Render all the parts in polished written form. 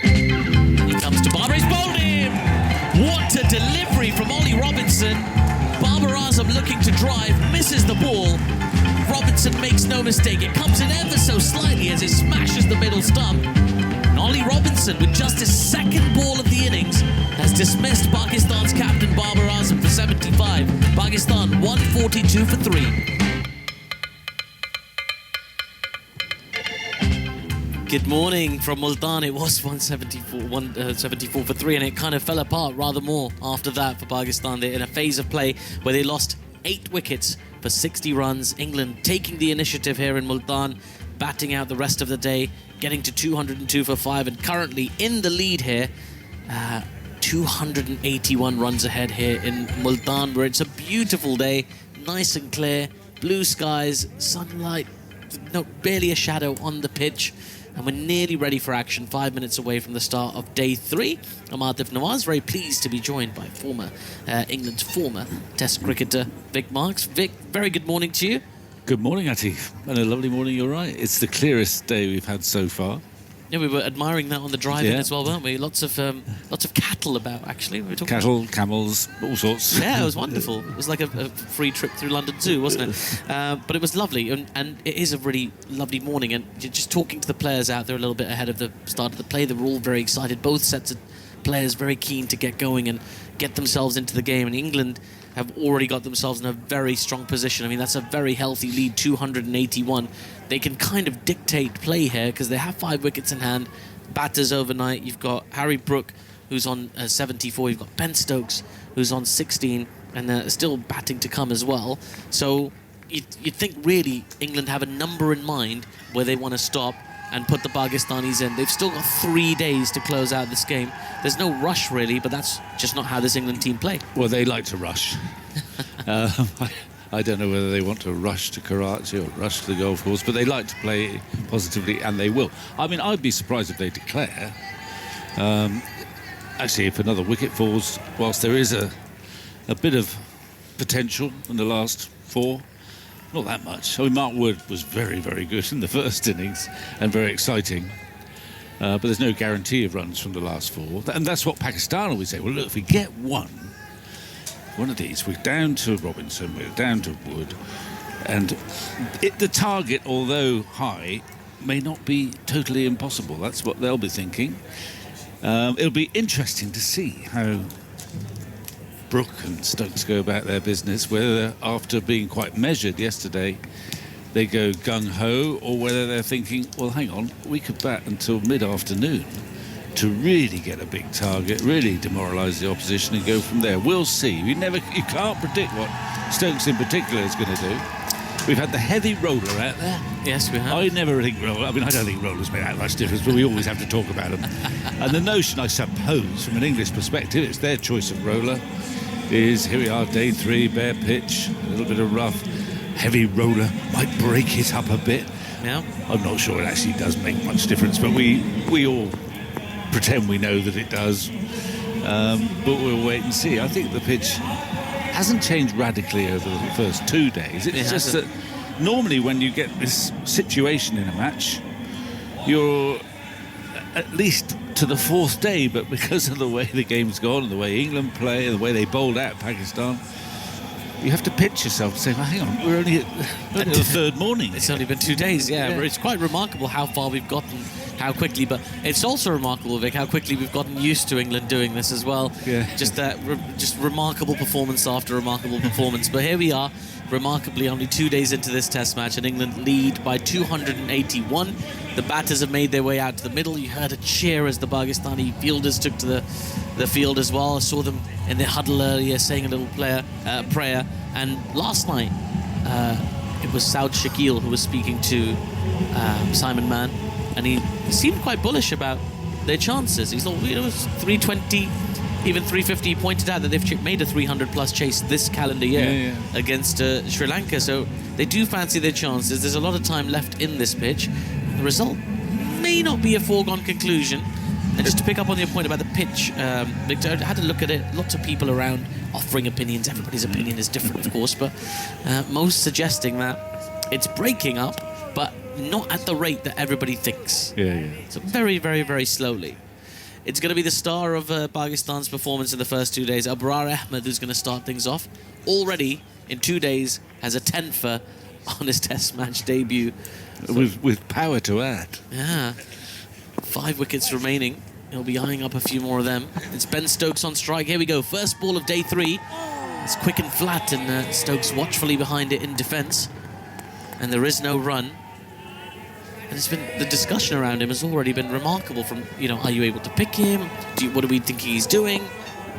He comes to Barber, he's bowled him! What a delivery from Ollie Robinson. Babar Azam looking to drive, misses the ball. Robinson makes no mistake, it comes in ever so slightly as it smashes the middle stump. And Ollie Robinson, with just his second ball of the innings, has dismissed Pakistan's captain Babar Azam for 75. Pakistan 142 for 3. Good morning from Multan. It was 174 for 3, and it kind of fell apart rather more after that for Pakistan. They're in a phase of play where they lost 8 wickets for 60 runs. England taking the initiative here in Multan, batting out the rest of the day, getting to 202 for 5, and currently in the lead here. 281 runs ahead here in Multan, where it's a beautiful day, nice and clear, blue skies, sunlight, no, barely a shadow on the pitch. And we're nearly ready for action, 5 minutes away from the start of day 3. I'm Atif Nawaz, very pleased to be joined by England's former Test cricketer, Vic Marks. Vic, very good morning to you. Good morning, Atif. And a lovely morning, you're right. It's the clearest day we've had so far. Yeah, we were admiring that on the drive-in as well, weren't we? Lots of cattle about, actually. We were talking cattle, camels, all sorts. Yeah, it was wonderful. It was like a free trip through London Zoo, wasn't it? But it was lovely, and it is a really lovely morning. And just talking to the players out there a little bit ahead of the start of the play, they were all very excited. Both sets of players very keen to get going and get themselves into the game. And England have already got themselves in a very strong position. I mean, that's a very healthy lead, 281. They can kind of dictate play here because they have 5 wickets in hand. Batters overnight. You've got Harry Brook, who's on 74. You've got Ben Stokes, who's on 16, and still batting to come as well. So you'd think really England have a number in mind where they want to stop and put the Pakistanis in. They've still got 3 days to close out this game. There's no rush really, but that's just not how this England team play. Well, they like to rush. I don't know whether they want to rush to Karachi or rush to the golf course, but they like to play positively, and they will. I mean, I'd be surprised if they declare. Actually, if another wicket falls, whilst there is a bit of potential in the last 4, not that much. I mean, Mark Wood was very, very good in the first innings and very exciting. But there's no guarantee of runs from the last 4. And that's what Pakistan always say. Well, look, if we get one of these, we're down to Robinson, we're down to Wood. And the target, although high, may not be totally impossible. That's what they'll be thinking. It'll be interesting to see how Brook and Stokes go about their business, whether after being quite measured yesterday they go gung-ho, or whether they're thinking, well, hang on, we could bat until mid-afternoon to really get a big target, really demoralise the opposition and go from there. We'll see. You can't predict what Stokes in particular is going to do. We've had the heavy roller out there. Yes, we have. I don't think rollers make that much difference, but we always have to talk about them. And the notion, I suppose, from an English perspective, it's their choice of roller, is here we are, day 3, bare pitch, a little bit of rough, heavy roller, might break it up a bit. Yeah. I'm not sure it actually does make much difference, but we all pretend we know that it does. But we'll wait and see. I think the pitch hasn't changed radically over the first 2 days. It's just that normally when you get this situation in a match, you're at least to the 4th day, but because of the way the game's gone and the way England play and the way they bowled out Pakistan, you have to pitch yourself and say, well, hang on, we're only at the 3rd morning. It's only been 2 days, yeah. It's quite remarkable how far we've gotten, how quickly, but it's also remarkable, Vic, how quickly we've gotten used to England doing this as well. Yeah. Just that, just remarkable performance after remarkable performance. But here we are, remarkably only 2 days into this Test match, and England lead by 281. The batters have made their way out to the middle. You heard a cheer as the Pakistani fielders took to the field as well. I saw them in their huddle earlier saying a little prayer. And last night, it was Saud Shakil who was speaking to Simon Mann, and he seemed quite bullish about their chances. He thought, it was 320, even 350. He pointed out that they've made a 300-plus chase this calendar year against Sri Lanka. So they do fancy their chances. There's a lot of time left in this pitch. The result may not be a foregone conclusion. And just to pick up on your point about the pitch, Victor, I had to look at it. Lots of people around offering opinions. Everybody's opinion is different, of course, but most suggesting that it's breaking up, but not at the rate that everybody thinks. Yeah. So very, very, very slowly. it's going to be the star of Pakistan's performance in the first 2 days. Abrar Ahmed, who's going to start things off. Already, in 2 days, has a 10-fer on his Test match debut. So, with power to add. Yeah. 5 wickets remaining. He'll be eyeing up a few more of them. It's Ben Stokes on strike. Here we go. First ball of day 3. It's quick and flat, and Stokes watchfully behind it in defence. And there is no run. And it's been, the discussion around him has already been remarkable. From, are you able to pick him? What do we think he's doing?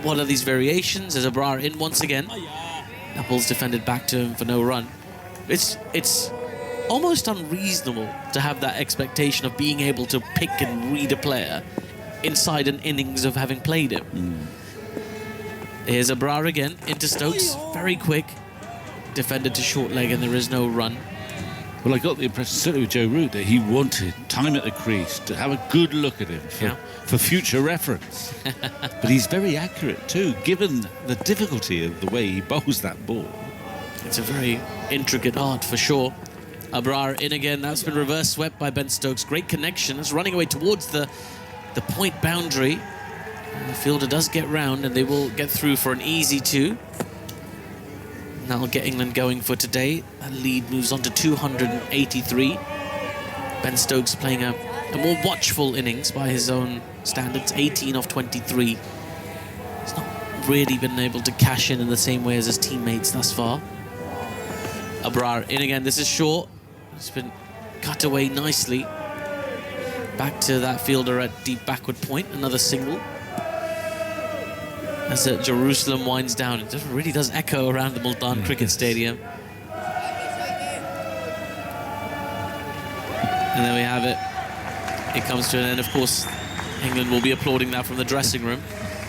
What are these variations? There's Abrar in once again. That ball's defended back to him for no run. It's almost unreasonable to have that expectation of being able to pick and read a player inside an innings of having played him. Here's Abrar again into Stokes, very quick, defended to short leg, and there is no run. Well, I got the impression, certainly with Joe Root, that he wanted time at the crease to have a good look at him for future reference. But he's very accurate too, given the difficulty of the way he bowls that ball. It's a very intricate art for sure. Abrar in again. That's been reverse swept by Ben Stokes. Great connection. It's running away towards the point boundary. And the fielder does get round, and they will get through for an easy 2. And that'll get England going for today. That lead moves on to 283. Ben Stokes playing a more watchful innings by his own standards. 18 off 23. He's not really been able to cash in the same way as his teammates thus far. Abrar in again. This is short. It's been cut away nicely. Back to that fielder at deep backward point. Another single. As Jerusalem winds down, it really does echo around the Multan Cricket Stadium. And there we have it. It comes to an end. Of course, England will be applauding that from the dressing room.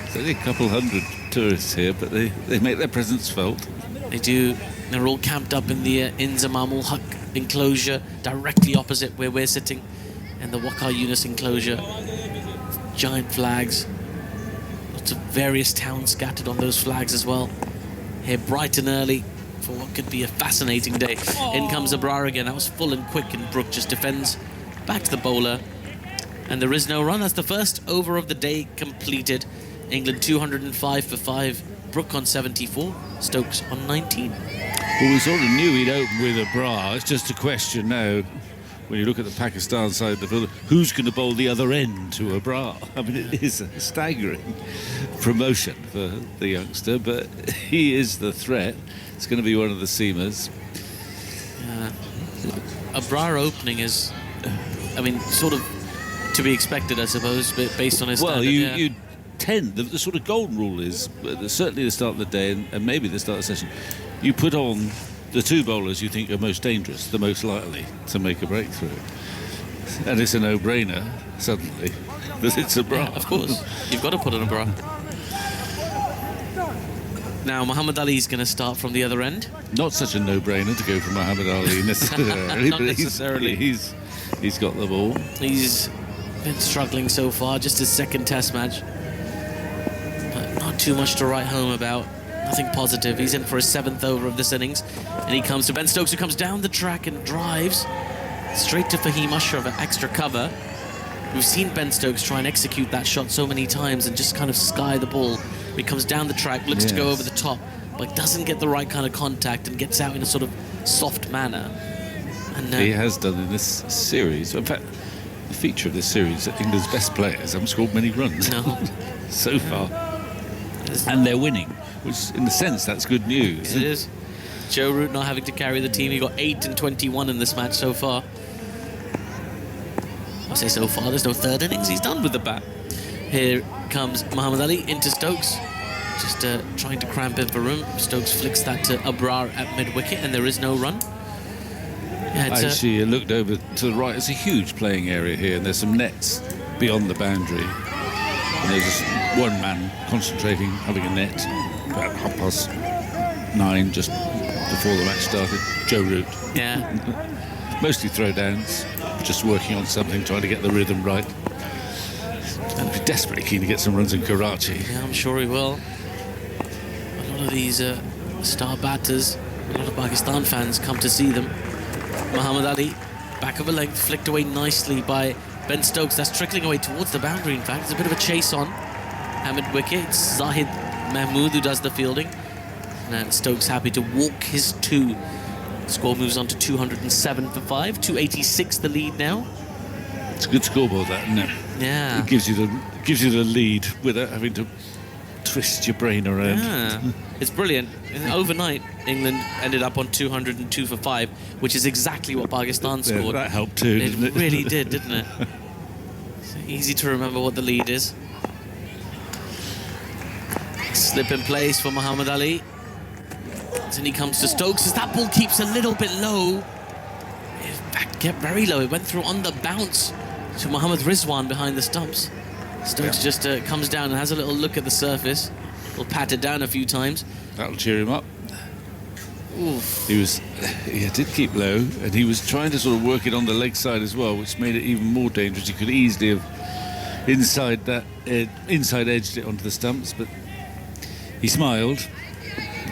There's only a couple hundred tourists here, but they make their presence felt. They do. They're all camped up in the Inzamam ul Haq enclosure, directly opposite where we're sitting, in the Waqar Yunus enclosure. Giant flags. Lots of various towns scattered on those flags as well. Here bright and early for what could be a fascinating day. In comes Abrar again. That was full and quick, and Brook just defends. Back to the bowler. And there is no run. That's the first over of the day completed. England 205 for 5. Brook on 74. Stokes on 19. Well, we sort of knew he'd open with Abrar. It's just a question now, when you look at the Pakistan side of the field, who's going to bowl the other end to Abrar? I mean, it is a staggering promotion for the youngster, but he is the threat. It's going to be one of the seamers. Abrar opening is, sort of to be expected, I suppose, based on his standard. You tend, the sort of golden rule is, certainly the start of the day and maybe the start of the session, you put on the 2 bowlers you think are most dangerous, the most likely to make a breakthrough. And it's a no-brainer, suddenly, that it's Abrar. Yeah, of course. You've got to put on Abrar. Now, Muhammad Ali's going to start from the other end. Not such a no-brainer to go for Muhammad Ali necessarily. Not necessarily. He's got the ball. He's been struggling so far, just his second Test match. But not too much to write home about. Nothing positive. He's in for his 7th over of this innings. And he comes to Ben Stokes, who comes down the track and drives straight to Fahim Ashraf at extra cover. We've seen Ben Stokes try and execute that shot so many times and just kind of sky the ball. He comes down the track, looks to go over the top, but doesn't get the right kind of contact and gets out in a sort of soft manner. And he has done in this series. In fact, the feature of this series, England's best players haven't scored many runs so far. And they're winning, which in a sense that's good news. It is. Joe Root not having to carry the team. He got 8 and 21 in this match so far. I say so far, there's no third innings. He's done with the bat. Here comes Muhammad Ali into Stokes. Just trying to cramp in for room. Stokes flicks that to Abrar at mid-wicket, and there is no run. Yeah, I actually looked over to the right. It's a huge playing area here, and there's some nets beyond the boundary. And there's just one man concentrating, having a net, about 9:30, just before the match started. Joe Root. Yeah. Mostly throwdowns, just working on something, trying to get the rhythm right. And be desperately keen to get some runs in Karachi. Yeah, I'm sure he will. A lot of these star batters, a lot of Pakistan fans come to see them. Muhammad Ali, back of a length, flicked away nicely by Ben Stokes, that's trickling away towards the boundary, in fact. There's a bit of a chase on Hamid wicket. It's Zahid Mahmood who does the fielding. And Stokes happy to walk his 2. The score moves on to 207 for 5. 286 the lead now. It's a good scoreboard, that, isn't it? Yeah. It gives you the lead without having to twist your brain around. Yeah. It's brilliant. Overnight, England ended up on 202 for 5, which is exactly what Pakistan scored. Yeah, that helped too, didn't it? It really did, didn't it? It's easy to remember what the lead is. Slip in place for Muhammad Ali. And he comes to Stokes as that ball keeps a little bit low. In fact, kept very low. It went through on the bounce to Mohammad Rizwan behind the stumps. Stokes just comes down and has a little look at the surface. He'll pat it down a few times. That'll cheer him up. Oof. He did keep low, and he was trying to sort of work it on the leg side as well, which made it even more dangerous. He could easily have inside edged it onto the stumps, but he smiled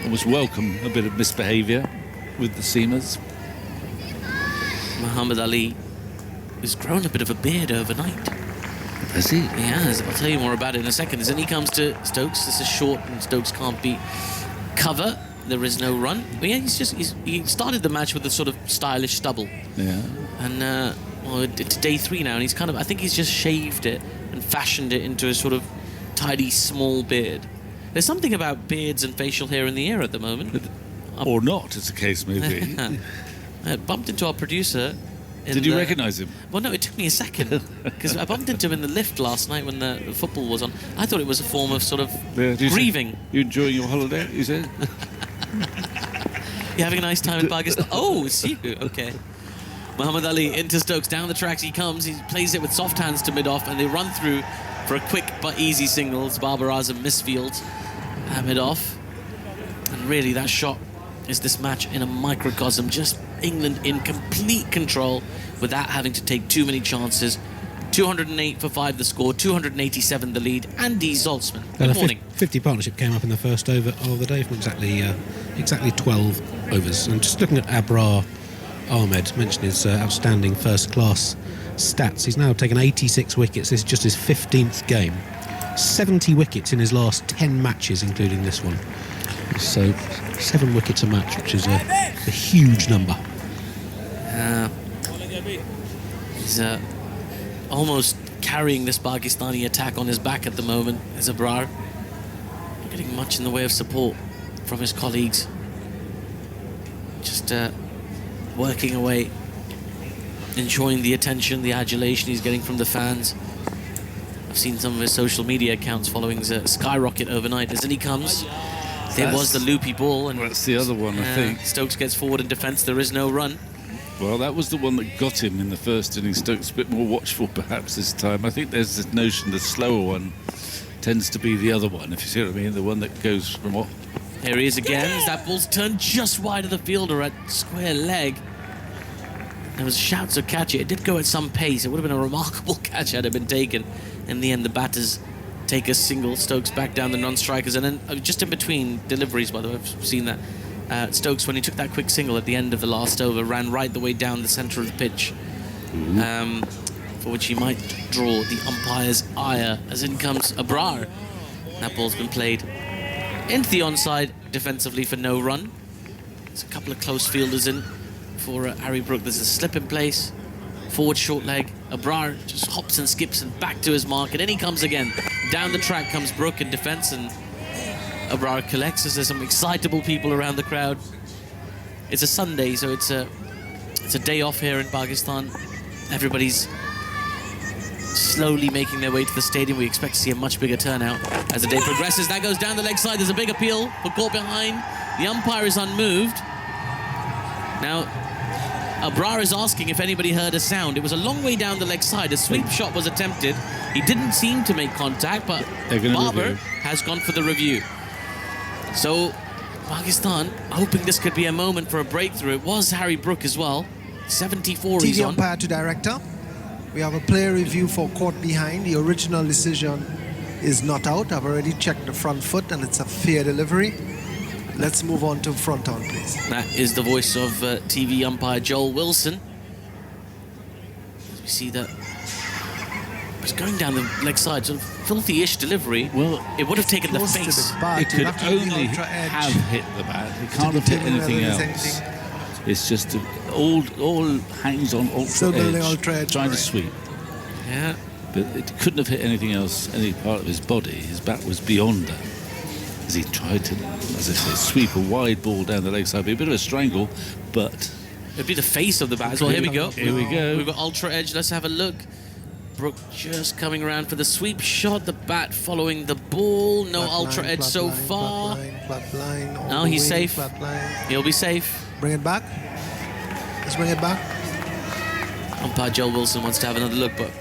and was welcome a bit of misbehaviour with the seamers. Muhammad Ali has grown a bit of a beard overnight. Has he? He has. I'll tell you more about it in a second. Then he comes to Stokes. This is short, and Stokes can't beat cover. There is no run. But yeah, he started the match with a sort of stylish stubble. Yeah. And it's day 3 now, and I think he's just shaved it and fashioned it into a sort of tidy, small beard. There's something about beards and facial hair in the air at the moment. Or not, as the case may be. I bumped into our producer. Did you recognise him? Well, no, it took me a second, because I bumped into him in the lift last night when the football was on. I thought it was a form of sort of grieving. You enjoying your holiday, you said? You having a nice time in Pakistan? Oh, it's you. Okay. Muhammad Ali into Stokes. Down the tracks he comes. He plays it with soft hands to mid-off, and they run through for a quick but easy single. It's Babar Azam misfields mid-off. And really, that shot is this match in a microcosm. Just England in complete control without having to take too many chances. 208 for 5 the score, 287 the lead. Andy Zaltzman, good morning. 50 partnership came up in the first over of the day from exactly 12 overs. And just looking at Abrar Ahmed, mentioned his outstanding first-class stats. He's now taken 86 wickets. This is just his 15th game. 70 wickets in his last 10 matches, including this one. So 7 wickets a match, which is a huge number. He's almost carrying this Pakistani attack on his back at the moment, is Abrar. Not getting much in the way of support from his colleagues. Just working away, enjoying the attention, the adulation he's getting from the fans. I've seen some of his social media accounts following skyrocket overnight. As in he comes, there was the loopy ball, and that's the other one, I think. Stokes gets forward in defence. There is no run. Well, that was the one that got him in the first innings. Stokes a bit more watchful perhaps this time. I think there's this notion the slower one tends to be the other one, if you see what I mean, the one that goes from off. Here he is again. That ball's turned just wide of the fielder at square leg. There was shouts of catch it. It did go at some pace. It would have been a remarkable catch had it been taken. In the end, the batters take a single. Stokes back down the non-strikers. And then just in between deliveries, by the way, I've seen that. Stokes, when he took that quick single at the end of the last over, ran right the way down the centre of the pitch, for which he might draw the umpire's ire. As in comes Abrar. That ball's been played into the onside defensively for no run. There's a couple of close fielders in for Harry Brook. There's a slip in place. Forward short leg. Abrar just hops and skips and back to his mark. And then he comes again. Down the track comes Brook in defence, and Abrar collects as there's some excitable people around the crowd. It's a Sunday, so it's a day off here in Pakistan. Everybody's slowly making their way to the stadium. We expect to see a much bigger turnout as the day progresses. That goes down the leg side. There's a big appeal for caught behind. The umpire is unmoved. Now, Abrar is asking if anybody heard a sound. It was a long way down the leg side. A sweep shot was attempted. He didn't seem to make contact, but Babar has gone for the review. So, Pakistan, hoping this could be a moment for a breakthrough. It was Harry Brook as well. 74 he's TV on. umpire to director. We have a player review for caught behind. The original decision is not out. I've already checked the front foot, and it's a fair delivery. Let's move on to front on, please. That is the voice of TV umpire Joel Wilson. We see that was going down the leg side, sort of filthy-ish delivery. Well, it would have taken the Close to face. the bat. It You could have to use the only ultra edge have hit the bat. It to can't have hit determine anything whether there's else. anything. It's just all hangs on ultra Still building edge, ultra edge, trying to right. sweep. Yeah. But it couldn't have hit anything else, any part of his body. His bat was beyond that. As he tried to, as I say, sweep a wide ball down the leg side. Be a bit of a strangle, but It'd be the face of the bat as well. Here we go. Here we go. We've got ultra edge. Let's have a look. Brook just coming around for the sweep shot. The bat following the ball. No Flat ultra line, edge flat so line, far. Flat line, all No, the he's way, safe. Flat line. He'll be safe. Bring it back. Let's bring it back. Umpire Joel Wilson wants to have another look, but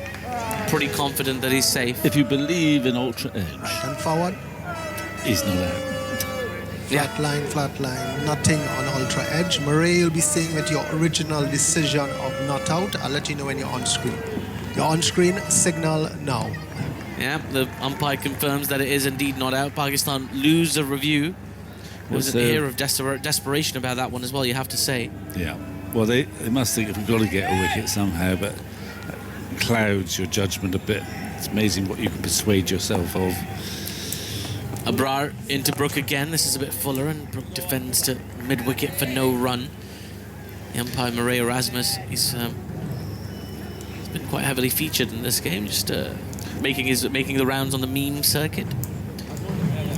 pretty confident that he's safe. if you believe in ultra edge, Right and forward. he's not out. Flat line. Nothing on ultra edge. Murray, you'll be staying with your original decision of not out. I'll let you know when you're on screen. You're on screen. Signal now. Yeah, the umpire confirms that it is indeed not out. Pakistan lose a review. There was an air of desperation about that one as well, you have to say. Yeah. Well, they must think we've got to get a wicket somehow, but that clouds your judgment a bit. It's amazing what you can persuade yourself of. Abrar into Brook again. This is a bit fuller, and Brook defends to mid-wicket for no run. The umpire, Murray Erasmus, he's been quite heavily featured in this game, just making the rounds on the meme circuit.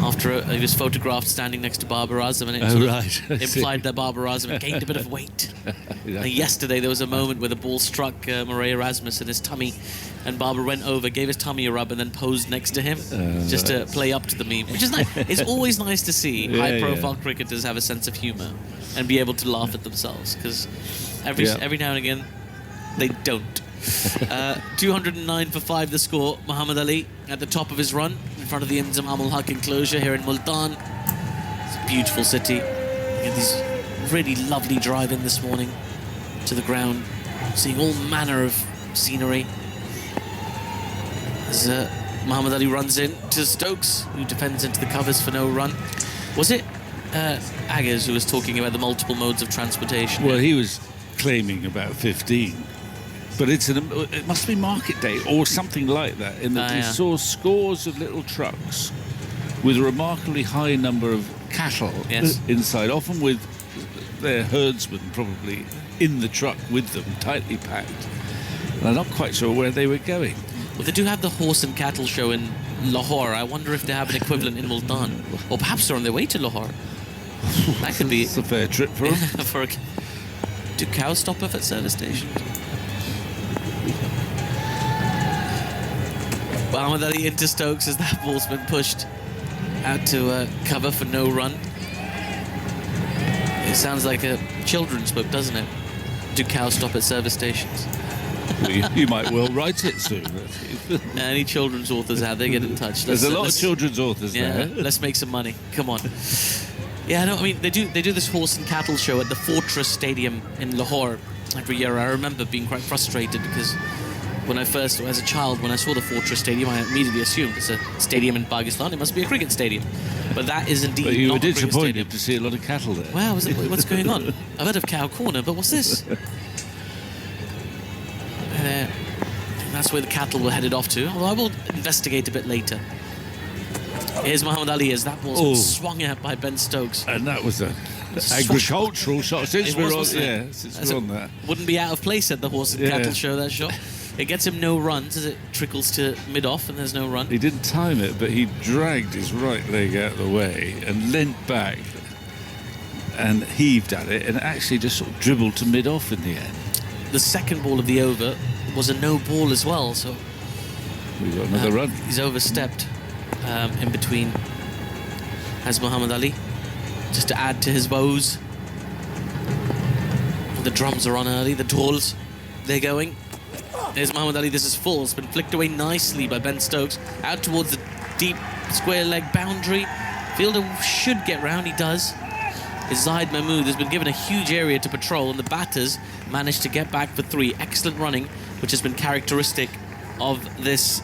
After he was photographed standing next to Babar Azam, and it sort of implied that Babar Azam had gained a bit of weight. Yesterday there was a moment where the ball struck Murray Erasmus in his tummy, and Babar went over, gave his tummy a rub, and then posed next to him just to play up to the meme, which is nice. It's always nice to see high-profile cricketers have a sense of humour and be able to laugh at themselves, because every now and again they don't. 209 for 5 the score. Muhammad Ali at the top of his run in front of the Inzam Amal Haq enclosure here in Multan. It's a beautiful city. Get this really lovely drive in this morning to the ground, seeing all manner of scenery. As Muhammad Ali runs in to Stokes, who defends into the covers for no run. Was it Aggers who was talking about the multiple modes of transportation? Well, he was claiming about 15. But it must be market day or something like that, in that you saw scores of little trucks with a remarkably high number of cattle inside, often with their herdsmen probably in the truck with them, tightly packed. And I'm not quite sure where they were going. Well, they do have the horse and cattle show in Lahore. I wonder if they have an equivalent in Multan. Or perhaps they're on their way to Lahore. That could be... It's a fair trip for them. Do cows stop off at service stations? Muhammad Ali into Stokes as that ball's been pushed out to cover for no run. It sounds like a children's book, doesn't it? Do cows stop at service stations? Well, you might well write it soon. Any children's authors out there, get in touch. There's a lot of children's authors there. Let's make some money. Come on. Yeah, no, I mean, they do this horse and cattle show at the Fortress Stadium in Lahore every year. I remember being quite frustrated because as a child, when I saw the Fortress Stadium, I immediately assumed it's a stadium in Pakistan. It must be a cricket stadium. But that is indeed but you not were a cricket disappointed stadium. to see a lot of cattle there. Wow, what's going on? I've heard of Cow Corner, but what's this? And that's where the cattle were headed off to, although I will investigate a bit later. Here's Muhammad Ali as that ball's been swung at by Ben Stokes. And that was an agricultural shot. Since we're on that. Wouldn't be out of place at the horse and cattle show, that shot. It gets him no runs as it trickles to mid-off and there's no run. He didn't time it, but he dragged his right leg out of the way and leant back and heaved at it and actually just sort of dribbled to mid-off in the end. The second ball of the over was a no ball as well, so we got another run. He's overstepped in between as Muhammad Ali, just to add to his woes. The drums are on early, the dhols, they're going. There's Muhammad Ali, this is full. It's been flicked away nicely by Ben Stokes. Out towards the deep square leg boundary. Fielder should get round, he does. Zahid Mahmood has been given a huge area to patrol, and the batters managed to get back for 3. Excellent running, which has been characteristic of this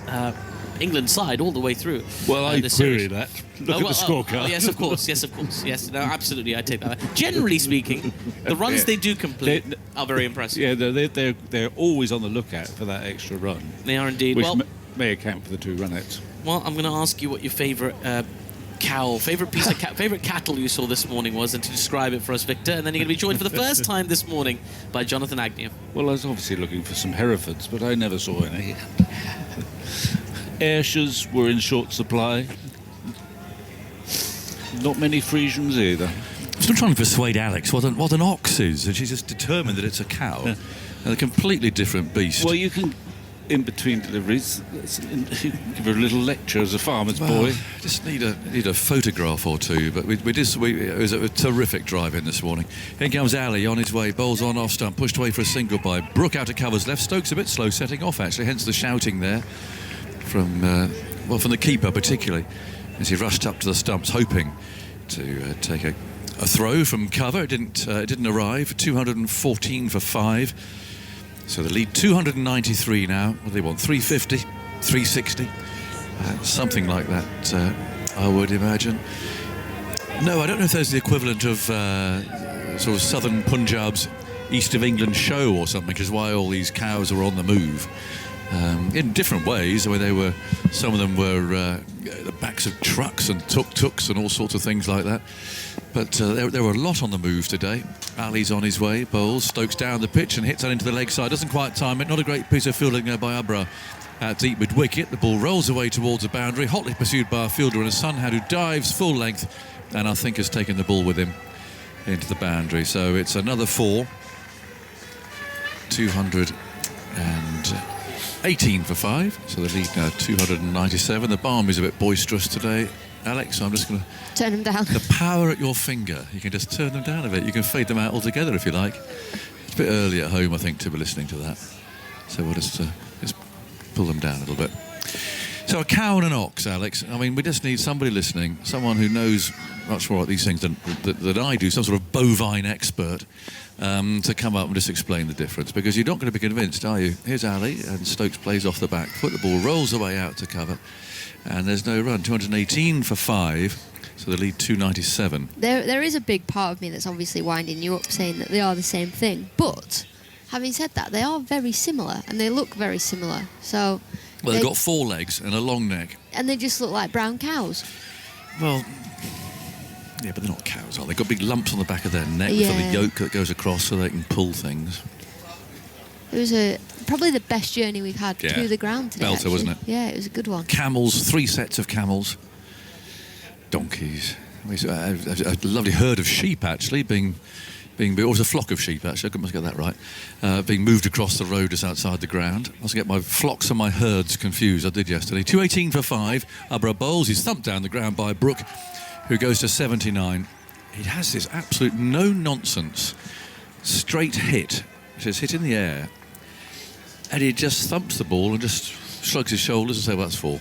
England side all the way through. Well, I query that. Look at the scorecard. Yes, of course. Yes, no, absolutely, I take that. Generally speaking, the runs they do complete are very impressive. Yeah, they're always on the lookout for that extra run. They are indeed. Which Well, may account for the 2 runettes. Well, I'm going to ask you what your favourite favourite cattle you saw this morning was, and to describe it for us, Victor. And then you're going to be joined for the first time this morning by Jonathan Agnew. Well, I was obviously looking for some Herefords, but I never saw any. Ayrshires were in short supply. Not many Friesians either. I'm still trying to persuade Alex what an ox is, and she's just determined that it's a cow. Yeah. And a completely different beast. Well, you can, in between deliveries, you can give her a little lecture as a farmer's boy. Just need a photograph or two, but it was a terrific drive in this morning. In comes Ali on his way, bowls on off stump, pushed away for a single by Brook out of covers left. Stokes a bit slow setting off actually, hence the shouting there from the keeper particularly, as he rushed up to the stumps hoping to take a throw from cover. It didn't arrive. 214 for 5. So the lead 293 now. What do they want? 350, 360, something like that. I would imagine. No, I don't know if there's the equivalent of sort of southern Punjab's East of England show or something, which is why all these cows are on the move. In different ways, where some of them were the backs of trucks and tuk-tuks and all sorts of things like that. But there were a lot on the move today. Ali's on his way, bowls, Stokes down the pitch and hits that into the leg side. Doesn't quite time it. Not a great piece of fielding there by Abra at deep mid-wicket. The ball rolls away towards the boundary, hotly pursued by a fielder and a Sunhad who dives full length and I think has taken the ball with him into the boundary. So it's another 4. 218 for 5. So the lead now 297. The Balm is a bit boisterous today. Alex, so I'm just going to turn them down. The power at your finger. You can just turn them down a bit. You can fade them out altogether if you like. It's a bit early at home, I think, to be listening to that. So we'll just pull them down a little bit. So a cow and an ox, Alex. I mean, we just need somebody listening, someone who knows much more about these things than I do, some sort of bovine expert, to come up and just explain the difference. Because you're not going to be convinced, are you? Here's Ali, and Stokes plays off the back foot. The ball rolls away out to cover. And there's no run. 218 for 5, so the lead 297. There is a big part of me that's obviously winding you up, saying that they are the same thing. But having said that, they are very similar, and they look very similar. So, well, they've got 4 legs and a long neck. And they just look like brown cows. Well, yeah, but they're not cows, are they? They've got big lumps on the back of their neck for the yoke that goes across so they can pull things. It was probably the best journey we've had to the ground today. Belter, actually. wasn't it? Yeah, it was a good one. Camels, 3 sets of camels. Donkeys. A lovely herd of sheep, actually, or it was a flock of sheep, actually. I must get that right. Being moved across the road just outside the ground. I must get my flocks and my herds confused. I did yesterday. 218 for 5. Abra bowls. He's thumped down the ground by Brook, who goes to 79. He has this absolute no-nonsense straight hit. It's hit in the air. And he just thumps the ball and just shrugs his shoulders and says, well, that's 4.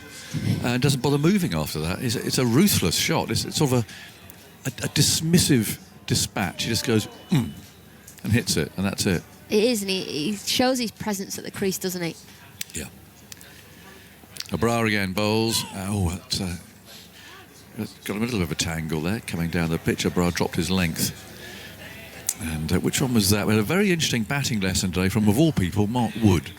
And doesn't bother moving after that. It's a ruthless shot. It's sort of a dismissive dispatch. He just goes, and hits it, and that's it. It is, and he shows his presence at the crease, doesn't he? Yeah. Abrar again bowls. Got a little bit of a tangle there, coming down the pitch. Abrar dropped his length. And which one was that? We had a very interesting batting lesson today from, of all people, Mark Wood,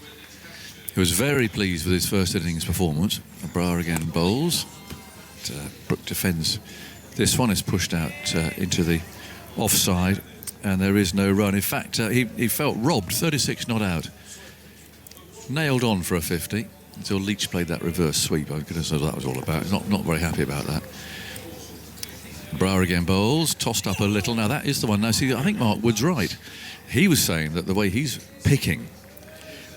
who was very pleased with his first innings performance. Abrar again bowls. Brook defends. This one is pushed out into the offside, and there is no run. In fact, he felt robbed. 36 not out. Nailed on for a 50 until Leach played that reverse sweep. I goodness knows what that was all about. He's not very happy about that. Abrar again bowls, tossed up a little. Now that is the one. Now see, I think Mark Wood's right. He was saying that the way he's picking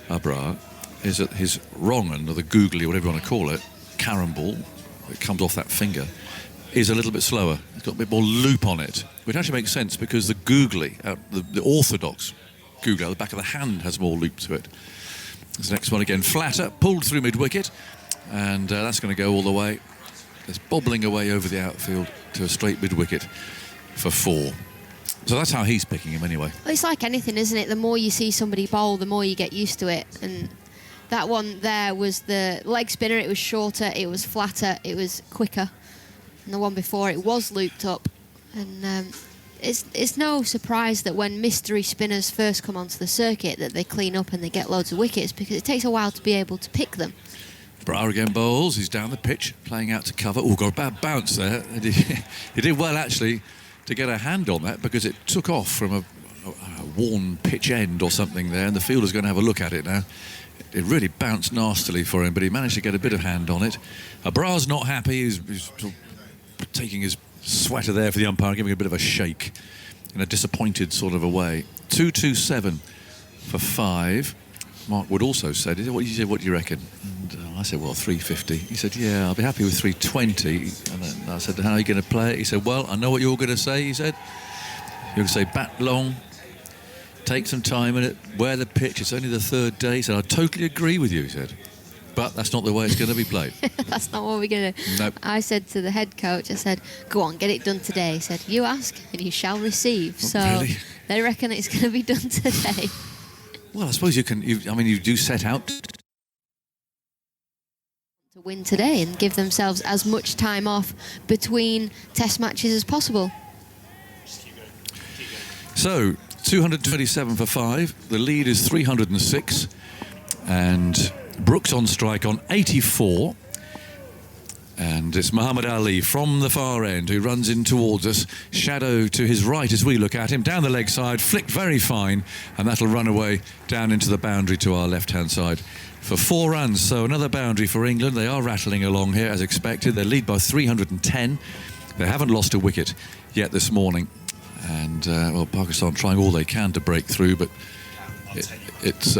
Abrar is that his wrong end, or the googly, whatever you want to call it, carom ball that comes off that finger, is a little bit slower. It's got a bit more loop on it, which actually makes sense because the googly, the orthodox googly, the back of the hand has more loop to it. This next one again, flatter, pulled through mid-wicket, and that's going to go all the way. It's bobbling away over the outfield to a straight mid-wicket for 4. So that's how he's picking him anyway. Well, it's like anything, isn't it? The more you see somebody bowl, the more you get used to it. And that one there was the leg spinner. It was shorter, it was flatter, it was quicker. And the one before, it was looped up. And it's no surprise that when mystery spinners first come onto the circuit that they clean up and they get loads of wickets, because it takes a while to be able to pick them. Brar again bowls. He's down the pitch, playing out to cover. Oh, got a bad bounce there. He did well, actually, to get a hand on that because it took off from a worn pitch end or something there, and the fielder's going to have a look at it now. It really bounced nastily for him, but he managed to get a bit of hand on it. Brar's not happy. He's sort of taking his sweater there for the umpire, giving a bit of a shake in a disappointed sort of a way. 2-2-7 for 5. Mark Wood also said, what do you reckon? And I said, well, 350. He said, yeah, I'll be happy with 320. And then I said, how are you going to play it? He said, well, I know what you're going to say, he said. You're going to say bat long, take some time in it, wear the pitch, it's only the 3rd day. He said, I totally agree with you, he said. But that's not the way it's going to be played. That's not what we're going to do. Nope. I said to the head coach, I said, go on, get it done today. He said, you ask and you shall receive. Oh, so really? they reckon it's going to be done today. Well, I suppose you do set out To win today and give themselves as much time off between test matches as possible. So, 227 for 5. The lead is 306. And Brooks on strike on 84. And it's Muhammad Ali from the far end who runs in towards us. Shadow to his right as we look at him. Down the leg side, flicked very fine. And that'll run away down into the boundary to our left-hand side for 4 runs. So another boundary for England. They are rattling along here as expected. They lead by 310. They haven't lost a wicket yet this morning. And, well, Pakistan trying all they can to break through, but it's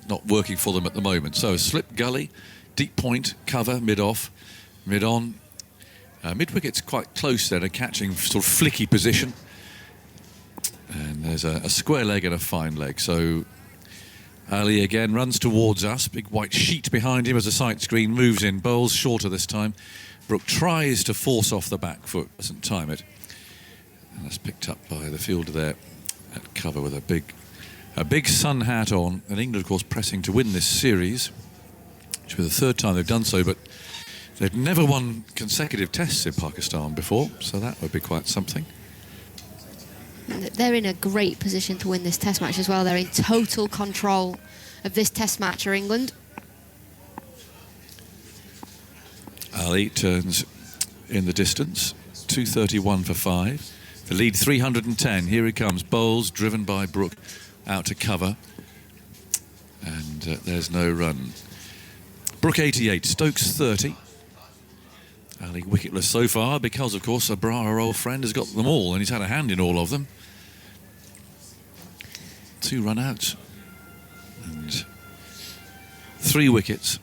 not working for them at the moment. So slip gully, deep point, cover, mid-off, mid-on. Mid-wicket's quite close then, a catching sort of flicky position. And there's a square leg and a fine leg. So Ali again runs towards us. Big white sheet behind him as a sight screen moves in. Bowls shorter this time. Brooke tries to force off the back foot, doesn't time it. And that's picked up by the fielder there at cover with a big sun hat on. And England, of course, pressing to win this series, which was the 3rd time they've done so, but they've never won consecutive tests in Pakistan before, so that would be quite something. They're in a great position to win this test match as well. They're in total control of this test match, are England. Ali turns in the distance, 231 for 5. The lead 310. Here he comes. Bowles driven by Brooke out to cover. And there's no run. Brooke 88, Stokes 30. Ali wicketless so far because, of course, Brar, our old friend, has got them all and he's had a hand in all of them. 2 run outs and 3 wickets.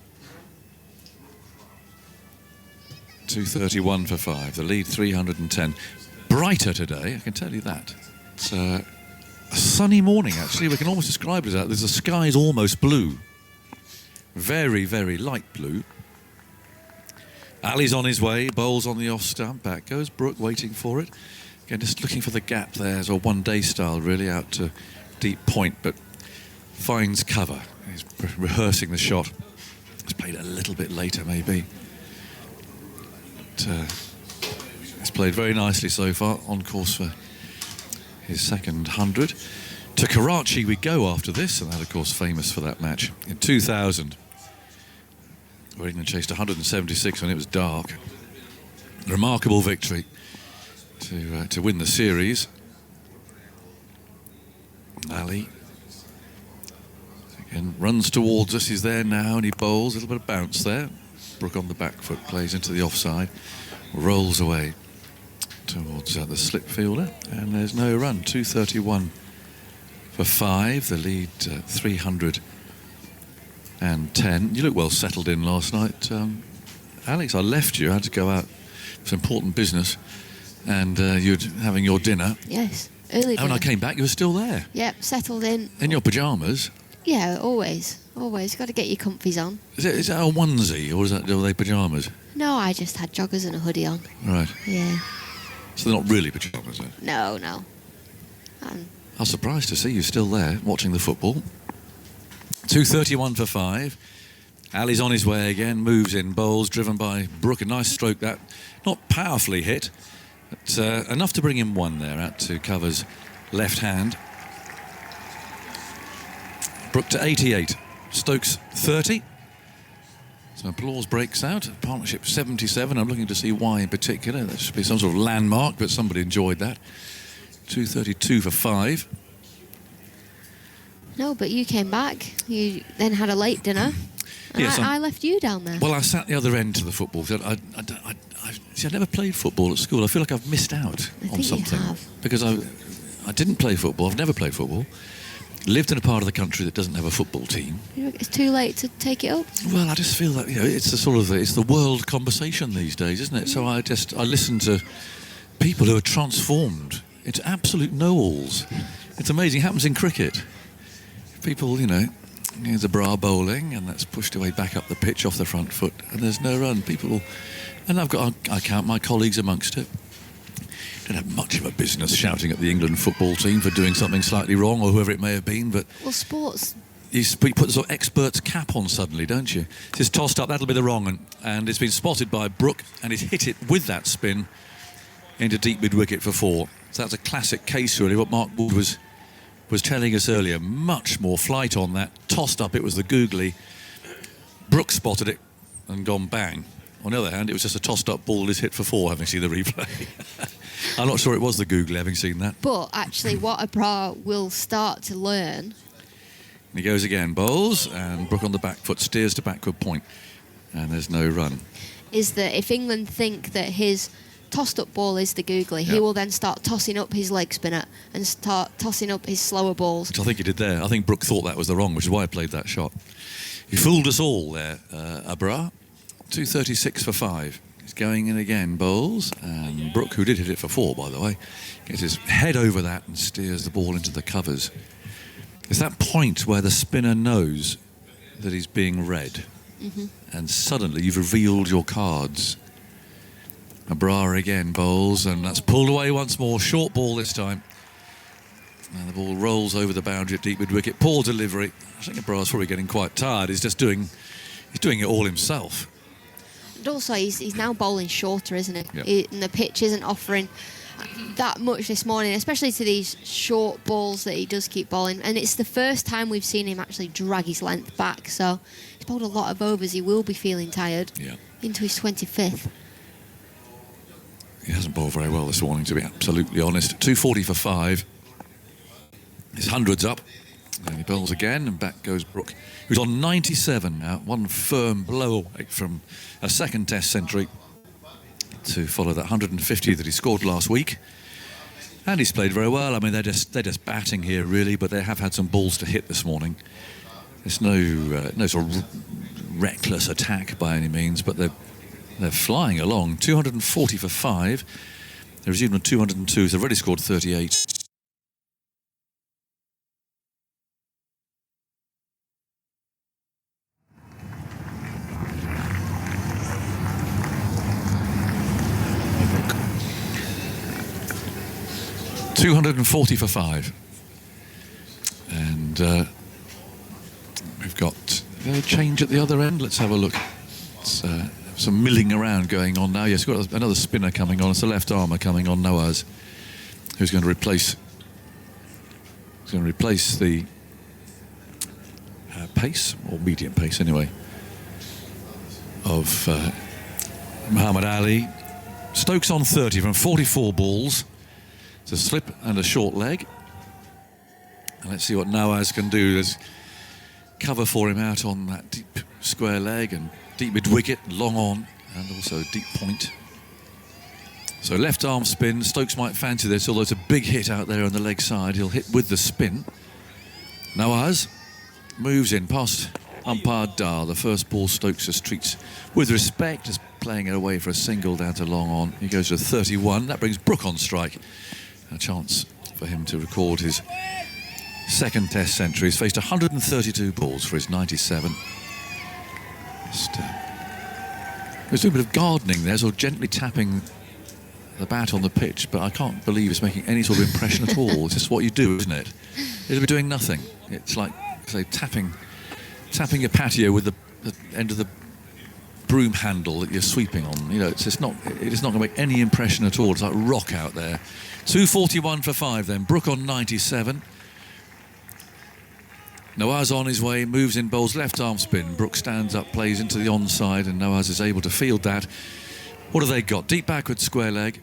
231 for 5. The lead 310. Brighter today, I can tell you that. It's a sunny morning, actually. We can almost describe it as that. The sky is almost blue. Very, very light blue. Ali's on his way. Bowles on the off stump. Back goes Brooke, waiting for it. Again, just looking for the gap there as a one-day style, really, out to deep point, but finds cover. He's rehearsing the shot. He's played a little bit later, maybe. He's played very nicely so far, on course for his 2nd 100. To Karachi we go after this, and that, of course, famous for that match in 2000, where England chased 176 when it was dark. Remarkable victory to win the series. Ali again runs towards us. He's there now, and he bowls. A little bit of bounce there. Brooke on the back foot, plays into the offside, rolls away towards the slip fielder, and there's no run. 231 for 5. The lead 310. You look well settled in last night, Alex. I left you. I had to go out for important business, and you're having your dinner. Yes, early dinner. When I came back, you were still there. Yep, settled in. In your pyjamas. Yeah, always. Got to get your comfies on. Is that a onesie, or are they pyjamas? No, I just had joggers and a hoodie on. Right. Yeah. So they're not really pyjamas, then? No. I was surprised to see you still there, watching the football. 231 for 5. Ali's on his way again, moves in, bowls, driven by Brooke. A nice stroke that, not powerfully hit, but enough to bring him 1 there, out to cover's left hand. Brooke to 88. Stokes 30. So applause breaks out. Partnership 77. I'm looking to see why in particular. That should be some sort of landmark, but somebody enjoyed that. 2:32 for 5. No, but you came back. You then had a late dinner. And Yes, I left you down there. Well, I sat the other end to the football. I never played football at school. I feel like I've missed out I on think something. you have. Because I didn't play football. I've never played football. Lived in a part of the country that doesn't have a football team. It's too late to take it up. Well, I just feel that it's it's the world conversation these days, isn't it? So I listen to people who are transformed into absolute know-alls. It's amazing. It happens in cricket. People, there's a bra bowling, and that's pushed away back up the pitch off the front foot, and there's no run. And I count my colleagues amongst it. Don't have much of a business shouting at the England football team for doing something slightly wrong, or whoever it may have been, but sports. you put the sort of expert's cap on suddenly, don't you? It's tossed up, that'll be the wrong, and it's been spotted by Brook, and he's hit it with that spin into deep mid-wicket for 4. So that's a classic case, really, what Mark Wood was telling us earlier. Much more flight on that. Tossed up, it was the googly. Brook spotted it and gone bang. On the other hand, it was just a tossed-up ball that's hit for 4, having seen the replay. I'm not sure it was the googly, having seen that. But actually, what Abrar will start to learn... And he goes again, bowls, and Brook on the back foot, steers to backward point. And there's no run. ...is that if England think that his tossed-up ball is the googly, he will then start tossing up his leg spinner and start tossing up his slower balls. Which I think he did there. I think Brook thought that was the wrong, which is why I played that shot. He fooled us all there, Abrar. 2:36 for 5. He's going in again, bowls, and Brook, who did hit it for 4, by the way, gets his head over that and steers the ball into the covers. It's that point where the spinner knows that he's being read, and suddenly you've revealed your cards. Abrar again, bowls, and that's pulled away once more. Short ball this time. And the ball rolls over the boundary at deep mid-wicket. Poor delivery. I think Abrar's probably getting quite tired. He's doing it all himself. And also, he's now bowling shorter, isn't he? Yep. And the pitch isn't offering that much this morning, especially to these short balls that he does keep bowling. And it's the first time we've seen him actually drag his length back. So he's bowled a lot of overs. He will be feeling tired into his 25th. He hasn't bowled very well this morning, to be absolutely honest. 2:40 for 5. His hundreds up. And he bowls again, and back goes Brook, who's on 97 now. One firm blow away from a second Test century to follow that 150 that he scored last week. And he's played very well. I mean, they're just batting here, really, but they have had some balls to hit this morning. There's no sort of reckless attack by any means, but they're flying along. 240 for 5. They're resumed on 202, so they've already scored 38. $240 for 5. And we've got a change at the other end. Let's have a look. It's some milling around going on now. Yes, we've got another spinner coming on. It's a left armour coming on, Nawaz, who's going to replace the pace, or medium pace anyway, of Muhammad Ali. Stokes on 30 from 44 balls. It's a slip and a short leg. And let's see what Nawaz can do. There's cover for him out on that deep square leg and deep mid-wicket, long on, and also deep point. So left arm spin. Stokes might fancy this, although it's a big hit out there on the leg side. He'll hit with the spin. Nawaz moves in past umpire Dar. The first ball Stokes just treats with respect, just playing it away for a single down to long on. He goes to 31. That brings Brook on strike. A chance for him to record his second Test century. He's faced 132 balls for his 97. He's doing a bit of gardening there, sort of gently tapping the bat on the pitch, but I can't believe it's making any sort of impression at all. It's just what you do, isn't it? It'll be doing nothing. It's like, say, tapping your patio with the end of the broom handle that you're sweeping on. You know, it's not going to make any impression at all. It's like rock out there. 241 for 5 then. Brook on 97. Nawaz on his way, moves in, bowls left arm spin. Brooks stands up, plays into the onside, and Nawaz is able to field that. What have they got? Deep backward square leg.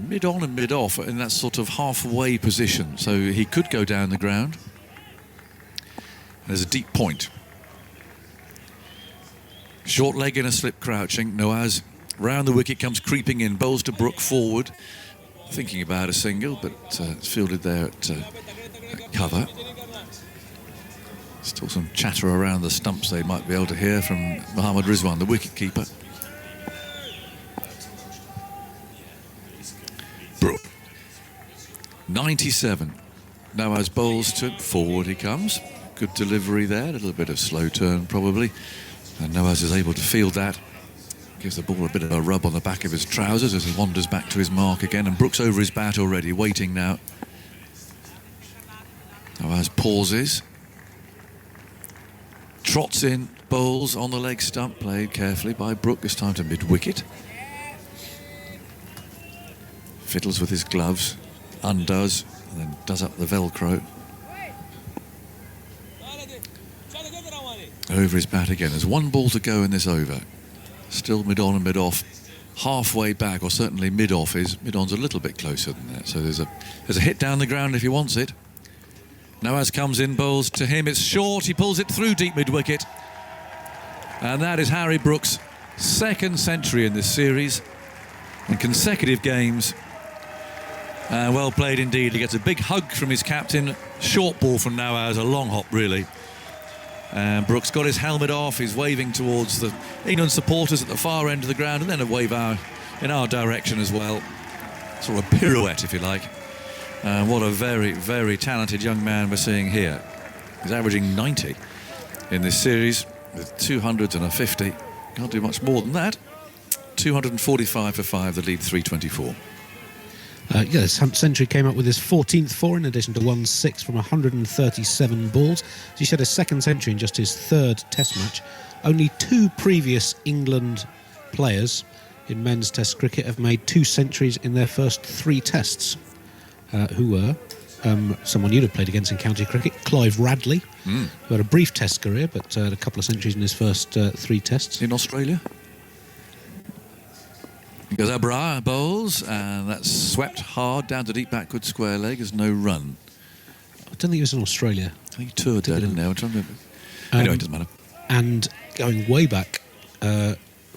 Mid on and mid off in that sort of halfway position. So he could go down the ground. There's a deep point. Short leg in a slip crouching. Nawaz round the wicket, comes creeping in, bowls to Brook forward. Thinking about a single, but it's fielded there at cover. Still some chatter around the stumps they might be able to hear from Mohammad Rizwan, the wicket-keeper. Brook. 97. Nawaz bowls to forward he comes. Good delivery there, a little bit of slow turn probably. And Nawaz is able to field that. Gives the ball a bit of a rub on the back of his trousers as he wanders back to his mark again. And Brooks over his bat already, waiting now. Nawaz pauses. Trots in, bowls on the leg stump, played carefully by Brook, this time to mid-wicket. Fiddles with his gloves, undoes, and then does up the Velcro. Over his bat again. There's one ball to go in this over. Still mid-on and mid-off. Halfway back, or certainly mid-off is. Mid-on's a little bit closer than that. So there's a hit down the ground if he wants it. Nawaz comes in, bowls to him. It's short. He pulls it through deep mid-wicket. And that is Harry Brooks' second century in this series. In consecutive games. Well played indeed. He gets a big hug from his captain. Short ball from Nawaz, a long hop really. And Brooks got his helmet off. He's waving towards the England supporters at the far end of the ground, and then a wave in our direction as well. Sort of a pirouette, if you like. What a very, very talented young man we're seeing here. He's averaging 90 in this series with 200s and a 50. Can't do much more than that. 245 for 5, the lead 324. This century came up with his 14th four in addition to 1/6 from 137 balls. So he had a second century in just his third test match. Only 2 previous England players in men's test cricket have made 2 centuries in their first 3 tests. Who were someone you'd have played against in county cricket, Clive Radley, who had a brief test career but had a couple of centuries in his first 3 tests. In Australia? Goes Abrar, bowls, and that's swept hard down to deep backward square leg. There's no run. I don't think he was in Australia. I think he toured there, didn't he? I'm trying to remember. Anyway, it doesn't matter. And going way back,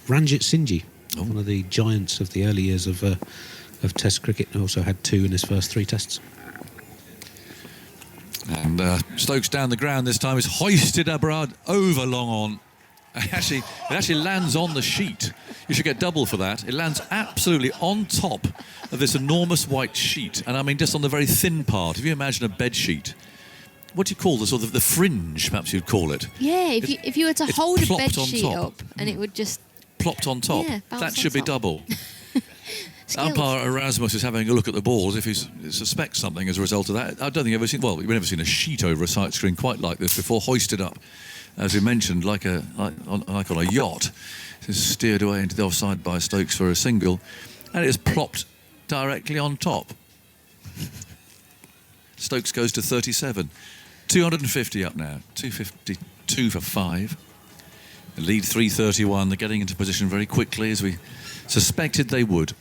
Ranjit Singh, one of the giants of the early years of Test cricket, also had 2 in his first 3 tests. And Stokes down the ground this time is hoisted Abrar over long on. It actually lands on the sheet. You should get double for that. It lands absolutely on top of this enormous white sheet. And I mean just on the very thin part. If you imagine a bed sheet, what do you call the sort of the fringe, perhaps you'd call it? Yeah, if you were to hold a bed sheet top. up and it would just... Plopped on top. Yeah, that should be double. Skills. Umpire Erasmus is having a look at the balls if he suspects something as a result of that. I don't think you've never seen a sheet over a sight screen quite like this before, hoisted up, as we mentioned, like on a yacht. It's steered away into the offside by Stokes for a single, and it is plopped directly on top. Stokes goes to 37. 250 up now. 252 for 5. The lead 331. They're getting into position very quickly, as we suspected they would.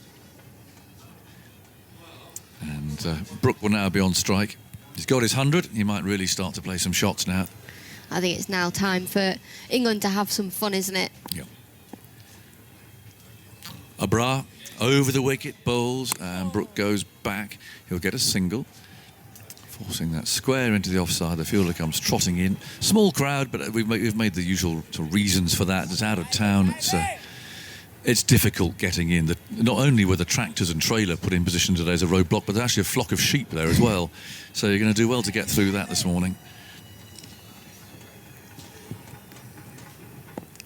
And Brook will now be on strike. He's got his 100. He might really start to play some shots now. I think it's now time for England to have some fun, isn't it? Yeah. Abrar over the wicket, bowls, and Brook goes back. He'll get a single, forcing that square into the offside. The fielder comes trotting in. Small crowd, but we've made the usual sort of reasons for that. It's out of town. It's difficult getting in. Not only were the tractors and trailer put in position today as a roadblock, but there's actually a flock of sheep there as well. So you're going to do well to get through that this morning.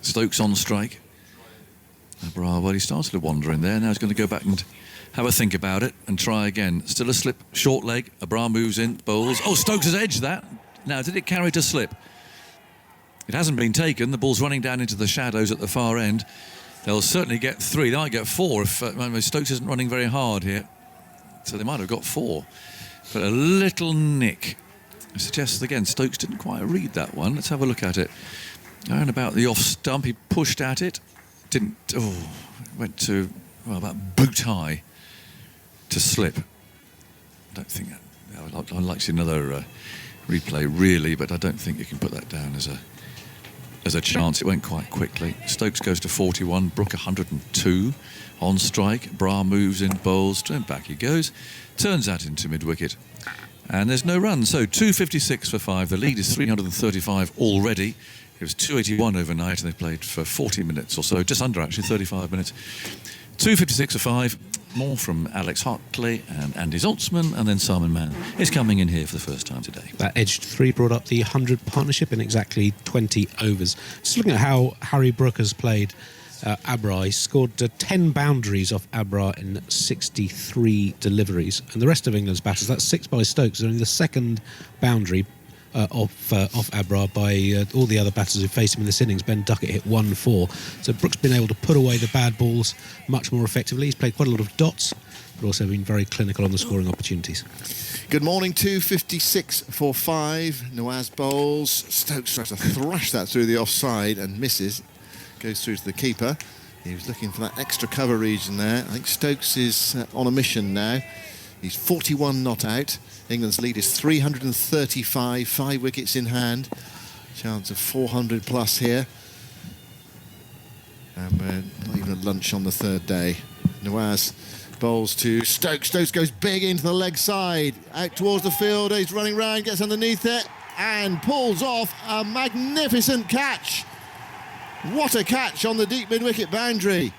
Stokes on strike. Abrar, well, he started to wander in there. Now he's going to go back and have a think about it and try again. Still a slip, short leg. Abrar moves in, bowls. Oh, Stokes has edged that. Now, did it carry to slip? It hasn't been taken. The ball's running down into the shadows at the far end. They'll certainly get 3. They might get 4 if Stokes isn't running very hard here. So they might have got 4. But a little nick suggests, again, Stokes didn't quite read that one. Let's have a look at it. Around about the off stump, he pushed at it. Went to, well, about boot high to slip. I don't think, I'd like to see another replay, really, but I don't think you can put that down as a chance. It went quite quickly. Stokes goes to 41, Brook 102 on strike. Bra moves in, bowls, and back he goes. Turns that into mid-wicket. And there's no run, so 256 for 5. The lead is 335 already. It was 281 overnight, and they played for 40 minutes or so, just under actually 35 minutes. 256 for 5. More from Alex Hartley and Andy Zaltzman, and then Simon Mann is coming in here for the first time today. That edged 3 brought up the 100 partnership in exactly 20 overs. Just looking at how Harry Brook has played Abra, he scored 10 boundaries off Abra in 63 deliveries, and the rest of England's batters, that's 6 by Stokes, is only the second boundary off Abra by all the other batters who faced him in this innings. Ben Duckett hit 1-4. So Brook's been able to put away the bad balls much more effectively. He's played quite a lot of dots, but also been very clinical on the scoring opportunities. Good morning, 256 for 5. Nawaz bowls. Stokes tries to thrash that through the offside and misses. Goes through to the keeper. He was looking for that extra cover region there. I think Stokes is on a mission now. He's 41 not out. England's lead is 335, 5 wickets in hand. Chance of 400 plus here. And we're not even at lunch on the third day. Nawaz bowls to Stokes. Stokes goes big into the leg side. Out towards the field. He's running round, gets underneath it, and pulls off a magnificent catch. What a catch on the deep mid-wicket boundary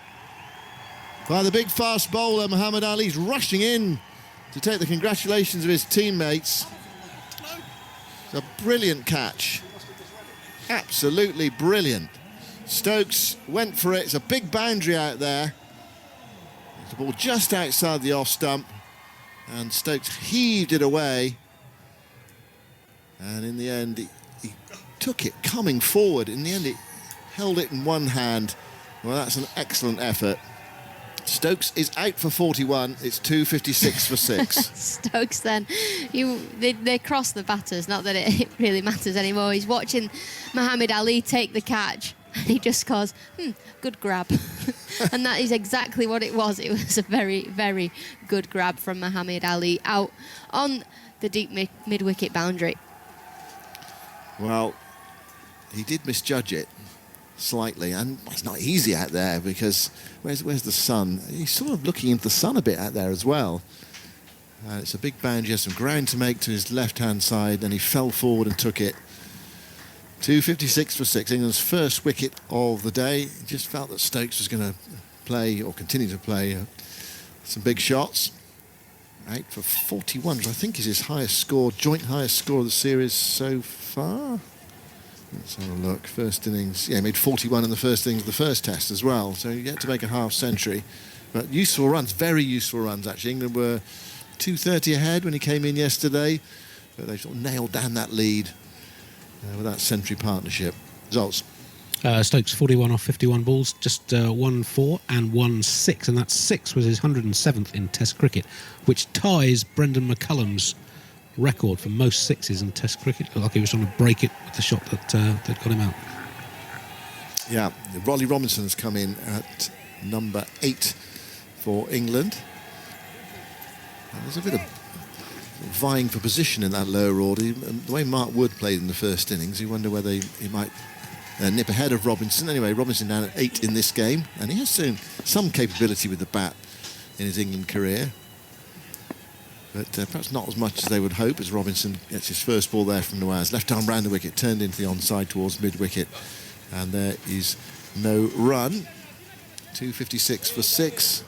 by the big fast bowler Muhammad Ali. He's rushing in to take the congratulations of his teammates. It's a brilliant catch. Absolutely brilliant. Stokes went for it. It's a big boundary out there. The ball just outside the off stump, and Stokes heaved it away. And in the end, he took it coming forward. In the end, he held it in one hand. Well, that's an excellent effort. Stokes is out for 41. It's 256 for 6. Stokes then, they cross the batters, not that it really matters anymore. He's watching Muhammad Ali take the catch, and he just goes, good grab. And that is exactly what it was. It was a very, very good grab from Muhammad Ali out on the deep mid-wicket boundary. Well, he did misjudge it slightly, and it's not easy out there because where's the sun? He's sort of looking into the sun a bit out there as well. It's a big boundary, has some ground to make to his left-hand side, and he fell forward and took it. 256 for 6, England's first wicket of the day. He just felt that Stokes was going to play, or continue to play, some big shots. Out for 41, which I think is his highest score, joint highest score of the series so far. Let's have a look. First innings, yeah, he made 41 in the first innings of the first test as well. So you get to make a half century. But useful runs, very useful runs actually. England were 230 ahead when he came in yesterday, but they sort of nailed down that lead with that century partnership. Results. Stokes 41 off 51 balls, just 1-4 and 1-6, and that 6 was his 107th in Test cricket, which ties Brendan McCullum's record for most sixes in Test cricket. Looked like he was trying to break it with the shot that got him out. Yeah, Ronnie Robinson has come in at number 8 for England. And there's a bit of vying for position in that lower order. The way Mark Wood played in the first innings, you wonder whether he might nip ahead of Robinson. Anyway, Robinson down at 8 in this game, and he has shown some capability with the bat in his England career. But perhaps not as much as they would hope, as Robinson gets his first ball there from Nawaz. Left arm round the wicket, turned into the onside towards mid-wicket. And there is no run. 256 for 6.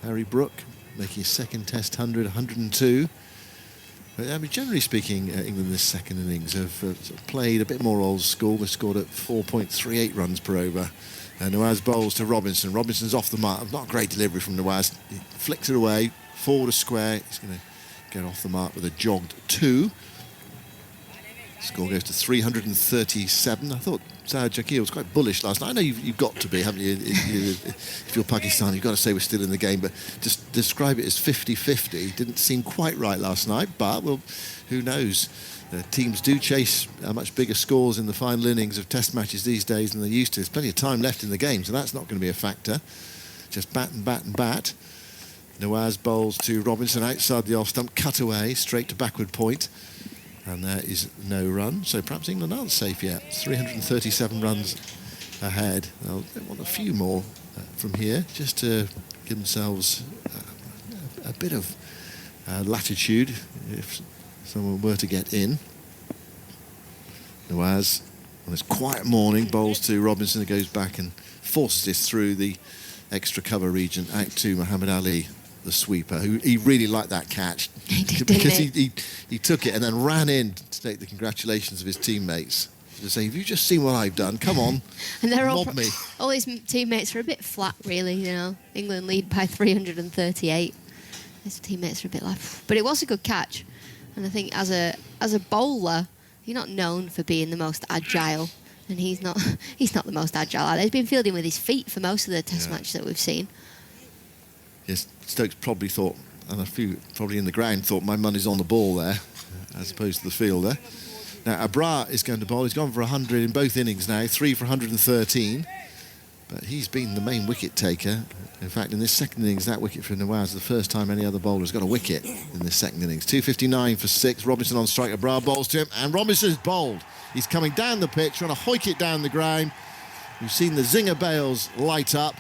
Harry Brook making his second Test 100, 102. But I mean, generally speaking, England this second innings have sort of played a bit more old school. They've scored at 4.38 runs per over. And Nawaz bowls to Robinson. Robinson's off the mark. Not a great delivery from Nawaz. He flicks it away, forward a square. He's going to get off the mark with a jogged 2. Score goes to 337. I thought Saad Shakir was quite bullish last night. I know you've got to be, haven't you? If you're Pakistan, you've got to say we're still in the game, but just describe it as 50-50. Didn't seem quite right last night, but, well, who knows? Teams do chase much bigger scores in the final innings of test matches these days than they used to. There's plenty of time left in the game, so that's not going to be a factor. Just bat and bat and bat. Nawaz bowls to Robinson outside the off stump, cut away, straight to backward point. And there is no run, so perhaps England aren't safe yet. 337 runs ahead. They'll want a few more from here, just to give themselves a bit of latitude if someone were to get in. Nawaz, on this quiet morning, bowls to Robinson, who goes back and forces this through the extra cover region out to Muhammad Ali, the sweeper, who he really liked that catch. He did, because didn't he took it and then ran in to take the congratulations of his teammates. To say, have you just seen what I've done? Come on, And they're mob me. all his teammates are a bit flat, really. You know, England lead by 338. His teammates are a bit like, but it was a good catch. And I think as a bowler, you're not known for being the most agile, and he's not the most agile either. He's been fielding with his feet for most of the test matches that we've seen. Yes, Stokes probably thought, and a few probably in the ground thought, my money's on the ball there, as opposed to the fielder. Now Abrar is going to bowl. He's gone for 100 in both innings now, 3 for 113. But he's been the main wicket taker. In fact, in this second innings, that wicket for Nawaz is the first time any other bowler has got a wicket in this second innings. 259 for 6. Robinson on strike. Abrar bowls to him, and Robinson's bowled. He's coming down the pitch, trying to hoik it down the ground. We've seen the zinger bails light up,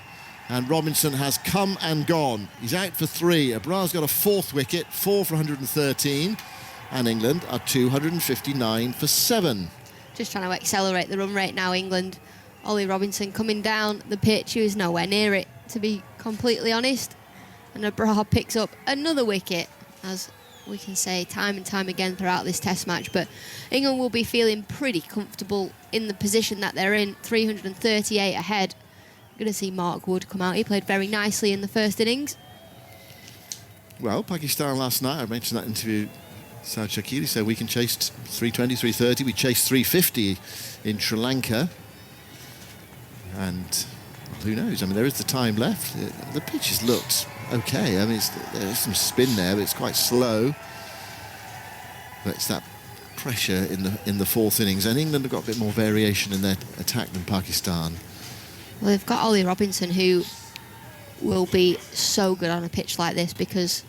and Robinson has come and gone. He's out for 3. Abrar's got a 4th wicket, 4 for 113, and England are 259 for 7. Just trying to accelerate the run rate now, England. Ollie Robinson coming down the pitch, he was nowhere near it, to be completely honest. And Abrar picks up another wicket, as we can say time and time again throughout this test match. But England will be feeling pretty comfortable in the position that they're in, 338 ahead. We're going to see Mark Wood come out. He played very nicely in the first innings. Well, Pakistan last night, I mentioned that interview, Saad Shakir said we can chase 320, 330. We chased 350 in Sri Lanka. And who knows? I mean, there is the time left. The pitch has looked okay. I mean, there's some spin there, but it's quite slow. But it's that pressure in the 4th innings. And England have got a bit more variation in their attack than Pakistan. Well, they've got Ollie Robinson, who will be so good on a pitch like this because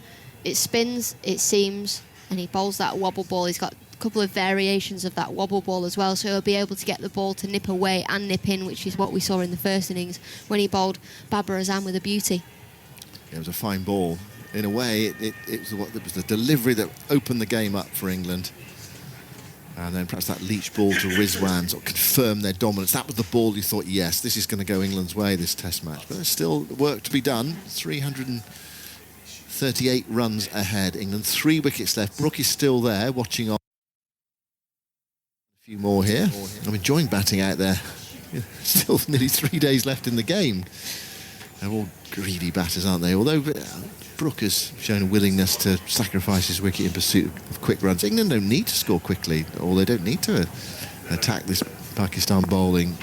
it spins, it seams, and he bowls that wobble ball. He's got couple of variations of that wobble ball as well, so he'll be able to get the ball to nip away and nip in, which is what we saw in the first innings when he bowled Babar Azam with a beauty. It was a fine ball. In a way, it was the delivery that opened the game up for England. And then perhaps that Leach ball to Rizwan sort of confirmed their dominance. That was the ball you thought, yes, this is going to go England's way, this test match. But there's still work to be done. 338 runs ahead. England, 3 wickets left. Brook is still there, watching on. A few more here. I'm enjoying batting out there. Still nearly 3 days left in the game. They're all greedy batters, aren't they? Although Brook has shown a willingness to sacrifice his wicket in pursuit of quick runs. England don't need to score quickly, or they don't need to attack this Pakistan bowling.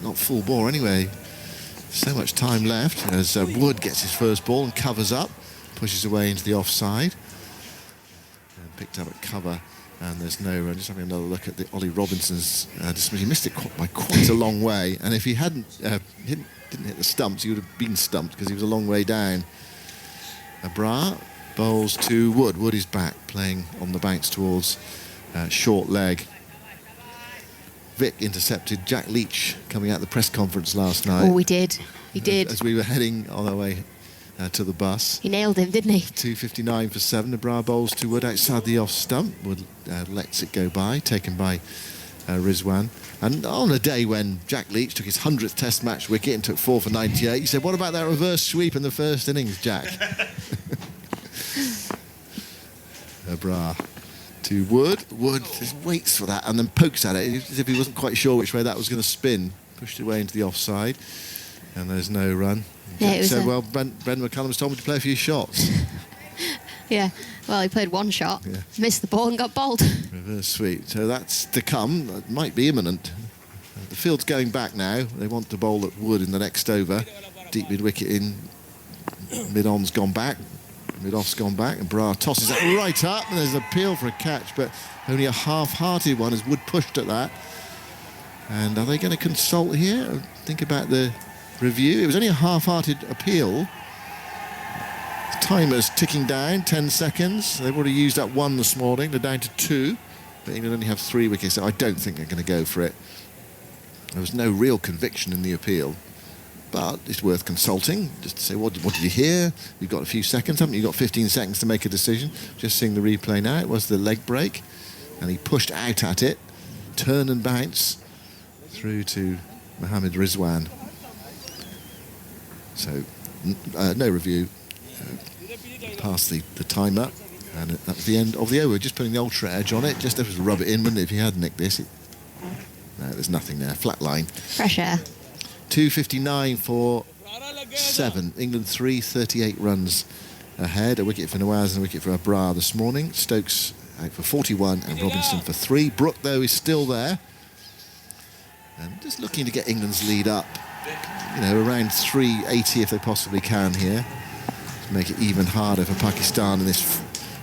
Not full bore anyway. So much time left as Wood gets his first ball and covers up, pushes away into the offside. And picked up at cover. And there's no run. Just having another look at the Ollie Robinson's dismissal. He missed it by quite a long way. And if he didn't hit the stumps, he would have been stumped because he was a long way down. Abrar bowls to Wood. Wood is back, playing on the bounce towards short leg. Vic intercepted Jack Leach coming out of the press conference last night. Oh, we did. He did. As we were heading on our way to the bus. He nailed him, didn't he? 259 for 7. Abrar bowls to Wood outside the off stump. Wood lets it go by, taken by Rizwan. And on a day when Jack Leach took his 100th test match wicket and took 4 for 98, he said, what about that reverse sweep in the first innings, Jack? Abrar to Wood. Wood just waits for that and then pokes at it as if he wasn't quite sure which way that was going to spin. Pushed it away into the offside. And there's no run. Yeah, Jack said, well, Brendan McCullum's told me to play a few shots. Yeah. Well, he played one shot, Yeah. missed the ball and got bowled. Reverse sweep. So that's to come. It might be imminent. The field's going back now. They want to bowl at Wood in the next over. Deep mid-wicket in. Mid-on's gone back. Mid-off's gone back. And Brar tosses that right up. And there's an appeal for a catch, but only a half-hearted one as Wood pushed at that. And are they going to consult here? Think about the review. It was only a half-hearted appeal. The timer's ticking down, 10 seconds. They've already used up one this morning. They're down to 2. But England only have 3 wickets, so I don't think they're going to go for it. There was no real conviction in the appeal. But it's worth consulting, just to say, what did you hear? You've got a few seconds, haven't you? You've got 15 seconds to make a decision. Just seeing the replay now, it was the leg break. And he pushed out at it. Turn and bounce through to Mohammad Rizwan. So, no review. Past the timer. And that was the end of the over. Just putting the ultra edge on it. Just to rub it in, wouldn't it, if you had nicked this? No, there's nothing there. Flat line. Fresh air. 2:59 for 7. England 338 runs ahead. A wicket for Nawaz and a wicket for Abrar this morning. Stokes out for 41 and Robinson for 3. Brook, though, is still there. And just looking to get England's lead up. You know, around 380 if they possibly can here. To make it even harder for Pakistan in this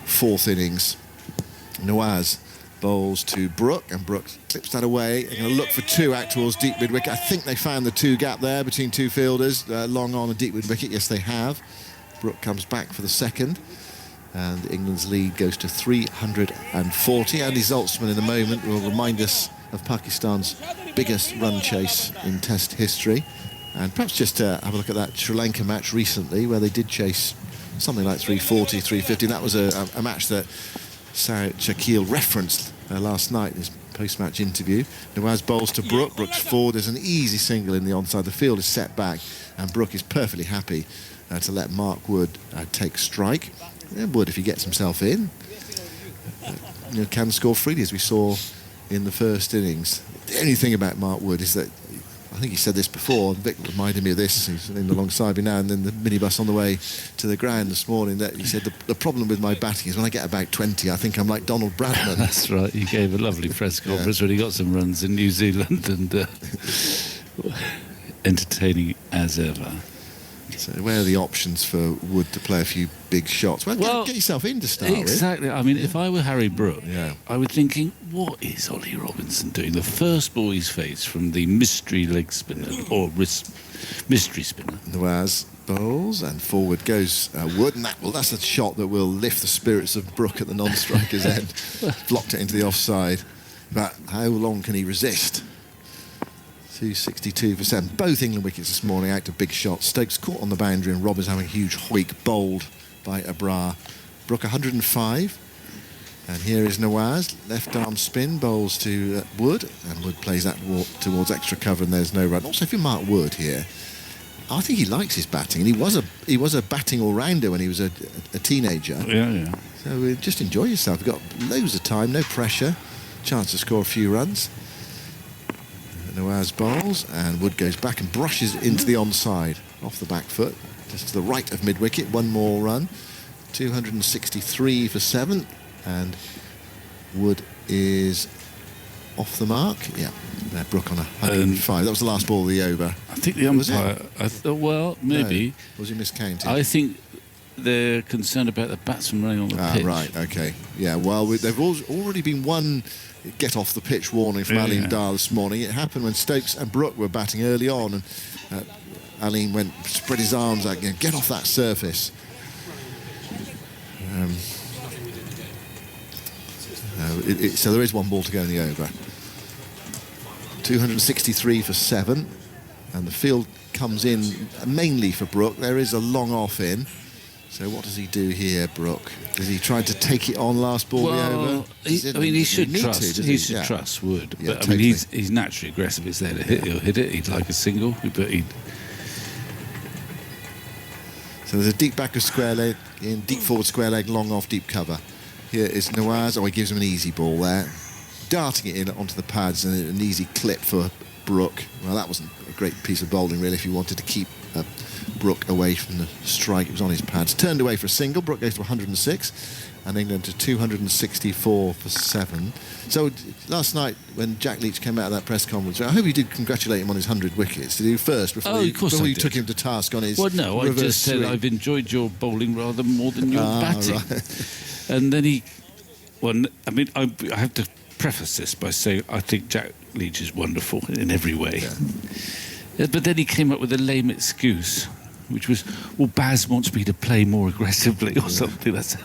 fourth innings. Nawaz bowls to Brook, and Brook clips that away. They're going to look for 2 out towards deep mid-wicket. I think they found the 2 gap there between 2 fielders. Long on and deep mid-wicket. Yes, they have. Brook comes back for the second. And England's lead goes to 340. Andy Zaltzman in a moment will remind us of Pakistan's biggest run chase in Test history. And perhaps just have a look at that Sri Lanka match recently where they did chase something like 340, 350. That was a match that Shakil referenced last night in his post-match interview. Nawaz bowls to Brook. Brook's forward. There's an easy single in the onside. The field is set back and Brook is perfectly happy to let Mark Wood take strike. And Wood, if he gets himself in, can score freely as we saw in the first innings. The only thing about Mark Wood is that, I think he said this before, and Vic reminded me of this, he's in alongside me now, and then the minibus on the way to the ground this morning, that he said the problem with my batting is when I get about 20 I think I'm like Donald Bradman. That's right, he gave a lovely press conference when he got some runs in New Zealand, and entertaining as ever. So where are the options for Wood to play a few big shots? Well, get yourself in to start exactly. I mean, if I were Harry Brook, Yeah. I would thinking, what is Ollie Robinson doing? The first ball he's faced from the mystery leg spinner, or mystery spinner. Nawaz bowls and forward goes Wood, and that's a shot that will lift the spirits of Brook at the non-striker's end. Blocked it into the offside. But how long can he resist? 262 for 7. Both England wickets this morning out to big shots. Stokes caught on the boundary and Roberts having a huge hoik bowled by Abrar. Brook 105. And here is Nawaz. Left arm spin, bowls to Wood. And Wood plays that towards extra cover and there's no run. Also, if you mark Wood here, I think he likes his batting. And he was a batting all-rounder when he was a teenager. Yeah. So just enjoy yourself. You've got loads of time, no pressure. Chance to score a few runs. Nawaz bowls and Wood goes back and brushes into the onside off the back foot, just to the right of mid-wicket. One more run. 263 for 7 and Wood is off the mark. Yeah, Brook on 105. That was the last ball of the over. I think the umpire, well, maybe. No. Was he miscounted? I think they're concerned about the batsman running on the pitch. Right, okay. Yeah, well, they've already been one get off the pitch warning from Alim Dar this morning. It happened when Stokes and Brook were batting early on, and Alim spread his arms out, get off that surface. So there is one ball to go in the over. 263 for 7, and the field comes in mainly for Brook. There is a long off in. So what does he do here, Brook? Does he try to take it on last ball over? He should trust Wood. Yeah, but totally. I mean, he's naturally aggressive. It's there to hit. He'll hit it. He'd like a single, but he'd. So there's a deep back of square leg, in deep forward square leg, long off, deep cover. Here is Nawaz. He gives him an easy ball there, darting it in onto the pads, and an easy clip for Brook. Well, that wasn't a great piece of bowling really if you wanted to keep Brook away from the strike. It was on his pads. Turned away for a single. Brook goes to 106. And England to 264 for 7. So last night when Jack Leach came out of that press conference, I hope you did congratulate him on his 100 wickets. Did you first before you took him to task on his? Well, no, I just said I've enjoyed your bowling rather more than your batting. Right. And then I mean, I have to preface this by saying I think Jack Leach is wonderful in every way. Yeah. But then he came up with a lame excuse, which was, well, Baz wants me to play more aggressively or something. That's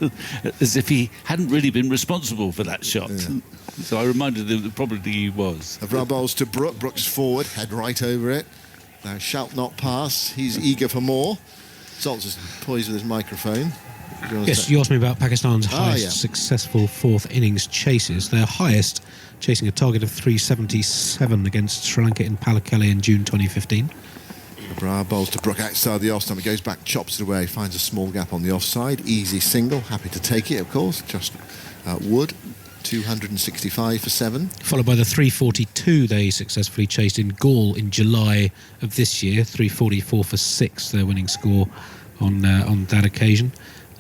as if he hadn't really been responsible for that shot. Yeah. So I reminded him that probably he was. Abrar bowls to Brook. Brook's forward, head right over it. Now shalt not pass. He's eager for more. Salt's is poised with his microphone. Yes, you asked me about Pakistan's highest successful fourth innings chases. Their highest, chasing a target of 377 against Sri Lanka in Pallekele in June 2015. Abrar bowls to Brook outside the off stump. He goes back, chops it away, finds a small gap on the offside. Easy single, happy to take it, of course. Just Wood, 265 for 7. Followed by the 342 they successfully chased in Gaul in July of this year. 344 for 6, their winning score on that occasion.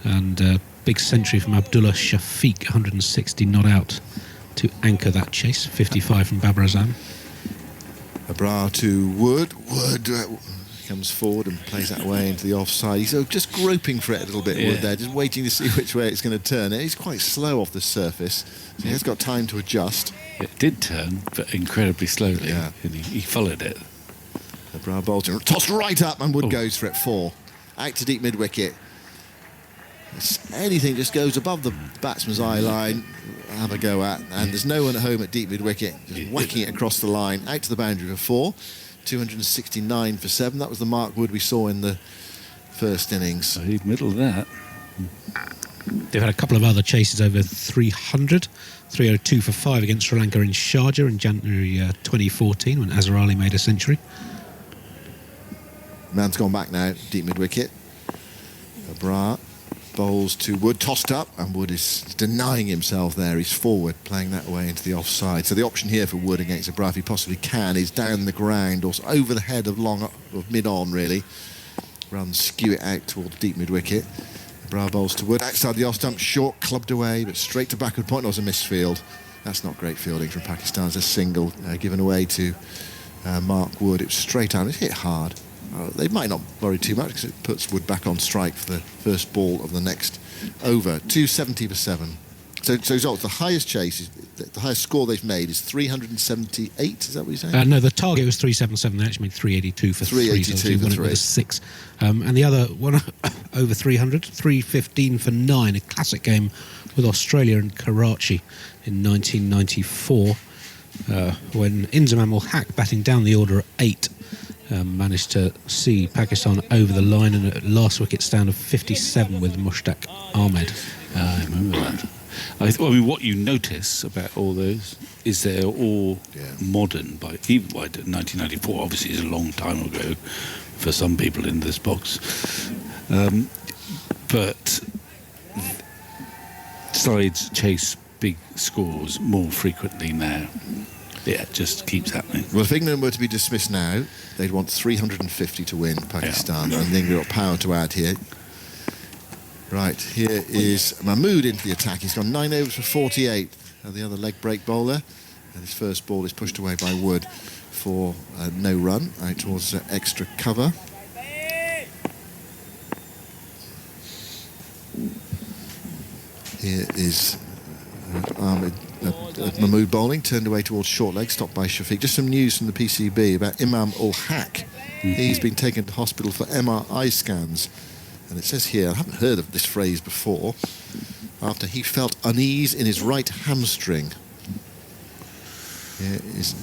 And big century from Abdullah Shafiq, 160 not out to anchor that chase. 55 from Babar Azam. Abrar to Wood. Wood comes forward and plays that away into the offside. He's just groping for it a little bit, Wood there, just waiting to see which way it's going to turn. He's quite slow off the surface, so he has got time to adjust. It did turn, but incredibly slowly. Yeah. And he followed it. Abrar Bolton tossed right up, and Wood goes for it. 4. Out to deep mid-wicket. Anything just goes above the batsman's eye line, have a go at, and there's no one at home at deep mid-wicket, just whacking it across the line, out to the boundary for 4. 269 for 7. That was the Mark Wood we saw in the first innings. So he'd middle that. They've had a couple of other chases over 300. 302 for 5 against Sri Lanka in Sharjah in January 2014 when Azhar Ali made a century. Man's gone back now, deep mid-wicket. Abrar bowls to Wood, tossed up, and Wood is denying himself there. He's forward, playing that way into the offside. So the option here for Wood against Abrar, if he possibly can, is down the ground or over the head of mid-on, really. Rather than skew it out towards deep mid-wicket. Abrar bowls to Wood, outside the off-stump, short, clubbed away, but straight to backward point. That was a missed field. That's not great fielding from Pakistan. It's a single given away to Mark Wood. It was straight out. It hit hard. They might not worry too much because it puts Wood back on strike for the first ball of the next over. 270 for 7. So results, the highest chase, the highest score they've made is 378. Is that what you're saying? No, the target was 377. They actually made 382 for 382 3. for 3. It was 6. And the other one over 300, 315 for 9. A classic game with Australia and Karachi in 1994 when Inzamam ul Haq, batting down the order at 8, managed to see Pakistan over the line in a last wicket stand of 57 with Mushtaq Ahmed. I remember that. I mean, what you notice about all those is they're all modern. Even by 1994, obviously, is a long time ago for some people in this box. But sides chase big scores more frequently now. Yeah, it just keeps happening. Well, if England were to be dismissed now, they'd want 350 to win Pakistan, and England got power to add here. Right, here is Mahmood into the attack. He's gone 9 overs for 48. The other leg break bowler. And his first ball is pushed away by Wood for no run, out towards extra cover. Here is Mahmood bowling, turned away towards short leg, stopped by Shafiq. Just some news from the PCB about Imam ul Haq. He's been taken to hospital for MRI scans. And it says here, I haven't heard of this phrase before, after he felt unease in his right hamstring. Here is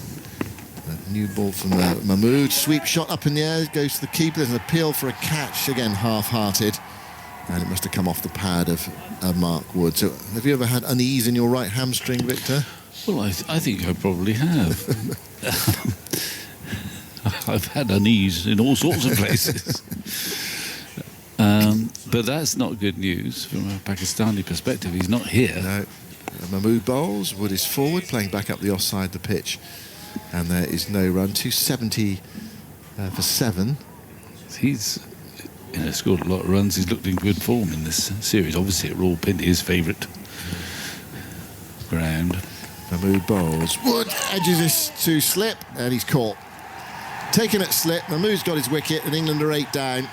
a new ball from Mahmood. Sweep shot up in the air, goes to the keeper. There's an appeal for a catch, again half-hearted. And it must have come off the pad of Mark Wood. So have you ever had unease in your right hamstring, Victor? Well, I think I probably have. I've had unease in all sorts of places. But that's not good news from a Pakistani perspective. He's not here. No. Mahmood bowls. Wood is forward, playing back up the offside the pitch. And there is no run. 270 for 7. scored a lot of runs. He's looked in good form in this series. Obviously, at Rawalpindi, his favourite ground. Mahmood bowls. Wood edges this to slip, and he's caught. Taken at slip. Mahmood's got his wicket, and England are 8 down.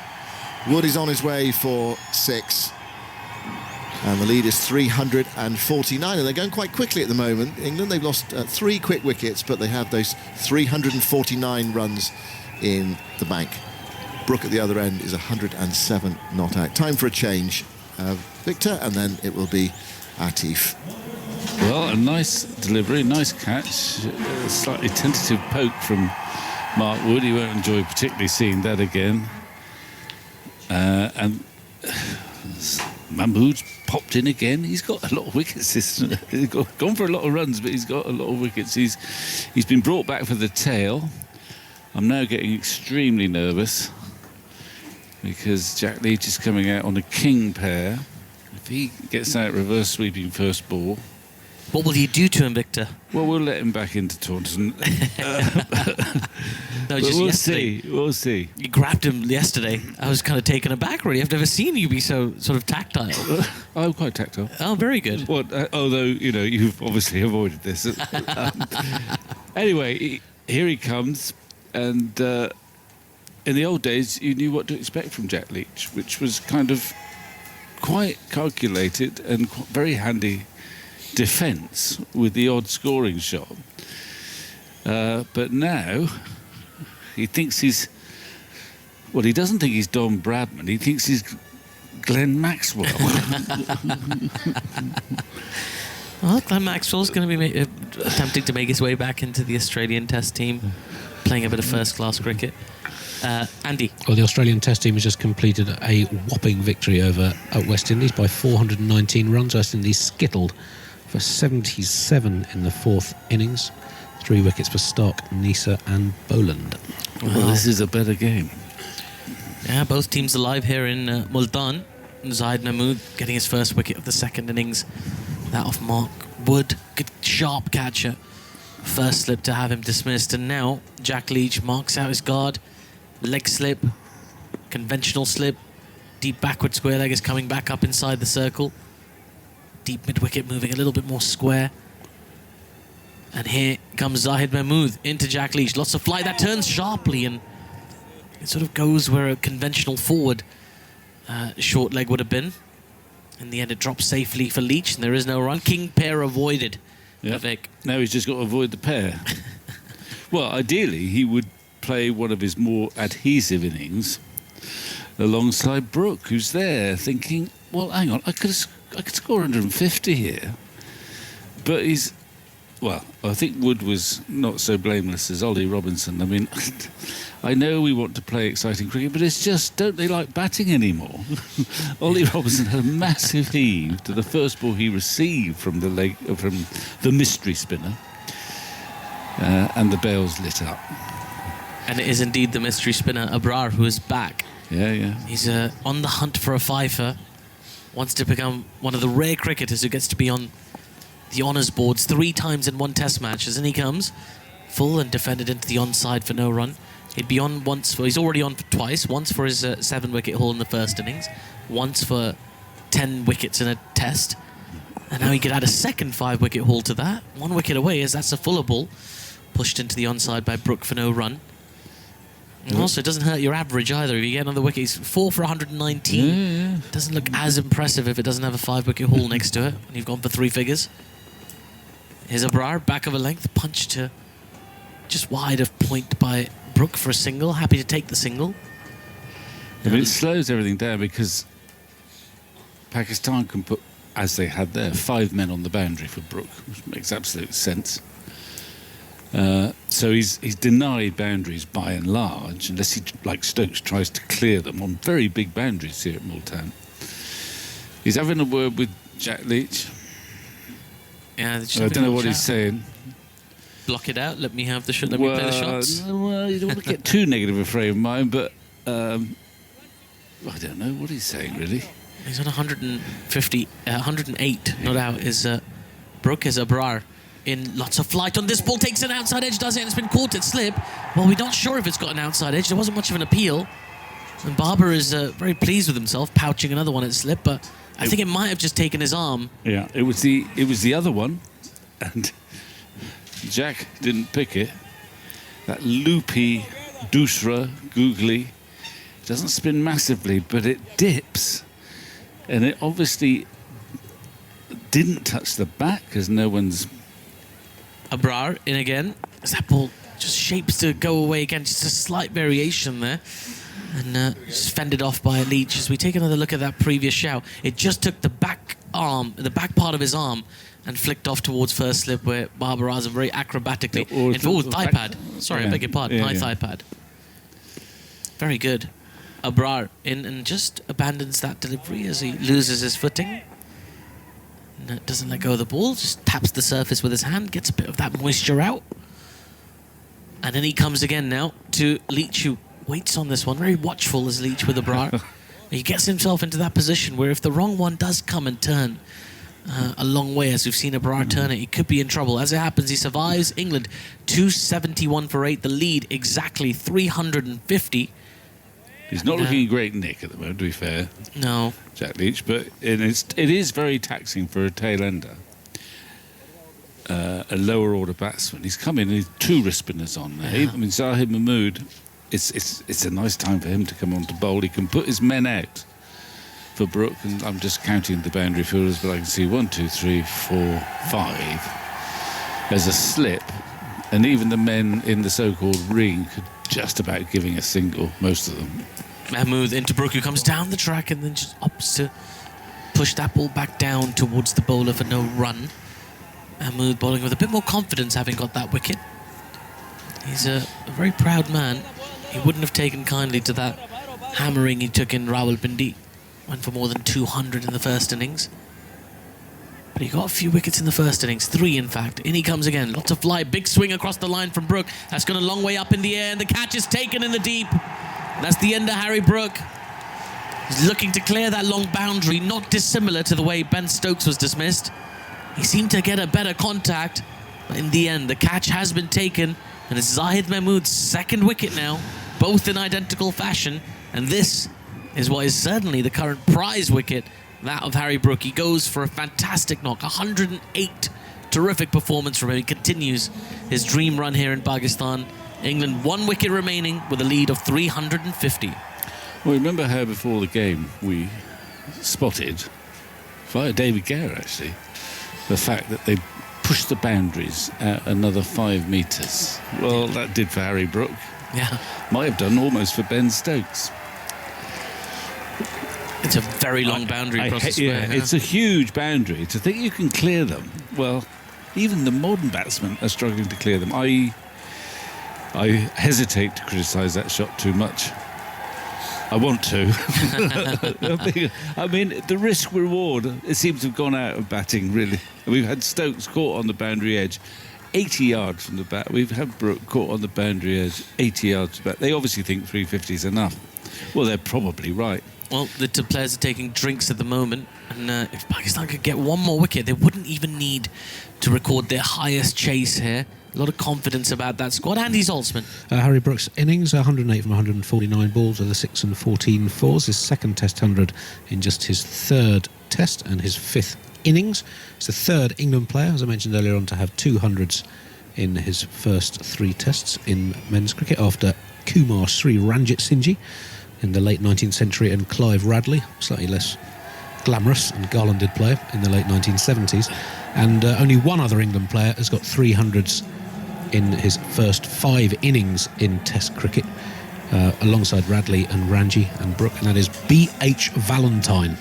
Wood is on his way for 6. And the lead is 349, and they're going quite quickly at the moment. England, they've lost 3 quick wickets, but they have those 349 runs in the bank. Brook at the other end is 107 not out. Time for a change. Victor, and then it will be Atif. Well, a nice delivery, nice catch. A slightly tentative poke from Mark Wood. He won't enjoy particularly seeing that again. And Mahmood's popped in again. He's got a lot of wickets. He's gone for a lot of runs, but he's got a lot of wickets. He's been brought back for the tail. I'm now getting extremely nervous because Jack Leach is coming out on a king pair. If he gets out reverse sweeping first ball, what will you do to him, Victor? well, we'll let him back into Taunton. No, But just we'll yesterday. see. We'll see. You grabbed him yesterday. I was kind of taken aback, really. I've never seen you be so sort of tactile. I'm quite tactile. Oh, very good. Well, although, you've obviously avoided this. Anyway, here he comes. And in the old days, you knew what to expect from Jack Leach, which was kind of quite calculated and very handy defence with the odd scoring shot. But now he thinks he's... Well, he doesn't think he's Don Bradman. He thinks he's Glenn Maxwell. Well, Glenn Maxwell's going to be attempting to make his way back into the Australian Test team, playing a bit of first-class cricket. Andy. Well, the Australian Test team has just completed a whopping victory over West Indies by 419 runs. West Indies skittled for 77 in the 4th innings. 3 wickets for Stark, Nisa and Boland. Well, this is a better game. Yeah, both teams alive here in Multan. Zahid Mahmood getting his first wicket of the 2nd innings. That off Mark Wood. Good sharp catcher. First slip to have him dismissed. And now Jack Leach marks out his guard. Leg slip. Conventional slip. Deep backward square leg is coming back up inside the circle. Deep mid-wicket moving a little bit more square. And here comes Zahid Mahmood into Jack Leach. Lots of flight. That turns sharply and it sort of goes where a conventional forward short leg would have been. In the end, it drops safely for Leach and there is no run. King pair avoided. Yep. Vic. Now he's just got to avoid the pair. Well, ideally, he would play one of his more adhesive innings alongside Brook, who's there thinking, well, hang on, I could score 150 here. But he's... Well, I think Wood was not so blameless as Ollie Robinson. I mean, I know we want to play exciting cricket, but it's just, don't they like batting anymore? Ollie Robinson had a massive heave to the first ball he received from the mystery spinner, and the bails lit up. And it is indeed the mystery spinner, Abrar, who is back. Yeah. He's on the hunt for a fifer. Wants to become one of the rare cricketers who gets to be on the honours boards 3 times in one test match. As in he comes, full and defended into the onside for no run. He'd be on once for... He's already on for twice. Once for his 7-wicket haul in the first innings. Once for 10 wickets in a test. And now he could add a second 5-wicket haul to that. 1 wicket away as that's a fuller ball. Pushed into the onside by Brook for no run. And also, it doesn't hurt your average either. If you get another wicket, he's 4 for 119. Yeah. Doesn't look as impressive if it doesn't have a 5-wicket haul next to it. And you've gone for 3 figures. Here's Abrar, back of a length, punch to just wide of point by Brook for a single. Happy to take the single. I mean, it slows everything down because Pakistan can put, as they had there, 5 men on the boundary for Brook, which makes absolute sense. So he's denied boundaries by and large, unless he, like Stokes, tries to clear them on very big boundaries here at Multan. He's having a word with Jack Leach. Yeah, I don't know what he's saying. Block it out. Let me have the shot. Let me play the shots. Well, you don't want to get too negative a frame of mind, but I don't know what he's saying, really. He's on 150, 108. Not out is Brook. Is Abrar in lots of flight on this ball. Takes an outside edge, does it? And it's been caught at slip. Well, we're not sure if it's got an outside edge. There wasn't much of an appeal. And Barber is very pleased with himself, pouching another one at slip, but I think it might have just taken his arm. Yeah, it was the other one, and Jack didn't pick it. That loopy, doosra, googly, doesn't spin massively, but it dips, and it obviously didn't touch the back because no one's... Abrar in again. As that ball just shapes to go away again, just a slight variation there. And just fended off by Leach. As we take another look at that previous shout, it just took the back part of his arm, and flicked off towards first slip, where Babar Azam very acrobatically... thigh pad. Sorry, I beg your pardon. Thigh pad. Very good. Abrar in and just abandons that delivery as he loses his footing. No, doesn't let go of the ball, just taps the surface with his hand, gets a bit of that moisture out. And then he comes again now to Leach, who waits on this one, very watchful as Leach with Abrar. He gets himself into that position where if the wrong one does come and turn a long way, as we've seen Abrar turn it, he could be in trouble. As it happens, he survives. England 271 for 8, the lead exactly 350. He's not looking in great nick at the moment, to be fair. No. Jack Leach, but it is very taxing for a tail ender. A lower order batsman. He's come in with 2 wrist spinners on there. Yeah. I mean, Zahid Mahmood, it's a nice time for him to come on to bowl. He can put his men out for Brook, and I'm just counting the boundary fielders, but I can see 1, 2, 3, 4, 5. There's a slip, and even the men in the so-called ring could just about giving a single, most of them. Mahmood into Brook, who comes down the track and then just opts to push that ball back down towards the bowler for no run. Mahmood bowling with a bit more confidence, having got that wicket. He's a very proud man. He wouldn't have taken kindly to that hammering he took in Rawalpindi. Went for more than 200 in the first innings. But he got a few wickets in the first innings, 3 in fact. In he comes again, lots of fly, big swing across the line from Brook. That's gone a long way up in the air, and the catch is taken in the deep. That's the end of Harry Brook. He's looking to clear that long boundary, not dissimilar to the way Ben Stokes was dismissed. He seemed to get a better contact, but in the end, the catch has been taken, and it's Zahid Mahmood's 2nd wicket now, both in identical fashion, and this is what is certainly the current prize wicket, that of Harry Brook. He goes for a fantastic knock, 108. Terrific performance from him. He continues his dream run here in Pakistan. England 1 wicket remaining with a lead of 350. Well, remember how before the game we spotted, via David Gower actually, the fact that they pushed the boundaries out another 5 metres. Well, that did for Harry Brook. Yeah. Might have done almost for Ben Stokes. It's a very long boundary across the square. Yeah, it's a huge boundary. To think you can clear them, well, even the modern batsmen are struggling to clear them. I hesitate to criticise that shot too much. I want to. I mean, the risk-reward, it seems to have gone out of batting, really. We've had Stokes caught on the boundary edge, 80 yards from the bat. We've had Brook caught on the boundary edge, 80 yards back. They obviously think 350 is enough. Well, they're probably right. Well, the 2 players are taking drinks at the moment, and if Pakistan could get 1 more wicket, they wouldn't even need to record their highest chase here. A lot of confidence about that squad. Andy Zaltzman. Harry Brook's innings, 108 from 149 balls with a 6 and 14 fours. His 2nd Test 100 in just his 3rd Test and his 5th innings. He's the 3rd England player, as I mentioned earlier on, to have 200s in his first 3 Tests in men's cricket, after Kumar Sri Ranjit Singh in the late 19th century and Clive Radley, slightly less glamorous and garlanded player, in the late 1970s. And only 1 other England player has got 300s in his first 5 innings in Test cricket, alongside Radley and Ranji and Brook, and that is B.H. Valentine,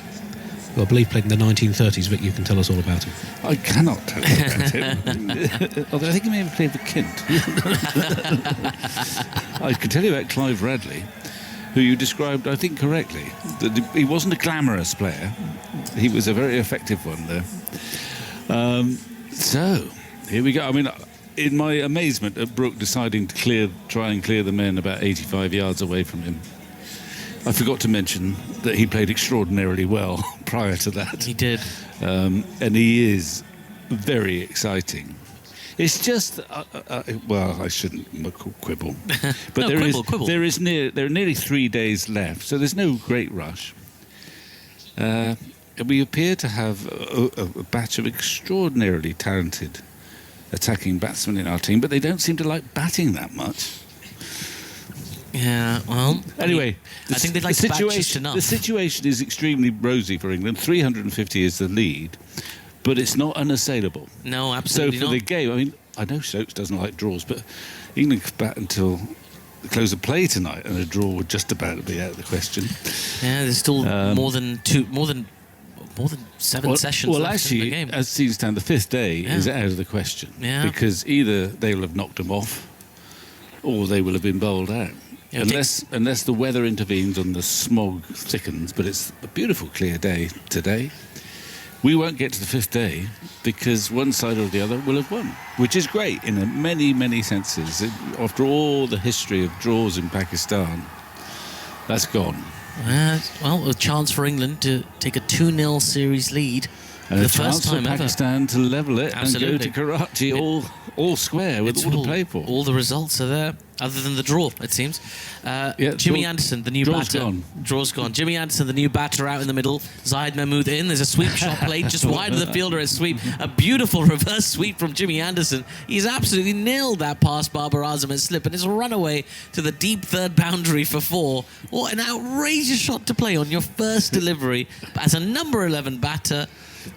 who I believe played in the 1930s. Vic, you can tell us all about him. I cannot tell you about him. Although I think he may have played for Kent. I can tell you about Clive Radley, who you described, I think, correctly. That he wasn't a glamorous player. He was a very effective one there. So, here we go. I mean, in my amazement at Brook deciding to try and clear the men about 85 yards away from him, I forgot to mention that he played extraordinarily well prior to that. He did. And he is very exciting. It's just, well, I shouldn't quibble, but No, quibble. there are nearly 3 days left, so there's no great rush. We appear to have a batch of extraordinarily talented attacking batsmen in our team, but they don't seem to like batting that much. Yeah, well... Anyway, I think they'd like to bat just enough. The situation is extremely rosy for England. 350 is the lead, but it's not unassailable. No, absolutely So for not. the game, I mean, I know Stokes doesn't like draws, but England could bat until the close of play tonight, and a draw would just about be out of the question. Yeah, there's still more than 7 sessions well, left in the actually, game. as things stand, the 5th day is out of the question. Yeah. Because either they will have knocked them off, or they will have been bowled out. Yeah, Unless the weather intervenes and the smog thickens, but it's a beautiful clear day today. We won't get to the 5th day because one side or the other will have won, which is great in many senses. After all the history of draws in Pakistan, that's gone. Well, a chance for England to take a 2-0 series lead. And for a the chance first time for ever. Pakistan to level it Absolutely. and go to Karachi all square with It's all to play for. All the results are there, other than the draw, it seems. Jimmy Anderson, the new draw's batter. gone. Draw's gone. Jimmy Anderson, the new batter, out in the middle. Zahid Mahmood in. There's a sweep shot played just wide of the fielder at sweep. A beautiful reverse sweep from Jimmy Anderson. He's absolutely nailed that past Babar Azam at slip, and it's run away to the deep third boundary for 4. What an outrageous shot to play on your first delivery as a number 11 batter.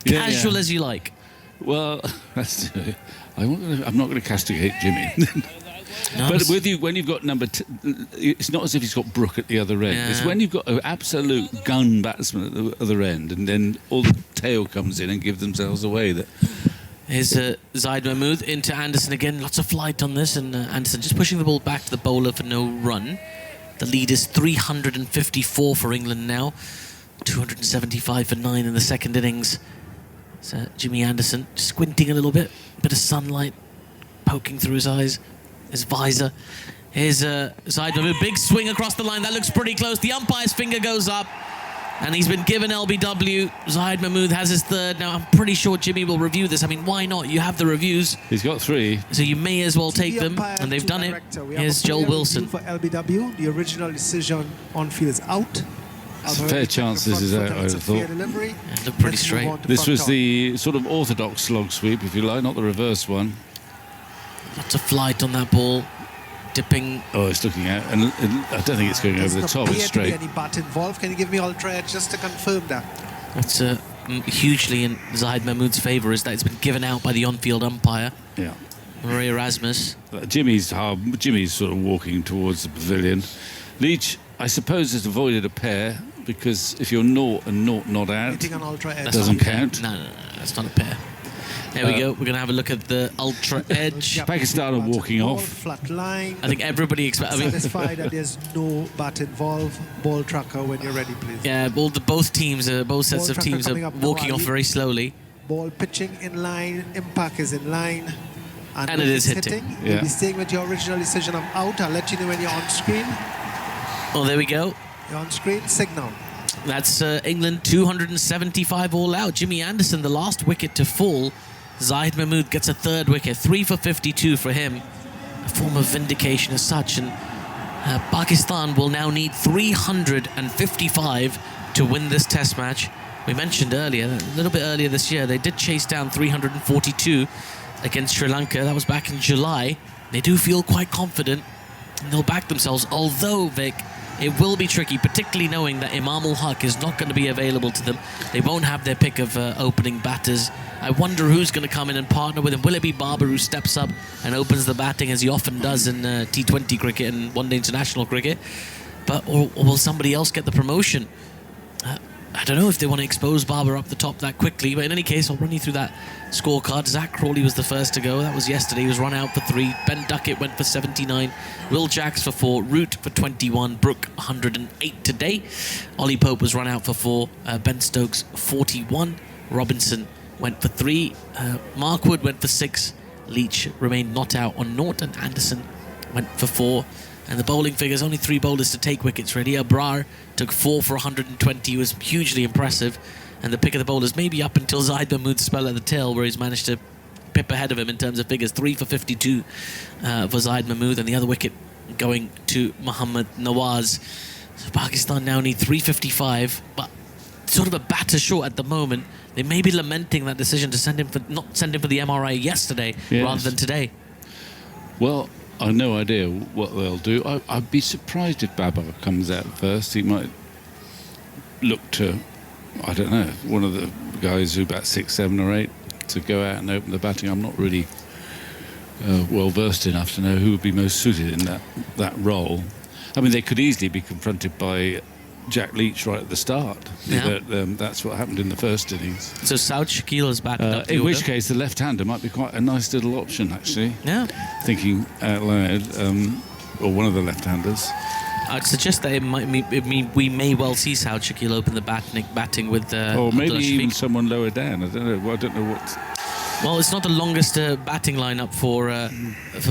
Casual as you like. Well, I'm not going to castigate Jimmy. No, But when you've got it's not as if he's got Brook at the other end. Yeah. It's when you've got an absolute gun batsman at the other end, and then all the tail comes in and give themselves away. Here's Zahid Mahmood into Anderson again. Lots of flight on this, and Anderson just pushing the ball back to the bowler for no run. The lead is 354 for England now. 275 for 9 in the second innings. So Jimmy Anderson squinting a little bit of sunlight poking through his eyes, his visor. Here's Zahid Mahmood, big swing across the line. That looks pretty close. The umpire's finger goes up, and he's been given LBW. Zahid Mahmood has his third. Now, I'm pretty sure Jimmy will review this. I mean, why not? You have the reviews. He's got 3. So you may as well take The them, umpire and they've to done it. director. We have Here's a Joel player Wilson. review for LBW. The original decision on field is out. It's a fair chance this is out, I would have thought. Yeah, looked pretty straight. This was the sort of orthodox slog sweep, if you like, not the reverse one. Lots of flight on that ball. Dipping. Oh, it's looking out, and I don't think it's going over the top. It's straight. Any bat involved? Can you give me ultra edge just to confirm that? That's hugely in Zahid Mahmood's favour, is that it's been given out by the on-field umpire, Yeah. Maria Erasmus. Jimmy's sort of walking towards the pavilion. Leach, I suppose, has avoided a pair because if you're 0 and 0 not out, Hitting an ultra edge. doesn't count. No, that's not a pair. There we go. We're going to have a look at the ultra edge. Pakistan are walking Ball, off. Flat line. I think everybody expects. Satisfied that there's no bat involved. Ball tracker when you're ready, please. Yeah, both sets Ball of tracker teams coming are up now, walking off Ali. very slowly. Ball pitching in line. Impact is in line. And when it is it's hitting. You'll Yeah. be staying with your original decision of out. I'll let you know when you're on screen. Oh, there we go. You're on screen. Signal. That's England 275 all out. Jimmy Anderson, the last wicket to fall. Zahid Mahmood gets a third wicket. 3 for 52 for him. A form of vindication as such. And Pakistan will now need 355 to win this test match. We mentioned earlier, a little bit earlier this year, they did chase down 342 against Sri Lanka. That was back in July. They do feel quite confident, and they'll back themselves. Although, Vic, it will be tricky, particularly knowing that Imam ul Haq is not going to be available to them. They won't have their pick of opening batters. I wonder who's going to come in and partner with him. Will it be Babar who steps up and opens the batting as he often does in T20 cricket and one-day international cricket? Or will somebody else get the promotion? I don't know if they want to expose Babar up the top that quickly, but in any case, I'll run you through that scorecard. Zach Crawley was the first to go. That was yesterday. He was run out for 3. Ben Duckett went for 79. Will Jacks for 4. Root for 21. Brook 108 today. Ollie Pope was run out for 4. Ben Stokes 41. Robinson went for 3. Mark Wood went for 6. Leach remained not out on 0, and Anderson went for 4. And the bowling figures, only 3 bowlers to take wickets ready. Abrar took 4 for 120. He was hugely impressive. And the pick of the bowlers maybe up until Zahid Mahmood's spell at the tail, where he's managed to pip ahead of him in terms of figures. 3 for 52 for Zahid Mahmood, and the other wicket going to Mohammad Nawaz. So Pakistan now need 355, but sort of a batter short at the moment. They may be lamenting that decision to not send him for the MRI yesterday rather than today. Well, I've no idea what they'll do. I'd be surprised if Babar comes out first. He might look to, I don't know, one of the guys who bat 6, 7 or 8 to go out and open the batting. I'm not really well versed enough to know who would be most suited in that role. I mean, they could easily be confronted by Jack Leach right at the start. Yeah. That's what happened in the first innings. So Saud Shakil is back up. In which case, the left-hander might be quite a nice little option, actually. Yeah. Thinking out loud, or one of the left-handers. I'd suggest that we may well see Saud Shakil open the batting with or maybe Abdullah even Shafiq. someone lower down. I don't know. Well, I don't know what. Well, it's not the longest batting lineup for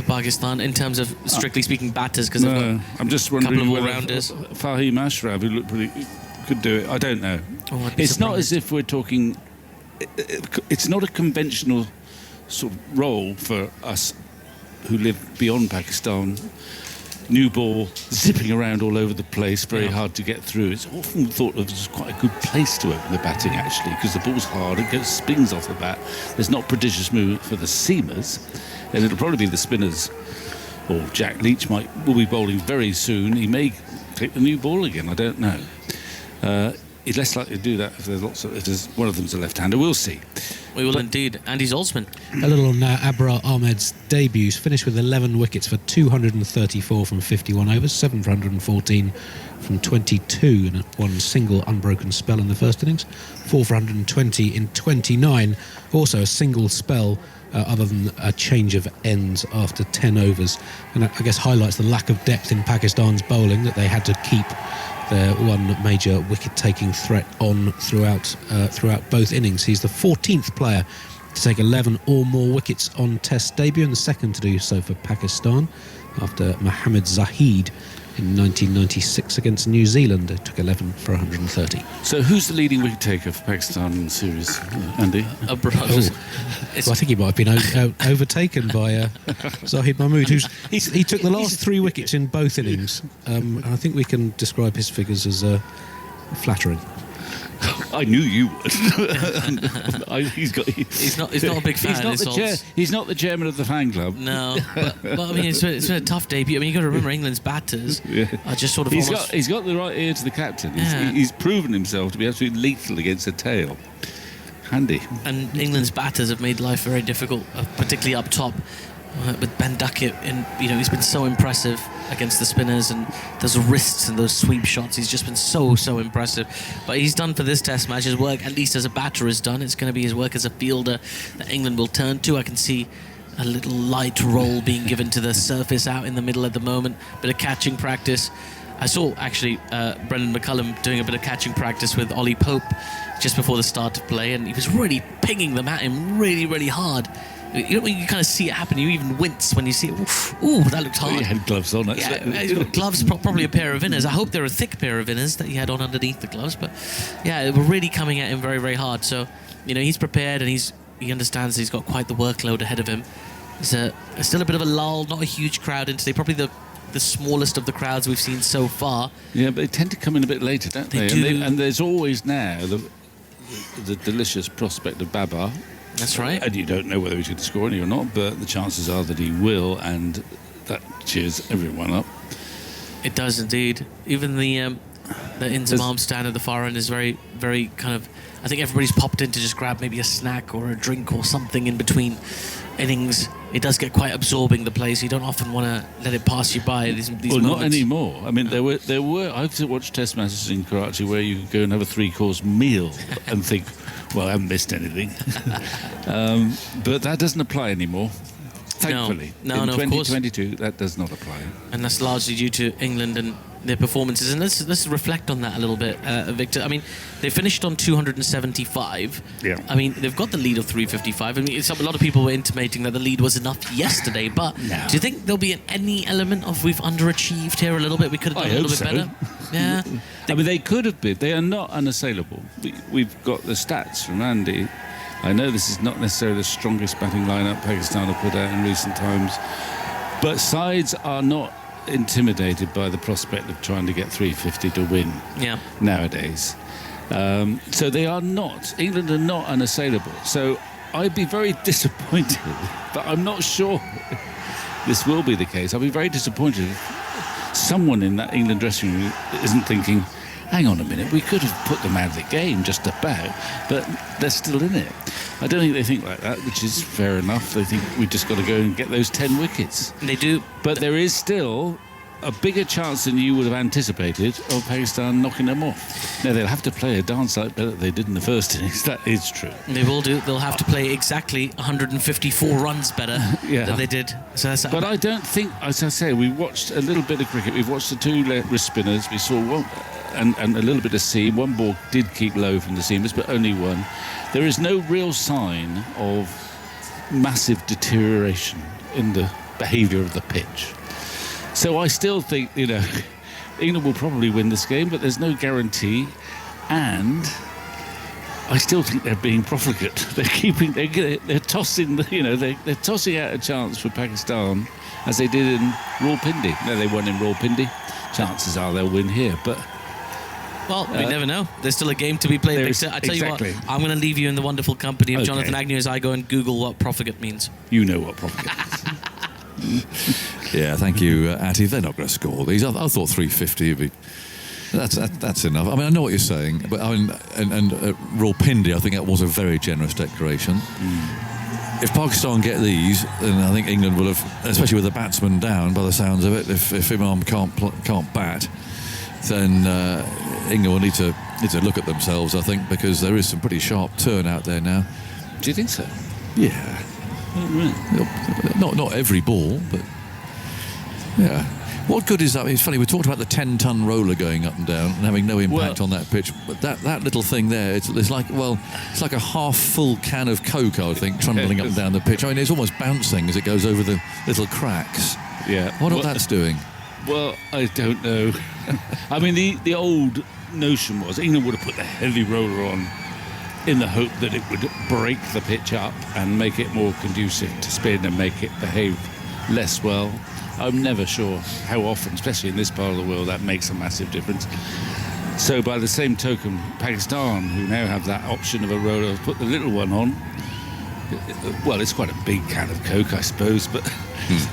Pakistan in terms of, strictly speaking, batters, because No, I'm just wondering couple of whether all-rounders. Fahim Ashraf, who looked pretty, could do it. I don't know. Oh, I'd be It's not surprised. as if we're talking. It's not a conventional sort of role for us who live beyond Pakistan. New ball zipping around all over the place, very hard to get through. It's often thought of as quite a good place to open the batting, actually, because the ball's hard, it goes spins off the bat. There's not prodigious move for the seamers, and it'll probably be the spinners. Or Jack Leach will be bowling very soon. He may take the new ball again. I don't know. He's less likely to do that if there's one of them's a left-hander. We'll see. We will indeed. Andy Zaltzman. A little on Abrar Ahmed's debuts. Finished with 11 wickets for 234 from 51 overs, 7 for 114 from 22 in one single unbroken spell in the first innings, 4 for 120 in 29. Also a single spell other than a change of ends after 10 overs. And I guess highlights the lack of depth in Pakistan's bowling, that they had to keep their one major wicket-taking threat on throughout both innings. He's the 14th player to take 11 or more wickets on Test debut, and the second to do so for Pakistan, after Mohammad Zahid in 1996 against New Zealand. It took 11 for 130. So who's the leading wicket taker for Pakistan in the series, Andy? Well, I think he might have been overtaken by Zahid Mahmood, he took the last 3 wickets in both innings. And I think we can describe his figures as flattering. I knew you would. He's not a big fan. He's not the chairman of the fan club. No, but I mean, it's been a tough debut. I mean, you got to remember England's batters are just sort of. He's got the right ear to the captain. He's proven himself to be absolutely lethal against a tail. Handy. And England's batters have made life very difficult, particularly up top. With Ben Duckett, and he's been so impressive against the spinners, and those wrists and those sweep shots. He's just been so impressive. But he's done for this Test match. His work, at least as a batter, is done. It's going to be his work as a fielder that England will turn to. I can see a little light roll being given to the surface out in the middle at the moment. Bit of catching practice. I saw actually Brendan McCullum doing a bit of catching practice with Ollie Pope just before the start of play, and he was really pinging them at him really hard. You kind of see it happen. You even wince when you see it. Ooh, that looked hard. He had gloves on. Gloves, probably a pair of inners. I hope they're a thick pair of inners that he had on underneath the gloves. But yeah, they were really coming at him very hard. So he's prepared, and he understands he's got quite the workload ahead of him. There's still a bit of a lull, not a huge crowd in today. Probably the smallest of the crowds we've seen so far. Yeah, but they tend to come in a bit later, don't they? Do. And there's always now the delicious prospect of Babar. That's right. And you don't know whether he's going to score any or not, but the chances are that he will, and that cheers everyone up. It does indeed. Even the Inzamam stand at the far end is very kind of. I think everybody's popped in to just grab maybe a snack or a drink or something in between innings. It does get quite absorbing, the place. You don't often want to let it pass you by. These well, moments. Not anymore. I mean, there were. I've watched Test matches in Karachi where you could go and have a 3-course meal and think, well, I haven't missed anything. But that doesn't apply anymore. Thankfully, no, in of course. 2022, that does not apply. And that's largely due to England and their performances. And let's reflect on that a little bit, Victor. I mean, they finished on 275. Yeah. I mean, they've got the lead of 355. I mean, a lot of people were intimating that the lead was enough yesterday. But No. do you think there'll be any element of we've underachieved here a little bit? We could have done a little bit better. Yeah. I mean, they could have been. They are not unassailable. We've got the stats from Andy. I know this is not necessarily the strongest batting lineup Pakistan have put out in recent times, but sides are not intimidated by the prospect of trying to get 350 to win nowadays. So they are not. England are not unassailable. So I'd be very disappointed, but I'm not sure this will be the case. I'll be very disappointed if someone in that England dressing room isn't thinking, hang on a minute, we could have put them out of the game just about, but they're still in it. I don't think they think like that, which is fair enough. They think we've just got to go and get those 10 wickets. They do. But there is still a bigger chance than you would have anticipated of Pakistan knocking them off. Now, they'll have to play a darn sight better than they did in the first innings. That is true. They will do. They'll have to play exactly 154 runs better than they did. So that's but I don't think, as I say, we watched a little bit of cricket. We've watched the two wrist spinners. We saw one and a little bit of seam. One ball did keep low from the seamers, but only one. There is no real sign of massive deterioration in the behaviour of the pitch. So I still think, England will probably win this game, but there's no guarantee. And I still think they're being profligate. They're tossing, they're tossing out a chance for Pakistan as they did in Rawalpindi. No, they won in Rawalpindi. Chances are they'll win here, but. Well, we never know. There's still a game to be played. I tell you what, I'm going to leave you in the wonderful company of Jonathan Agnew as I go and Google what profligate means. You know what profligate means. Yeah, thank you, Atty. They're not going to score these. I thought 350 would be. That's enough. I mean, I know what you're saying, but I mean, and Rawalpindi, I think that was a very generous declaration. If Pakistan get these, then I think England will have, especially with the batsman down, by the sounds of it. If Imam can't bat, then England will need to look at themselves, I think, because there is some pretty sharp turn out there now. Do you think so? Yeah. Oh, really? Not every ball, but yeah. What good is that? It's funny, we talked about the 10-ton roller going up and down and having no impact on that pitch, but that little thing there, it's like a half-full can of Coke, I would think, trundling up and down the pitch. I mean, it's almost bouncing as it goes over the little cracks. Yeah. I wonder what that's doing. Well, I don't know. I mean, the old notion was England would have put the heavy roller on in the hope that it would break the pitch up and make it more conducive to spin and make it behave less well. I'm never sure how often, especially in this part of the world, that makes a massive difference. So by the same token, Pakistan, who now have that option of a roller, put the little one on. Well, it's quite a big can of Coke, I suppose, but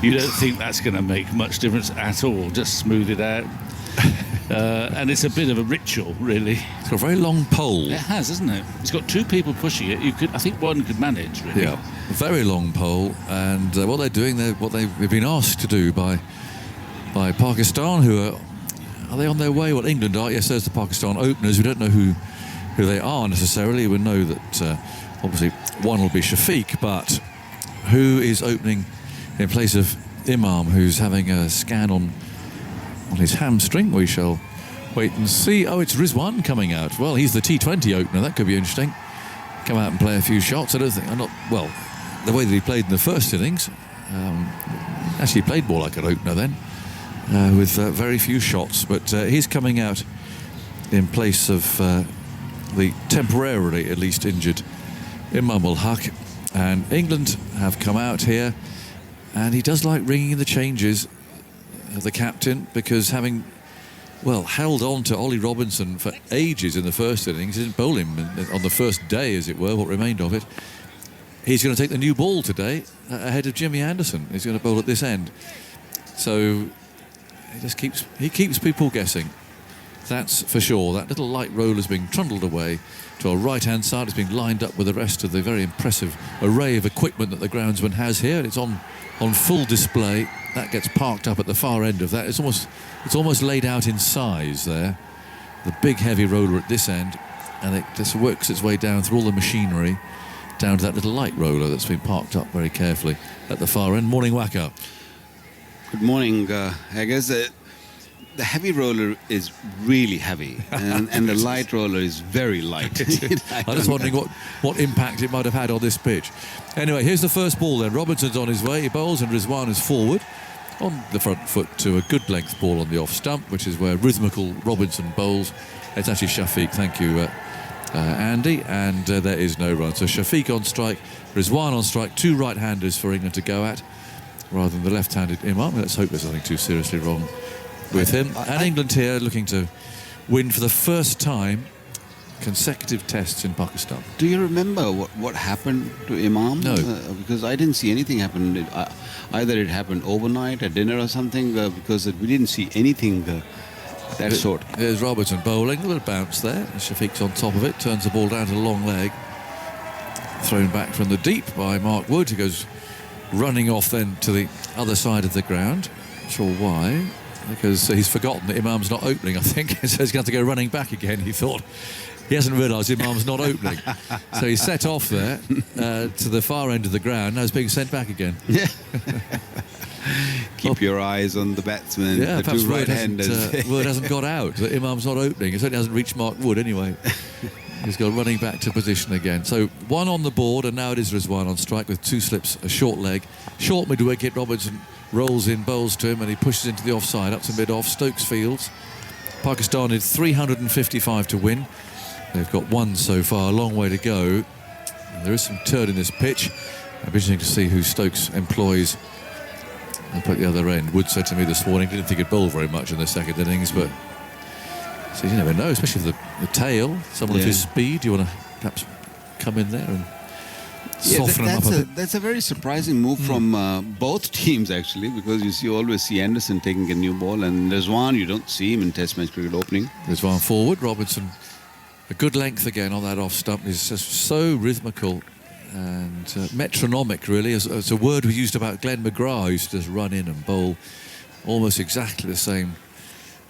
you don't think that's going to make much difference at all. Just smooth it out. And it's a bit of a ritual, really. It's got a very long pole. It has, hasn't it? It's got two people pushing it. I think one could manage, really. Yeah, a very long pole. And what they're doing, what they've been asked to do by Pakistan, who are they on their way? Well, England are. Yes, there's the Pakistan openers. We don't know who they are necessarily. We know that obviously one will be Shafiq, but who is opening in place of Imam, who's having a scan on his hamstring? We shall wait and see. Oh, it's Rizwan coming out. Well, he's the T20 opener. That could be interesting. Come out and play a few shots. The way that he played in the first innings, actually played more like an opener then, with very few shots. But he's coming out in place of the temporarily at least injured Imam ul Haq. And England have come out here, and he does like ringing in the changes, the captain, because having held on to Ollie Robinson for ages in the first innings, he didn't bowl him on the first day, as it were, what remained of it. He's going to take the new ball today ahead of Jimmy Anderson. He's going to bowl at this end, so he keeps people guessing. That's for sure. That little light roller's being trundled away to our right-hand side. It's being lined up with the rest of the very impressive array of equipment that the groundsman has here. It's on full display. That gets parked up at the far end of that. It's almost laid out in size there. The big heavy roller at this end, and it just works its way down through all the machinery down to that little light roller that's been parked up very carefully at the far end. Morning, Waka. Good morning, Haggers. The heavy roller is really heavy, and the light roller is very light. I'm just wondering what impact it might have had on this pitch. Anyway, here's the first ball then. Robinson's on his way. He bowls, and Rizwan is forward on the front foot to a good length ball on the off stump, which is where rhythmical Robinson bowls. It's actually Shafiq, thank you, Andy, and there is no run. So Shafiq on strike, Rizwan on strike, 2 right-handers for England to go at, rather than the left-handed Imam. Let's hope there's nothing too seriously wrong with him. And England here looking to win for the first time consecutive tests in Pakistan. Do you remember what happened to Imam? No. Because I didn't see anything happen. Either it happened overnight at dinner or something, because we didn't see anything that sort. There's Robertson bowling, a little bounce there. Shafiq's on top of it, turns the ball down to the long leg. Thrown back from the deep by Mark Wood, who goes running off then to the other side of the ground. Not sure why, because he's forgotten that Imam's not opening, I think. So he's going to have to go running back again, he thought. He hasn't realised Imam's not opening. So he set off there to the far end of the ground. Now he's being sent back again. Yeah. Keep your eyes on the batsman, yeah, the perhaps two right-handers. Word hasn't got out that Imam's not opening. It certainly hasn't reached Mark Wood anyway. He's gone running back to position again. So 1 on the board, and now it is Rizwan on strike with 2 slips, a short leg. Short mid-wicket, Robertson rolls in, bowls to him, and he pushes into the offside, up to mid-off, Stokes fields. Pakistan is 355 to win. They've got 1 so far, a long way to go. And there is some turn in this pitch. It'll be interesting to see who Stokes employs up at the other end. Wood said to me this morning, didn't think he'd bowl very much in the second innings, but so you never know, especially with the tail, someone of his speed. You want to perhaps come in there and soften him up a bit. That's a very surprising move from both teams, actually, because you always see Anderson taking a new ball, and Rizwan, you don't see him in Test match cricket opening. Rizwan forward, Robertson a good length again on that off stump. He's just so rhythmical and metronomic, really. It's a word we used about Glenn McGrath, who used to just run in and bowl almost exactly the same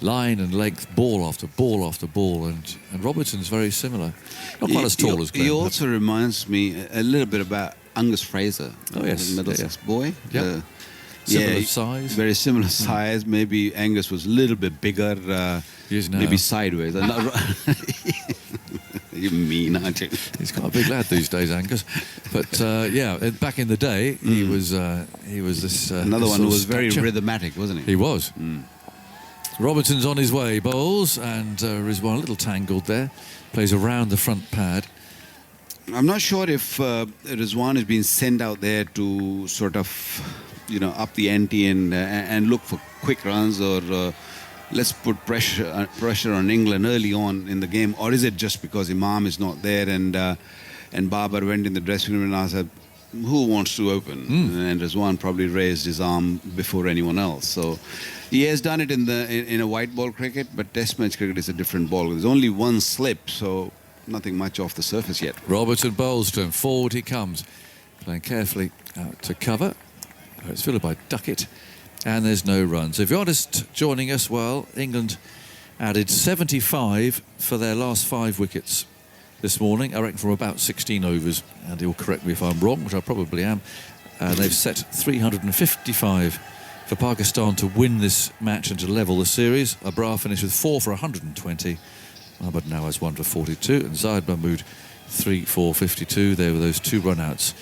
line and length, ball after ball after ball, and Robertson's very similar. Not quite as tall as Glenn. He also reminds me a little bit about Angus Fraser. Oh, yes. The Middlesex boy. Yeah. Similar size. Very similar size. Maybe Angus was a little bit bigger. He is now. Maybe sideways. You're mean, aren't you? He's quite a big lad these days, Angus. But yeah, back in the day, he was this. Another this one who was stature. very rhythmatic, wasn't he? He was. Robertson's on his way, bowls, and Rizwan a little tangled there. Plays around the front pad. I'm not sure if Rizwan has been sent out there to sort of, up the ante and look for quick runs, or let's put pressure on England early on in the game, or is it just because Imam is not there and Babar went in the dressing room and asked who wants to open, and Rizwan probably raised his arm before anyone else. So he has done it in a white ball cricket, but Test match cricket is a different ball. There's only 1 slip, so nothing much off the surface yet. Robertson bowls to him. Forward he comes, playing carefully out to cover. It's fielded by Duckett, and there's no run. So if you're just joining us, well, England added 75 for their last 5 wickets this morning, I reckon from about 16 overs, and he'll correct me if I'm wrong, which I probably am. They've set 355 for Pakistan to win this match and to level the series. Abrar finished with 4 for 120. Ahmed now has 1 for 42, and Zahid Mahmood 3 for 52. There were those 2 run-outs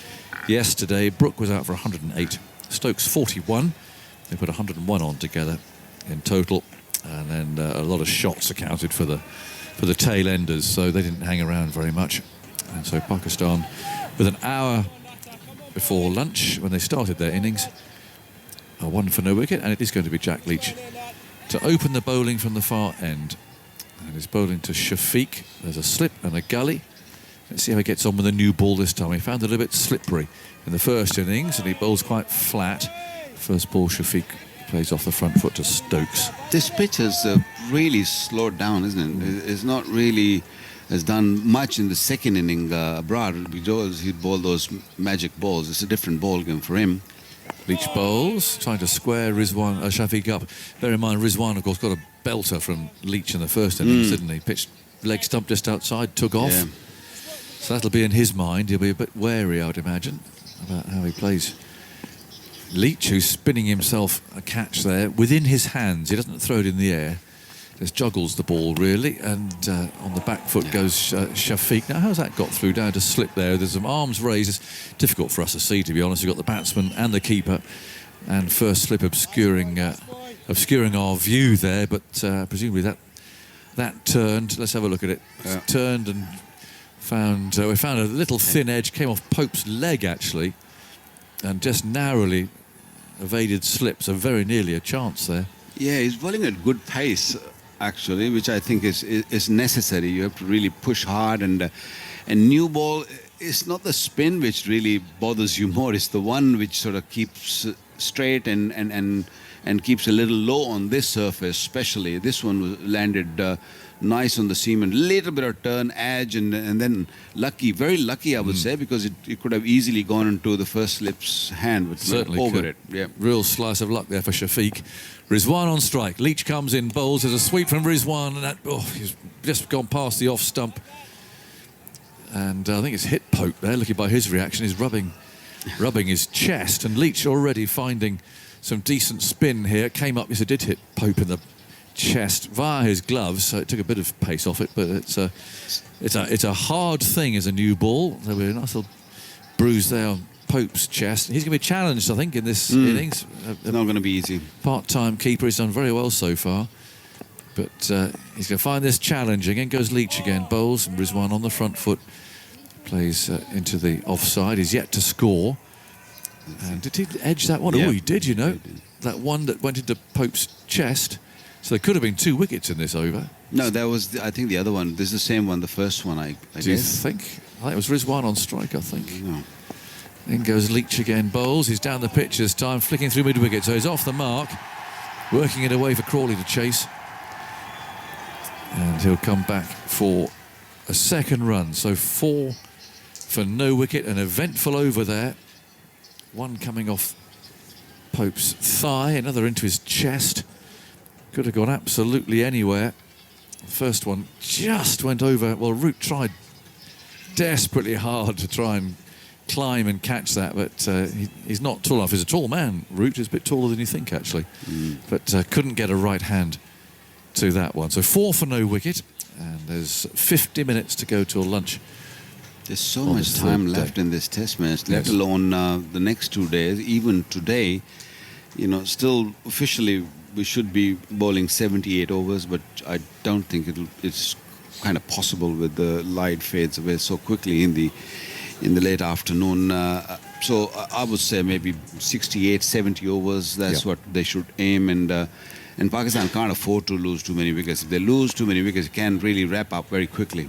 yesterday. Brooke was out for 108. Stokes 41. They put 101 on together in total, and then a lot of shots accounted for the tail enders, so they didn't hang around very much. And so Pakistan, with an hour before lunch when they started their innings, are 1 for no wicket, and it is going to be Jack Leach to open the bowling from the far end. And he's bowling to Shafiq. There's a slip and a gully. Let's see how he gets on with the new ball this time. He found it a little bit slippery in the first innings, and he bowls quite flat. First ball, Shafiq plays off the front foot to Stokes. This pitch has really slowed down, isn't it? It's not really has done much in the second inning. Abrar, because he bowled those magic balls. It's a different ball game for him. Leach bowls, trying to square Shafiq up. Bear in mind, Rizwan, of course, got a belter from Leach in the first innings, didn't he? Pitched leg stump just outside, took off. Yeah. So that'll be in his mind. He'll be a bit wary, I would imagine, about how he plays. Leach, who's spinning himself a catch there within his hands. He doesn't throw it in the air. Just juggles the ball, really, and on the back foot goes Shafiq. Now, how's that got through down to slip there? There's some arms raised. It's difficult for us to see, to be honest. You've got the batsman and the keeper, and first slip obscuring our view there, but presumably that turned. Let's have a look at it. It's turned and We found a little thin edge, came off Pope's leg actually, and just narrowly evaded slip, so very nearly a chance there. Yeah, he's bowling at good pace, actually, which I think is necessary. You have to really push hard, and new ball is not the spin which really bothers you more. It's the one which sort of keeps straight and keeps a little low on this surface, especially. This one was landed nice on the seam and little bit of turn, edge, and then lucky, very lucky, I would say, because it could have easily gone into the first slip's hand, but Certainly over could. it. Yeah. Real slice of luck there for Shafiq. Rizwan on strike. Leach comes in, bowls. There's a sweep from Rizwan, and he's just gone past the off stump. And I think it's hit Pope there. Looking by his reaction, he's rubbing his chest, and Leach already finding some decent spin here. Came up, yes, it did hit Pope in the chest via his gloves, so it took a bit of pace off it. But it's a hard thing as a new ball. There'll be a nice little bruise there on Pope's chest. He's going to be challenged, I think, in this innings. It's not going to be easy. Part-time keeper. He's done very well so far, but he's going to find this challenging. In goes Leach again. Bowls, and Rizwan on the front foot plays into the offside. He's yet to score. And did he edge that one? Yeah. Oh, he did, you know. That one that went into Pope's chest. So there could have been 2 wickets in this over. No, that was, I think, the other one. This is the same one, the first one, I Do you guess. think? I think it was Rizwan on strike, I think. No. In goes Leach again. Bowls. He's down the pitch this time, flicking through mid-wicket. So he's off the mark, working it away for Crawley to chase. And he'll come back for a second run. So 4 for no wicket. An eventful over there. One coming off Pope's thigh, another into his chest. Could have gone absolutely anywhere. First one just went over. Well, Root tried desperately hard to try and climb and catch that, but he's not tall enough. He's a tall man. Root is a bit taller than you think, actually. But couldn't get a right hand to that one. So 4 for no wicket, and there's 50 minutes to go till lunch. There's so On much the time third left day. in this test match, let Yes. alone the next 2 days. Even today, still officially we should be bowling 78 overs, but I don't think it's kind of possible with the light fades away so quickly in the late afternoon. So I would say maybe 68, 70 overs. That's what they should aim, and Pakistan can't afford to lose too many wickets. If they lose too many wickets, it can really wrap up very quickly.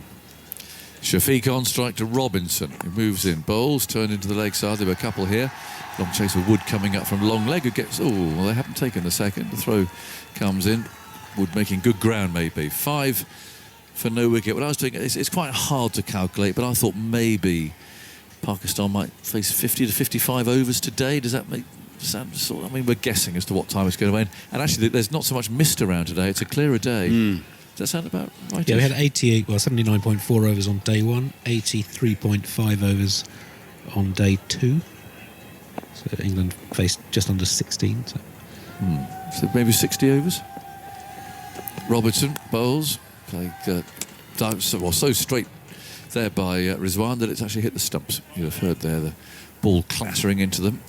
Shafiq on strike to Robinson, who moves in. Bowls turned into the leg side. There were a couple here. Long chase of Wood coming up from long leg, who gets... Oh, well, they haven't taken the second. The throw comes in. Wood making good ground, maybe. 5 for no wicket. What I was doing, it's quite hard to calculate, but I thought maybe Pakistan might face 50 to 55 overs today. Does that make sense? I mean, we're guessing as to what time it's going to end. And actually, there's not so much mist around today. It's a clearer day. Does that sound about right? Yeah, we had 79.4 overs on day 1, 83.5 overs on day 2. So England faced just under 16. So maybe 60 overs. Robertson bowls, played so straight there by Rizwan that it's actually hit the stumps. You'd have heard there the ball clattering into them.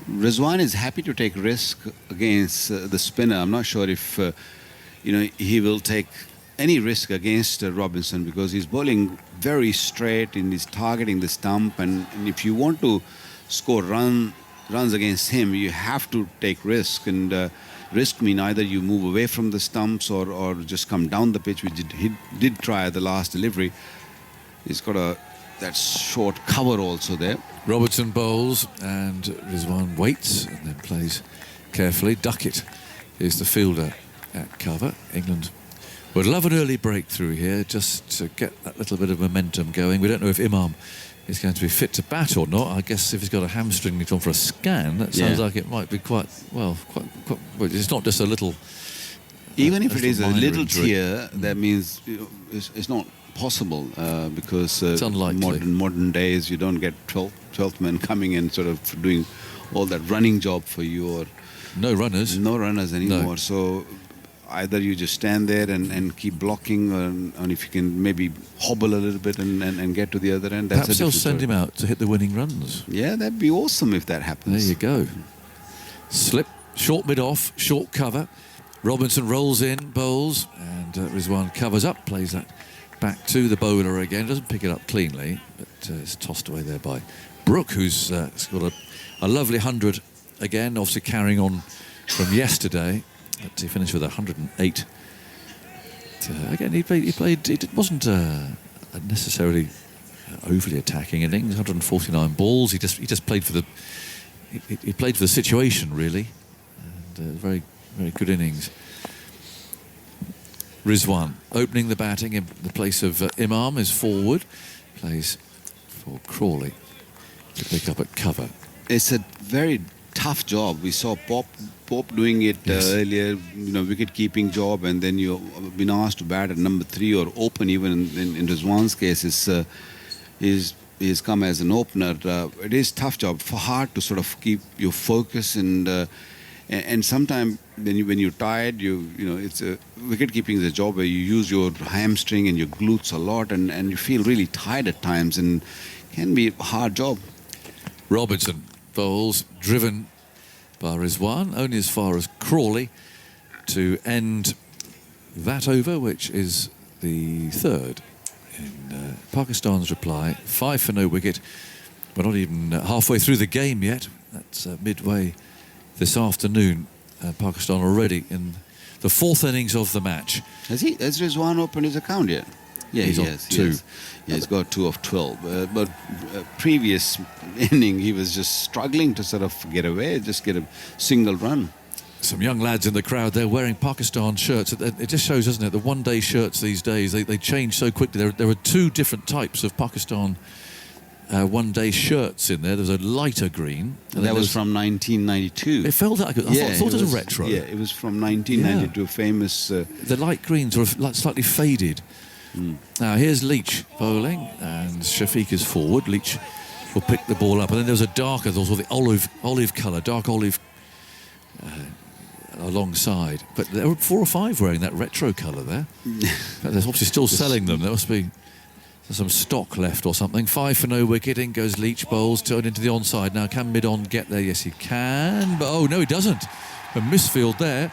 Rizwan is happy to take risk against the spinner. I'm not sure if he will take any risk against Robinson, because he's bowling very straight and he's targeting the stump. And if you want to score runs against him, you have to take risk. And risk mean either you move away from the stumps or just come down the pitch, which he did try at the last delivery. He's got that short cover also there. Robertson bowls and Rizwan waits and then plays carefully. Duckett is the fielder at cover. England would love an early breakthrough here just to get that little bit of momentum going. We don't know if Imam is going to be fit to bat or not. I guess if he's got a hamstring he's on for a scan, that sounds like it might be quite well. It's not just a little. Even if it is a minor little injury. tear, that means it's not possible, because It's unlikely. modern days you don't get 12th men coming in sort of doing all that running job for you, or No runners. no runners anymore. No. So either you just stand there and keep blocking, and if you can maybe hobble a little bit and get to the other end, that's Perhaps a they'll different send story. him out to hit the winning runs. Yeah, that'd be awesome if that There happens. you go. Slip, short mid-off, short cover. Robinson rolls in, bowls, and Rizwan covers up, plays that back to the bowler again. Doesn't pick it up cleanly, but it's tossed away there by Brooke, who's got a lovely 100 again, obviously carrying on from yesterday. But he finished with 108. Again, he played. It wasn't necessarily overly attacking innings. 149 balls. He just played for the. He played for the situation really, and very good innings. Rizwan opening the batting in the place of Imam is forward. Plays for Crawley to pick up at cover. It's a very tough job. We saw Pope doing it earlier, wicket-keeping job, and then you've been asked to bat at number 3 or open even in Rizwan's case. He's come as an opener. It is tough job, hard to sort of keep your focus and sometimes when you're tired, it's wicket-keeping is a job where you use your hamstring and your glutes a lot, and you feel really tired at times, and can be a hard job. Robertson bowls, driven by Rizwan, only as far as Crawley to end that over, which is the 3rd in Pakistan's reply. 5 for no wicket. We're not even halfway through the game yet. That's midway this afternoon. Pakistan already in the 4th innings of the match. Has Rizwan opened his account yet? Yeah, he's on 2. He's got 2 of 12. But previous inning, he was just struggling to sort of get away, just get a single run. Some young lads in the crowd, they're wearing Pakistan shirts. It just shows, doesn't it, the one-day shirts these days, they change so quickly. There are 2 different types of Pakistan one-day shirts in there. There's a lighter green. And that was from 1992. It felt like, I thought it was a retro. Yeah, it was from 1992, famous. The light greens are slightly faded. Now here's Leach bowling, and Shafiq is forward. Leach will pick the ball up, and then there's a darker, the olive colour, dark olive alongside. But there were 4 or 5 wearing that retro colour there. But they're obviously still selling them. There must be some stock left or something. 5 for no wicket. In goes Leach, bowls, turned into the onside. Now can Mid-on get there? Yes, he can. But oh no, he doesn't. A misfield there,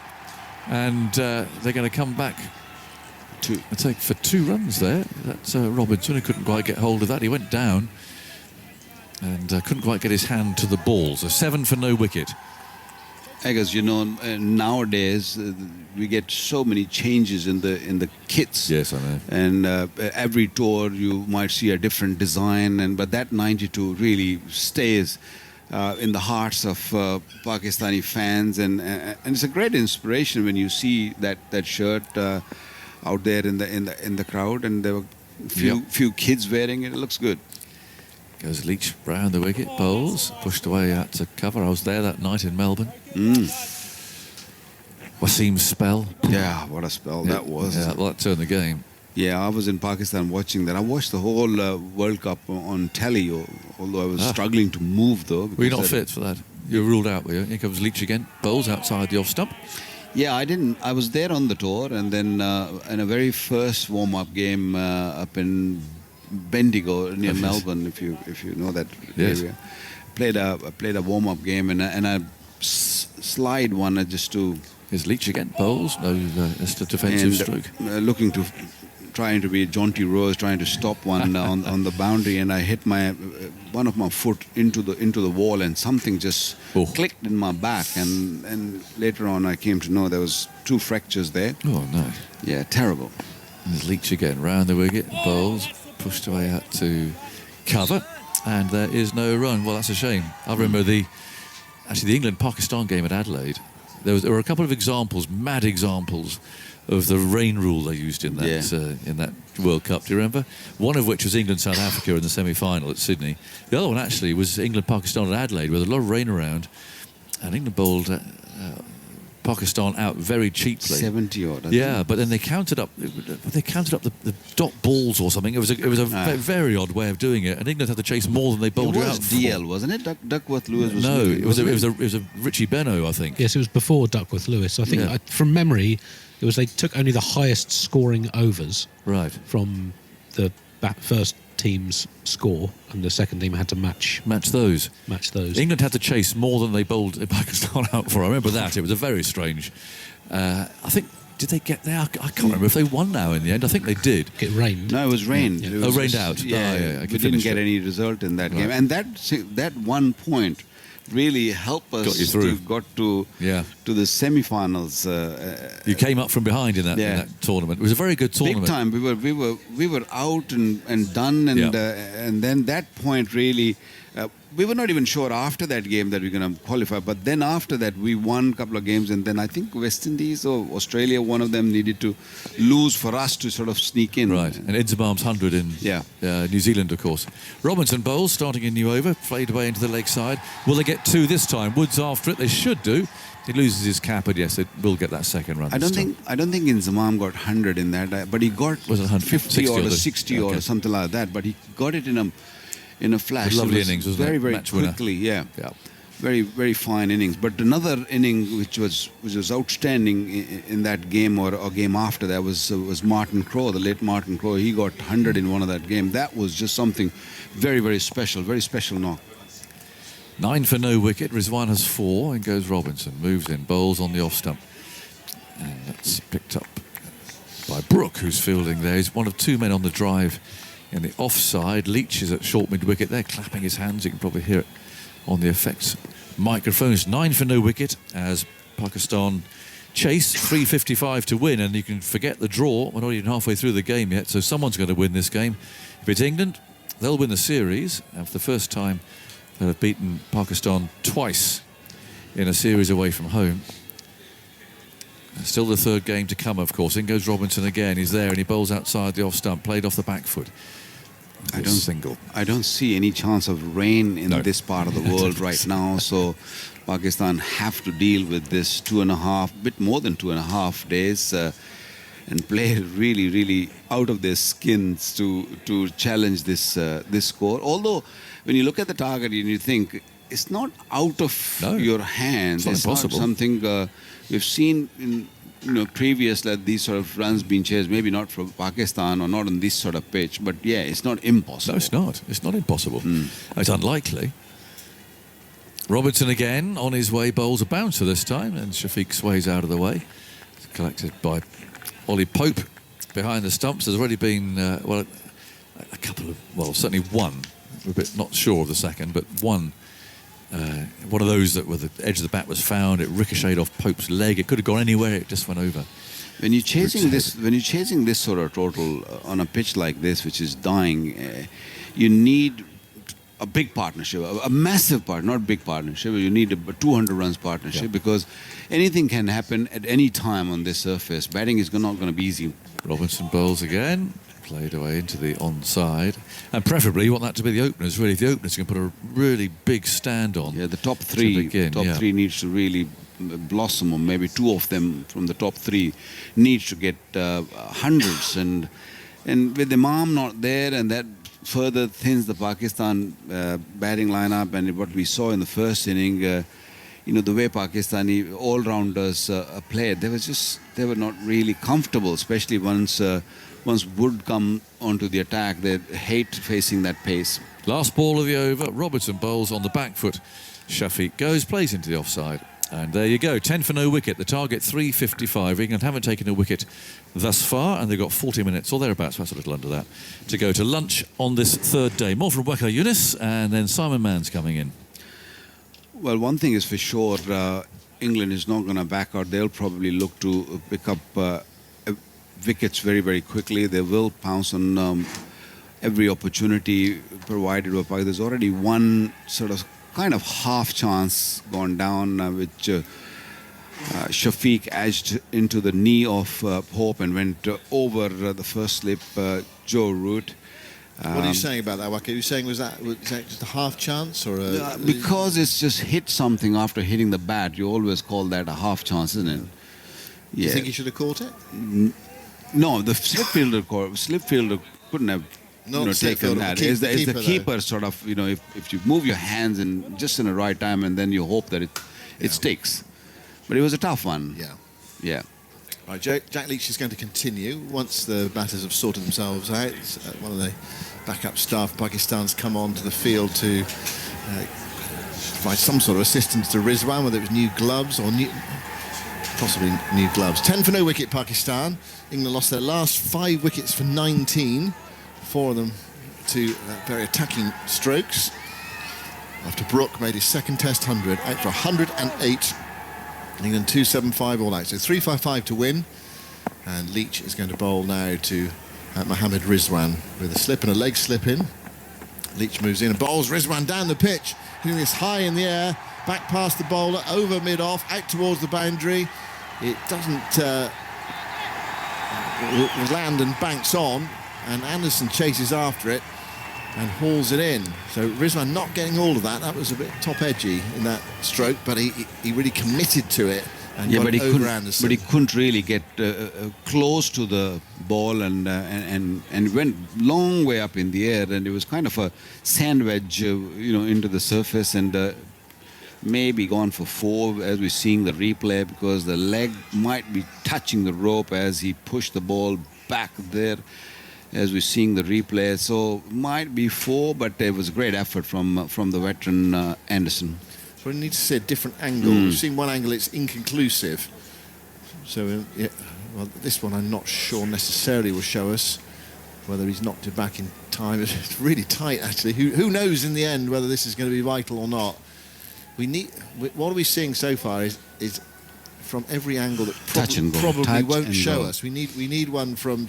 and they're going to come back. I take for 2 runs there. That's Robinson, who couldn't quite get hold of that. He went down and couldn't quite get his hand to the ball. So 7 for no wicket. I guess nowadays we get so many changes in the kits. Yes, I know. And every tour you might see a different design, but that 92 really stays in the hearts of Pakistani fans, and it's a great inspiration when you see that shirt out there in the crowd, and there were few kids wearing it. It looks good. Goes Leach round the wicket, bowls, pushed away out to cover. I was there that night in Melbourne. Wasim's spell. Yeah, what a spell that was. Yeah, well, that turned the game. Yeah, I was in Pakistan watching that. I watched the whole World Cup on telly, although I was struggling to move, though. Were you not fit for that? You were ruled out, were you? Here comes Leach again. Bowls outside the off stump. Yeah, I didn't. I was there on the tour, and then in a very first warm-up game up in Bendigo near Melbourne, if you know that area, played a warm-up game, and I slide one just to. Here's Leach again, bowls, no, it's a defensive stroke. Trying to be Jaunty Rose, trying to stop one on the boundary, and I hit one of my foot into the wall, and something just clicked in my back, and later on I came to know there was 2 fractures there. Oh no! Yeah, terrible. And there's Leach again, round the wicket, bowls, pushed away out to cover, and there is no run. Well, that's a shame. I remember the England-Pakistan game at Adelaide. There were a couple of examples, mad examples, of the rain rule they used in that World Cup. Do you remember? One of which was England-South Africa in the semi-final at Sydney. The other one actually was England-Pakistan at Adelaide, with a lot of rain around, and England bowled Pakistan out very cheaply. 70 odd. Yeah, but then they counted up the dot balls or something. It was a very odd way of doing it, and England had to chase more than they bowled out. It was DL, wasn't it? Duckworth Lewis was. No, it was a Richie Beno, I think. Yes, it was before Duckworth Lewis. I think from memory, it was they took only the highest scoring overs from the first team's score, and the second team had to match those. England had to chase more than they bowled Pakistan out for. I remember that. It was a very strange. I think did they get there? I can't remember if they won now in the end. I think they did. It rained. No, it was rained. Yeah. It was rained out. Yeah, I we didn't get any result in that game, and that 1 point really helped us Got you through. to the semi-finals. You came up from behind in that tournament. It was a very good tournament. Big time. We were out and done, and then that point really. We were not even sure after that game that we were going to qualify, but then after that we won a couple of games, and then I think West Indies or Australia, one of them needed to lose for us to sort of sneak in. Right, and Inzamam's 100 in New Zealand, of course. Robinson bowls, starting a new over, played away into the leg side. Will they get 2 this time? Woods after it, they should do. He loses his cap, and yes, it will get that second run. I don't think Inzamam got 100 in that, but he got was it 50 or 60 or something like that. But he got it in a flash. Lovely innings, wasn't very, it? very Match winner. quickly, very, very fine innings. But another inning which was outstanding in that game or game after that was Martin Crowe, the late Martin Crowe. He got 100 in one of that game. That was just something very, very special knock. 9 for no wicket. Rizwan has 4, and goes Robinson. Moves in, bowls on the off stump, and that's picked up by Brook, who's fielding there. He's one of 2 men on the drive. In the offside, Leach is at short mid-wicket there, clapping his hands. You can probably hear it on the effects microphones. 9 for no wicket as Pakistan chase 3:55 to win, and you can forget the draw. We're not even halfway through the game yet, so someone's going to win this game. If it's England, they'll win the series, and for the first time they'll have beaten Pakistan twice in a series away from home. Still the third game to come, of course. In goes Robinson again. He's there and he bowls outside the off stump, played off the back foot. I don't see any chance of rain in this part of the world right now. So Pakistan have to deal with this 2.5, bit more than 2.5 days, and play really, really out of their skins to challenge this score. Although when you look at the target and you think it's not out of your hands, it's not impossible. Something we've seen in previous these sort of runs being chased, maybe not from Pakistan or not on this sort of pitch, but it's not impossible. No, it's not. It's not impossible. It's unlikely. Robinson again on his way, bowls a bouncer this time, and Shafiq sways out of the way. It's collected by Ollie Pope behind the stumps. There's already been a couple of, certainly one. We're a bit not sure of the second, but one of those that where the edge of the bat was found, it ricocheted off Pope's leg. It could have gone anywhere. It just went over. When you're chasing this sort of total on a pitch like this, which is dying, you need a big partnership, a massive not big partnership. You need a 200 runs partnership because anything can happen at any time on this surface. Batting is not going to be easy. Robinson bowls again. Played away into the onside, and preferably you want that to be the openers. Really, the openers can put a really big stand on. Yeah, the top three three needs to really blossom, or maybe 2 of them from the top 3 needs to get hundreds. And with Imam not there, and that further thins the Pakistan batting lineup. And what we saw in the first inning, the way Pakistani all-rounders played, they were not really comfortable, especially once Wood come onto the attack. They hate facing that pace. Last ball of the over. Robertson bowls on the back foot. Shafiq goes, plays into the offside. And there you go, 10 for no wicket. The target 3:55. England haven't taken a wicket thus far, and they've got 40 minutes or thereabouts, perhaps a little under that, to go to lunch on this third day. More from Waqar Younis, and then Simon Mann's coming in. Well, one thing is for sure, England is not going to back out. They'll probably look to pick up wickets very, very quickly. They will pounce on every opportunity provided by Pakistan. There's already one sort of kind of half chance gone down, which Shafiq edged into the knee of Pope and went over the first slip, Joe Root. What are you saying about that, Waqar? Are you saying was that just a half chance or a... Because it's just hit something after hitting the bat. You always call that a half chance, isn't it? Do you think he should have caught it? No, the slip fielder couldn't have taken that. It's the keeper sort of, if you move your hands in just in the right time, and then you hope that it sticks. But it was a tough one. Yeah. Right, Jack Leach is going to continue once the batters have sorted themselves out. One of the backup staff, Pakistan's come on to the field to provide some sort of assistance to Rizwan, whether it was new gloves or possibly need gloves. 10 for no wicket, Pakistan. England lost their last 5 wickets for 19. 4 of them to very attacking strokes. After Brooke made his second Test 100, out for 108. England 275 all out, so 355 to win. And Leach is going to bowl now to Mohammad Rizwan with a slip and a leg slip in. Leach moves in and bowls Rizwan down the pitch, hitting this high in the air, back past the bowler, over mid-off, out towards the boundary. It doesn't land and banks on, and Anderson chases after it and hauls it in. So Rizwan not getting all of that. That was a bit top edgy in that stroke, but he really committed to it and got it over Anderson. But he couldn't really get close to the ball and went long way up in the air, and it was kind of a sand wedge, into the surface, and maybe gone for 4 as we're seeing the replay, because the leg might be touching the rope as he pushed the ball back there. As we're seeing the replay, so might be 4, but it was a great effort from the veteran Anderson. So we need to see a different angle. We've seen one angle, it's inconclusive. So, this one I'm not sure necessarily will show us whether he's knocked it back in time. It's really tight, actually. Who knows in the end whether this is going to be vital or not? What are we seeing so far is from every angle that probably won't show us. We need one from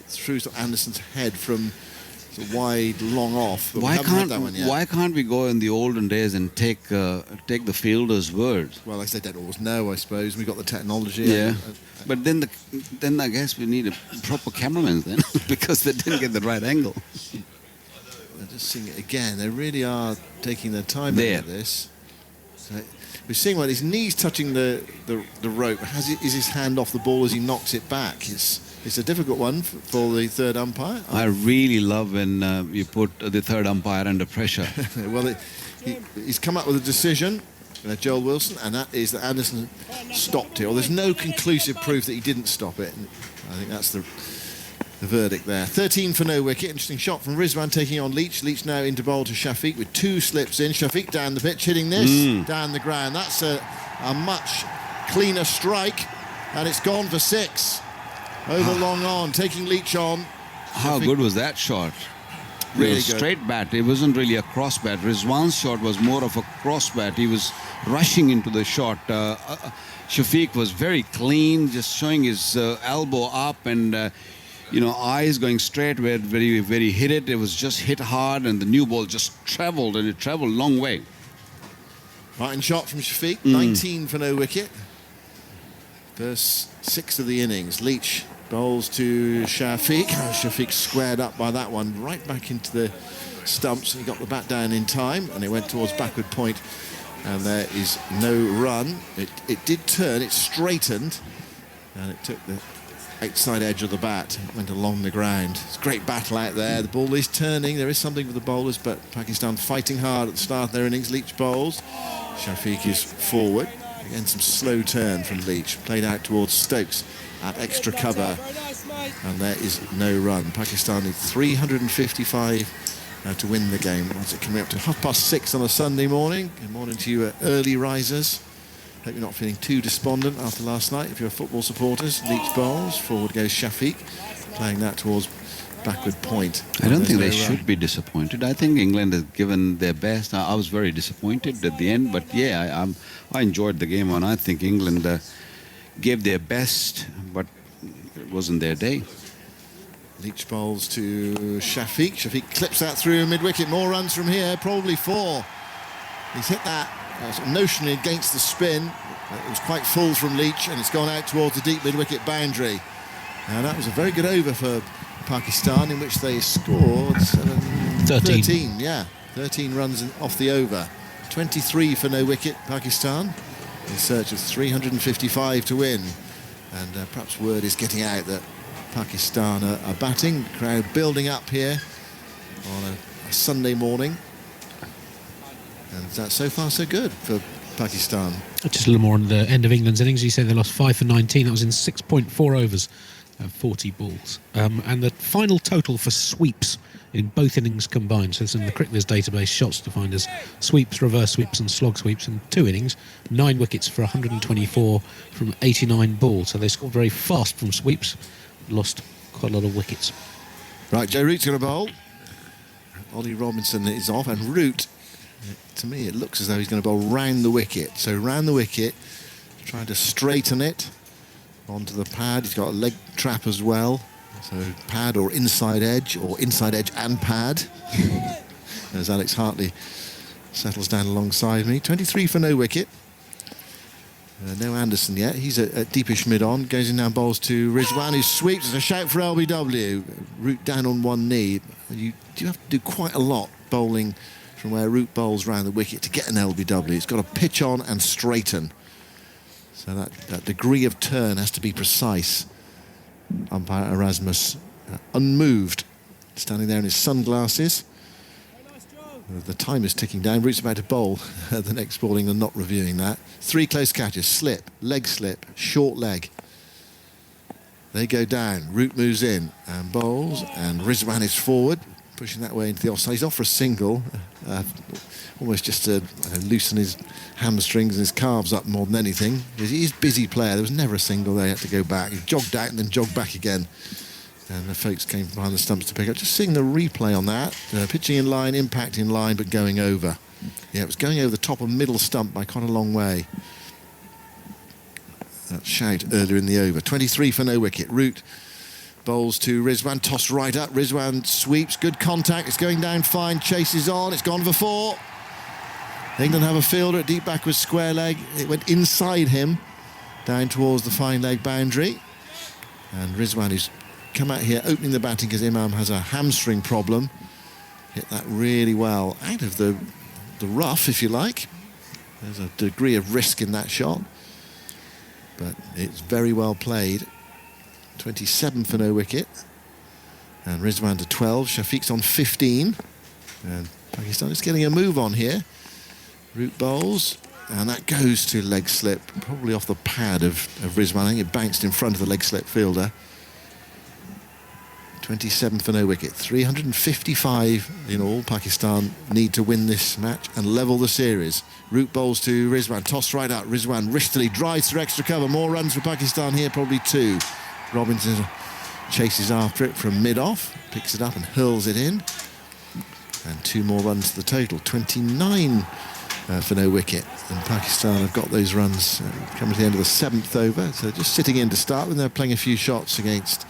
through Anderson's head from wide, long off. Why can't we go in the olden days and take the fielder's word? Well, they don't always know, I suppose. We've got the technology. Yeah, but then I guess we need a proper cameraman then, because they didn't get the right angle. They're just seeing it again. They really are taking their time with this. So we're seeing his knees touching the rope. Is his hand off the ball as he knocks it back? It's a difficult one for the third umpire. I really love when you put the third umpire under pressure. Well, he's come up with a decision, Joel Wilson, and that is that Anderson stopped it. Or there's no conclusive proof that he didn't stop it. And I think that's the verdict there. 13 for no wicket. Interesting shot from Rizwan taking on Leach. Leach now into bowl to Shafiq with 2 slips in. Shafiq down the pitch, hitting this down the ground. That's a much cleaner strike, and it's gone for 6. Over long on, taking Leach on. How good was that shot? Really good. Straight bat. It wasn't really a cross bat. Rizwan's shot was more of a cross bat. He was rushing into the shot. Shafiq was very clean, just showing his elbow up and eyes going straight where he hit it. It was just hit hard, and the new ball just traveled, and it traveled a long way. Right shot from Shafiq. 19 for no wicket. First 6 of the innings. Leach bowls to Shafiq. Shafiq squared up by that one, right back into the stumps. He got the bat down in time, and it went towards backward point, and there is no run. It did turn, it straightened, and it took the outside edge of the bat, went along the ground. It's a great battle out there. The ball is turning. There is something with the bowlers, but Pakistan fighting hard at the start of their innings. Leach bowls. Shafiq is forward. Again, some slow turn from Leach. Played out towards Stokes at extra cover. And there is no run. Pakistan need 355 to win the game. What's it coming up to? 6:30 on a Sunday morning. Good morning to you early risers. Hope you're not feeling too despondent after last night. If you're football supporters, Leach bowls. Forward goes Shafiq. Playing that towards backward point. I don't think they should be disappointed. I think England has given their best. I was very disappointed at the end, but yeah, I enjoyed the game, and I think England gave their best, but it wasn't their day. Leach bowls to Shafiq. Shafiq clips that through mid-wicket. More runs from here, probably 4. He's hit that notionally against the spin. It was quite full from Leach, and it's gone out towards the deep mid-wicket boundary. And that was a very good over for Pakistan, in which they scored 13. Yeah, 13 runs off the over. 23 for no wicket, Pakistan, in search of 355 to win. And perhaps word is getting out that Pakistan are batting. Crowd building up here on a Sunday morning. And so far so good for Pakistan. Just a little more on the end of England's innings. You say they lost 5 for 19. That was in 6.4 overs. 40 balls. And the final total for sweeps in both innings combined, so it's in the Cricketers database, shots defined as sweeps, reverse sweeps and slog sweeps in 2 innings, 9 wickets for 124 from 89 balls. So they scored very fast from sweeps, lost quite a lot of wickets. Right, Joe Root's going to bowl. Ollie Robinson is off, and Root, to me, it looks as though he's going to bowl round the wicket. So round the wicket, trying to straighten it onto the pad. He's got a leg trap as well. So pad or inside edge and pad. As Alex Hartley settles down alongside me. 23 for no wicket. No Anderson yet. He's at deepish mid-on. Goes in now, bowls to Rizwan, who sweeps. There's a shout for LBW. Root down on one knee. You have to do quite a lot bowling from where Root bowls round the wicket to get an LBW. It's got to pitch on and straighten. So that degree of turn has to be precise. Umpire Erasmus unmoved, standing there in his sunglasses. The time is ticking down. Root's about to bowl the next ball. England not reviewing that. 3 close catches, slip, short leg. They go down. Root moves in and bowls, and Rizwan is forward, pushing that way into the offside. He's off for a single, almost just to loosen his hamstrings and his calves up more than anything. He's a busy player. There was never a single there. He had to go back. He jogged out and then jogged back again. And the folks came behind the stumps to pick up. Just seeing the replay on that. Pitching in line, impact in line, but going over. Yeah, it was going over the top of middle stump by quite a long way. That shout earlier in the over. 23 for no wicket. Root bowls to Rizwan, tossed right up. Rizwan sweeps, good contact. It's going down fine, chases on. It's gone for 4. England have a fielder at deep back with square leg. It went inside him, down towards the fine leg boundary. And Rizwan, who's come out here opening the batting because Imam has a hamstring problem, hit that really well out of the rough, if you like. There's a degree of risk in that shot, but it's very well played. 27 for no wicket, and Rizwan to 12. Shafiq's on 15, and Pakistan is getting a move on here. Root bowls, and that goes to leg slip, probably off the pad of Rizwan. I think it bounced in front of the leg slip fielder. 27 for no wicket. 355 in all. Pakistan need to win this match and level the series. Root bowls to Rizwan, toss right out. Rizwan wristily drives through extra cover. More runs for Pakistan here, probably 2. Robinson chases after it from mid-off, picks it up and hurls it in. And 2 more runs to the total. 29 for no wicket. And Pakistan have got those runs coming to the end of the 7th over. So just sitting in to start when they're playing a few shots against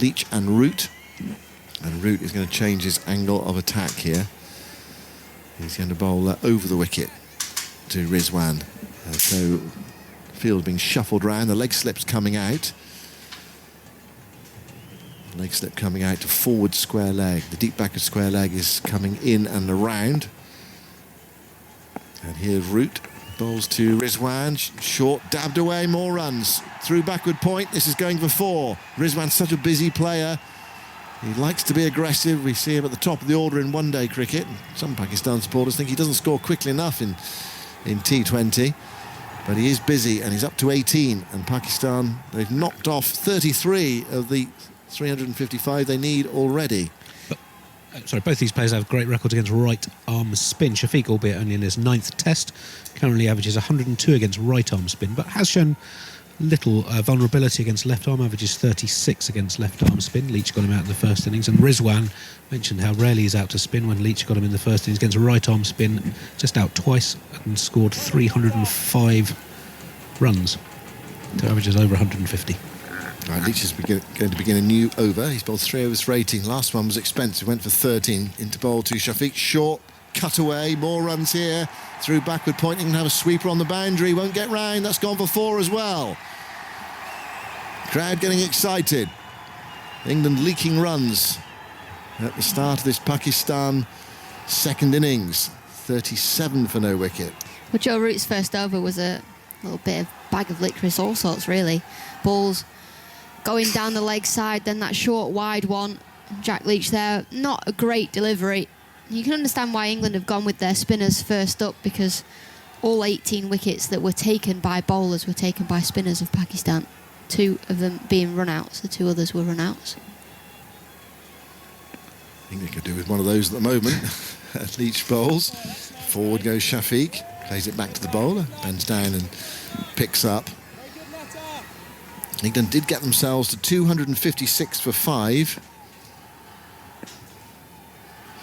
Leach and Root. And Root is going to change his angle of attack here. He's going to bowl over the wicket to Rizwan. So field being shuffled round. The leg slip's coming out. Leg slip coming out to forward square leg. The deep back of square leg is coming in and around. And here's Root. Bowls to Rizwan. Short, dabbed away, more runs. Through backward point. This is going for 4. Rizwan's such a busy player. He likes to be aggressive. We see him at the top of the order in one-day cricket. Some Pakistan supporters think he doesn't score quickly enough in T20. But he is busy, and he's up to 18. And Pakistan, they've knocked off 33 of the 355 they need already. Both these players have great records against right-arm spin. Shafiq, albeit only in his 9th test, currently averages 102 against right-arm spin, but has shown little vulnerability against left-arm, averages 36 against left-arm spin. Leach got him out in the first innings, and Rizwan mentioned how rarely he's out to spin. When Leach got him in the first innings against right-arm spin, just out twice and scored 305 runs. So averages over 150. Right, Leach is going to begin a new over. He's bowled 3 overs for 18. Last one was expensive, went for 13. Into bowl to Shafiq. Short, cut away, more runs here. Through backward point, England have a sweeper on the boundary. Won't get round, that's gone for 4 as well. Crowd getting excited. England leaking runs at the start of this Pakistan second innings. 37 for no wicket. Well, Joe Root's first over was a little bit of bag of licorice, all sorts really. Balls going down the leg side, then that short wide one. Jack Leach there, not a great delivery. You can understand why England have gone with their spinners first up, because all 18 wickets that were taken by bowlers were taken by spinners of Pakistan. 2 of them being run-outs. The 2 others were run-outs. I think they could do with one of those at the moment. Leach bowls. Forward goes Shafiq. Plays it back to the bowler. Bends down and picks up. England did get themselves to 256 for 5.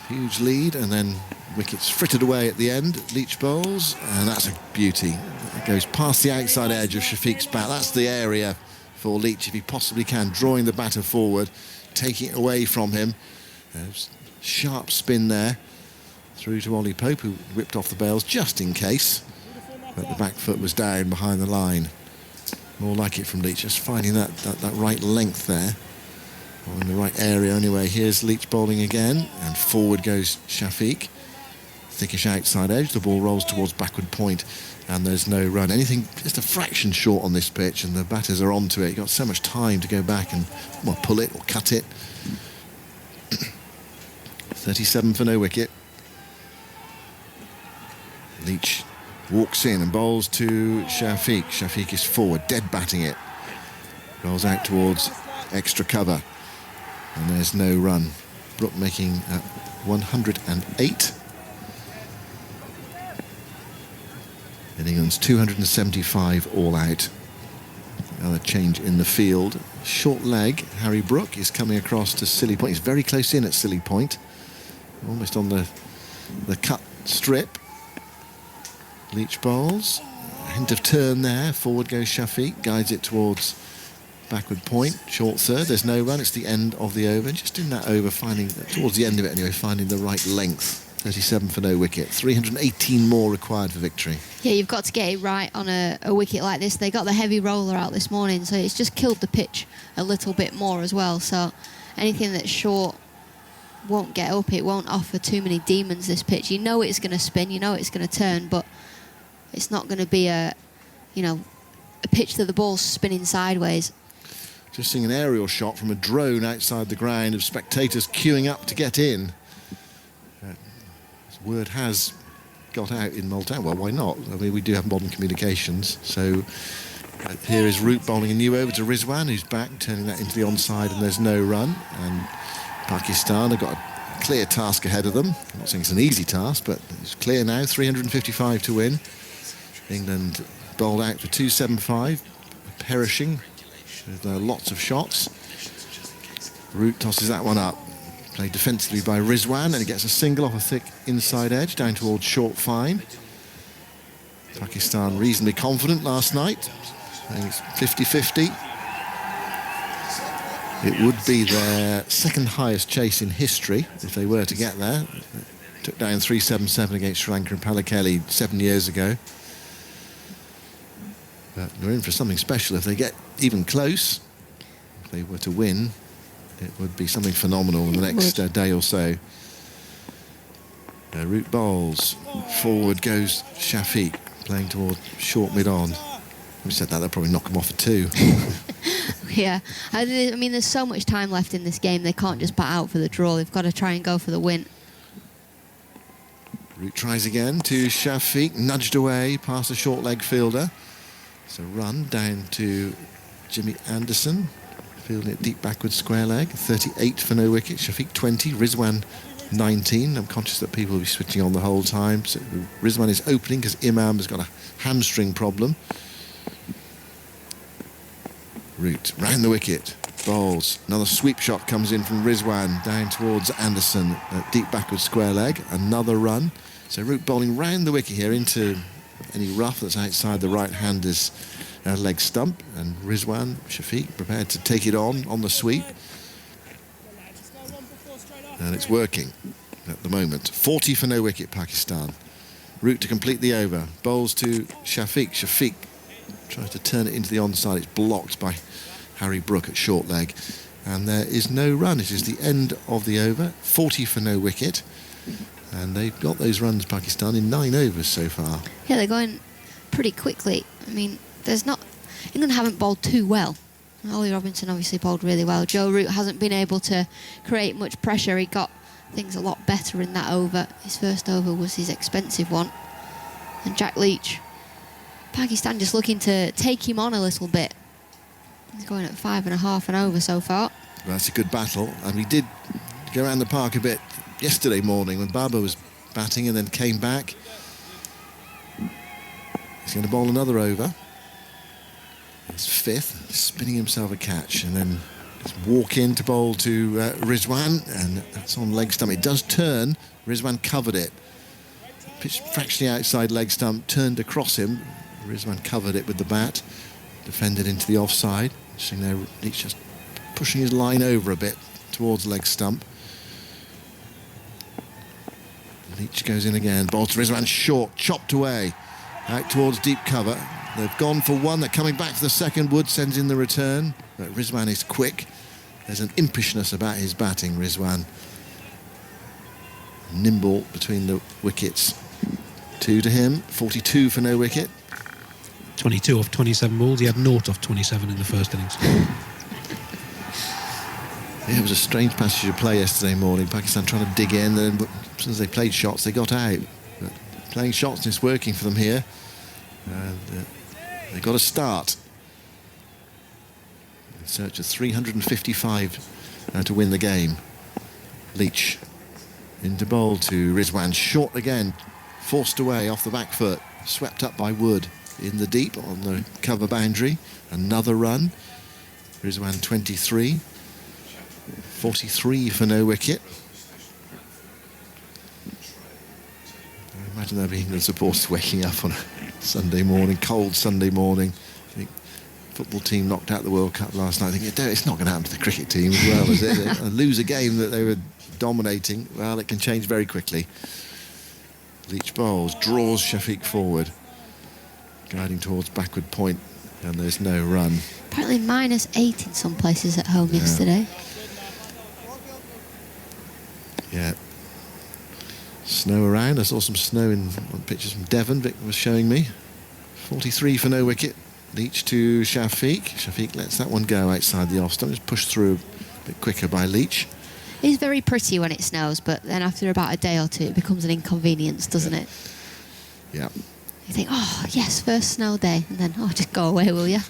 Huge lead, and then wickets frittered away at the end. Leach bowls, and that's a beauty. It goes past the outside edge of Shafiq's bat. That's the area for Leach, if he possibly can, drawing the batter forward, taking it away from him. Sharp spin there through to Ollie Pope, who whipped off the bails just in case, but the back foot was down behind the line. More like it from Leach, just finding that right length there, or in the right area anyway. Here's Leach bowling again, and forward goes Shafiq. Thickish outside edge, the ball rolls towards backward point, and there's no run. Anything just a fraction short on this pitch, and the batters are onto it. You've got so much time to go back and pull it or cut it. 37 for no wicket. Leach walks in and bowls to Shafiq. Shafiq is forward, dead batting it. Rolls out towards extra cover, and there's no run. Brook making 108. And England's 275 all out. Another change in the field. Short leg, Harry Brook is coming across to Scilly Point. He's very close in at Scilly Point. Almost on the cut strip. Leach bowls. A hint of turn there. Forward goes Shafiq. Guides it towards backward point. Short third. There's no run. It's the end of the over. Just in that over, finding, towards the end of it anyway, finding the right length. 37 for no wicket. 318 more required for victory. Yeah, you've got to get it right on a wicket like this. They got the heavy roller out this morning, so it's just killed the pitch a little bit more as well. So anything that's short won't get up. It won't offer too many demons, this pitch. You know it's going to spin, you know it's going to turn, but it's not going to be a pitch that the ball's spinning sideways. Just seeing an aerial shot from a drone outside the ground of spectators queuing up to get in. Word has got out in Multan. Well, why not? I mean, we do have modern communications. So here is Root bowling a new over to Rizwan, who's back, turning that into the onside, and there's no run. And Pakistan have got a clear task ahead of them. I'm not saying it's an easy task, but it's clear now. 355 to win. England bowled out for 275, perishing with lots of shots. Root tosses that one up. Played defensively by Rizwan, and he gets a single off a thick inside edge down towards short fine. Pakistan reasonably confident last night. I think it's 50-50. It would be their second highest chase in history if they were to get there. Took down 377 against Sri Lanka and Pallekele 7 years ago. But they're in for something special if they get even close. If they were to win, it would be something phenomenal in the next day or so. Root bowls. Forward goes Shafiq, playing toward short mid-on. We said that, they'll probably knock him off at 2. Yeah, I mean, there's so much time left in this game. They can't just bat out for the draw. They've got to try and go for the win. Root tries again to Shafiq, nudged away past the short leg fielder. It's a run down to Jimmy Anderson. Fielding it deep backward square leg. 38 for no wicket. Shafiq 20, Rizwan 19. I'm conscious that people will be switching on the whole time. So Rizwan is opening because Imam has got a hamstring problem. Root round the wicket. Bowls. Another sweep shot comes in from Rizwan down towards Anderson. Deep backward square leg. Another run. So Root bowling round the wicket here into any rough that's outside the right-hander's leg stump, and Rizwan, Shafiq, prepared to take it on the sweep. And it's working at the moment. 40 for no wicket, Pakistan. Root to complete the over. Bowls to Shafiq. Shafiq tries to turn it into the onside. It's blocked by Harry Brook at short leg. And there is no run. It is the end of the over. 40 for no wicket. And they've got those runs, Pakistan, in 9 overs so far. Yeah, they're going pretty quickly. I mean, England haven't bowled too well. Ollie Robinson obviously bowled really well. Joe Root hasn't been able to create much pressure. He got things a lot better in that over. His first over was his expensive one. And Jack Leach, Pakistan just looking to take him on a little bit. He's going at 5.5 and over so far. Well, that's a good battle, and we did go around the park a bit yesterday morning when Baba was batting and then came back. He's going to bowl another over. His 5th, spinning himself a catch, and then just walk in to bowl to Rizwan, and that's on leg stump. It does turn. Rizwan covered it. Pitched fractionally outside leg stump, turned across him. Rizwan covered it with the bat, defended into the offside. So now Leach just pushing his line over a bit towards leg stump. Leach goes in again. Ball to Rizwan, short, chopped away, out towards deep cover. They've gone for one. They're coming back to the second. Wood sends in the return. But Rizwan is quick. There's an impishness about his batting, Rizwan. Nimble between the wickets. 2 to him. 42 for no wicket. 22 off 27 balls. He had 0 off 27 in the first innings. Yeah, it was a strange passage of play yesterday morning. Pakistan trying to dig in, and then as soon as they played shots, they got out. But playing shots is working for them here. And they got a start. In search of 355 to win the game. Leach into bowl to Rizwan. Short again. Forced away off the back foot. Swept up by Wood in the deep on the cover boundary. Another run. Rizwan 23. 43 for no wicket. I imagine there'll be England supporters waking up on a Sunday morning, cold Sunday morning. I think football team knocked out the World Cup last night. I think it's not going to happen to the cricket team as well, is it? They lose a game that they were dominating. Well, it can change very quickly. Leach bowls, draws Shafiq forward, guiding towards backward point, and there's no run. Apparently -8 in some places at home yesterday. Yeah. Snow around. I saw some snow on pictures from Devon, Vic was showing me. 43 for no wicket. Leach to Shafiq. Shafiq lets that one go outside the off stump. Just pushed through a bit quicker by Leach. It's very pretty when it snows, but then after about a day or two, it becomes an inconvenience, doesn't it? Yeah. You think, oh, yes, first snow day, and then, oh, just go away, will you?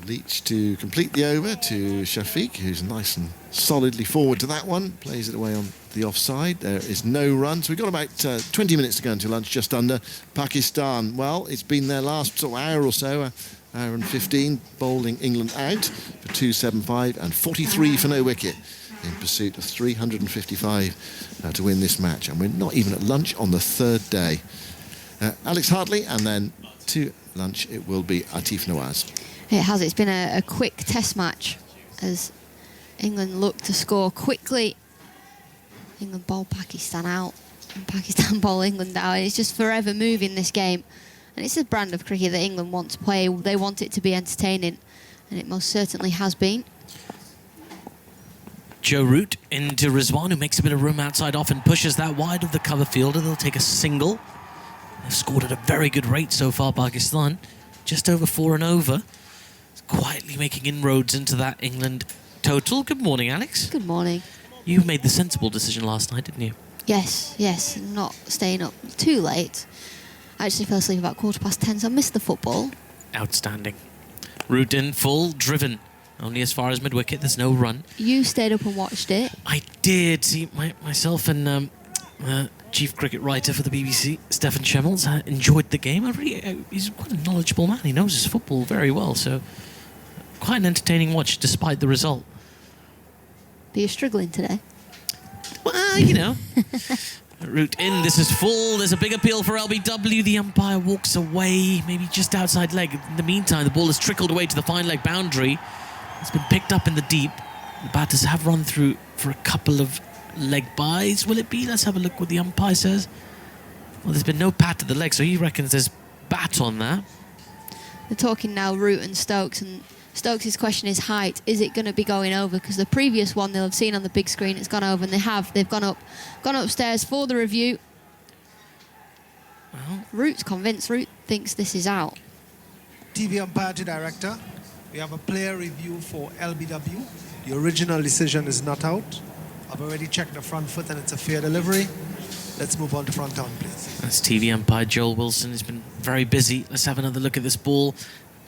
Leach to complete the over to Shafiq, who's nice and solidly forward to that one. Plays it away on the offside. There is no run. So we've got about 20 minutes to go until lunch, just under. Pakistan, well, it's been their last sort of hour or so, hour and 15, bowling England out for 275 and 43 for no wicket in pursuit of 355 to win this match. And we're not even at lunch on the third day. Alex Hartley, and then to lunch it will be Atif Nawaz. It has. It's been a quick test match as England look to score quickly. England bowl Pakistan out and Pakistan bowl England out. It's just forever moving this game. And it's a brand of cricket that England want to play. They want it to be entertaining, and it most certainly has been. Joe Root into Rizwan, who makes a bit of room outside off and pushes that wide of the cover fielder. They'll take a single. They've scored at a very good rate so far, Pakistan. Just over 4 and over. Quietly making inroads into that England total. Good morning, Alex. Good morning. You made the sensible decision last night, didn't you? Yes. Not staying up too late. I actually fell asleep about 10:15, so I missed the football. Outstanding. Root in full, driven. Only as far as mid-wicket, there's no run. You stayed up and watched it. I did. See, myself and chief cricket writer for the BBC, Stephen Shemmels, enjoyed the game. He's quite a knowledgeable man. He knows his football very well, so quite an entertaining watch despite the result. But you're struggling today. Well, you know. Root in, this is full. There's a big appeal for LBW. The umpire walks away, maybe just outside leg. In the meantime, the ball has trickled away to the fine leg boundary. It's been picked up in the deep. The batters have run through for a couple of leg buys. Will it be? Let's have a look what the umpire says. Well, there's been no pat to the leg, so he reckons there's bat on that. They're talking now Root and Stokes, and Stokes' question is height. Is it going to be going over? Because the previous one they'll have seen on the big screen, it's gone over, and they've gone upstairs for the review. Well, Root's convinced. Root thinks this is out. TV umpire to director. We have a player review for LBW. The original decision is not out. I've already checked the front foot and it's a fair delivery. Let's move on to front on, please. That's TV umpire Joel Wilson. He's been very busy. Let's have another look at this ball.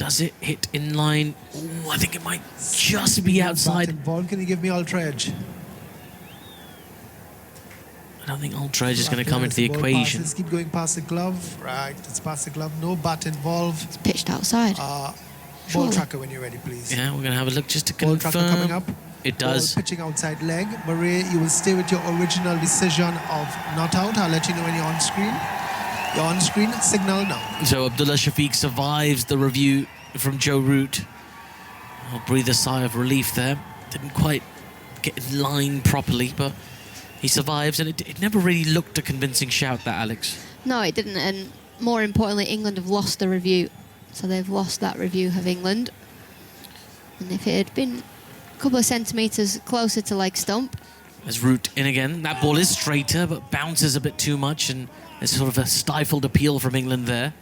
Does it hit in line? Ooh, I think it might just be outside. Ball, can you give me ultra edge? I don't think ultra edge is going to come into the Ball equation. passes, keep going past the glove. Right, it's past the glove. No bat involved. It's pitched outside. Ball Surely. tracker when you're ready, please. Yeah, we're going to have a look just to Ball confirm. tracker coming up. It does. Ball pitching outside leg. Murray, you will stay with your original decision of not out. I'll let you know when you're on screen. You're on screen. Signal now. So Abdullah Shafiq survives the review from Joe Root. I'll breathe a sigh of relief there. Didn't quite get in line properly, but he survives, and it never really looked a convincing shout, that, Alex. No, it didn't. And more importantly, England have lost the review. So they've lost that review of England. And if it had been a couple of centimetres closer to leg stump, There's Root in again. That ball is straighter, but bounces a bit too much, and there's sort of a stifled appeal from England there,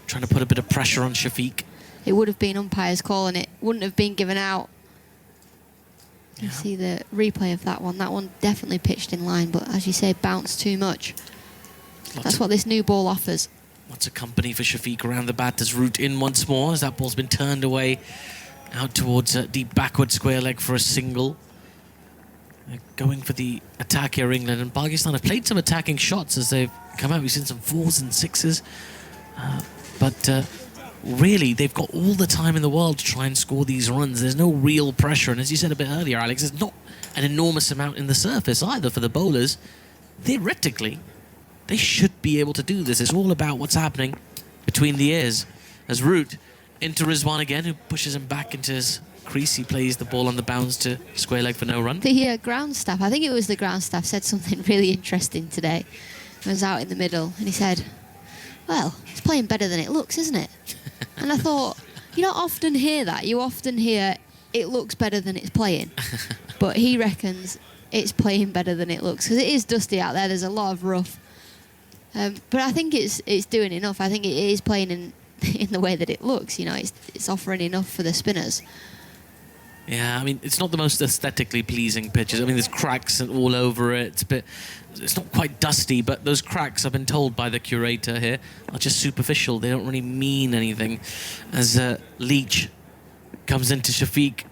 trying to put a bit of pressure on Shafiq. it would have been umpire's call and it wouldn't have been given out. You see the replay of that one. That one definitely pitched in line, but as you say, bounced too much. That's what this new ball offers. Lots of company for Shafiq around the bat. There's Root in once more as that ball's been turned away out towards deep backward square leg for a single. They're going for the attack here, England, and Pakistan have played some attacking shots as they've come out. We've seen some 4s and 6s, but really they've got all the time in the world to try and score these runs. There's no real pressure, and as you said a bit earlier, Alex, there's not an enormous amount in the surface either for the bowlers. Theoretically, they should be able to do this. It's all about what's happening between the ears. As Root into Rizwan again, who pushes him back into his crease. He plays the ball on the bounce to square leg for no run. The ground staff, I think it was the ground staff, said something really interesting today. He was out in the middle and he said, well, it's playing better than it looks, isn't it? And I thought, you don't often hear that. You often hear it looks better than it's playing. But he reckons it's playing better than it looks because it is dusty out there. There's a lot of rough. But I think it's doing enough. I think it is playing in the way that it looks. You know, it's offering enough for the spinners. Yeah, I mean, it's not the most aesthetically pleasing pitches. I mean, there's cracks all over it. It's not quite dusty, but those cracks, I've been told by the curator here, are just superficial. They don't really mean anything. As Leach comes into Shafiq,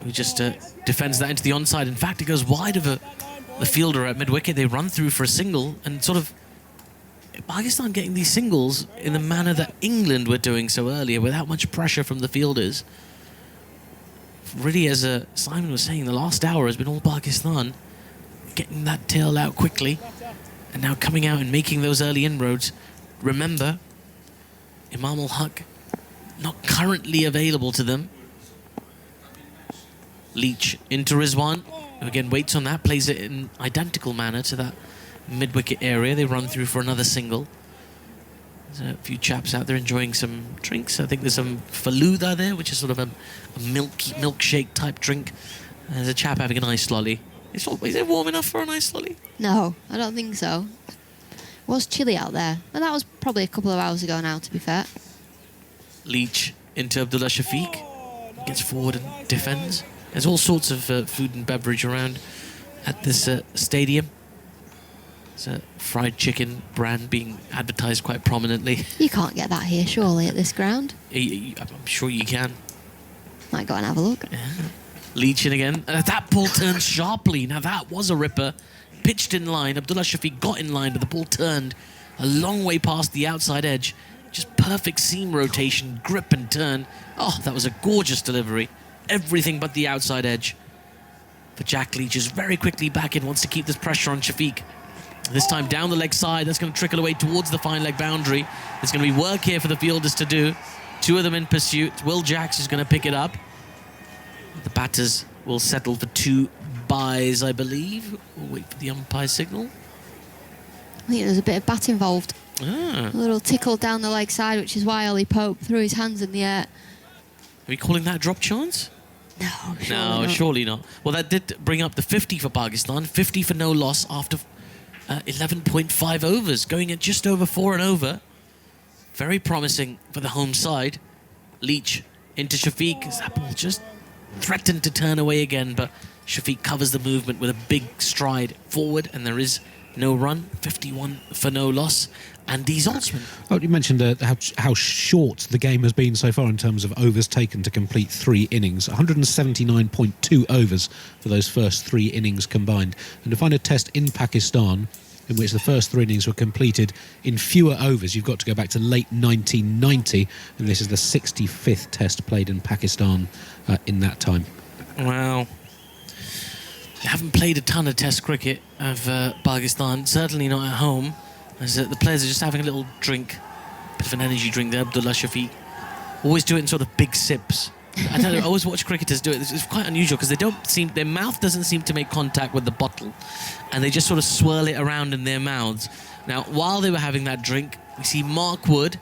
who just defends that into the onside. In fact, it goes wide of the fielder at mid-wicket. They run through for a single, and sort of Pakistan getting these singles in the manner that England were doing so earlier, without much pressure from the fielders. Really, as Simon was saying, the last hour has been all Pakistan getting that tail out quickly and now coming out and making those early inroads. Remember, Imam ul-Haq not currently available to them. Leach into Rizwan, who again waits on that, plays it in identical manner to that mid-wicket area. They run through for another single. There's a few chaps out there enjoying some drinks. I think there's some Faluda there, which is sort of a milkshake type drink. There's a chap having an ice lolly. Is it warm enough for an ice lolly? No, I don't think so. It was chilly out there. But that was probably a couple of hours ago now, to be fair. Leach into Abdullah Shafiq. Gets forward and defends. There's all sorts of food and beverage around at this stadium. There's a fried chicken brand being advertised quite prominently. You can't get that here, surely, at this ground. I'm sure you can. Might go and have a look. Yeah. Leach in again. That ball turned sharply. Now that was a ripper. Pitched in line. Abdullah Shafiq got in line, but the ball turned a long way past the outside edge. Just perfect seam rotation, grip and turn. Oh, that was a gorgeous delivery. Everything but the outside edge. But Jack Leach is very quickly back in, wants to keep this pressure on Shafiq. This time down the leg side, that's going to trickle away towards the fine leg boundary. There's going to be work here for the fielders to do. Two of them in pursuit. Will Jacks is going to pick it up. The batters will settle for 2 byes, I believe. We'll wait for the umpire signal. I think there's a bit of bat involved. Ah. A little tickle down the leg side, which is why Ollie Pope threw his hands in the air. Are we calling that a drop chance? No, surely not. Well, that did bring up the 50 for Pakistan. 50 for no loss after 11.5 overs, going at just over 4 and over. Very promising for the home side. Leach into Shafiq. That ball just threatened to turn away again, but Shafiq covers the movement with a big stride forward, and there is no run, 51 for no loss. Andy Zaltzman. Oh, you mentioned how short the game has been so far in terms of overs taken to complete 3 innings. 179.2 overs for those first 3 innings combined. And to find a test in Pakistan in which the first 3 innings were completed in fewer overs, you've got to go back to late 1990, and this is the 65th test played in Pakistan in that time. Wow. I haven't played a ton of test cricket of Pakistan, certainly not at home, as the players are just having a little drink, bit of an energy drink there. Abdullah Shafiq always do it in sort of big sips. I don't know, I always watch cricketers do it. It's quite unusual because their mouth doesn't seem to make contact with the bottle, and they just sort of swirl it around in their mouths. Now, while they were having that drink, we see Mark Wood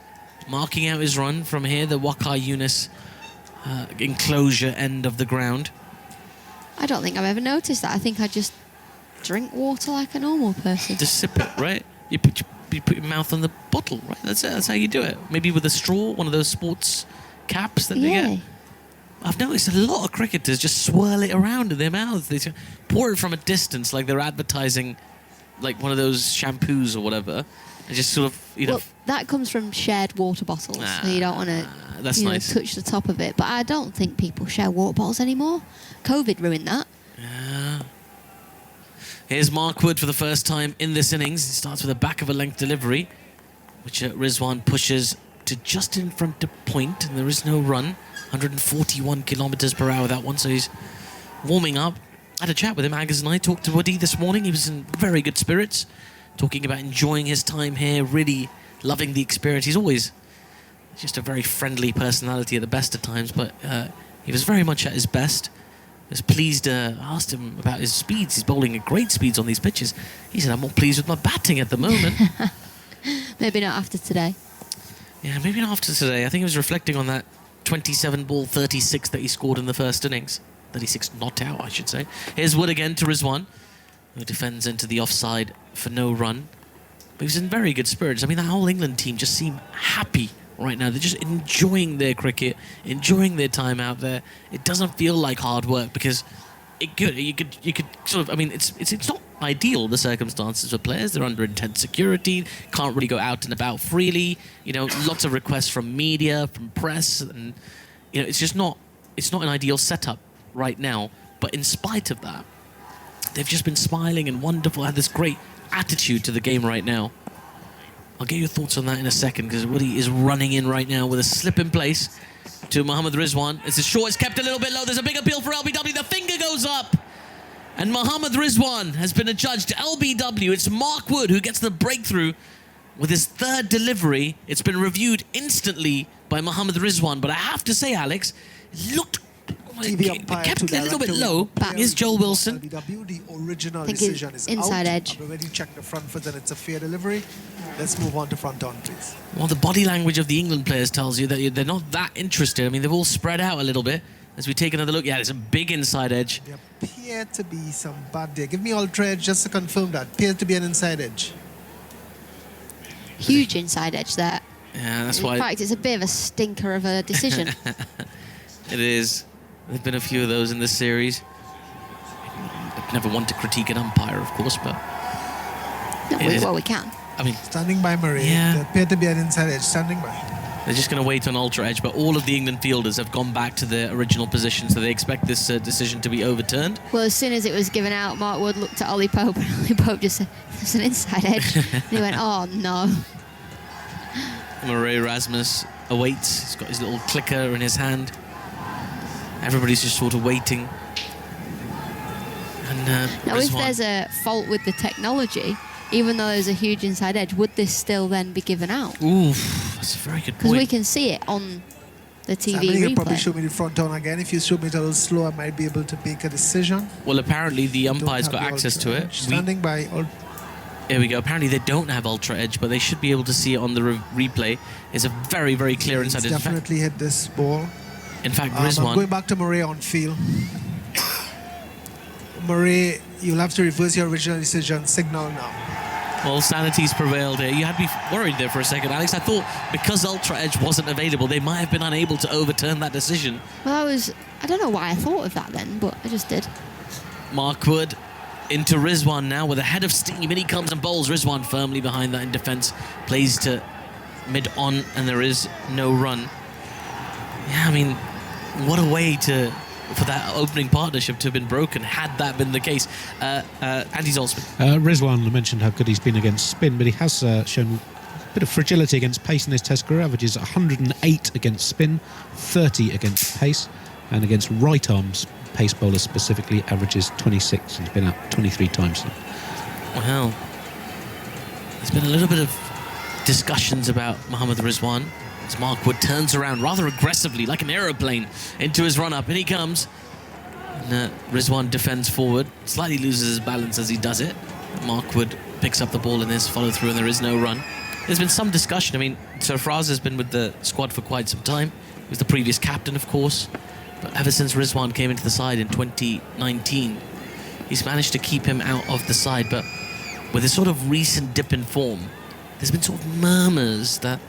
marking out his run from here, the Waqar Younis enclosure end of the ground. I don't think I've ever noticed that. I think I just drink water like a normal person. Just sip it, right? You put your mouth on the bottle, right? That's it. That's how you do it. Maybe with a straw, one of those sports caps that they get. I've noticed a lot of cricketers just swirl it around in their mouths. They pour it from a distance, like they're advertising, like one of those shampoos or whatever, and just sort of, Well, that comes from shared water bottles, so you don't want to nice. touch the top of it. But I don't think people share water bottles anymore. COVID ruined that. Yeah. Here's Mark Wood for the first time in this innings. He starts with a back of a length delivery, which Rizwan pushes to just in front of point, and there is no run. 141 kilometers per hour, that one, so he's warming up. I had a chat with him. Agaz and I talked to Woody this morning. He was in very good spirits, talking about enjoying his time here, really loving the experience. He's always just a very friendly personality at the best of times, but he was very much at his best. I was pleased. I asked him about his speeds. He's bowling at great speeds on these pitches. He said, I'm more pleased with my batting at the moment. Maybe not after today. Yeah, maybe not after today. I think he was reflecting on that 27 ball 36 that he scored in the first innings. 36 not out, I should say. Here's Wood again to Rizwan, who defends into the offside for no run. But he was in very good spirits. I mean, that whole England team just seem happy right now. They're just enjoying their cricket, enjoying their time out there. It doesn't feel like hard work because you could sort of, I mean, it's not ideal, the circumstances for players. They're under intense security, can't really go out and about freely. Lots of requests from media, from press, and it's just not an ideal setup right now. But in spite of that, they've just been smiling and wonderful, had this great attitude to the game right now. I'll get your thoughts on that in a second, because Woody is running in right now with a slip in place to Mohammad Rizwan. It's a short, it's kept a little bit low. There's a big appeal for LBW. The finger goes up. And Mohammad Rizwan has been adjudged LBW. It's Mark Wood who gets the breakthrough with his third delivery. It's been reviewed instantly by Mohammad Rizwan. But I have to say, Alex, it looked kept a little bit low. Here's Joel Wilson. LBW, the original I think decision is inside out. edge. I've already checked the front foot and it's a fair delivery. Let's move on to front on, please. Well, the body language of the England players tells you that they're not that interested. I mean, they've all spread out a little bit. As we take another look, yeah, it's a big inside edge. There appear to be some bad there. Give me ultra edge just to confirm that. Appears to be an inside edge. Huge inside edge there. Yeah, that's why. In fact, it's a bit of a stinker of a decision. It is. There've been a few of those in this series. I've never want to critique an umpire, of course, but... No, we can. I mean... Standing by Murray. Yeah. There appear to be an inside edge. Standing by. They're just going to wait on ultra edge, but all of the England fielders have gone back to their original position, so they expect this decision to be overturned. Well, as soon as it was given out, Mark Wood looked at Ollie Pope, and Ollie Pope just said, there's an inside edge. And he went, oh, no. Murray Rasmus awaits. He's got his little clicker in his hand. Everybody's just sort of waiting. And now, if there's a fault with the technology, even though there's a huge inside edge, would this still then be given out? Ooh, that's a very good point. Because we can see it on the TV Sammy, you replay. can probably show me the front on again. If you show me it a little slow, I might be able to make a decision. Well, apparently the umpire's got access to it. Standing by. Here we go. Apparently they don't have ultra edge, but they should be able to see it on the replay. It's a very, very clear inside edge. Definitely hit this ball. In fact, I'm Rizwan... going back to Murray on field. Murray, you'll have to reverse your original decision. Signal now. Well, sanity's prevailed here. You had me worried there for a second, Alex. I thought because ultra edge wasn't available, they might have been unable to overturn that decision. Well, I don't know why I thought of that then, but I just did. Mark Wood into Rizwan now with a head of steam. In he comes and bowls. Rizwan firmly behind that in defence. Plays to mid-on, and there is no run. Yeah, I mean, what a way for that opening partnership to have been broken, had that been the case. Andy Zaltzman. Rizwan, I mentioned how good he's been against spin, but he has shown a bit of fragility against pace in his Test career. Averages 108 against spin, 30 against pace, and against right arms pace bowlers specifically averages 26 and has been out 23 times. Wow. There's been a little bit of discussions about Mohammad Rizwan as Mark Wood turns around rather aggressively like an aeroplane into his run-up. In he comes. And Rizwan defends forward, slightly loses his balance as he does it. Mark Wood picks up the ball in this follow-through, and there is no run. There's been some discussion. I mean, Sarfraz has been with the squad for quite some time. He was the previous captain, of course. But ever since Rizwan came into the side in 2019, he's managed to keep him out of the side. But with a sort of recent dip in form, there's been sort of murmurs that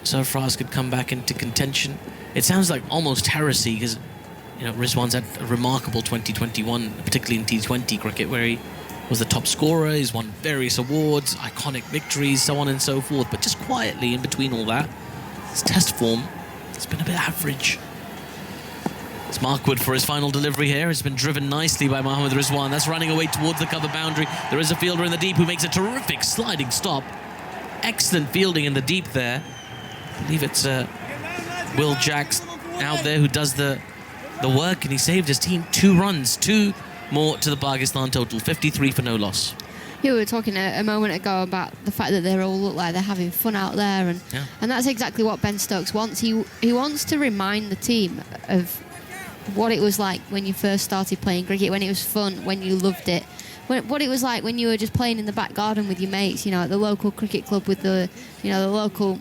Sarfraz could come back into contention. It sounds like almost heresy because, Rizwan's had a remarkable 2021, particularly in T20 cricket, where he was the top scorer. He's won various awards, iconic victories, so on and so forth. But just quietly in between all that, his Test form has been a bit average. It's Mark Wood for his final delivery here. It's been driven nicely by Mohammad Rizwan. That's running away towards the cover boundary. There is a fielder in the deep who makes a terrific sliding stop. Excellent fielding in the deep there. I believe it's Will Jacks out there who does the work, and he saved his team 2 runs, 2 more to the Pakistan total, 53 for no loss. Yeah, we were talking a moment ago about the fact that they all look like they're having fun out there, and that's exactly what Ben Stokes wants. He wants to remind the team of what it was like when you first started playing cricket, when it was fun, when you loved it, what it was like when you were just playing in the back garden with your mates, at the local cricket club with the local,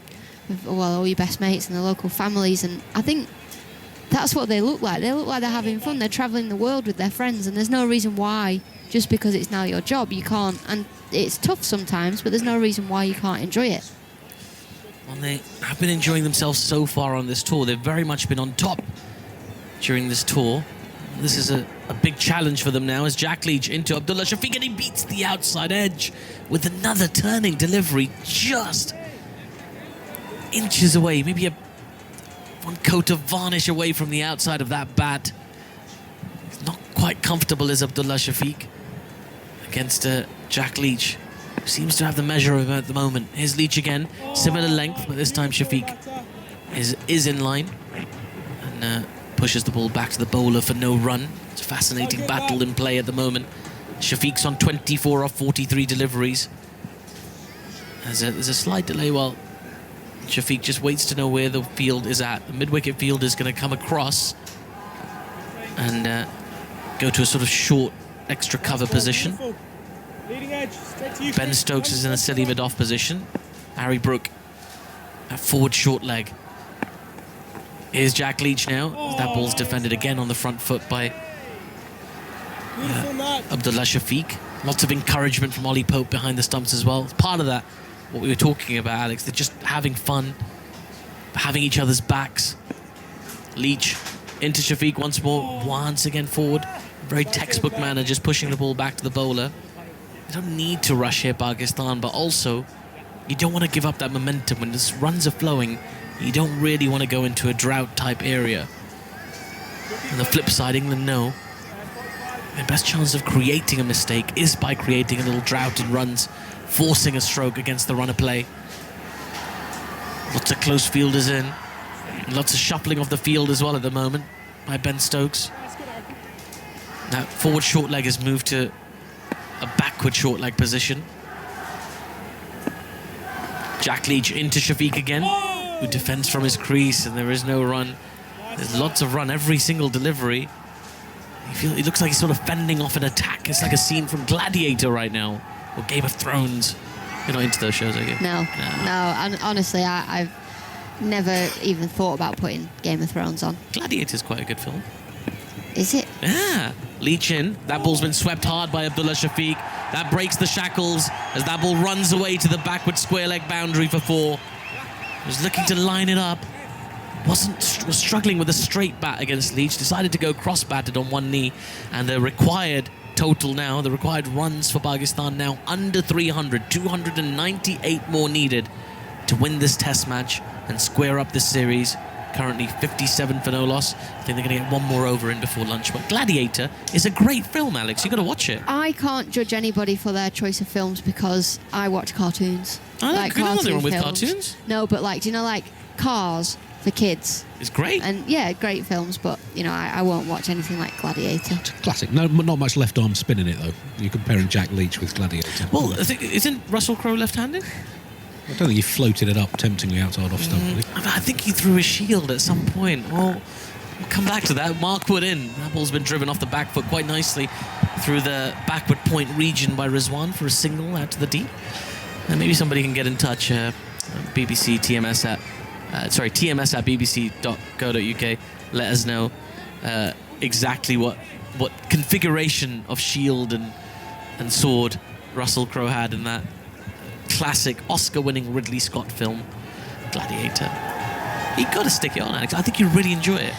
all your best mates and the local families. And I think that's what they look like. They look like they're having fun. They're travelling the world with their friends, and there's no reason why, just because it's now your job, you can't. And it's tough sometimes, but there's no reason why you can't enjoy it. Well, they have been enjoying themselves so far on this tour. They've very much been on top during this tour. This is a big challenge for them now as Jack Leach into Abdullah Shafiq, and he beats the outside edge with another turning delivery just inches away, maybe one coat of varnish away from the outside of that bat. He's not quite comfortable as Abdullah Shafiq against Jack Leach, who seems to have the measure of him at the moment. Here's Leach again, similar length, but this time Shafiq is in line and pushes the ball back to the bowler for no run. It's a fascinating battle in play at the moment. Shafiq's on 24 off 43 deliveries. There's a slight delay while Shafiq just waits to know where the field is at. The mid-wicket field is going to come across and go to a sort of short extra cover position. Ben Stokes is in a silly mid-off position. Harry Brook at forward short leg. Here's Jack Leach now. That ball's defended again on the front foot by Abdullah Shafiq. Lots of encouragement from Ollie Pope behind the stumps as well. It's part of that, what we were talking about, Alex. They're just having fun, having each other's backs. Leach into Shafiq once more, once again forward. Very textbook manner, just pushing the ball back to the bowler. You don't need to rush here, Pakistan, but also you don't want to give up that momentum. When the runs are flowing, you don't really want to go into a drought-type area. On the flip side, England know their best chance of creating a mistake is by creating a little drought in runs, forcing a stroke against the runner play. Lots of close fielders in. Lots of shuffling of the field as well at the moment by Ben Stokes. That forward short leg has moved to a backward short leg position. Jack Leach into Shafiq again, who defends from his crease, and there is no run. There's lots of run every single delivery. He looks like he's sort of fending off an attack. It's like a scene from Gladiator right now, or Game of Thrones. You're not into those shows, are you? No. And honestly, I've never even thought about putting Game of Thrones on. Gladiator's quite a good film. Is it? Yeah. Leach in. That ball's been swept hard by Abdullah Shafiq. That breaks the shackles as that ball runs away to the backward square leg boundary for 4. Was looking to line it up. Was struggling with a straight bat against Leach. Decided to go cross-batted on one knee, and the required total now. The required runs for Pakistan now under 300. 298 more needed to win this test match and square up this series. Currently 57 for no loss. I think they're going to get one more over in before lunch. But Gladiator is a great film, Alex. You've got to watch it. I can't judge anybody for their choice of films because I watch cartoons. There's nothing wrong with cartoons. No, but like, do you know, like Cars for kids? It's great. And yeah, great films, but you know, I won't watch anything like Gladiator. Classic. No, not much left arm spin in it though. You're comparing Jack Leach with Gladiator. Well, I think, isn't Russell Crowe left-handed? I don't think he floated it up temptingly outside off stump. I think he threw a shield at some point. Well, we'll come back to that. Mark Wood in. That ball's been driven off the back foot quite nicely through the backward point region by Rizwan for a single out to the deep. And maybe somebody can get in touch. BBC TMS at TMS at bbc.co.uk. Let us know exactly what configuration of shield and sword Russell Crowe had in that classic Oscar-winning Ridley Scott film, Gladiator. You've got to stick it on, Alex. I think you really enjoy it.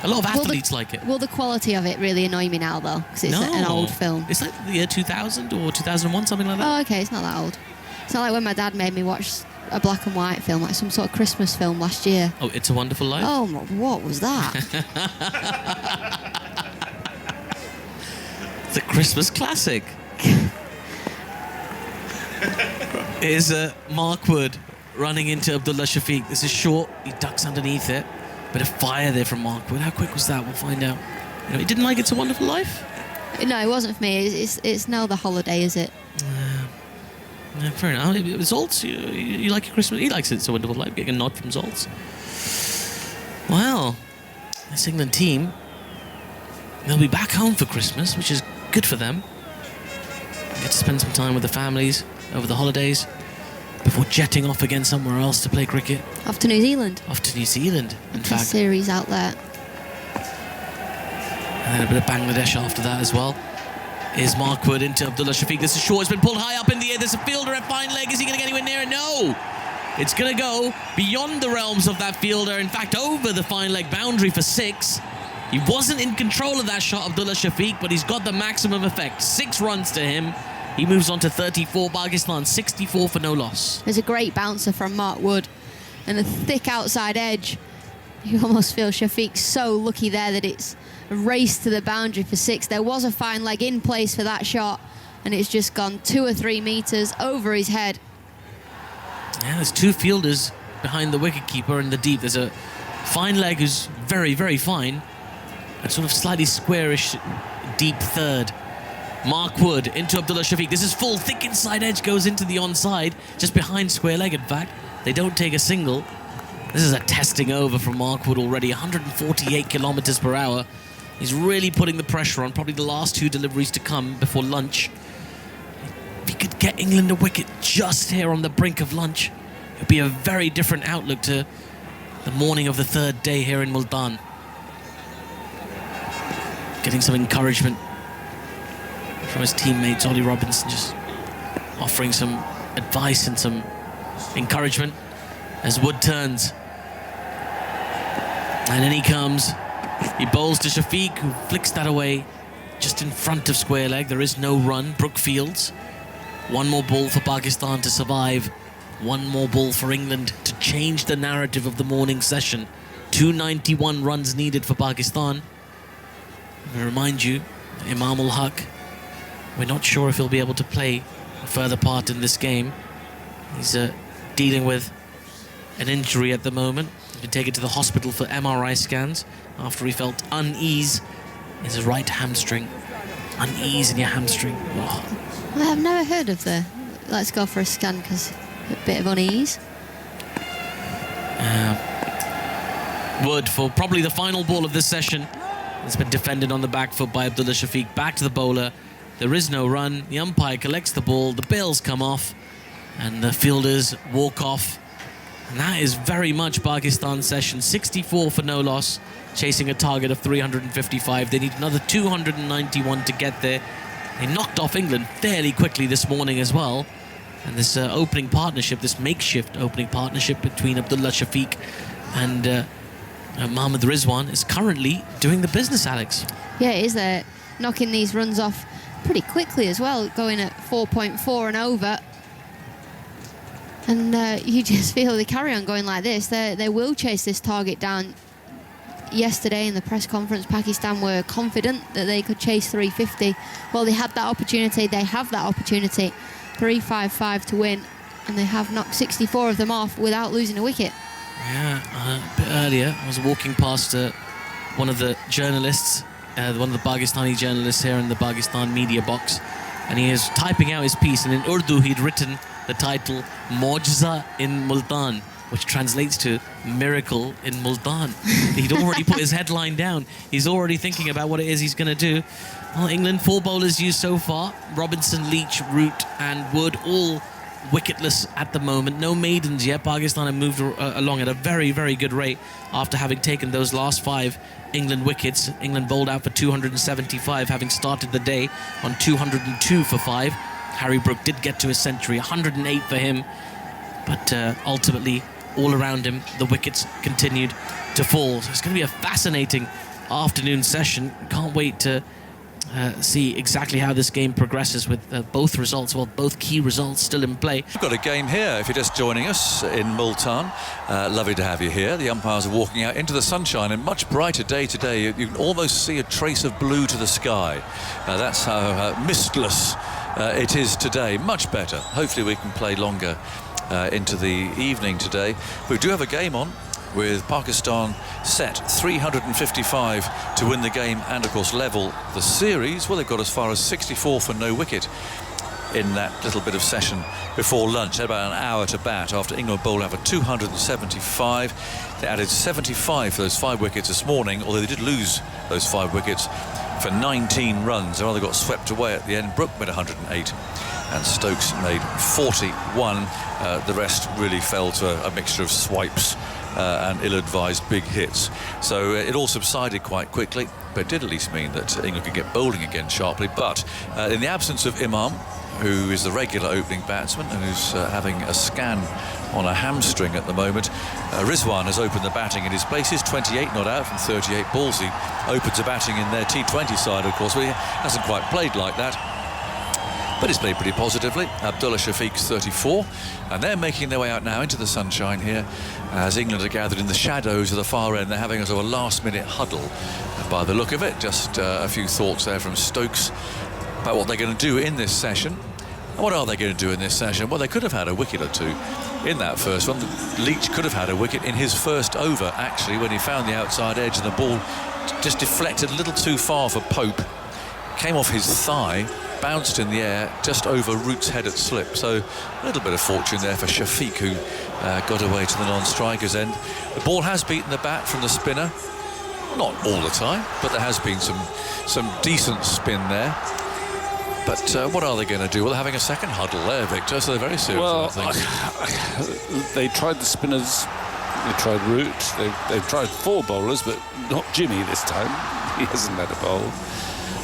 A lot of athletes like it. Will the quality of it really annoy me now, though? Because it's an old film. It's like the year 2000 or 2001, something like that. Oh, okay, it's not that old. It's not like when my dad made me watch a black and white film, like some sort of Christmas film last year. Oh, It's a Wonderful Life? Oh, what was that? It's a Christmas classic. Is Mark Wood running into Abdullah Shafiq. This is short. He ducks underneath it. Bit of fire there from Mark Wood. How quick was that? We'll find out. You know, he didn't like It's a Wonderful Life? No, it wasn't for me. It's now the holiday, is it? Yeah, fair enough. Zoltz, you like your Christmas? He likes It's a Wonderful Life. Getting a nod from Zoltz. Well, this England team, they'll be back home for Christmas, which is good for them. Get to spend some time with the families over the holidays before jetting off again somewhere else to play cricket. Off to New Zealand. Off to New Zealand, in fact. Series out there. And then a bit of Bangladesh after that as well. Is Mark Wood into Abdullah Shafiq. This is short. It's been pulled high up in the air. There's a fielder at fine leg. Is he going to get anywhere near it? No. It's going to go beyond the realms of that fielder. In fact, over the fine leg boundary for 6. He wasn't in control of that shot, Abdullah Shafiq, but he's got the maximum effect. 6 runs to him. He moves on to 34. Pakistan 64 for no loss. There's a great bouncer from Mark Wood and a thick outside edge. You almost feel Shafiq's so lucky there that it's a race to the boundary for 6. There was a fine leg in place for that shot, and it's just gone 2 or 3 meters over his head. Yeah, there's 2 fielders behind the wicketkeeper in the deep. There's a fine leg who's very, very fine, and sort of slightly squarish deep third. Mark Wood into Abdullah Shafiq. This is full. Thick inside edge goes into the onside, just behind square leg, in fact. They don't take a single. This is a testing over from Mark Wood already. 148 kilometers per hour. He's really putting the pressure on. Probably the last 2 deliveries to come before lunch. If he could get England a wicket just here on the brink of lunch, it would be a very different outlook to the morning of the 3rd day here in Multan. Getting some encouragement from his teammates. Ollie Robinson just offering some advice and some encouragement as Wood turns. And in he comes. He bowls to Shafiq, who flicks that away just in front of square leg. There is no run. Brookfields. 1 more ball for Pakistan to survive. 1 more ball for England to change the narrative of the morning session. 291 runs needed for Pakistan. I remind you, Imam ul Haq, we're not sure if he'll be able to play a further part in this game. He's dealing with an injury at the moment. He's been taken to the hospital for MRI scans after he felt unease in his right hamstring. Unease in your hamstring. Oh. I've never heard of the let's go for a scan because a bit of unease. Wood for probably the final ball of this session. It's been defended on the back foot by Abdullah Shafiq. Back to the bowler. There is no run. The umpire collects the ball. The bails come off. And the fielders walk off. And that is very much Pakistan's session. 64 for no loss. Chasing a target of 355. They need another 291 to get there. They knocked off England fairly quickly this morning as well. And this opening partnership, this makeshift opening partnership between Abdullah Shafiq and Mohammad Rizwan is currently doing the business, Alex. Yeah, it is. They're knocking these runs off pretty quickly as well, going at 4.4 and over. And you just feel they carry on going like this. They will chase this target down. Yesterday in the press conference, Pakistan were confident that they could chase 350. Well, they had that opportunity. They have that opportunity. 355 to win. And they have knocked 64 of them off without losing a wicket. Yeah, a bit earlier, I was walking past one of the journalists, one of the Pakistani journalists here in the Pakistan media box, and he is typing out his piece, and in Urdu he'd written the title Mojza in Multan, which translates to miracle in Multan. He'd already put his headline down. He's already thinking about what it is he's going to do. Well, England, 4 bowlers used so far. Robinson, Leach, Root and Wood, all wicketless at the moment. No maidens yet. Pakistan have moved along at a very, very good rate after having taken those last 5 England wickets. England bowled out for 275, having started the day on 202 for 5. Harry Brook did get to his century, 108 for him. But ultimately, all around him, the wickets continued to fall. So it's going to be a fascinating afternoon session. Can't wait to see exactly how this game progresses with both results, well, both key results still in play. We've got a game here, if you're just joining us in Multan. Lovely to have you here. The umpires are walking out into the sunshine, and much brighter day today. You can almost see a trace of blue to the sky. That's how mistless it is today. Much better. Hopefully we can play longer into the evening today. We do have a game on with Pakistan set 355 to win the game and of course level the series. Well, they've got as far as 64 for no wicket in that little bit of session before lunch. They had about an hour to bat after England bowled out for 275. They added 75 for those 5 wickets this morning, although they did lose those 5 wickets for 19 runs. They rather got swept away at the end. Brook made 108 and Stokes made 41. The rest really fell to a mixture of swipes and ill-advised big hits. So it all subsided quite quickly, but it did at least mean that England could get bowling again sharply. But in the absence of Imam, who is the regular opening batsman and who's having a scan on a hamstring at the moment, Rizwan has opened the batting in his place. He's 28 not out from 38 balls. He opens the batting in their T20 side, of course, but he hasn't quite played like that. But he's played pretty positively. Abdullah Shafiq's 34, and they're making their way out now into the sunshine here as England are gathered in the shadows of the far end. They're having a sort of a last-minute huddle by the look of it. Just a few thoughts there from Stokes about what they're going to do in this session. And what are they going to do in this session? Well, they could have had a wicket or two in that first one. Leach could have had a wicket in his first over, actually, when he found the outside edge and the ball just deflected a little too far for Pope. Came off his thigh, bounced in the air just over Root's head at slip. So a little bit of fortune there for Shafiq, who got away to the non-striker's end. The ball has beaten the bat from the spinner. Not all the time, but there has been some decent spin there. But what are they going to do? Well, they're having a second huddle there, Victor, so they're very serious. Well, they tried the spinners, they tried Root, they've tried 4 bowlers, but not Jimmy this time. He hasn't had a bowl.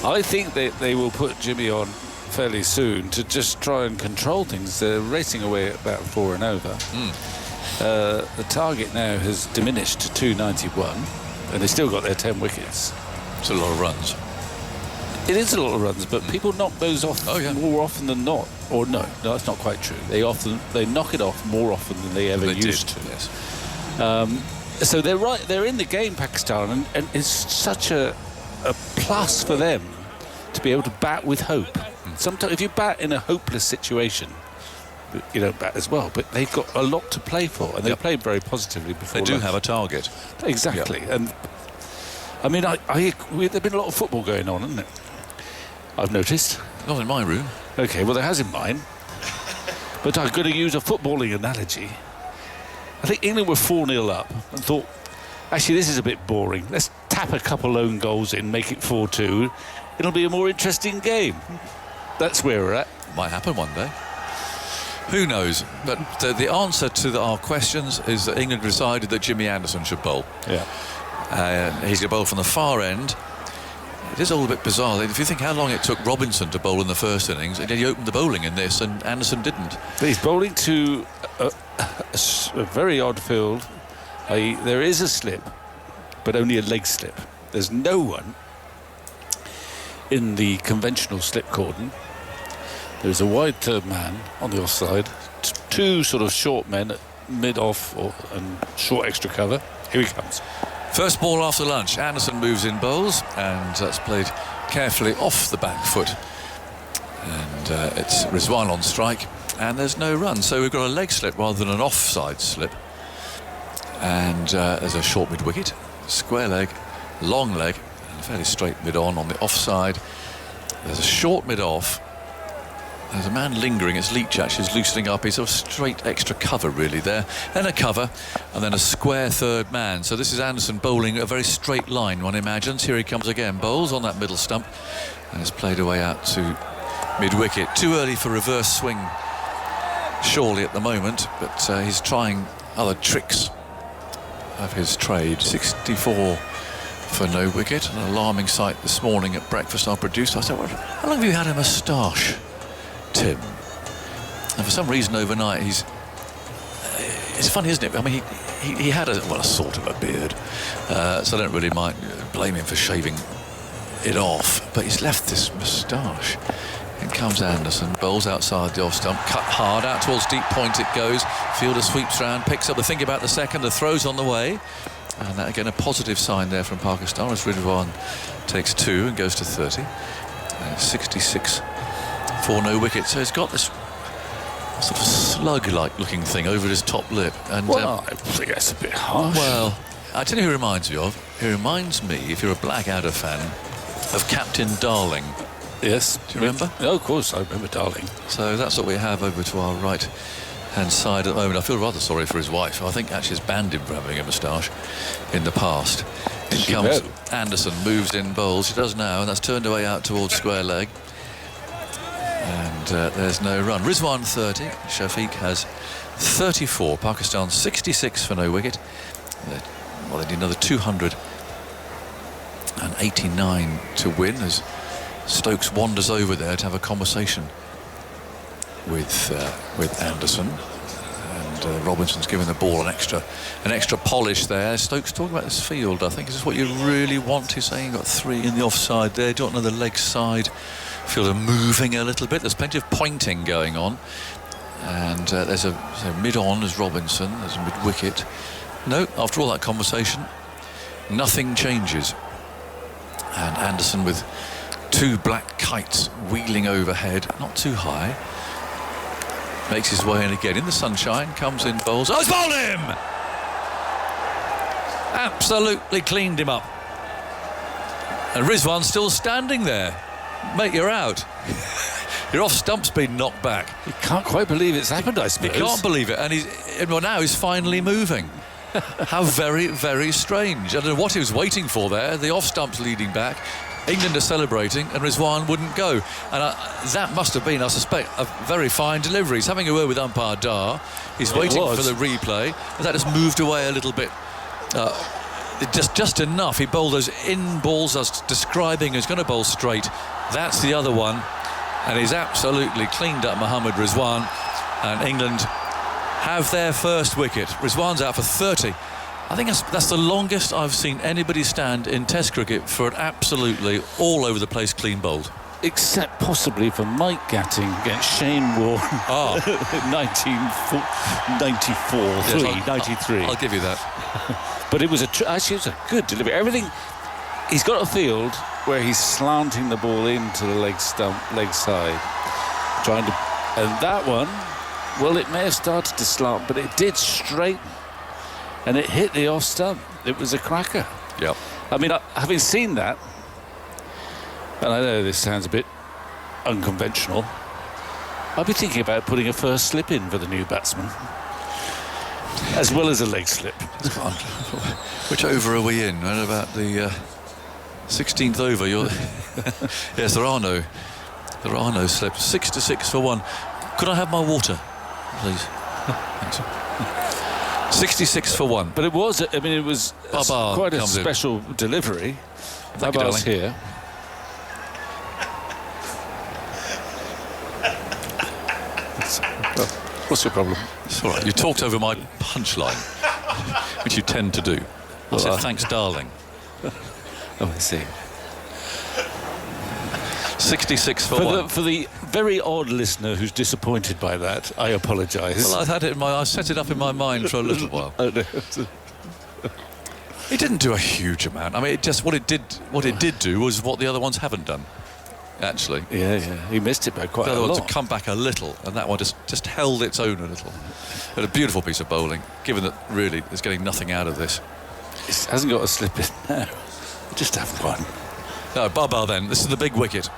I think they will put Jimmy on fairly soon to just try and control things. They're racing away at about 4 and over. The target now has diminished to 291, and they still got their 10 wickets. It's a lot of runs. It is a lot of runs, but people knock those off more often than not. Or no, that's not quite true. They knock it off more often than they ever used to. Yes. So they're right. They're in the game, Pakistan, and it's such a plus for them to be able to bat with hope. Sometimes if you bat in a hopeless situation, you don't bat as well, but they've got a lot to play for, and they played very positively before. They do have a target. Exactly. And I mean, there's been a lot of football going on, hasn't it? I've noticed. Not in my room. Okay, well, there has in mine. But I'm going to use a footballing analogy. I think England were 4-0 up and thought, actually, this is a bit boring. Let's tap a couple lone goals in, make it 4-2. It'll be a more interesting game. That's where we're at. Might happen one day. Who knows? But the answer to our questions is that England decided that Jimmy Anderson should bowl. Yeah. He's going to bowl from the far end. It is all a bit bizarre. If you think how long it took Robinson to bowl in the first innings, and he opened the bowling in this, and Anderson didn't. But he's bowling to a very odd field. There is a slip, but only a leg slip. There's no one in the conventional slip cordon. There's a wide third man on the offside, two sort of short men at mid-off and short extra cover. Here he comes. First ball after lunch. Anderson moves in bowls, and that's played carefully off the back foot. And it's Rizwan on strike, and there's no run. So we've got a leg slip rather than an offside slip. And there's a short mid-wicket, square leg, long leg, and fairly straight mid-on the offside. There's a short mid-off. There's a man lingering. It's Leach actually is loosening up. He's sort of straight extra cover really there. Then a cover, and then a square third man. So this is Anderson bowling a very straight line, one imagines. Here he comes again. Bowls on that middle stump, and it's played away out to mid-wicket. Too early for reverse swing, surely at the moment, but he's trying other tricks of his trade. 64 for no wicket. An alarming sight this morning at breakfast our producer. I said, well, how long have you had a moustache, Tim? And for some reason overnight it's funny, isn't it? I mean, he had a sort of a beard, so I don't really blame him for shaving it off, but he's left this moustache. In comes Anderson, bowls outside the off stump, cut hard out towards deep point it goes. Fielder sweeps round, picks up the think about the second, the throw's on the way, and that again a positive sign there from Pakistan as Ridwan takes 2 and goes to 30. 66 for no wicket. So he's got this sort of slug-like looking thing over his top lip. And well, I think that's a bit harsh. Well, I tell you who he reminds me of. He reminds me, if you're a Blackadder fan, of Captain Darling. Yes. Do you remember? Oh, of course, I remember Darling. So that's what we have over to our right-hand side at the moment. I feel rather sorry for his wife. I think actually has banned him for having a moustache in the past. In comes Anderson, moves in bowls. He does now, and that's turned away out towards square leg. And there's no run. Rizwan 30, Shafiq has 34. Pakistan 66 for no wicket. Well, they need another 289 to win as Stokes wanders over there to have a conversation with Anderson. And Robinson's giving the ball an extra polish there. Stokes talking about this field. I think is this what you really want? He's saying you've got 3 in the offside there. Do you want another leg side? Fielder moving a little bit. There's plenty of pointing going on, and there's a mid-on as Robinson. There's a mid-wicket. No, after all that conversation, nothing changes. And Anderson with 2 black kites wheeling overhead, not too high, makes his way in again in the sunshine. Comes in, bowls. Oh, he's bowled him! Absolutely cleaned him up. And Rizwan's still standing there. Mate, you're out. Your off stump's been knocked back. He can't quite believe it's happened, I suppose. He can't believe it, and now he's finally moving. How very, very strange. I don't know what he was waiting for there. The off stump's leading back. England are celebrating, and Rizwan wouldn't go. And that must have been, I suspect, a very fine delivery. He's having a word with umpire Dar. He's waiting for the replay. And that has moved away a little bit. Just enough. He bowled those in balls I was describing. He's going to bowl straight. That's the other one, and he's absolutely cleaned up Mohammad Rizwan, and England have their first wicket. Rizwan's out for 30. I think that's the longest I've seen anybody stand in Test cricket for an absolutely all over the place clean bowled. Except possibly for Mike Gatting against Shane Warne. 1993. I'll give you that. But it was actually it was a good delivery. Everything. He's got a field where he's slanting the ball into the leg side, and that one, well, it may have started to slant, but it did straighten, and it hit the off stump. It was a cracker. Yep. I mean, having seen that, and I know this sounds a bit unconventional, I'll be thinking about putting a first slip in for the new batsman, as well as a leg slip. Which over are we in? Right about the 16th over. Yes, there are no slips. 6 for 1. Could I have my water, please? Thanks. 66 for 1. But it was quite a special delivery. Babar's here. What's your problem? It's all right. You talked over my punchline, which you tend to do. I said, thanks, darling. Oh, I see. 66 for one. For the very odd listener who's disappointed by that, I apologise. Well, I set it up in my mind for a little while. He didn't do a huge amount. I mean, what it did do was what the other ones haven't done. Actually, yeah, he missed it by quite a lot. The other ones have come back a little, and that one just held its own a little. But a beautiful piece of bowling, given that really it's getting nothing out of this. It hasn't got a slip in now. Just have one. No, Baba then. This is the big wicket.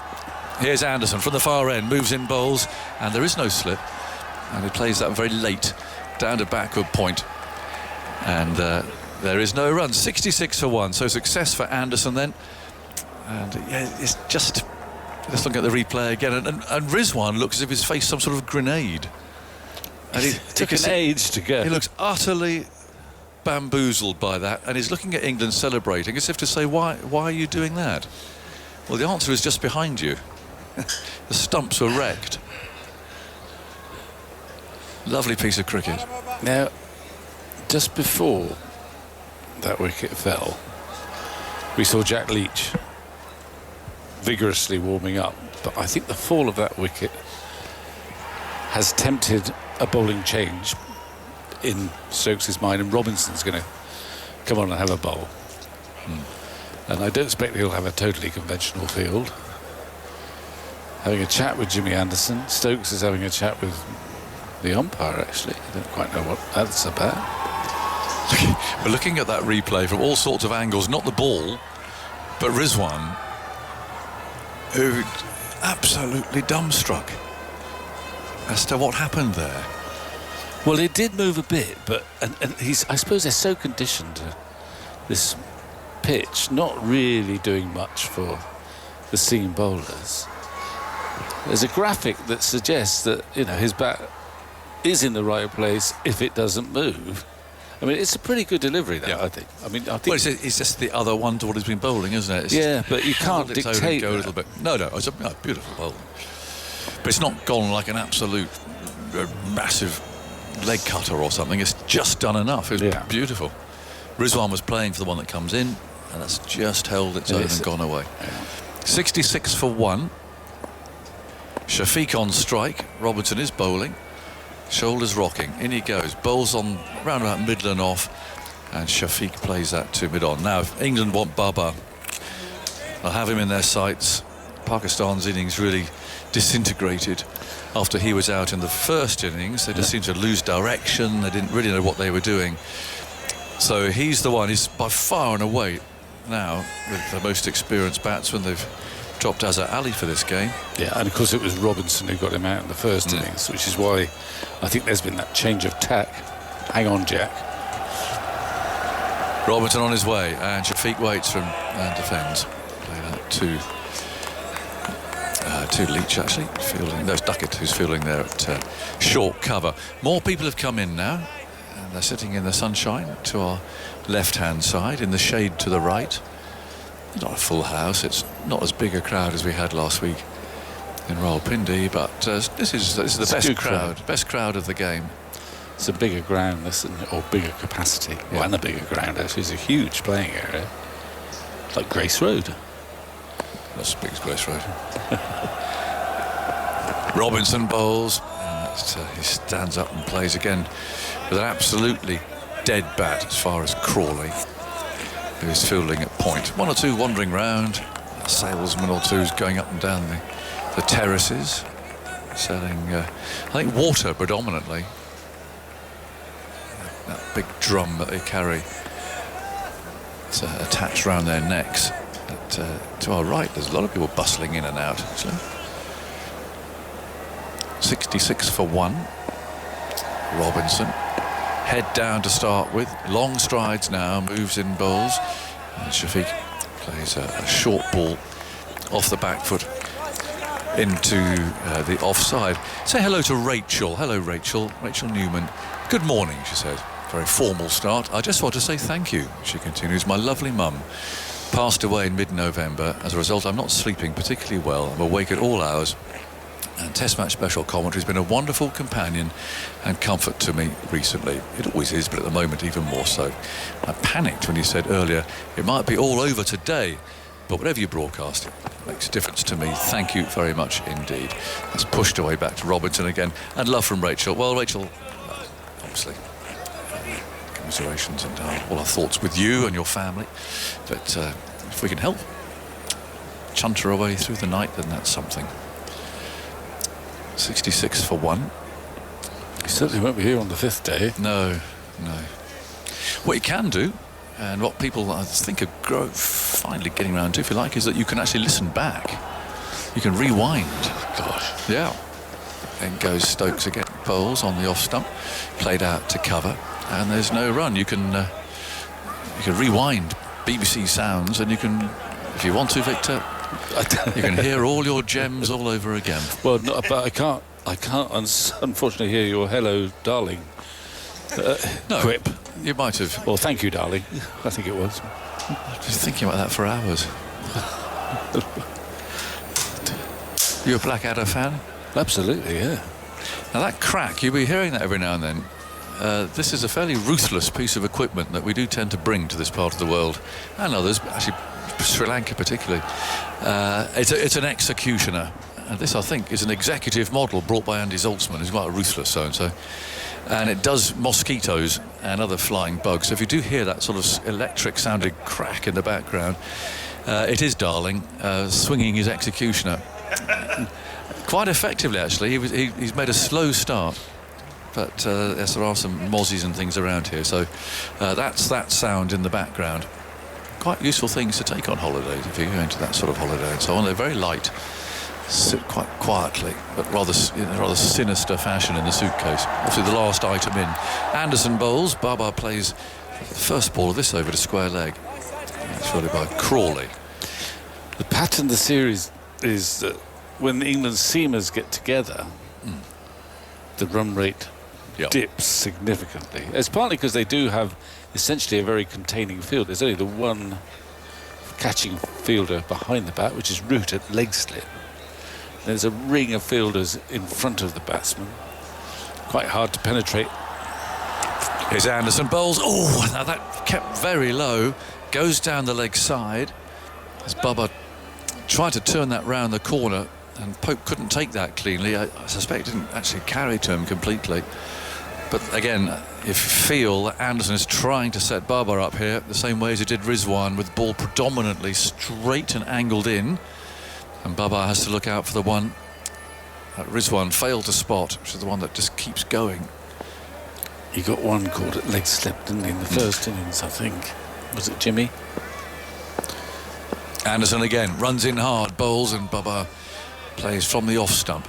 Here's Anderson from the far end, moves in bowls, and there is no slip. And he plays that very late, down to backward point. And there is no run. 66 for one. So success for Anderson then. And yeah, it's just... Let's look at the replay again. And Rizwan looks as if he's faced some sort of grenade. And he took an age to go. He looks utterly bamboozled by that, and he's looking at England celebrating as if to say, why are you doing that? Well, the answer is just behind you. The stumps were wrecked. Lovely piece of cricket. Now, just before that wicket fell, we saw Jack Leach vigorously warming up, but I think the fall of that wicket has tempted a bowling change in Stokes' mind, and Robinson's going to come on and have a bowl. And I don't expect he'll have a totally conventional field. Having a chat with Jimmy Anderson. Stokes is having a chat with the umpire, actually. I don't quite know what that's about. We're looking at that replay from all sorts of angles, not the ball, but Rizwan, who absolutely dumbstruck as to what happened there. Well, it did move a bit, but and I suppose they're so conditioned to this pitch, not really doing much for the seam bowlers. There's a graphic that suggests that his bat is in the right place if it doesn't move. I mean, it's a pretty good delivery, that, I think. I think. Well, it's just the other one to what he's been bowling, isn't it? It's but you can't dictate go a little bit. No, it's a beautiful bowling. But it's not gone like an absolute massive leg cutter or something. It's just done enough. It's beautiful. Rizwan was playing for the one that comes in, and that's just held its own and gone away. 66 for one. Shafiq on strike. Robinson is bowling. Shoulders rocking. In he goes. Bowls on round about middle and off, and Shafiq plays that to mid-on. Now, if England want Baba, they'll have him in their sights. Pakistan's innings really disintegrated after he was out in the first innings. They just seemed to lose direction. They didn't really know what they were doing. So he's the one. He's by far and away now the most experienced batsman. They've dropped Azhar Ali for this game. Yeah, and of course it was Robinson who got him out in the first innings, which is why I think there's been that change of tack. Hang on, Jack. Robinson on his way, and Shafiq waits from and defends. Play that to Leach, actually. Fielding. There's Duckett, who's fielding there at short cover. More people have come in now, and they're sitting in the sunshine to our left-hand side, in the shade to the right. Not a full house. It's not as big a crowd as we had last week in Rawalpindi, but this is the best crowd of the game. It's a bigger ground, or bigger capacity, and a bigger ground. Actually, it's a huge playing area. It's like Grace Road. Not as big as Grace Road. Robinson bowls. He stands up and plays again with an absolutely dead bat as far as Crawley, who is fielding at point. One or two wandering round. A salesman or two is going up and down the terraces, selling, I think, water predominantly. That big drum that they carry, it's attached around their necks. But, to our right, there's a lot of people bustling in and out, actually. 66 for one. Robinson. Head down to start with. Long strides now, moves in bowls. And Shafiq plays a short ball off the back foot into the offside. Say hello to Rachel. Hello, Rachel. Rachel Newman. Good morning, she said. Very formal start. I just want to say thank you, she continues. My lovely mum passed away in mid-November. As a result, I'm not sleeping particularly well. I'm awake at all hours. And Test Match Special Commentary has been a wonderful companion and comfort to me recently. It always is, but at the moment even more so. I panicked when you said earlier it might be all over today. But whatever you broadcast, it makes a difference to me. Thank you very much indeed. That's pushed away back to Robinson again. And love from Rachel. Well, Rachel, obviously, commiserations and all our thoughts with you and your family. But if we can help chunter away through the night, then that's something. 66 for 1. You certainly won't be here on the 5th day. No. What you can do, and what people I think are finally getting around to, if you like, is that you can actually listen back. You can rewind. Gosh. Yeah. Then goes Stokes again. Bowles on the off stump, played out to cover, and there's no run. You can rewind BBC sounds, and you can, if you want to, Victor, you can hear all your gems all over again. Well, no, but I can't unfortunately hear your "Hello, darling" No, quip. You might have. Well, thank you, darling. I think it was. Just thinking about that for hours. You a Blackadder fan? Absolutely, yeah. Now that crack, you'll be hearing that every now and then. This is a fairly ruthless piece of equipment that we do tend to bring to this part of the world, and others, actually Sri Lanka particularly. It's an executioner, and this I think is an executive model brought by Andy Zaltzman, who's quite a ruthless so-and-so. And it does mosquitoes and other flying bugs. So if you do hear that sort of electric sounding crack in the background, it is Darling swinging his executioner. Quite effectively, actually. He's made a slow start, but yes, there are some mozzies and things around here. So that's that sound in the background. Quite useful things to take on holidays if you're going to that sort of holiday and so on. They're very light. Sit quite quietly, but rather in a rather sinister fashion in the suitcase. Obviously, the last item in. Anderson bowls. Babar plays the first ball of this over to square leg. It's followed by Crawley. The pattern of the series is that when England's seamers get together, the run rate dips significantly. It's partly because they do have essentially a very containing field. There's only the one catching fielder behind the bat, which is Root at leg slip. There's a ring of fielders in front of the batsman. Quite hard to penetrate. Here's Anderson bowls. Oh, now that kept very low. Goes down the leg side. As Babar tried to turn that round the corner, and Pope couldn't take that cleanly. I suspect it didn't actually carry to him completely. But again, if you feel that Anderson is trying to set Babar up here the same way as he did Rizwan, with the ball predominantly straight and angled in, and Babar has to look out for the one that Rizwan failed to spot, which is the one that just keeps going. He got one caught at leg slip, didn't he, in the first innings, I think. Was it Jimmy? Anderson again runs in hard, bowls, and Babar plays from the off stump.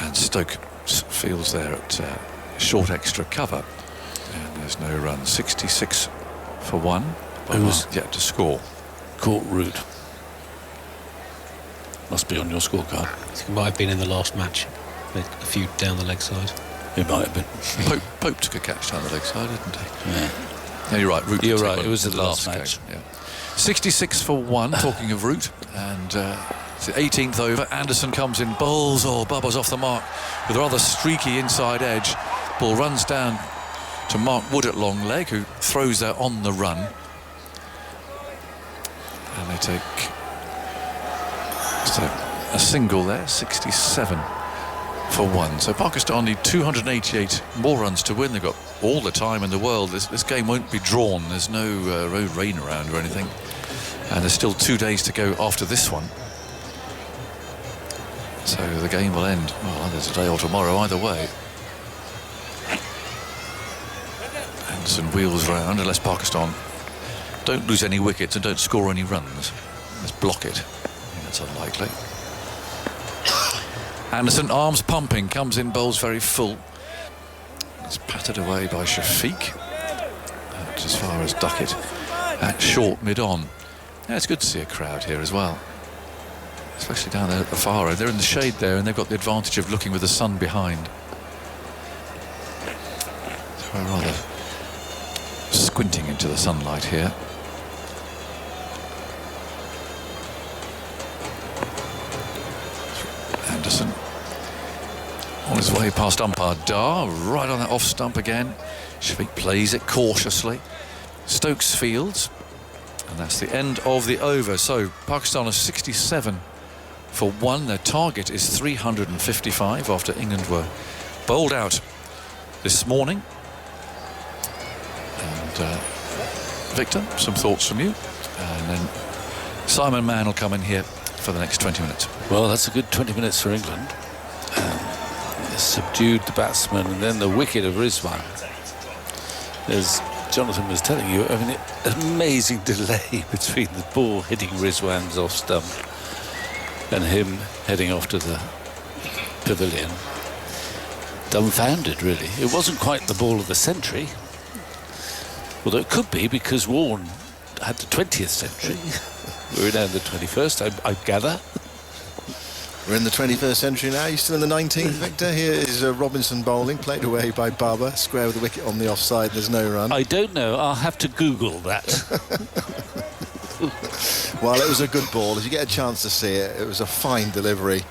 And Stoke fields there at short extra cover. And there's no run. 66 for 1. Babar yet to score. Caught Root. Must be on your scorecard. He might have been in the last match. A few down the leg side. It might have been. Pope took a catch down the leg side, didn't he? Yeah. Yeah, you're right. Root. You're right. It was the last match. Game. Yeah. 66 for 1. Talking of Root, and it's the 18th over. Anderson comes in, bowls. Oh, Babar's off the mark with a rather streaky inside edge. Ball runs down to Mark Wood at long leg, who throws that on the run, and they take a single there. 67 for 1. So Pakistan need 288 more runs to win. They've got all the time in the world. This game won't be drawn. There's no rain around or anything, and there's still 2 days to go after this one. So the game will end either today or tomorrow, either way. Anderson wheels round, unless Pakistan don't lose any wickets and don't score any runs. Let's block it. That's unlikely. Anderson, arms pumping, comes in, bowls very full. It's patted away by Shafiq. Out as far as Duckett at short mid-on. Yeah, it's good to see a crowd here as well, especially down there at the far end. They're in the shade there, and they've got the advantage of looking with the sun behind. So we're rather squinting into the sunlight here. Anderson on his way past umpire Dar, right on that off stump again. Shafiq plays it cautiously. Stokes fields, And that's the end of the over. So Pakistan is 67 for 1. Their target is 355 after England were bowled out this morning. And Victor, some thoughts from you? And then Simon Mann will come in here for the next 20 minutes. Well, that's a good 20 minutes for England. Subdued the batsman, and then the wicket of Rizwan. As Jonathan was telling you, I mean, an amazing delay between the ball hitting Rizwan's off stump and him heading off to the pavilion. Dumbfounded, really. It wasn't quite the ball of the century, although it could be, because Warne had the 20th century. We're now in the 21st, I gather. We're in the 21st century now. You're still in the 19th, Victor. Here is Robinson bowling, played away by Babar. Square with the wicket on the offside. There's no run. I don't know. I'll have to Google that. Well, it was a good ball. If you get a chance to see it, it was a fine delivery.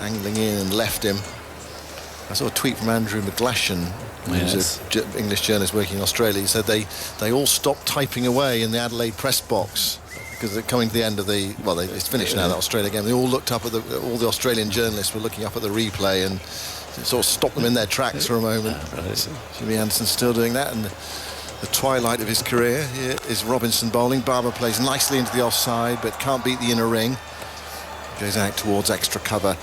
Angling in and left him. I saw a tweet from Andrew McGlashan, who's an English journalist working in Australia. He said they all stopped typing away in the Adelaide press box, because they're coming to the end of the, well, it's finished now, the Australia game. They all looked up at all the Australian journalists were looking up at the replay, and it sort of stopped them in their tracks for a moment. Jimmy Anderson still doing that, and the twilight of his career. Here is Robinson bowling. Babar plays nicely into the offside, but can't beat the inner ring. Goes out towards extra cover,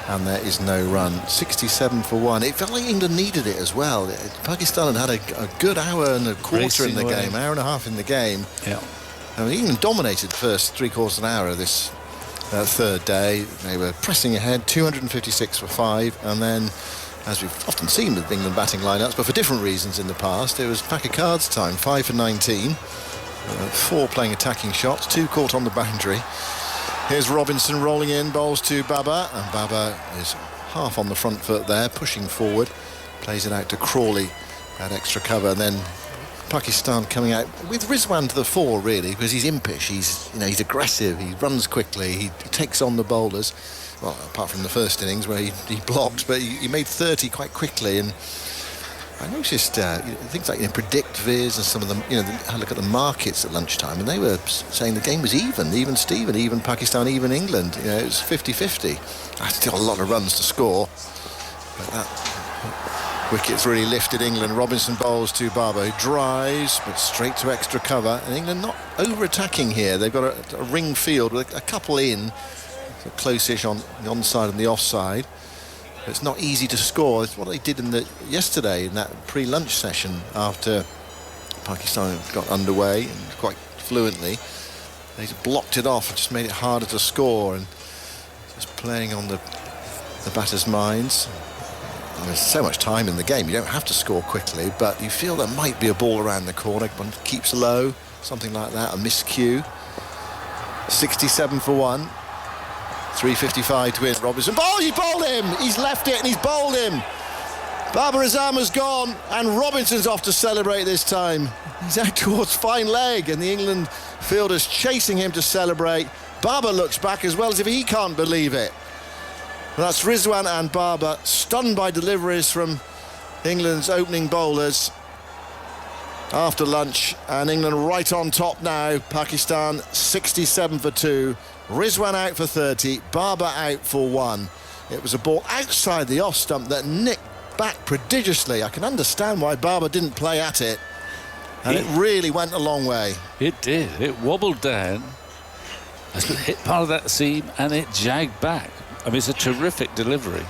and there is no run. 67 for 1. It felt like England needed it as well. Pakistan had a good hour and a quarter in the game, hour and a half in the game. Yeah. I mean, England dominated the first 3/4 of an hour of this third day. They were pressing ahead, 256 for 5, and then, as we've often seen with England batting lineups, but for different reasons in the past, it was pack of cards time. 5 for 19, 4 playing attacking shots, 2 caught on the boundary. Here's Robinson rolling in, bowls to Babar, and Babar is half on the front foot there, pushing forward, plays it out to Crawley at extra cover, and then Pakistan coming out with Rizwan to the fore, really, because he's impish, he's aggressive, he runs quickly, he takes on the bowlers. Well, apart from the first innings where he blocked, but he made 30 quite quickly. And I noticed things like Predict Viz and some of them, I look at the markets at lunchtime, and they were saying the game was even Steven, even Pakistan, even England. It was 50-50. Still a lot of runs to score, but that wicket's really lifted England. Robinson bowls to Babar, who drives, but straight to extra cover. And England not over-attacking here. They've got a ring field with a couple in, so close-ish on the onside and the offside. But it's not easy to score. It's what they did yesterday in that pre-lunch session after Pakistan got underway and quite fluently. They blocked it off and just made it harder to score, and just playing on the batters' minds. There's so much time in the game, you don't have to score quickly, but you feel there might be a ball around the corner, one keeps low, something like that, a miscue. 67 for 1, 3:55 to win. Robinson, he bowled him, he's left it and he's bowled him. Babar Azam has gone, and Robinson's off to celebrate this time. He's out towards fine leg, and the England fielders chasing him to celebrate. Babar looks back as well as if he can't believe it. That's Rizwan and Babar, stunned by deliveries from England's opening bowlers after lunch, and England right on top now. Pakistan 67 for 2, Rizwan out for 30, Babar out for 1. It was a ball outside the off stump that nicked back prodigiously. I can understand why Babar didn't play at it, and it really went a long way. It did. It wobbled down, hit part of that seam, and it jagged back. I mean, it's a terrific delivery.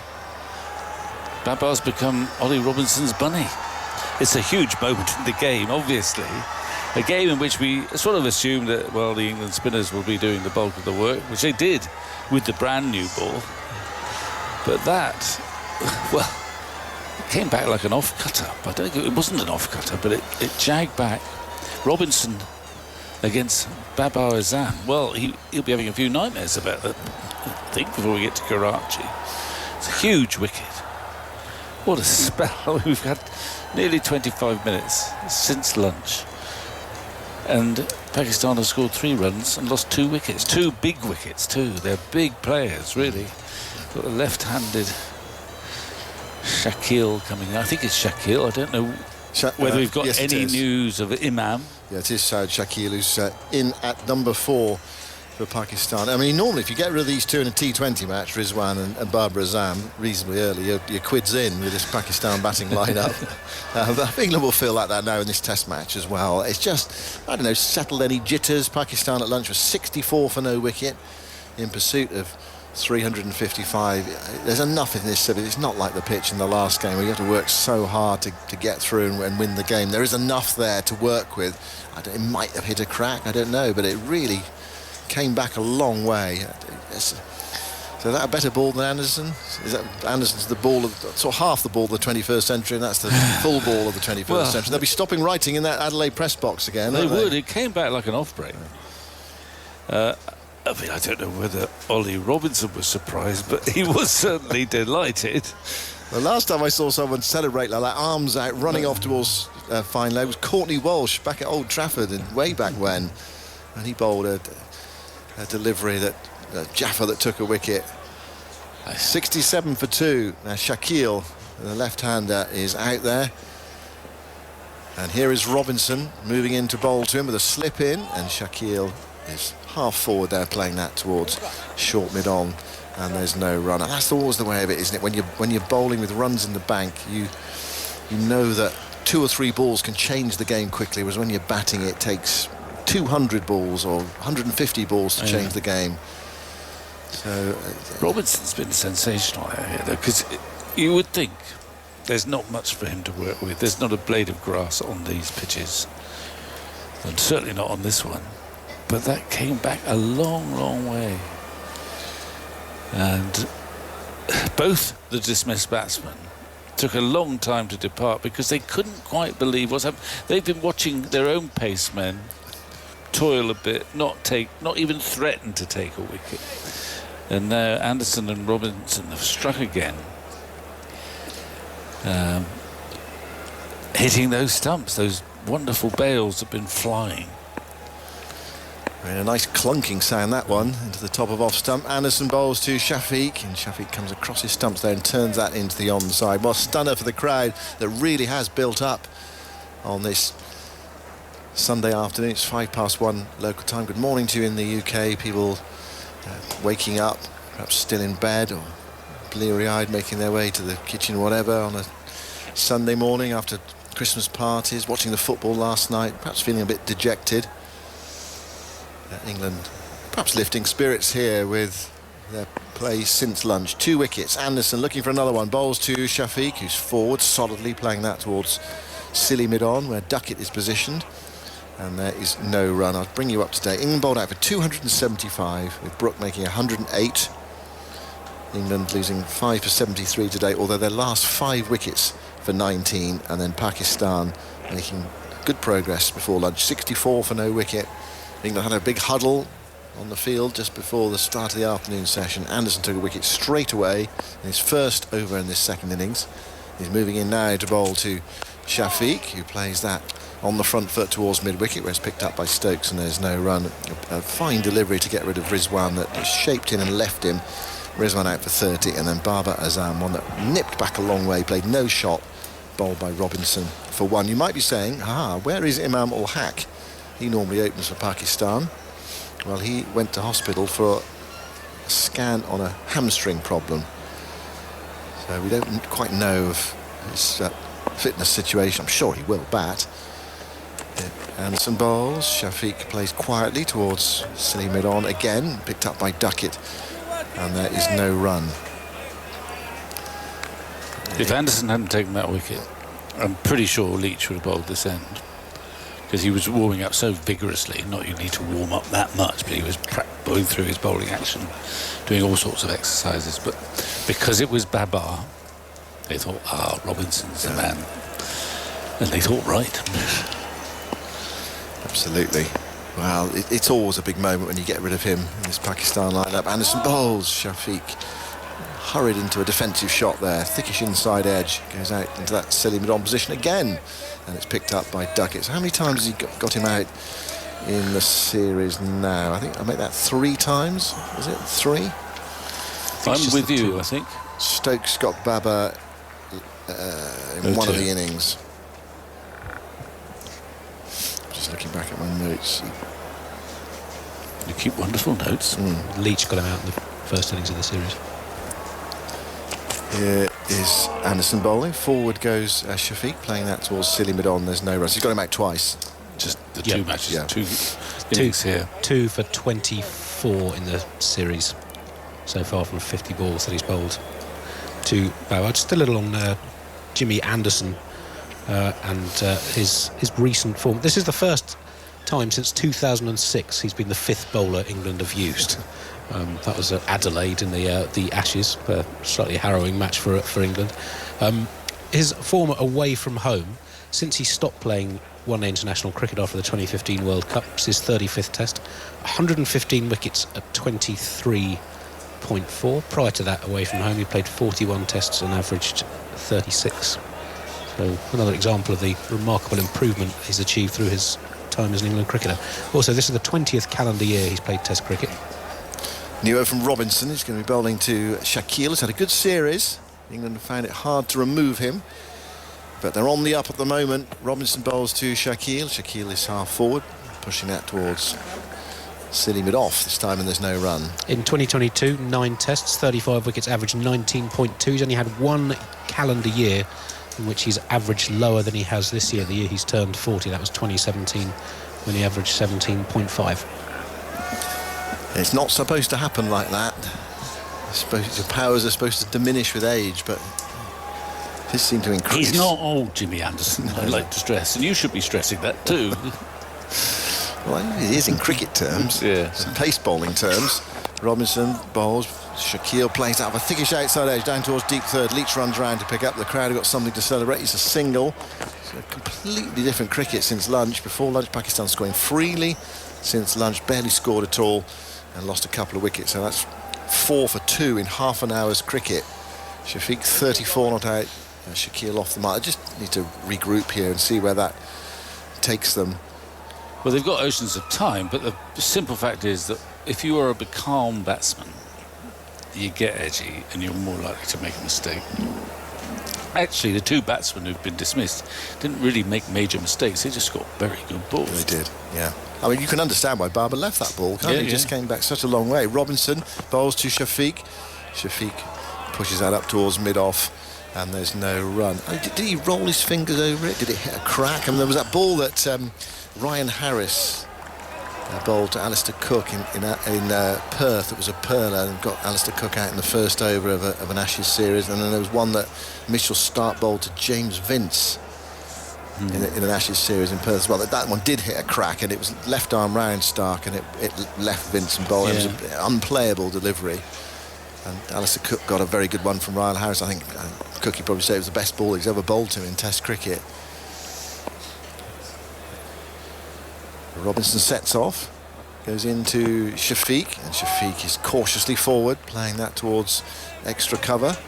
Babar's become Ollie Robinson's bunny. It's a huge moment in the game, obviously. A game in which we sort of assumed that, well, the England spinners will be doing the bulk of the work, which they did with the brand new ball. But that, well, it came back like an off-cutter. I don't think it wasn't an off-cutter, but it jagged back. Robinson against Babar Azam. Well, he'll be having a few nightmares about that, I think, before we get to Karachi. It's a huge wicket. What a spell. We've had nearly 25 minutes since lunch, and Pakistan have scored 3 runs and lost 2 wickets. 2 big wickets too. They're big players, really. Got a left-handed Shakil coming. I think it's Shakil. I don't know whether we've got any news of Imam. Yeah, it is Saad Shakil who's in at number 4 for Pakistan. I mean, normally if you get rid of these two in a T20 match, Rizwan and Babar Azam, reasonably early, your quid's in with this Pakistan batting lineup. England will feel like that now in this Test match as well. It's just, I don't know, settled any jitters. Pakistan at lunch was 64 for no wicket in pursuit of 355. There's enough in this. It's not like the pitch in the last game where you have to work so hard to get through and win the game. There is enough there to work with. It might have hit a crack, I don't know, but it really came back a long way. So is that a better ball than Anderson? Is that Anderson's the ball of sort of half the ball of the 21st century, and that's the full ball of the 21st century? They'll be stopping writing in that Adelaide press box again. They would. It came back like an off break. I mean, I don't know whether Ollie Robinson was surprised, but he was certainly delighted. The last time I saw someone celebrate like that, arms out, running off towards fine leg, was Courtney Walsh back at Old Trafford way back when, and he bowled a delivery that Jaffa that took a wicket. 67 for 2. Now Shakil, the left-hander, is out there, and here is Robinson moving in to bowl to him with a slip in, and Shakil is half forward there playing that towards short mid-on, and there's no run. And that's always the way of it, isn't it? When you're bowling with runs in the bank, you know that 2 or 3 balls can change the game quickly, whereas when you're batting it takes 200 balls or 150 balls to change the game. So Robinson's been sensational out here, though, because you would think there's not much for him to work with. There's not a blade of grass on these pitches, and certainly not on this one. But that came back a long, long way. And both the dismissed batsmen took a long time to depart because they couldn't quite believe what's happened. They've been watching their own pacemen toil a bit, not even threaten to take a wicket. And now Anderson and Robinson have struck again, hitting those stumps. Those wonderful bails have been flying. a nice clunking sound, that one, into the top of off stump. Anderson bowls to Shafiq, and Shafiq comes across his stumps there and turns that into the onside. Well, stunner for the crowd that really has built up on this Sunday afternoon. It's 1:05 local time. Good morning to you in the UK. People waking up, perhaps still in bed or bleary-eyed, making their way to the kitchen or whatever on a Sunday morning after Christmas parties, watching the football last night, perhaps feeling a bit dejected. England perhaps lifting spirits here with their play since lunch. 2 wickets. Anderson looking for another one. Bowls to Shafiq, who's forward, solidly playing that towards silly mid-on, where Duckett is positioned. And there is no run. I'll bring you up to date. England bowled out for 275, with Brooke making 108. England losing 5 for 73 today, although their last 5 wickets for 19. And then Pakistan making good progress before lunch. 64 for no wicket. England had a big huddle on the field just before the start of the afternoon session. Anderson took a wicket straight away in his first over in this second innings. He's moving in now to bowl to Shafiq, who plays that on the front foot towards mid-wicket, where it's picked up by Stokes, and there's no run. A fine delivery to get rid of Rizwan that shaped in and left him. Rizwan out for 30, and then Babar Azam, one that nipped back a long way, played no shot, bowled by Robinson for 1. You might be saying, where is Imam ul Haq? He normally opens for Pakistan. Well, he went to hospital for a scan on a hamstring problem. So we don't quite know of his fitness situation. I'm sure he will bat. Anderson bowls. Shafiq plays quietly towards silly mid-on again, picked up by Duckett, and there is no run. If Anderson hadn't taken that wicket, I'm pretty sure Leach would have bowled this end, because he was warming up so vigorously. Not you need to warm up that much, but he was going through his bowling action, doing all sorts of exercises. But because it was Babar, they thought, Robinson's the man. And they thought right. Absolutely. Well, it's always a big moment when you get rid of him in this Pakistan lineup. Anderson bowls. Shafiq hurried into a defensive shot there. Thickish inside edge. Goes out into that silly mid-on position again. And it's picked up by Duckett. So how many times has he got him out in the series now? I think I made that 3 times. Was it 3? I'm with you, I think. Stokes got Babar in one of the innings. Just looking looking back at my notes. You keep wonderful notes. Leach got him out in the first innings of the series. Here is Anderson bowling. Forward goes Shafiq, playing that towards silly mid-on. There's no runs. He's got him out twice. Just the two matches, Yeah. two innings here. 2 for 24 in the series so far from 50 balls that he's bowled to Bower. Just a little on Jimmy Anderson and his recent form. This is the first time since 2006 he's been the 5th bowler England have used. That was at Adelaide in the Ashes, a slightly harrowing match for England. His form away from home, since he stopped playing one-day international cricket after the 2015 World Cup, it's his 35th test, 115 wickets at 23.4. Prior to that, away from home, he played 41 tests and averaged 36. So another example of the remarkable improvement he's achieved through his time as an England cricketer. Also, this is the 20th calendar year he's played Test cricket. New from Robinson. He's going to be bowling to Shakeel. He's had a good series. England found it hard to remove him, but they're on the up at the moment. Robinson bowls to Shakeel. Shakeel is half forward, pushing that towards silly mid-off this time, and there's no run. In 2022, 9 tests, 35 wickets, averaged 19.2. He's only had one calendar year in which he's averaged lower than he has this year, the year he's turned 40. That was 2017, when he averaged 17.5. It's not supposed to happen like that. The powers are supposed to diminish with age, but this seemed to increase. He's not old, Jimmy Anderson, I'd like to stress, and you should be stressing that too. Well, it is in cricket terms. Yeah. Some pace bowling terms. Robinson bowls. Shakeel plays out of a thickish outside edge down towards deep third. Leach runs round to pick up. The crowd have got something to celebrate. It's a single. It's a completely different cricket since lunch. Before lunch, Pakistan scoring freely. Since lunch, barely scored at all and lost a couple of wickets. So that's 4 for 2 in half an hour's cricket. Shafiq 34 not out. Shakeel off the mark. I just need to regroup here and see where that takes them. Well, they've got oceans of time, but the simple fact is that if you are a calm batsman, you get edgy and you're more likely to make a mistake. Actually, the 2 batsmen who've been dismissed didn't really make major mistakes. They just got very good balls. They did, yeah. I mean, you can understand why Barber left that ball, can't you? He just came back such a long way. Robinson bowls to Shafiq. Shafiq pushes that up towards mid-off, and there's no run. Did he roll his fingers over it? Did it hit a crack? I mean, there was that ball that Ryan Harris bowled to Alistair Cook in Perth. It was a perler and got Alistair Cook out in the first over of an Ashes series. And then there was one that Mitchell Stark bowled to James Vince in an Ashes series in Perth as well. That one did hit a crack, and it was left arm round Stark, and it left Vince and bowled. It was an unplayable delivery. And Alistair Cook got a very good one from Ryan Harris. I think Cookie probably said it was the best ball he's ever bowled to in Test cricket. Robinson sets off, goes into Shafiq, and Shafiq is cautiously forward, playing that towards extra cover.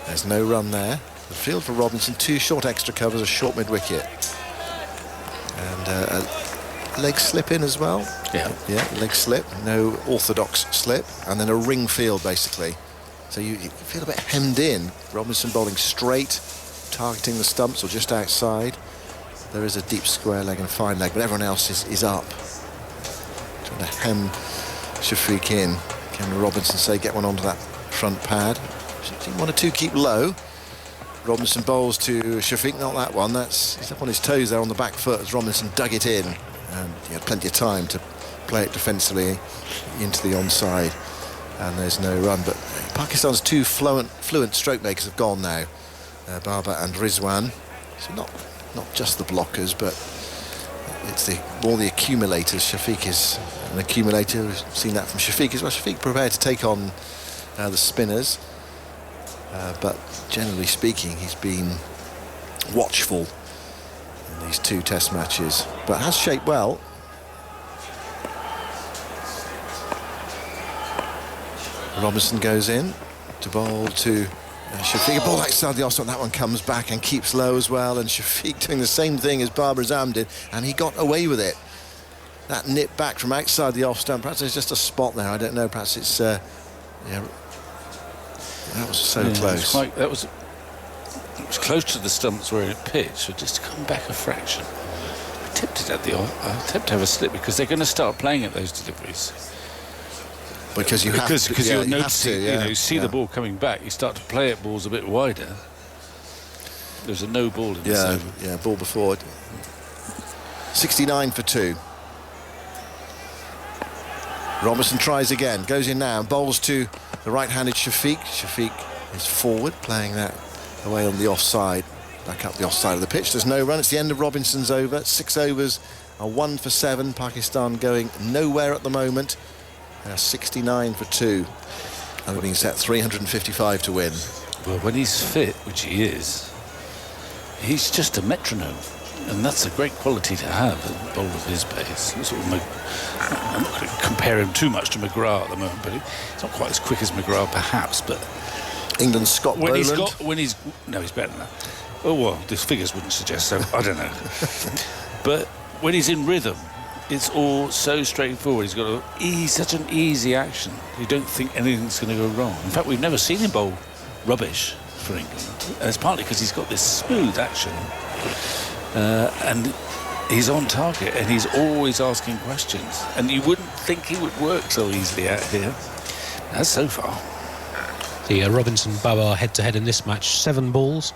There's no run there. The field for Robinson, 2 short extra covers, a short mid-wicket. And a leg slip in as well. Yeah, leg slip, no orthodox slip, and then a ring field, basically. So you feel a bit hemmed in. Robinson bowling straight, targeting the stumps or just outside. There is a deep square leg and fine leg, but everyone else is up. Trying to hem Shafiq in. Can Robinson say get one onto that front pad? 1 or 2 keep low. Robinson bowls to Shafiq, not that one. He's up on his toes there on the back foot as Robinson dug it in. And he had plenty of time to play it defensively into the onside. And there's no run. But Pakistan's 2 fluent stroke makers have gone now. Barber and Rizwan. So not just the blockers, but it's more the accumulators. Shafiq is an accumulator. We've seen that from Shafiq as well. Shafiq prepared to take on the spinners, but generally speaking, he's been watchful in these 2 Test matches, but has shaped well. Robinson goes in to bowl to Shafiq. A ball outside the off stump. That one comes back and keeps low as well, and Shafiq doing the same thing as Babar Azam did, and he got away with it. That nip back from outside the off stump. Perhaps there's just a spot there, I don't know. Perhaps it's that was so close. It was close to the stumps where it pitched, so just to come back a fraction. Tipped tempted to have a slip because they're going to start playing at those deliveries. Because you have to. Because Yeah, you're you have noticing, to, yeah. you see the ball coming back, you start to play at balls a bit wider. There's a no ball in this over. Yeah, ball before. 69 for 2. Robinson tries again, goes in now, and bowls to the right-handed Shafiq. Shafiq is forward, playing that away on the offside, back up the offside of the pitch. There's no run. It's the end of Robinson's over. 6 overs are 1 for 7. Pakistan going nowhere at the moment. 69 for 2. And they're being set 355 to win. Well, when he's fit, which he is, he's just a metronome. And that's a great quality to have, a bowler of his pace. Sort of I'm not going to compare him too much to McGrath at the moment, but he's not quite as quick as McGrath, perhaps. But England's Scott Boland. No, he's better than that. Oh, well, these figures wouldn't suggest so. I don't know. But when he's in rhythm, it's all so straightforward. He's such an easy action. You don't think anything's going to go wrong. In fact, we've never seen him bowl rubbish for England. And it's partly because he's got this smooth action. And he's on target, and he's always asking questions. And you wouldn't think he would work so easily out here. As so far. The Robinson-Babar head-to-head in this match. 7 balls,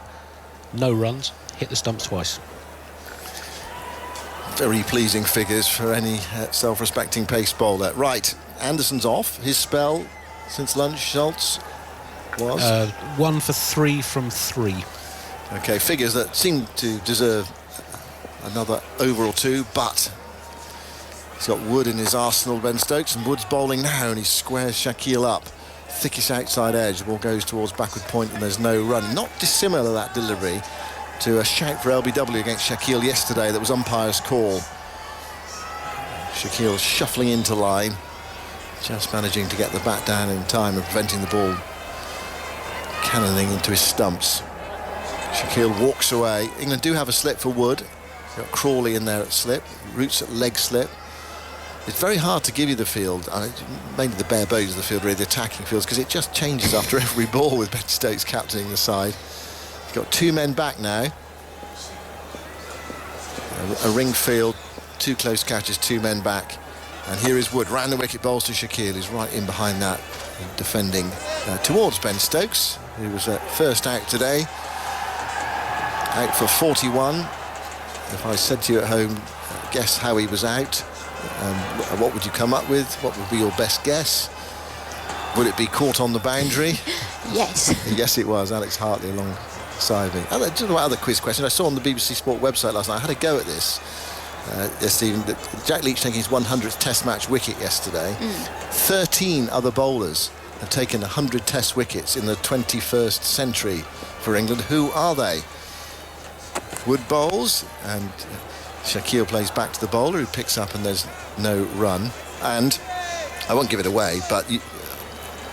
no runs, hit the stumps twice. Very pleasing figures for any self-respecting pace bowler. Right, Anderson's off. His spell since lunch, Schultz, was? 1 for 3 from 3. Okay, figures that seem to deserve another over or two, but he's got Wood in his arsenal, Ben Stokes, and Wood's bowling now, and he squares Shakeel up. Thickest outside edge, the ball goes towards backward point, and there's no run. Not dissimilar, that delivery, to a shout for LBW against Shakeel yesterday that was umpire's call. Shakeel shuffling into line, just managing to get the bat down in time and preventing the ball cannoning into his stumps. Shakeel walks away. England do have a slip for Wood. Got Crawley in there at slip, Roots at leg slip. It's very hard to give you the field, mainly the bare bones of the field, really, the attacking fields, because it just changes after every ball with Ben Stokes captaining the side. He's got 2 men back now. A ring field, 2 close catches, 2 men back. And here is Wood, round the wicket, bowls to Shakeel, who's right in behind that, defending towards Ben Stokes, who was first out today. Out for 41. If I said to you at home, guess how he was out, what would you come up with? What would be your best guess? Would it be caught on the boundary? Yes. Yes, it was. Alex Hartley alongside me. Just about other quiz questions. I saw on the BBC Sport website last night. I had a go at this. Stephen, Jack Leach taking his 100th Test match wicket yesterday. 13 other bowlers have taken 100 Test wickets in the 21st century for England. Who are they? Wood bowls, and Shakeel plays back to the bowler, who picks up, and there's no run. And I won't give it away, but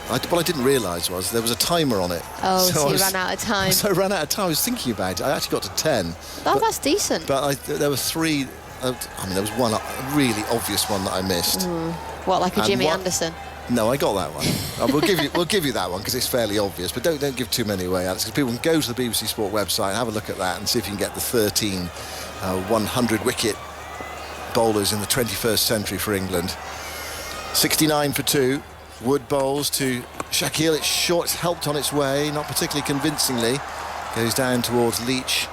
what I didn't realise was there was a timer on it. Oh, so you ran out of time. So I ran out of time. I was thinking about it. I actually got to 10. Oh, that's decent. But there were 3. There was one really obvious one that I missed. What, like a Jimmy Anderson? No, I got that one. We'll give you that one because it's fairly obvious. But don't give too many away, Alex, because people can go to the BBC Sport website and have a look at that and see if you can get the 13 100 wicket bowlers in the 21st century for England. 69 for 2. Wood bowls to Shakeel. It's short. It's helped on its way, not particularly convincingly. Goes down towards Leach,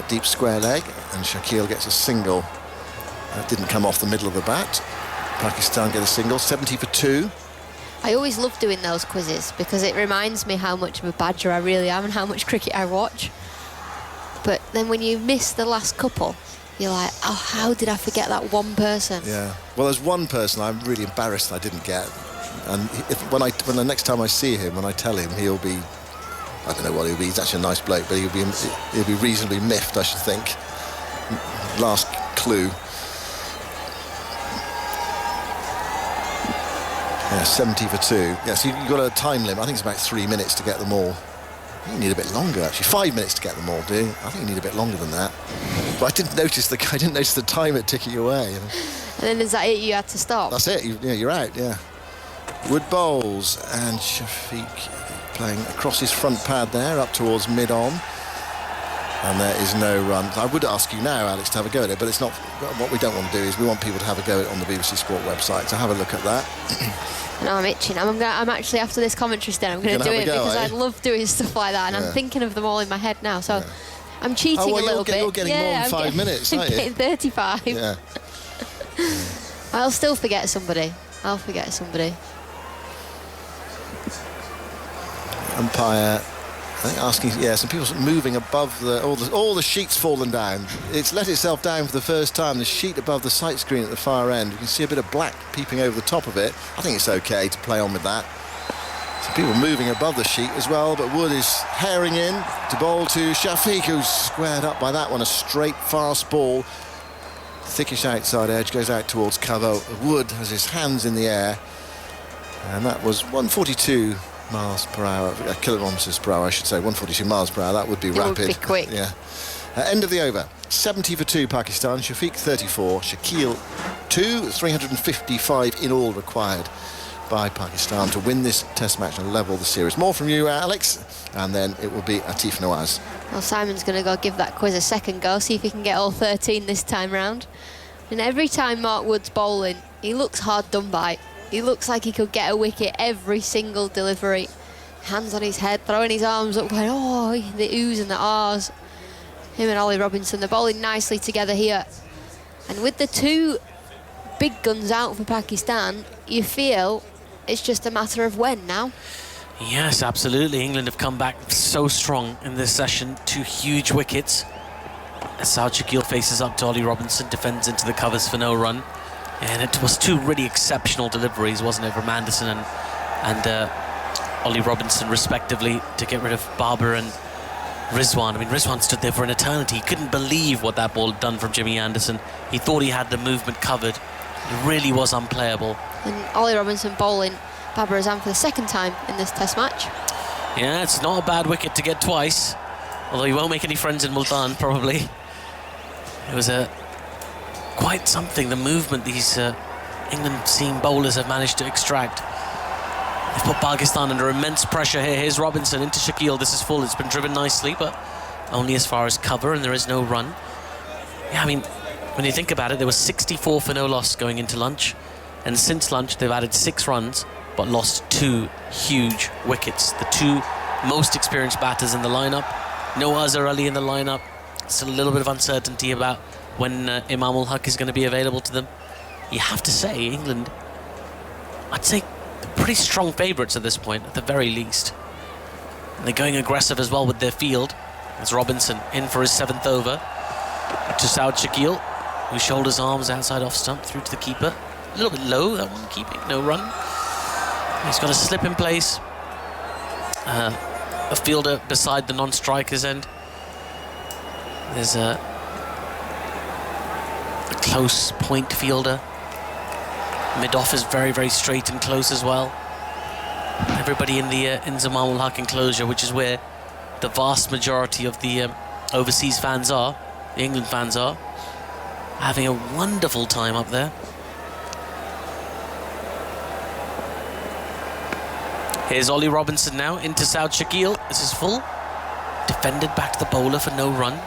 deep square leg, and Shakeel gets a single. That didn't come off the middle of the bat. Pakistan get a single. 70 for 2. I always love doing those quizzes because it reminds me how much of a badger I really am and how much cricket I watch. But then when you miss the last couple, you're like, oh, how did I forget that one person? Yeah. Well, there's one person I'm really embarrassed I didn't get. And when the next time I see him, when I tell him, he'll be, I don't know what he'll be. He's actually a nice bloke, but he'll be reasonably miffed, I should think. Last clue. Yeah, 70 for 2. Yeah, so you've got a time limit. I think it's about 3 minutes to get them all. I think you need a bit longer, actually. 5 minutes to get them all, do you? I think you need a bit longer than that. But I didn't notice the timer ticking away. And then is that it? You had to stop? That's it. You're out, yeah. Wood bowls, and Shafiq playing across his front pad there, up towards mid-on. And there is no run. I would ask you now, Alex, to have a go at it, but it's not. What we don't want to do is we want people to have a go at it on the BBC Sport website. So have a look at that. No, I'm itching. I'm actually, after this commentary stand, I'm going to do it because I love doing stuff like that, and I'm thinking of them all in my head now. So I'm cheating a little bit. You're getting more than 5 minutes, aren't you? I'm getting 35. Yeah. I'll still forget somebody. Umpire, I think asking, some people moving above all the sheets fallen down. It's let itself down for the first time. The sheet above the sight screen at the far end. You can see a bit of black peeping over the top of it. I think it's okay to play on with that. Some people moving above the sheet as well, but Wood is herring in to bowl to Shafiq, who's squared up by that one. A straight, fast ball. Thickish outside edge, goes out towards cover. Wood has his hands in the air. And that was 142 miles per hour, kilometres per hour, I should say. 142 miles per hour. That would be rapid. Would be quick. Yeah. End of the over. 70 for 2 Pakistan. Shafiq 34. Shakil 2. 355 in all required by Pakistan to win this Test match and level the series. More from you, Alex, and then it will be Atif Nawaz. Well, Simon's going to go give that quiz a second go, see if he can get all 13 this time round. And every time Mark Wood's bowling, he looks hard done by. He looks like he could get a wicket every single delivery. Hands on his head, throwing his arms up, going, oh, the oohs and the ahs. Him and Ollie Robinson, they're bowling nicely together here. And with the two big guns out for Pakistan, you feel it's just a matter of when now. Yes, absolutely. England have come back so strong in this session. 2 huge wickets. As Saud Shakil faces up to Ollie Robinson, defends into the covers for no run. And it was 2 really exceptional deliveries, wasn't it, from Anderson and Ollie Robinson, respectively, to get rid of Babar and Rizwan. I mean, Rizwan stood there for an eternity. He couldn't believe what that ball had done from Jimmy Anderson. He thought he had the movement covered. It really was unplayable. And Ollie Robinson bowling Babar Azam for the second time in this Test match. Yeah, it's not a bad wicket to get twice, although you won't make any friends in Multan, probably. It was quite something, the movement these England seam bowlers have managed to extract. They've put Pakistan under immense pressure here. Here's Robinson into Shakil. This is full. It's been driven nicely, but only as far as cover, and there is no run. Yeah, I mean, when you think about it, there was 64 for no loss going into lunch, and since lunch they've added 6 runs but lost 2 huge wickets. The 2 most experienced batters in the lineup. No Azhar Ali in the lineup. Still a little bit of uncertainty about when Imam ul Haq is going to be available to them. You have to say, England, I'd say pretty strong favourites at this point, at the very least. And they're going aggressive as well with their field. As Robinson in for his 7th over to Saud Shakil, who shoulders arms outside off stump through to the keeper. A little bit low, that one, keeping no run. He's got a slip in place. A fielder beside the non-striker's end. There's a close point fielder. Mid-off is very, very straight and close as well. Everybody in the Inzamam ul Haq enclosure, which is where the vast majority of the overseas fans are, the England fans are, having a wonderful time up there. Here's Ollie Robinson now into Saud Shakil. This is full. Defended back to the bowler for no run.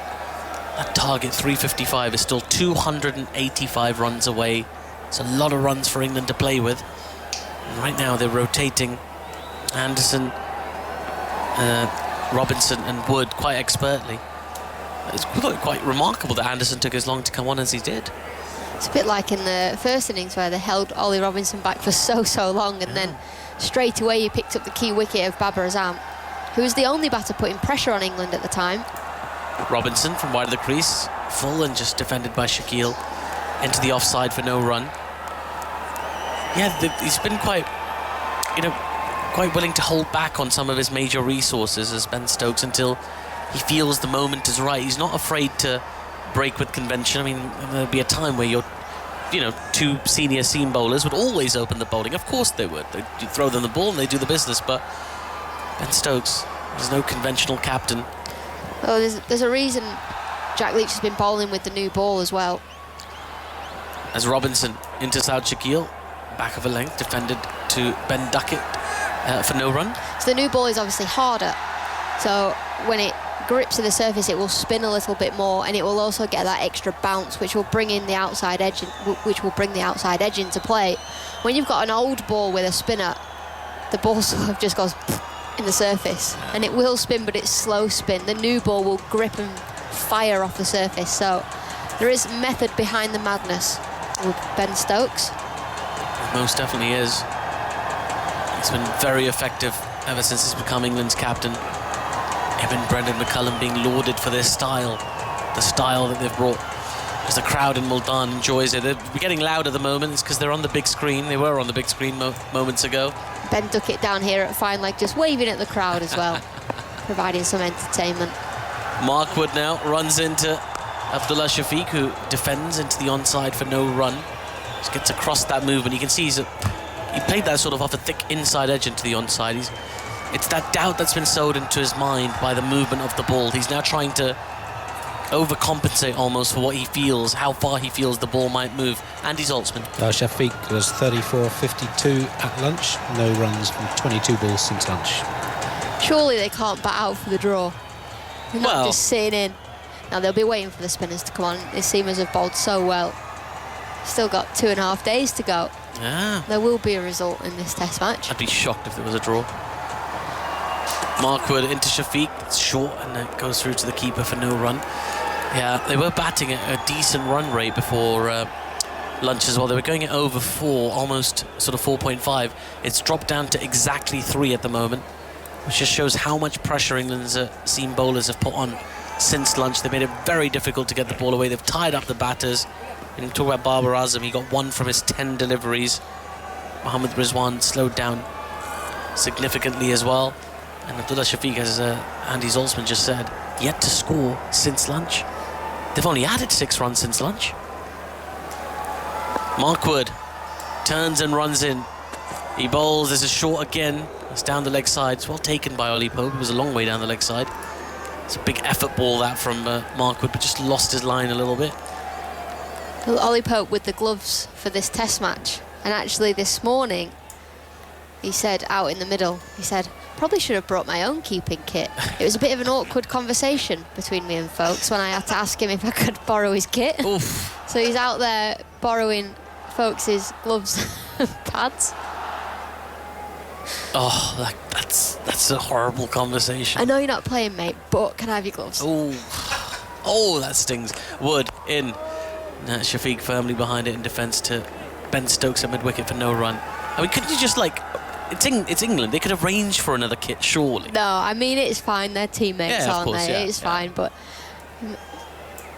That target 355 is still 285 runs away. It's a lot of runs for England to play with. And right now they're rotating Anderson, Robinson and Wood quite expertly. It's quite remarkable that Anderson took as long to come on as he did. It's a bit like in the first innings where they held Ollie Robinson back for so long, and then straight away he picked up the key wicket of Babar Azam, who was the only batter putting pressure on England at the time. Robinson from wide of the crease, full and just defended by Shakil, into the offside for no run. Yeah, he's been quite willing to hold back on some of his major resources as Ben Stokes until he feels the moment is right. He's not afraid to break with convention. I mean, there'd be a time where your 2 senior seam bowlers would always open the bowling. Of course they would. You throw them the ball and they do the business, but Ben Stokes, there's no conventional captain. Oh, there's a reason Jack Leach has been bowling with the new ball as well. As Robinson into Saud Shakil, back of a length, defended to Ben Duckett for no run. So the new ball is obviously harder. So when it grips of the surface, it will spin a little bit more, and it will also get that extra bounce, which will bring in the outside edge, into play. When you've got an old ball with a spinner, the ball sort of just goes in the surface, and it will spin, but it's slow spin. The new ball will grip and fire off the surface. So there is method behind the madness with Ben Stokes. It most definitely is. He's been very effective ever since he's become England's captain. Him and Brendan McCullum being lauded for their style, the style that they've brought. As the crowd in Multan enjoys it. They're getting loud at the moment. It's because they're on the big screen. They were on the big screen moments ago. Ben Duckett down here at fine leg, just waving at the crowd as well, providing some entertainment. Mark Wood now runs into Abdullah Shafiq, who defends into the onside for no run. Just gets across that movement. You can see he played that sort of off a thick inside edge into the onside. It's that doubt that's been sowed into his mind by the movement of the ball. He's now trying to overcompensate almost for what he feels, how far he feels the ball might move. Andy Zaltzman. Shafiq was 34-52 at lunch. No runs from 22 balls since lunch. Surely they can't bat out for the draw. They're not just sitting in. Now they'll be waiting for the spinners to come on. The seamers have bowled so well. Still got 2.5 days to go. Yeah. There will be a result in this test match. I'd be shocked if there was a draw. Mark Wood into Shafiq. It's short and it goes through to the keeper for no run. Yeah, they were batting at a decent run rate before lunch as well. They were going at over 4, almost sort of 4.5. It's dropped down to exactly 3 at the moment, which just shows how much pressure England's seam bowlers have put on since lunch. They made it very difficult to get the ball away. They've tied up the batters. And talk about Babar Azam, he got 1 from his 10 deliveries. Mohammad Rizwan slowed down significantly as well. And Abdullah Shafiq, as Andy Zaltzman just said, yet to score since lunch. They've only added 6 runs since lunch. Mark Wood turns and runs in. He bowls. This is short again. It's down the leg side. It's well taken by Ollie Pope. It was a long way down the leg side. It's a big effort ball that from Mark Wood, but just lost his line a little bit. Well, Ollie Pope with the gloves for this test match. And actually this morning, he said out in the middle, he said, probably should have brought my own keeping kit. It was a bit of an awkward conversation between me and Folks when I had to ask him if I could borrow his kit. Oof. So he's out there borrowing Folks' gloves and pads. Oh, that's a horrible conversation. I know you're not playing, mate, but can I have your gloves? Oh, that stings. Wood in. Shafiq firmly behind it in defence to Ben Stokes at mid-wicket for no run. I mean, couldn't you just it's England. They could arrange for another kit, surely. No, I mean, it's fine. They're teammates, aren't they? Yeah, it's fine, but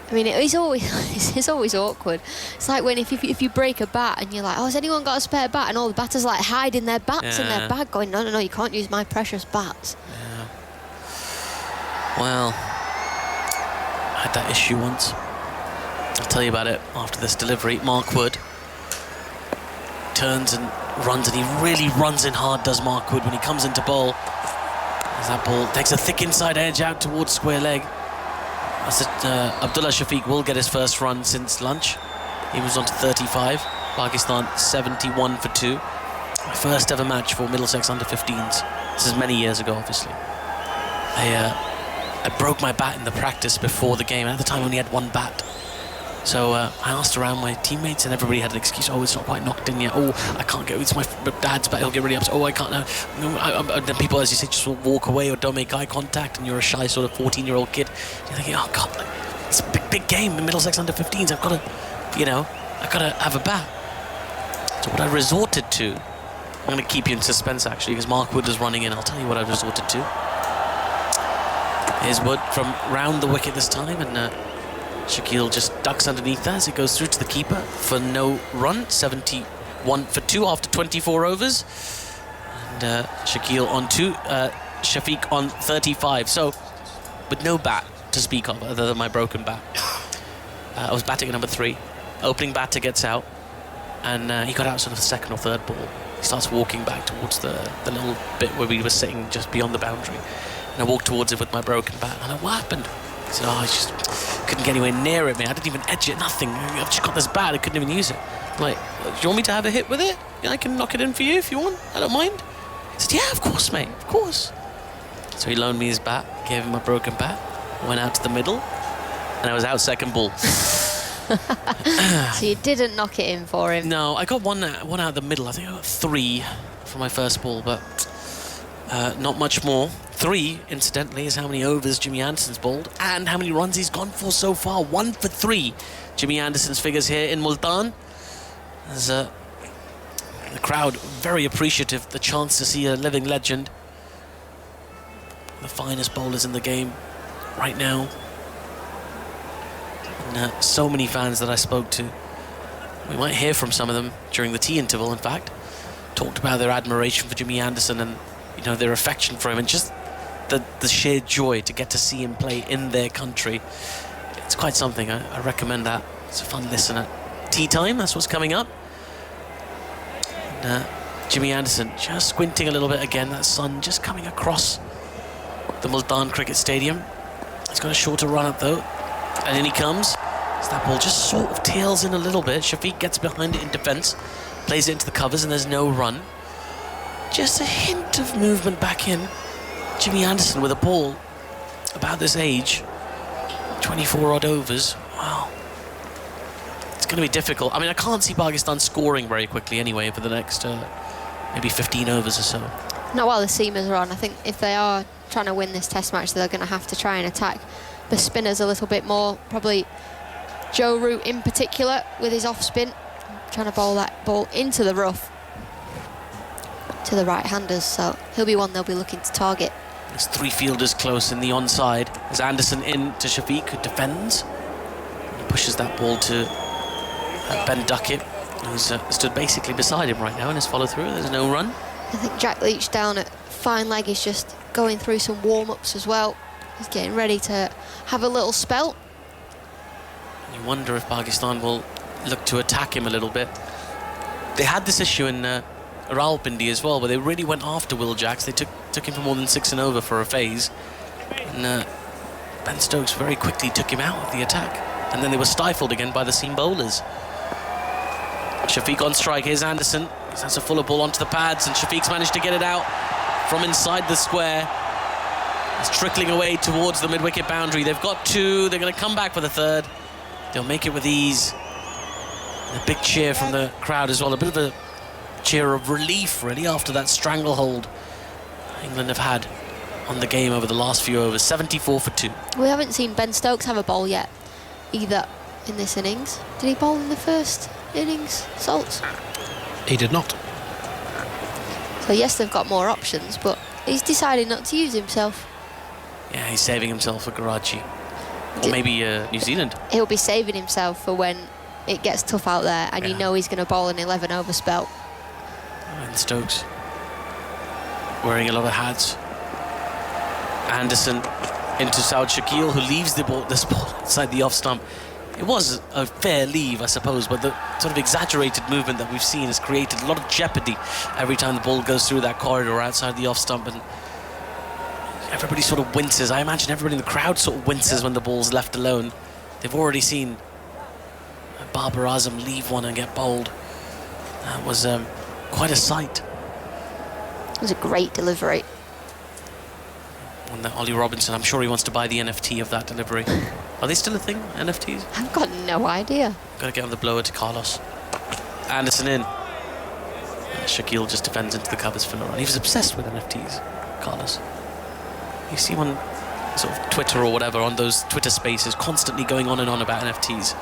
I mean, it's always awkward. It's like when if you break a bat and you're like, oh, has anyone got a spare bat? And all the batters like hiding their bats in their bag, going, no, you can't use my precious bats. Yeah. Well, I had that issue once. I'll tell you about it after this delivery. Mark Wood turns and runs, and he really runs in hard, does Mark Wood, when he comes into bowl. As that ball takes a thick inside edge out towards square leg. Abdullah Shafiq will get his first run since lunch. He was on to 35. Pakistan 71 for 2. My first ever match for Middlesex under-15s. This is many years ago, obviously. I broke my bat in the practice before the game. At the time, I only had 1 bat. So I asked around my teammates, and everybody had an excuse. Oh, it's not quite knocked in yet. Oh, I can't go. It's my dad's bat. He'll get really upset. Oh, I can't now. No, then people, as you say, just walk away or don't make eye contact, and you're a shy sort of 14-year-old kid. You're thinking, oh God, it's a big game in Middlesex under-15s. I've got to have a bat. So what I resorted to, I'm going to keep you in suspense actually, because Mark Wood is running in. I'll tell you what I resorted to. Here's Wood from round the wicket this time, and Shakil just ducks underneath that as it goes through to the keeper for no run. 71 for 2 after 24 overs. And Shakil on 2, Shafiq on 35. So, with no bat to speak of other than my broken bat. I was batting at number 3. Opening batter gets out. And he got out sort of the second or third ball. He starts walking back towards the little bit where we were sitting just beyond the boundary. And I walked towards it with my broken bat. And what happened? He said, I just couldn't get anywhere near it, man. I didn't even edge it, nothing. I've just got this bat, I couldn't even use it. I'm like, do you want me to have a hit with it? Yeah, I can knock it in for you if you want. I don't mind. He said, yeah, of course, mate, of course. So he loaned me his bat, gave him my broken bat. Went out to the middle, and I was out second ball. So you didn't knock it in for him. No, I got one out the middle. I think I got 3 for my first ball, but not much more. 3, incidentally, is how many overs Jimmy Anderson's bowled and how many runs he's gone for so far. 1 for 3. Jimmy Anderson's figures here in Multan. There's the crowd very appreciative, the chance to see a living legend. The finest bowlers in the game right now. And so many fans that I spoke to. We might hear from some of them during the tea interval, in fact. Talked about their admiration for Jimmy Anderson and, you know, their affection for him, and just the sheer joy to get to see him play in their country. It's quite something. I recommend that. It's a fun listen at tea time. That's what's coming up. And, Jimmy Anderson just squinting a little bit again. That sun just coming across the Multan Cricket Stadium. He's got a shorter run up though. And in he comes. So that ball just sort of tails in a little bit. Shafiq gets behind it in defence, plays it into the covers, and there's no run. Just a hint of movement back in. Jimmy Anderson with a ball about this age, 24 odd overs. Wow. It's going to be difficult. I mean, I can't see Pakistan scoring very quickly anyway for the next maybe 15 overs or so. Not while the seamers are on. I think if they are trying to win this test match, they're going to have to try and attack the spinners a little bit more. Probably Joe Root in particular with his off spin, trying to bowl that ball into the rough to the right-handers. So he'll be one they'll be looking to target. There's 3 fielders close in the onside. There's Anderson in to Shafiq, who defends. He pushes that ball to Ben Duckett, who's stood basically beside him right now in his follow-through. There's no run. I think Jack Leach down at fine leg is just going through some warm-ups as well. He's getting ready to have a little spell. You wonder if Pakistan will look to attack him a little bit. They had this issue in Rawalpindi as well, where they really went after Will Jacks. They took him for more than 6 and over for a phase. And Ben Stokes very quickly took him out of the attack. And then they were stifled again by the seam bowlers. Shafiq on strike. Here's Anderson. That's a fuller ball onto the pads, and Shafiq's managed to get it out from inside the square. It's trickling away towards the mid-wicket boundary. They've got 2. They're going to come back for the 3rd. They'll make it with ease. A big cheer from the crowd as well. A bit of a cheer of relief, really, after that stranglehold England have had on the game over the last few overs. 74 for 2. We haven't seen Ben Stokes have a bowl yet, either, in this innings. Did he bowl in the first innings, Salts? He did not. So yes, they've got more options, but he's decided not to use himself. Yeah, he's saving himself for Karachi. Or maybe New Zealand. He'll be saving himself for when it gets tough out there and you know he's going to bowl an 11 over spell. And Stokes wearing a lot of hats. Anderson into Saud Shakil, who leaves this ball inside the off stump. It was a fair leave, I suppose, but the sort of exaggerated movement that we've seen has created a lot of jeopardy every time the ball goes through that corridor outside the off stump, and everybody sort of winces. I imagine everybody in the crowd sort of winces when the ball's left alone. They've already seen Babar Azam leave one and get bowled. That was quite a sight. It was a great delivery. And Ollie Robinson, I'm sure he wants to buy the NFT of that delivery. Are they still a thing, NFTs? I've got no idea. Got to get on the blower to Carlos. Anderson in. Shakil just defends into the covers for no run. He was obsessed with NFTs, Carlos. You see on sort of Twitter or whatever, on those Twitter spaces, constantly going on and on about NFTs.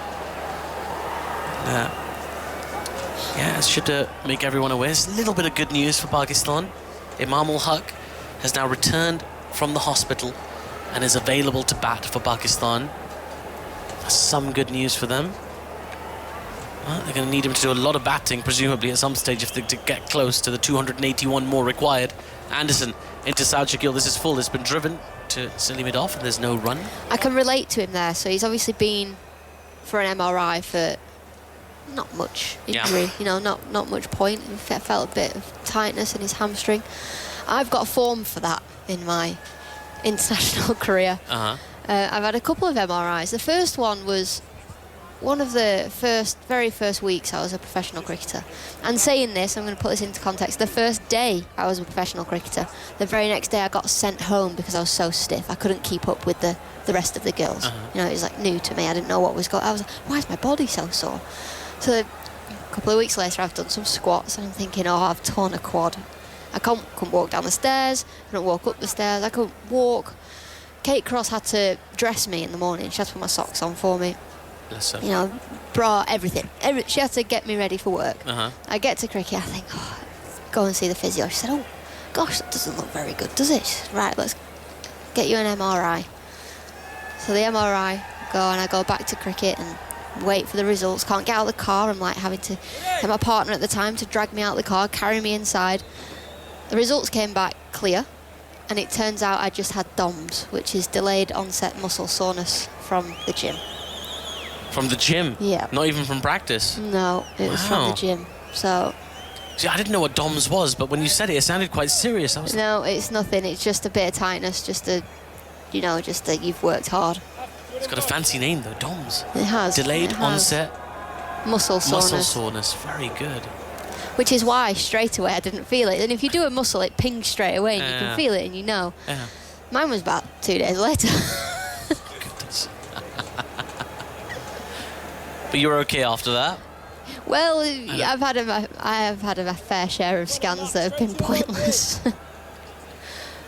Yeah, it should make everyone aware. There's a little bit of good news for Pakistan. Imam ul Haq has now returned from the hospital and is available to bat for Pakistan. That's some good news for them. Well, they're going to need him to do a lot of batting, presumably at some stage, if they to get close to the 281 more required. Anderson into Saud Shakil. This is full. It's been driven to silly mid-off, and there's no run. I can relate to him there. So he's obviously been for an MRI for not much injury, you know, not much point. He felt a bit of tightness in his hamstring. I've got a form for that in my international career. I've had a couple of MRIs. The first one was one of the very first weeks I was a professional cricketer. And saying this, I'm going to put this into context. The first day I was a professional cricketer, the very next day I got sent home because I was so stiff. I couldn't keep up with the rest of the girls. You know, it was like new to me. I didn't know what was going on. I was like, why is my body so sore? So a couple of weeks later, I've done some squats and I'm thinking, oh, I've torn a quad. I couldn't walk down the stairs, couldn't walk up the stairs, I couldn't walk. Kate Cross had to dress me in the morning. She had to put my socks on for me. Bless her. You know, bra, everything. She had to get me ready for work. I get to cricket, I think, oh, go and see the physio. She said, oh, gosh, that doesn't look very good, does it? She said, right, let's get you an MRI. So the MRI, I go back to cricket and wait for the results. Can't get out of the car. I'm like having to get my partner at the time to drag me out of the car, carry me inside. The results came back clear, and it turns out I just had DOMS, which is delayed onset muscle soreness from the gym. From the gym? Yeah. Not even from practice? No, it was from the gym. So. See, I didn't know what DOMS was, but when you said it sounded quite serious. No, it's nothing. It's just a bit of tightness, just that you've worked hard. It's got a fancy name though, DOMS. It has. Delayed onset muscle soreness. Muscle soreness, very good. Which is why straight away I didn't feel it. And if you do a muscle, it pings straight away and you can feel it and you know. Yeah. Mine was about 2 days later. Goodness. But you were okay after that? Well, I have had a fair share of scans that have been pointless. I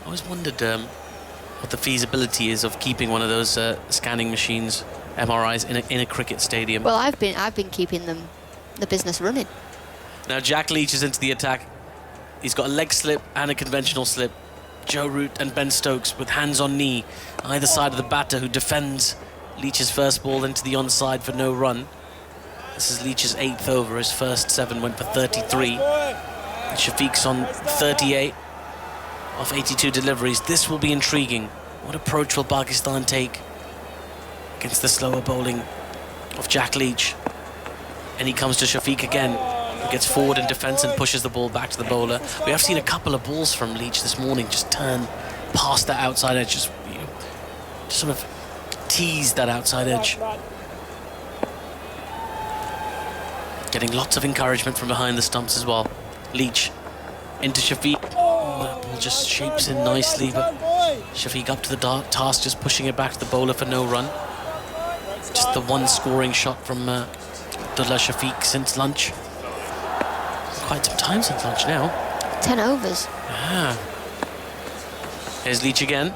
always wondered what the feasibility is of keeping one of those scanning machines, MRIs, in a cricket stadium. Well, I've been keeping the business running. Now Jack Leach is into the attack. He's got a leg slip and a conventional slip. Joe Root and Ben Stokes with hands on knee, either side of the batter, who defends Leach's first ball into the onside for no run. This is Leach's 8th over. His first 7 went for 33. Shafiq's on 38 off 82 deliveries. This will be intriguing. What approach will Pakistan take against the slower bowling of Jack Leach? And he comes to Shafiq again. He gets forward in defence and pushes the ball back to the bowler. We have seen a couple of balls from Leach this morning just turn past that outside edge, just sort of tease that outside edge. Getting lots of encouragement from behind the stumps as well. Leach into Shafiq. Oh, that ball just shapes in nicely, but Shafiq up to the task, just pushing it back to the bowler for no run. Just the one scoring shot from Abdullah Shafiq since lunch. Quite some time since lunch now. 10 overs. Ah. Here's Leach again.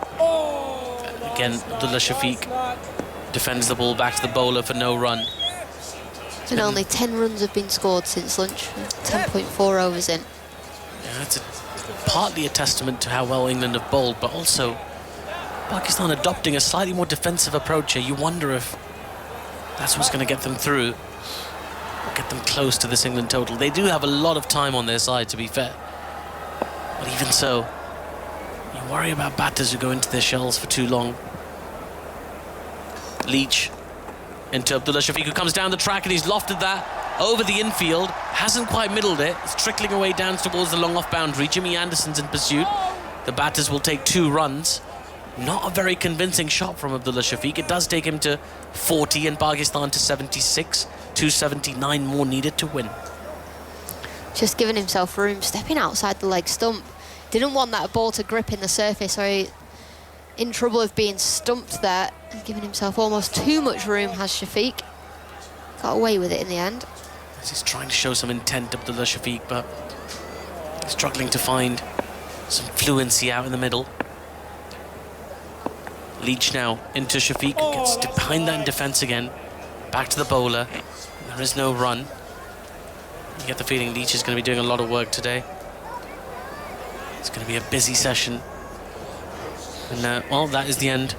Again, Abdullah Shafiq defends the ball back to the bowler for no run. And only 10 runs have been scored since lunch. 10.4 overs in. Yeah, it's partly a testament to how well England have bowled, but also Pakistan adopting a slightly more defensive approach here. You wonder if that's what's going to get them through, or get them close to this England total. They do have a lot of time on their side, to be fair. But even so, you worry about batters who go into their shells for too long. Leach into Abdullah Shafiq, who comes down the track, and he's lofted that over the infield. Hasn't quite middled it. It's trickling away down towards the long off boundary. Jimmy Anderson's in pursuit. The batters will take 2 runs. Not a very convincing shot from Abdullah Shafiq. It does take him to 40 and Pakistan to 76. 279 more needed to win. Just giving himself room, stepping outside the leg stump. Didn't want that ball to grip in the surface, or he in trouble of being stumped there. Giving himself almost too much room has Shafiq. Got away with it in the end. He's trying to show some intent, Abdullah Shafiq, but struggling to find some fluency out in the middle. Leach now into Shafiq, gets behind that in defence again. Back to the bowler. There is no run. You get the feeling Leach is going to be doing a lot of work today. It's going to be a busy session. And, well, that is the end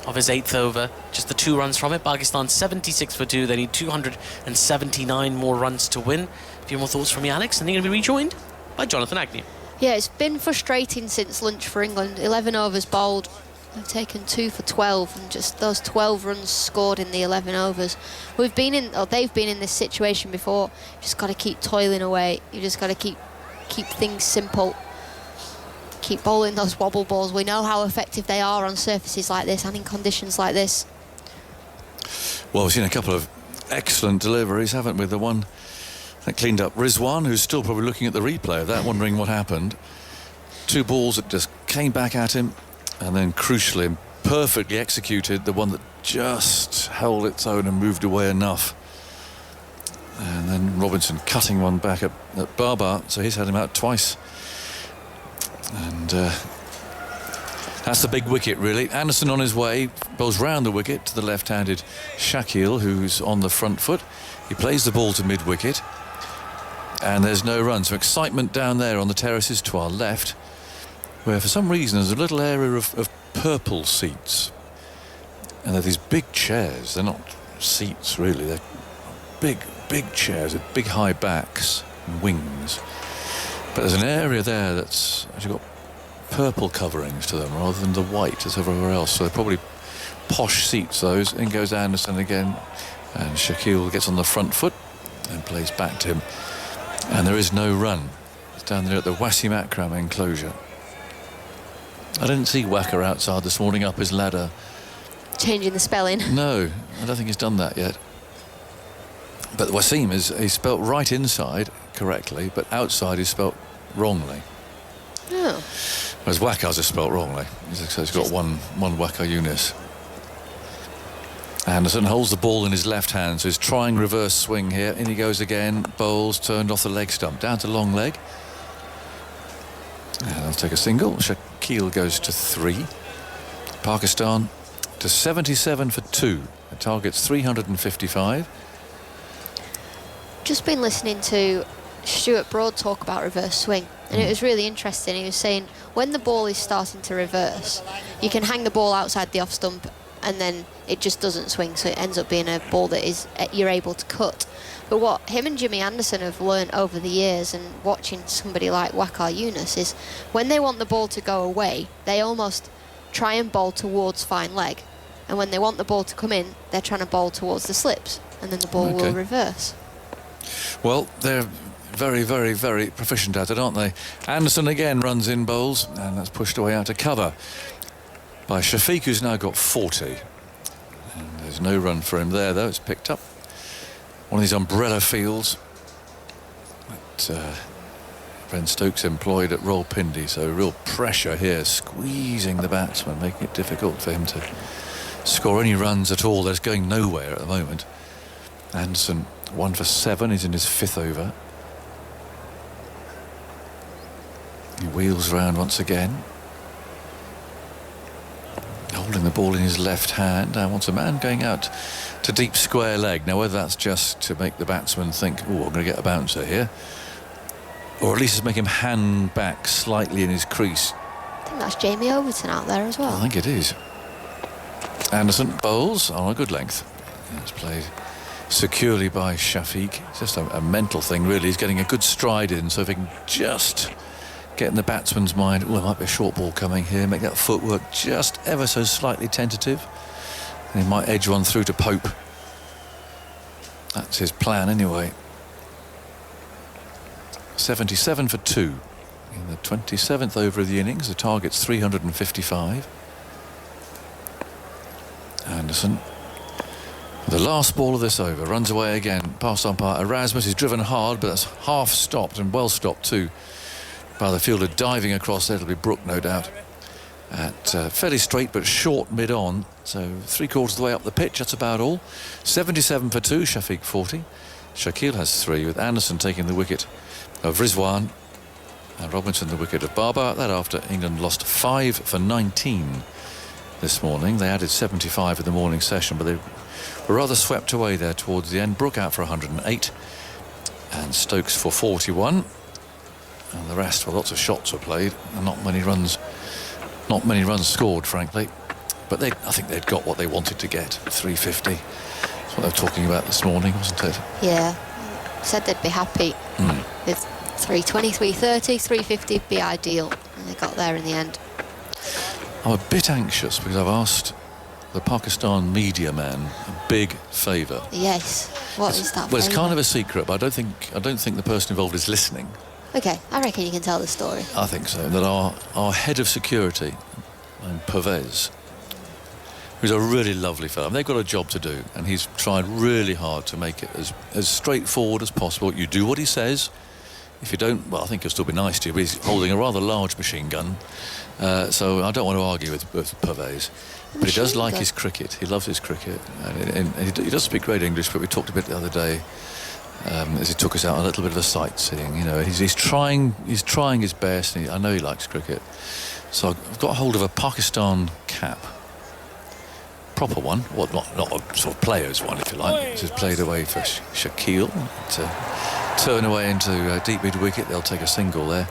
of his 8th over. Just the 2 runs from it. Pakistan 76 for 2. They need 279 more runs to win. A few more thoughts from me, Alex, and they're going to be rejoined by Jonathan Agnew. Yeah, it's been frustrating since lunch for England. 11 overs bowled. They've taken 2 for 12, and just those 12 runs scored in the 11 overs. They've been in this situation before. You've just got to keep toiling away. You just got to keep things simple. Keep bowling those wobble balls. We know how effective they are on surfaces like this and in conditions like this. Well, we've seen a couple of excellent deliveries, haven't we? The one that cleaned up Rizwan, who's still probably looking at the replay of that, wondering what happened. 2 balls that just came back at him, and then crucially and perfectly executed the one that just held its own and moved away enough. And then Robinson cutting one back at Babar, so he's had him out twice. And that's the big wicket, really. Anderson on his way, bowls round the wicket to the left-handed Shakil, who's on the front foot. He plays the ball to mid-wicket, and there's no run. So excitement down there on the terraces to our left, where for some reason there's a little area of purple seats. And they're these big chairs. They're not seats, really. They're big chairs with big high backs and wings. But there's an area there that's actually got purple coverings to them rather than the white as everywhere else. So they're probably posh seats, those. In goes Anderson again, and Shakil gets on the front foot and plays back to him. And there is no run. It's down there at the Wasim Akram enclosure. I didn't see Wacker outside this morning up his ladder. Changing the spelling. No, I don't think he's done that yet. But Wasim is spelt right inside correctly, but outside is spelt wrongly. Oh. Whereas Wacker's is spelt wrongly. So he's got one Wacker Yunus. Anderson holds the ball in his left hand, so he's trying reverse swing here. In he goes again. Bowles turned off the leg stump. Down to long leg. And they'll take a single. Shakil goes to 3. Pakistan to 77 for 2. The target's 355. Just been listening to Stuart Broad talk about reverse swing, and it was really interesting. He was saying when the ball is starting to reverse, you can hang the ball outside the off stump and then it just doesn't swing, so it ends up being a ball that is you're able to cut. But what him and Jimmy Anderson have learned over the years, and watching somebody like Waqar Younis, is when they want the ball to go away, they almost try and bowl towards fine leg, and when they want the ball to come in, they're trying to bowl towards the slips, and then the ball will reverse. Well, they're very, very, very proficient at it, aren't they? Anderson again runs in bowls, and that's pushed away out to cover by Shafiq, who's now got 40. And there's no run for him there, though. It's picked up. One of these umbrella fields that Ben Stokes employed at Rawalpindi, so real pressure here, squeezing the batsman, making it difficult for him to score any runs at all. There's going nowhere at the moment. Anderson 1 for 7, he's in his 5th over. He wheels round once again, holding the ball in his left hand. Now wants a man going out to deep square leg. Now whether that's just to make the batsman think, oh, I'm going to get a bouncer here, or at least to make him hand back slightly in his crease. I think that's Jamie Overton out there as well. I think it is. Anderson bowls on a good length. It's played securely by Shafiq. It's just a mental thing, really. He's getting a good stride in, so if he can just get in the batsman's mind, oh, there might be a short ball coming here, make that footwork just ever so slightly tentative, and he might edge one through to Pope. That's his plan anyway. 77 for 2 in the 27th over of the innings. The target's 355. Anderson, the last ball of this over, runs away again, past umpire Erasmus. Is driven hard, but that's half stopped, and well stopped too, by the fielder diving across there. It'll be Brook, no doubt, at fairly straight but short mid-on, so 3/4 of the way up the pitch. That's about all. 77 for 2, Shafiq 40. Shakil has 3, with Anderson taking the wicket of Rizwan and Robinson the wicket of Babar. That after England lost 5 for 19 this morning. They added 75 in the morning session, but they were rather swept away there towards the end. Brook out for 108 and Stokes for 41, and the rest, well, lots of shots were played and not many runs scored, frankly, but I think they'd got what they wanted to get. 350. That's what they were talking about this morning, wasn't it? Yeah, said they'd be happy with 320, 330, 350 would be ideal, and they got there in the end. I'm a bit anxious because I've asked the Pakistan media man a big favour. Yes. What is that? Well, it's kind of a secret, but I don't think the person involved is listening. Okay, I reckon you can tell the story. I think so. That our head of security, named Pervez, who's a really lovely fellow. They've got a job to do, and he's tried really hard to make it as straightforward as possible. You do what he says. If you don't, well, I think he'll still be nice to you, but he's holding a rather large machine gun. So I don't want to argue with Pervez. But he does like his cricket. He loves his cricket. And he does speak great English, but we talked a bit the other day as he took us out on a little bit of a sightseeing. You know, he's trying his best, and I know he likes cricket. So I've got hold of a Pakistan cap. Proper one, well, not a sort of player's one, if you like. This is played away for Shakil to turn away into deep mid-wicket. They'll take a single there.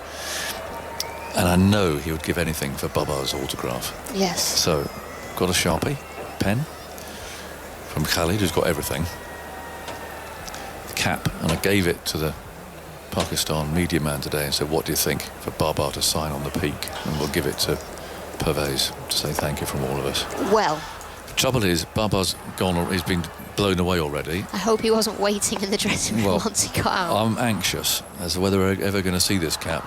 And I know he would give anything for Babar's autograph. Yes. So, got a Sharpie pen from Khalid, who's got everything. The cap, and I gave it to the Pakistan media man today and said, what do you think for Babar to sign on the peak? And we'll give it to Pervez to say thank you from all of us. Well, The trouble is, Babar's gone, he's been blown away already. I hope he wasn't waiting in the dressing room once he got out. I'm anxious as to whether we're ever going to see this cap.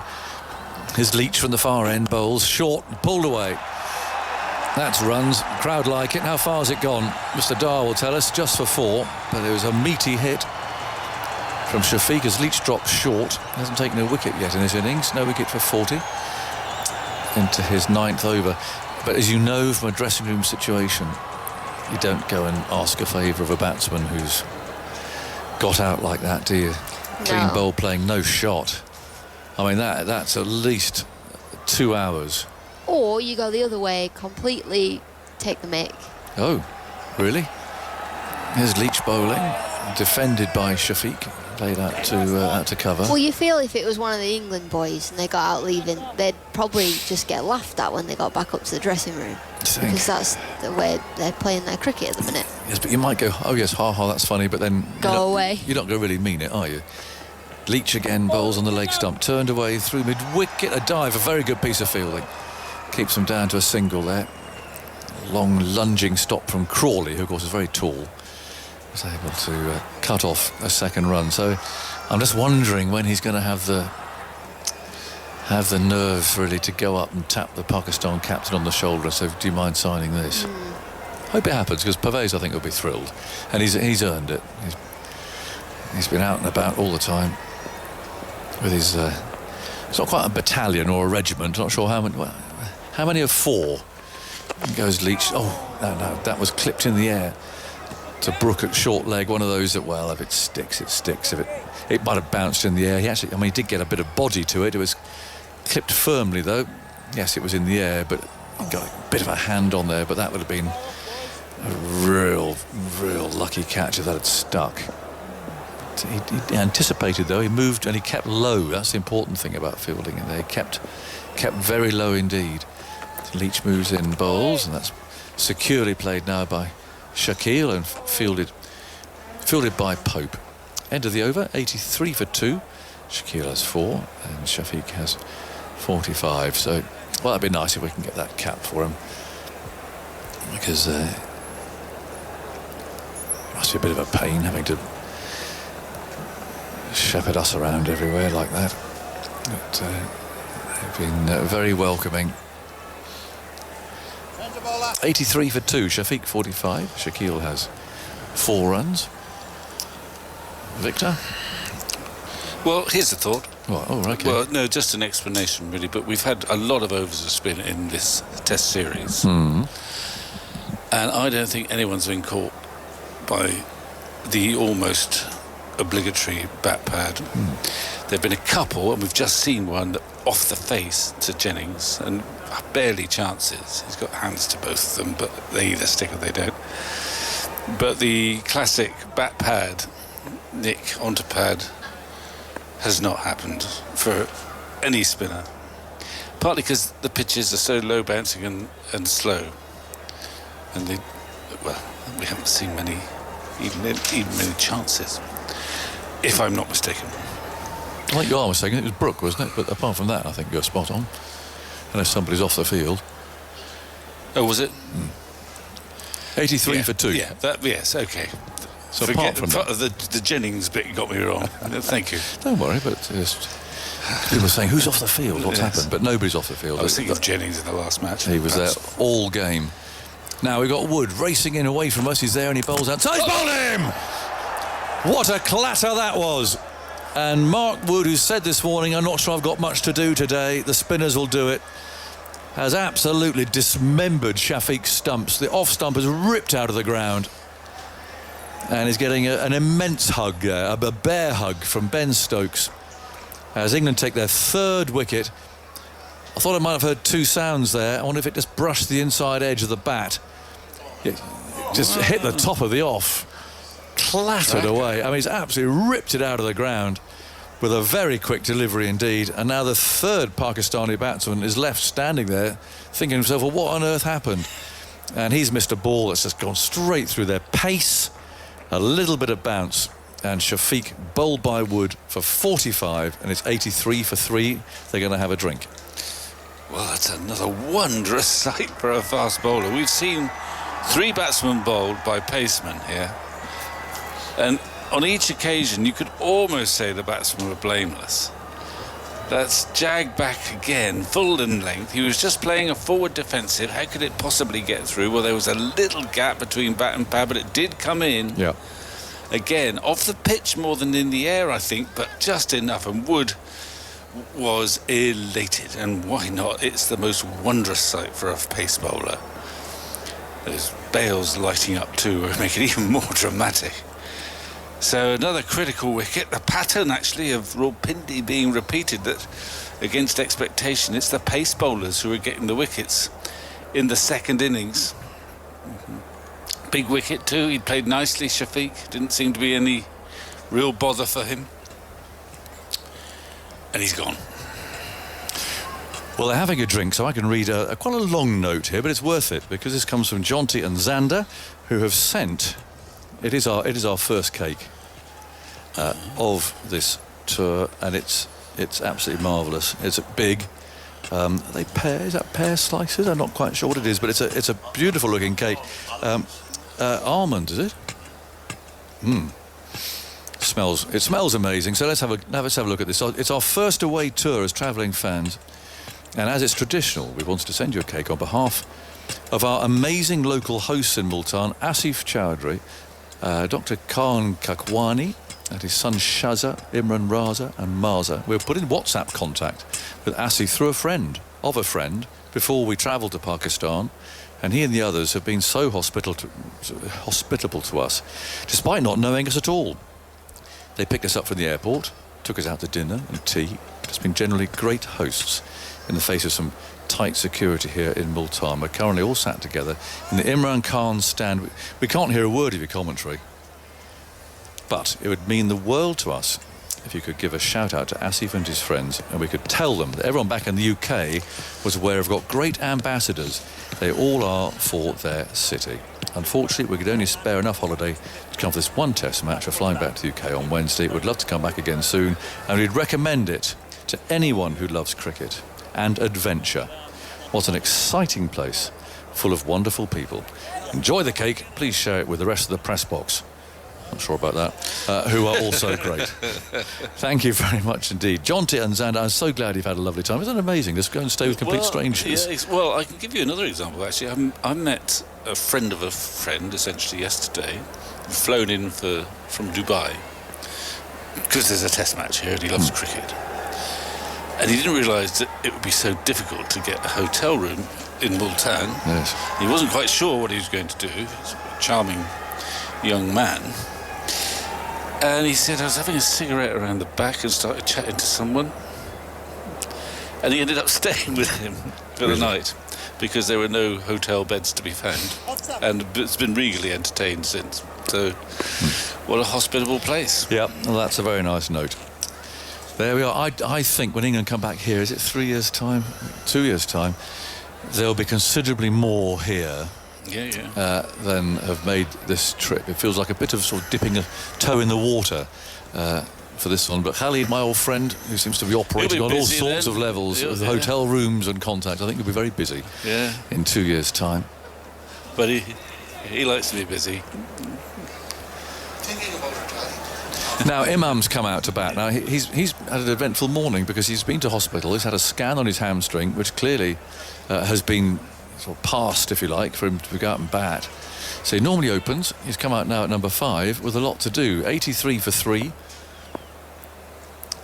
Here's Leach from the far end, bowls short, pulled away. That's runs, crowd like it. How far has it gone? Mr. Dar will tell us, just for 4, but there was a meaty hit from Shafiq as Leach dropped short. He hasn't taken a wicket yet in this innings, no wicket for 40 into his 9th over. But as you know from a dressing room situation, you don't go and ask a favour of a batsman who's got out like that, do you? Clean bowl playing no shot. I mean, that's at least 2 hours. Or you go the other way, completely take the mick. Oh, really? Here's Leach bowling, defended by Shafiq, played out to cover. Well, you feel if it was one of the England boys and they got out leaving, they'd probably just get laughed at when they got back up to the dressing room. Because that's the way they're playing their cricket at the minute. Yes, but you might go, oh yes, ha ha, that's funny, but then Go away. You're not going to really mean it, are you? Leach again, bowls on the leg stump, turned away through mid-wicket, a dive, a very good piece of fielding. Keeps them down to a single there. Long lunging stop from Crawley, who of course is very tall. Was able to cut off a second run. So I'm just wondering when he's going to have the nerves really to go up and tap the Pakistan captain on the shoulder. So do you mind signing this? Hope it happens, because Pervez I think will be thrilled, and he's earned it. He's been out and about all the time with his. It's not quite a battalion or a regiment. Not sure how many. Well, how many of 4? Goes Leach. Oh no, that was clipped in the air to Brook at short leg. One of those that, well, if it sticks, it sticks. If it might have bounced in the air. He did get a bit of body to it. It was clipped firmly though. Yes, it was in the air, but got a bit of a hand on there. But that would have been a real lucky catch if that had stuck. He anticipated though. He moved and he kept low. That's the important thing about fielding. And they kept very low indeed. Leach moves in, bowls, and that's securely played now by Shakil and fielded by Pope. End of the over, 83 for 2. Shakil has 4 and Shafiq has 45. So, well, that'd be nice if we can get that cap for him, because it must be a bit of a pain having to shepherd us around everywhere like that. But they've been very welcoming. 83 for 2, Shafiq 45. Shakil has 4 runs. Victor? Well, here's the thought. Oh, okay. Well, no, just an explanation, really. But we've had a lot of overs of spin in this Test series. Hmm. And I don't think anyone's been caught by the almost obligatory bat pad. There have been a couple, and we've just seen one off the face to Jennings, and barely chances. He's got hands to both of them, but they either stick or they don't. But the classic bat pad, nick onto pad, has not happened for any spinner. Partly because the pitches are so low bouncing and slow, and we haven't seen many chances, if I'm not mistaken. I think you are mistaken. It was Brook, wasn't it? But apart from that, I think you're spot on. Unless somebody's off the field. Oh, was it? 83 for 2. Yeah, yes, okay. So apart from that, the Jennings bit got me wrong. Thank you. don't worry, but just people are saying, who's off the field? What's happened? But nobody's off the field. I was thinking of Jennings in the last match. He was there all game. Now we've got Wood racing in away from us. He's there and he bowls out. So he's bowled him! What a clatter that was. And Mark Wood, who said this morning, I'm not sure I've got much to do today, the spinners will do it, has absolutely dismembered Shafiq's stumps. The off stump is ripped out of the ground. And he's getting an immense hug, a bear hug from Ben Stokes. As England take their third wicket. I thought I might have heard two sounds there. I wonder if it just brushed the inside edge of the bat. It just hit the top of the off. Clattered away. I mean, he's absolutely ripped it out of the ground with a very quick delivery indeed. And now the third Pakistani batsman is left standing there thinking to himself, well, what on earth happened? And he's missed a ball that's just gone straight through their pace. A little bit of bounce. And Shafiq bowled by Wood for 45, and it's 83 for 3. They're going to have a drink. Well, that's another wondrous sight for a fast bowler. We've seen 3 batsmen bowled by pacemen here. And on each occasion, you could almost say the batsmen were blameless. That's Jag back again, full in length. He was just playing a forward defensive. How could it possibly get through? Well, there was a little gap between bat and pad, but it did come in. Yeah. Again, off the pitch more than in the air, I think, but just enough. And Wood was elated, and why not? It's the most wondrous sight for a pace bowler. Those bails lighting up too will make it even more dramatic. So another critical wicket. The pattern actually of Rawalpindi being repeated, that against expectation, it's the pace bowlers who are getting the wickets in the second innings. Big wicket too. He played nicely, Shafiq. Didn't seem to be any real bother for him. And he's gone. Well, they're having a drink, so I can read quite a long note here, but it's worth it because this comes from Jonty and Xander, who have sent. It is our first cake of this tour, and it's absolutely marvellous. It's big. Is that pear slices? I'm not quite sure what it is, but it's a beautiful looking cake. Almond, is it? It smells amazing. So let's have a look at this. It's our first away tour as travelling fans, and as it's traditional, we wanted to send you a cake on behalf of our amazing local hosts in Multan, Asif Chowdhury, Dr. Khan Kakwani, and his son Shaza, Imran Raza and Marza. We were put in WhatsApp contact with Asif through a friend of a friend before we travelled to Pakistan, and he and the others have been so hospitable to us, despite not knowing us at all. They picked us up from the airport, took us out to dinner and tea. Just been generally great hosts in the face of some tight security here in Multan. We're currently all sat together in the Imran Khan stand. We can't hear a word of your commentary, but it would mean the world to us if you could give a shout out to Asif and his friends, and we could tell them that everyone back in the UK was aware we've got great ambassadors. They all are for their city. Unfortunately, we could only spare enough holiday to come for this one test match. We're flying back to the UK on Wednesday. We'd love to come back again soon, and we'd recommend it to anyone who loves cricket and adventure. What an exciting place, full of wonderful people. Enjoy the cake. Please share it with the rest of the press box. Not sure about that, who are also great. Thank you very much indeed. Jonty and Xander, I'm so glad you've had a lovely time. Isn't it amazing? Just go and stay with complete strangers. Yeah, well, I can give you another example, actually. I met a friend of a friend, essentially, yesterday, flown in from Dubai, because there's a test match here and he loves cricket. And he didn't realise that it would be so difficult to get a hotel room in Multan. Yes. He wasn't quite sure what he was going to do. He's a charming young man. And he said, I was having a cigarette around the back and started chatting to someone. And he ended up staying with him for the night because there were no hotel beds to be found. And it's been regally entertained since. So, what a hospitable place. Yeah, well, that's a very nice note. There we are. I think when England come back here, is it 3 years' time? 2 years' time? There'll be considerably more here than have made this trip. It feels like a bit of sort of dipping a toe in the water for this one. But Khalid, my old friend, who seems to be operating on all sorts of levels, with hotel rooms and contacts, I think he'll be very busy in 2 years' time. But he likes to be busy. Now, Imam's come out to bat. Now, he's had an eventful morning because he's been to hospital. He's had a scan on his hamstring, which clearly has been sort of past, if you like, for him to go out and bat. So he normally opens. He's come out now at number 5 with a lot to do. 83 for 3.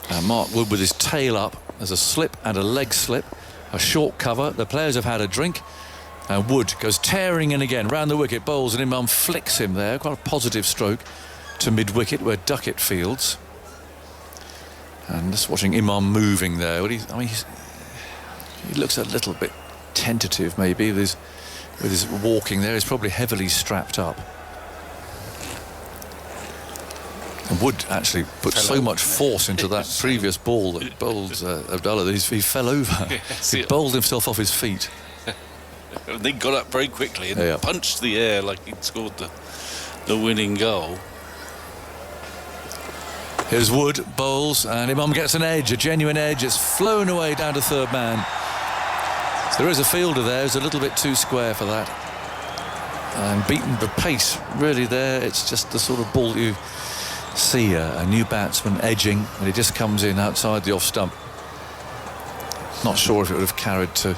And Mark Wood with his tail up. There's a slip and a leg slip. A short cover. The players have had a drink. And Wood goes tearing in again. Round the wicket, bowls, and Imam flicks him there. Quite a positive stroke to mid-wicket where Duckett fields. And just watching Imam moving there. Well, he looks a little bit tentative maybe with his walking there. He's probably heavily strapped up. And Wood actually put so much force into that previous ball that bowled Abdullah that he fell over. He bowled himself off his feet. And they got up very quickly and punched the air like he'd scored the winning goal. Here's Wood, bowls, and Imam gets an edge, a genuine edge. It's flown away down to third man. So there is a fielder there who's a little bit too square for that. And beaten the pace, really there. It's just the sort of ball you see a new batsman edging, and he just comes in outside the off stump. Not sure if it would have carried to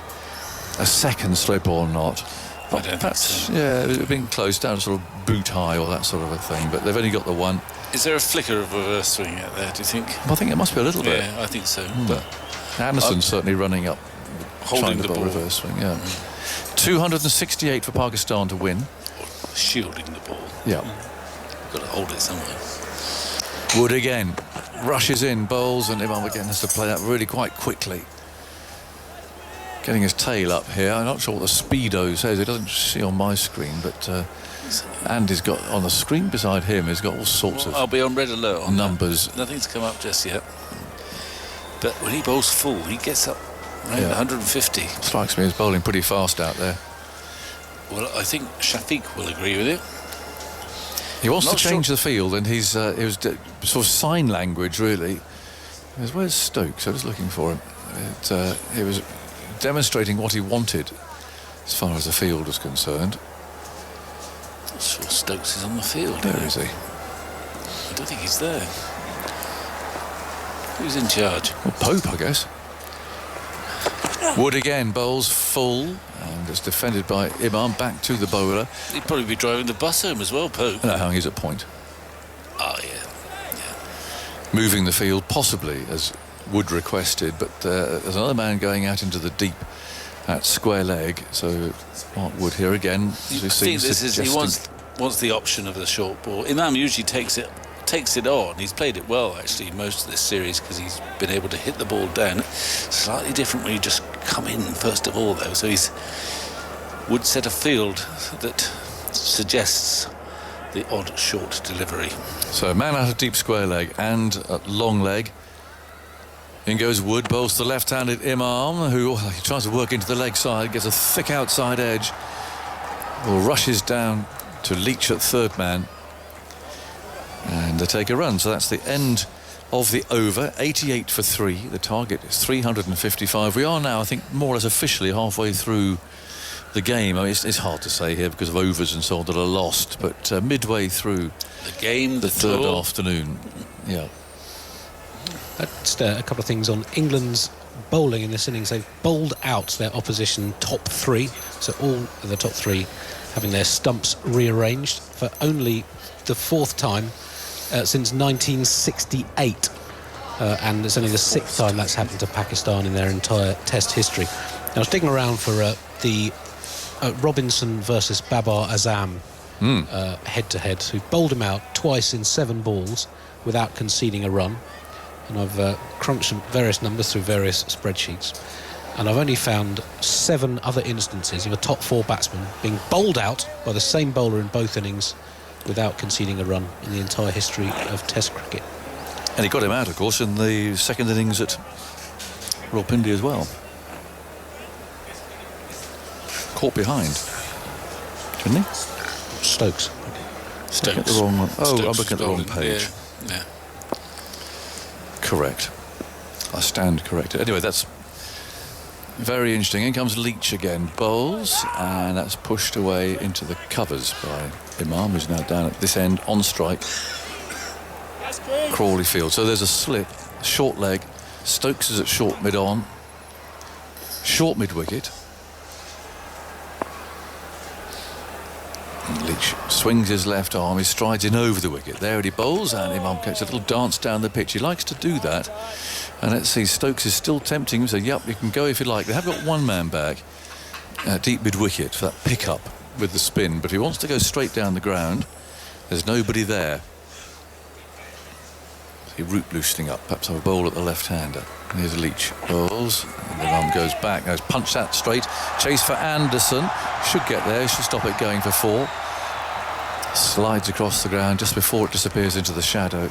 a second slip or not. I don't think so. Yeah, it would have been close down, sort of boot high or that sort of a thing, but they've only got the one. Is there a flicker of reverse swing out there, do you think? Well, I think it must be a little bit. Yeah, I think so. But Anderson's certainly running up, holding the ball. Reverse swing, 268 for Pakistan to win. Shielding the ball. Yeah. Got to hold it somewhere. Wood again rushes in, bowls, and Imam again has to play that really quite quickly. Getting his tail up here. I'm not sure what the speedo says. It doesn't see on my screen, but Andy's got on the screen beside him. He's got all sorts of. I'll be on red alert on numbers. That. Nothing's come up just yet. But when he bowls full, he gets up around 150. Strikes me as bowling pretty fast out there. Well, I think Shafiq will agree with you. He wants to change the field, and he was sort of sign language, really. Where's Stokes? I was looking for him. He was demonstrating what he wanted as far as the field was concerned. I'm sure Stokes is on the field. Where is he? I don't think he's there. Who's in charge? Well, Pope, I guess. Wood again bowls full, and it's defended by Imam. Back to the bowler. He'd probably be driving the bus home as well, Pope. No, he's at point. Oh, yeah. Moving the field, possibly, as Wood requested, but there's another man going out into the deep at square leg. So Mark Wood here again. I think he wants the option of the short ball. Imam usually takes it on. He's played it well actually most of this series because he's been able to hit the ball down. Slightly different when you just come in first of all though. So Wood set a field that suggests the odd short delivery. So man out of deep square leg and at long leg. In goes Wood, bowls to the left-handed Imam, who he tries to work into the leg side, gets a thick outside edge, rushes down to Leach at third man, and they take a run. So that's the end of the over. 88 for 3. The target is 355. We are now, I think, more or less officially halfway through the game. I mean, it's hard to say here because of overs and so on that are lost, but midway through the game, the third afternoon. Yeah. Just a couple of things on England's bowling in this innings. They've bowled out their opposition top 3, so all of the top 3 having their stumps rearranged for only the 4th time since 1968, and it's only the 6th time that's happened to Pakistan in their entire Test history. I was digging around for the Robinson versus Babar Azam head-to-head, who bowled him out twice in 7 balls without conceding a run. And I've crunched some various numbers through various spreadsheets, and I've only found 7 other instances of a top 4 batsman being bowled out by the same bowler in both innings without conceding a run in the entire history of Test cricket. And he got him out, of course, in the second innings at Rawalpindi as well. Caught behind, didn't he? Stokes. Stokes. The wrong one. Oh, I'm looking at the wrong page. Yeah. Correct. I stand corrected. Anyway, that's very interesting. In comes Leach again. Bowls, and that's pushed away into the covers by Imam, who's now down at this end on strike. Crawley field. So there's a slip, short leg. Stokes is at short mid on. Short mid wicket. Leach swings his left arm, he strides in over the wicket. There he bowls, and Imam gets a little dance down the pitch. He likes to do that. And let's see, Stokes is still tempting him, so yep, you can go if you like. They have got one man back, deep mid-wicket, for that pick-up with the spin. But if he wants to go straight down the ground, there's nobody there. See Root loosening up, perhaps have a bowl at the left-hander. Here's Leach, bowls, and the arm goes back. Now, punch that straight. Chase for Anderson. Should get there, should stop it going for 4. Slides across the ground just before it disappears into the shadow.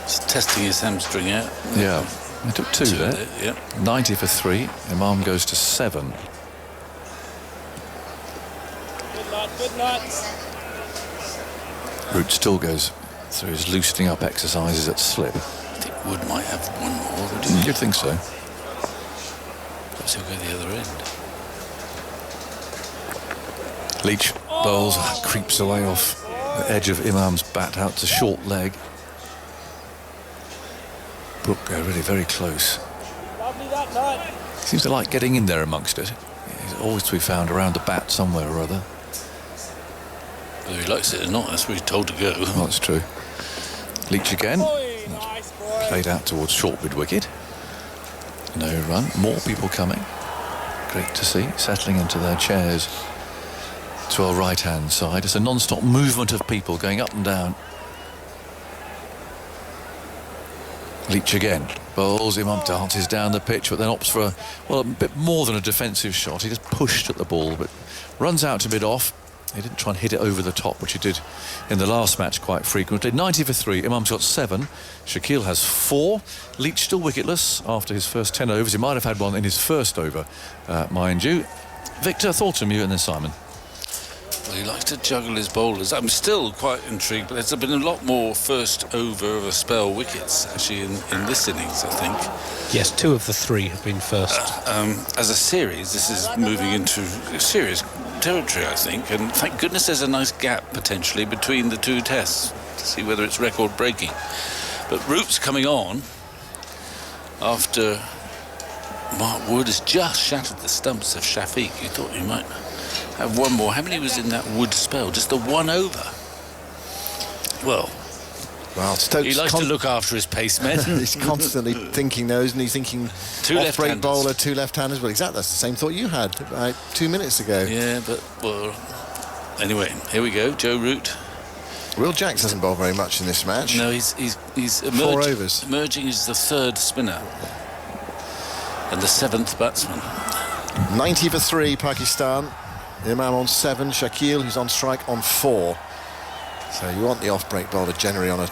He's testing his hamstring out. Yeah, he took 2 there. Yep. 90 for 3. Imam goes to 7. Good night. Root still goes through his loosening up exercises at slip. I think Wood might have one more. Would You'd think so. Perhaps he'll go the other end. Leach bowls, creeps away off the edge of Imam's bat out to short leg. Brooke really very close. Lovely that night. Seems to like getting in there amongst it. He's always to be found around the bat somewhere or other. Whether he likes it or not, that's where he's told to go. Well, that's true. Leach again. Nice boy. Played out towards short mid-wicket. No run. More people coming. Great to see. Settling into their chairs to our right-hand side. It's a non-stop movement of people going up and down. Leach again. Bowls. Imam dances down the pitch, but then opts for a bit more than a defensive shot. He just pushed at the ball, but runs out to mid-off. He didn't try and hit it over the top, which he did in the last match quite frequently. 90 for 3. Imam's got 7. Shakil has 4. Leach still wicketless after his first 10 overs. He might have had one in his first over, mind you. Victor, thoughts from you and then Simon? Well, he likes to juggle his bowlers. I'm still quite intrigued, but there's been a lot more first over of a spell wickets actually in this innings, I think. Yes, 2 of the 3 have been first. As a series, this is moving into serious territory, I think, and thank goodness there's a nice gap potentially between the 2 tests to see whether it's record breaking. But Root's coming on after Mark Wood has just shattered the stumps of Shafiq. You thought you might have one more. How many was in that Wood spell? Just the 1 over. Well, Stokes he likes to look after his pace men. He's constantly thinking those, and he's thinking 2 off-break left-handers. bowler, 2 left-handers. Well, exactly, that's the same thought you had about 2 minutes ago. Yeah, but, well, anyway, here we go. Joe Root. Will Jacks hasn't bowled very much in this match. No, he's 4 overs. emerging as the 3rd spinner and the 7th batsman. 90 for 3, Pakistan. Imam on 7, Shakil, who's on strike, on 4. So you want the off-break bowler generally on a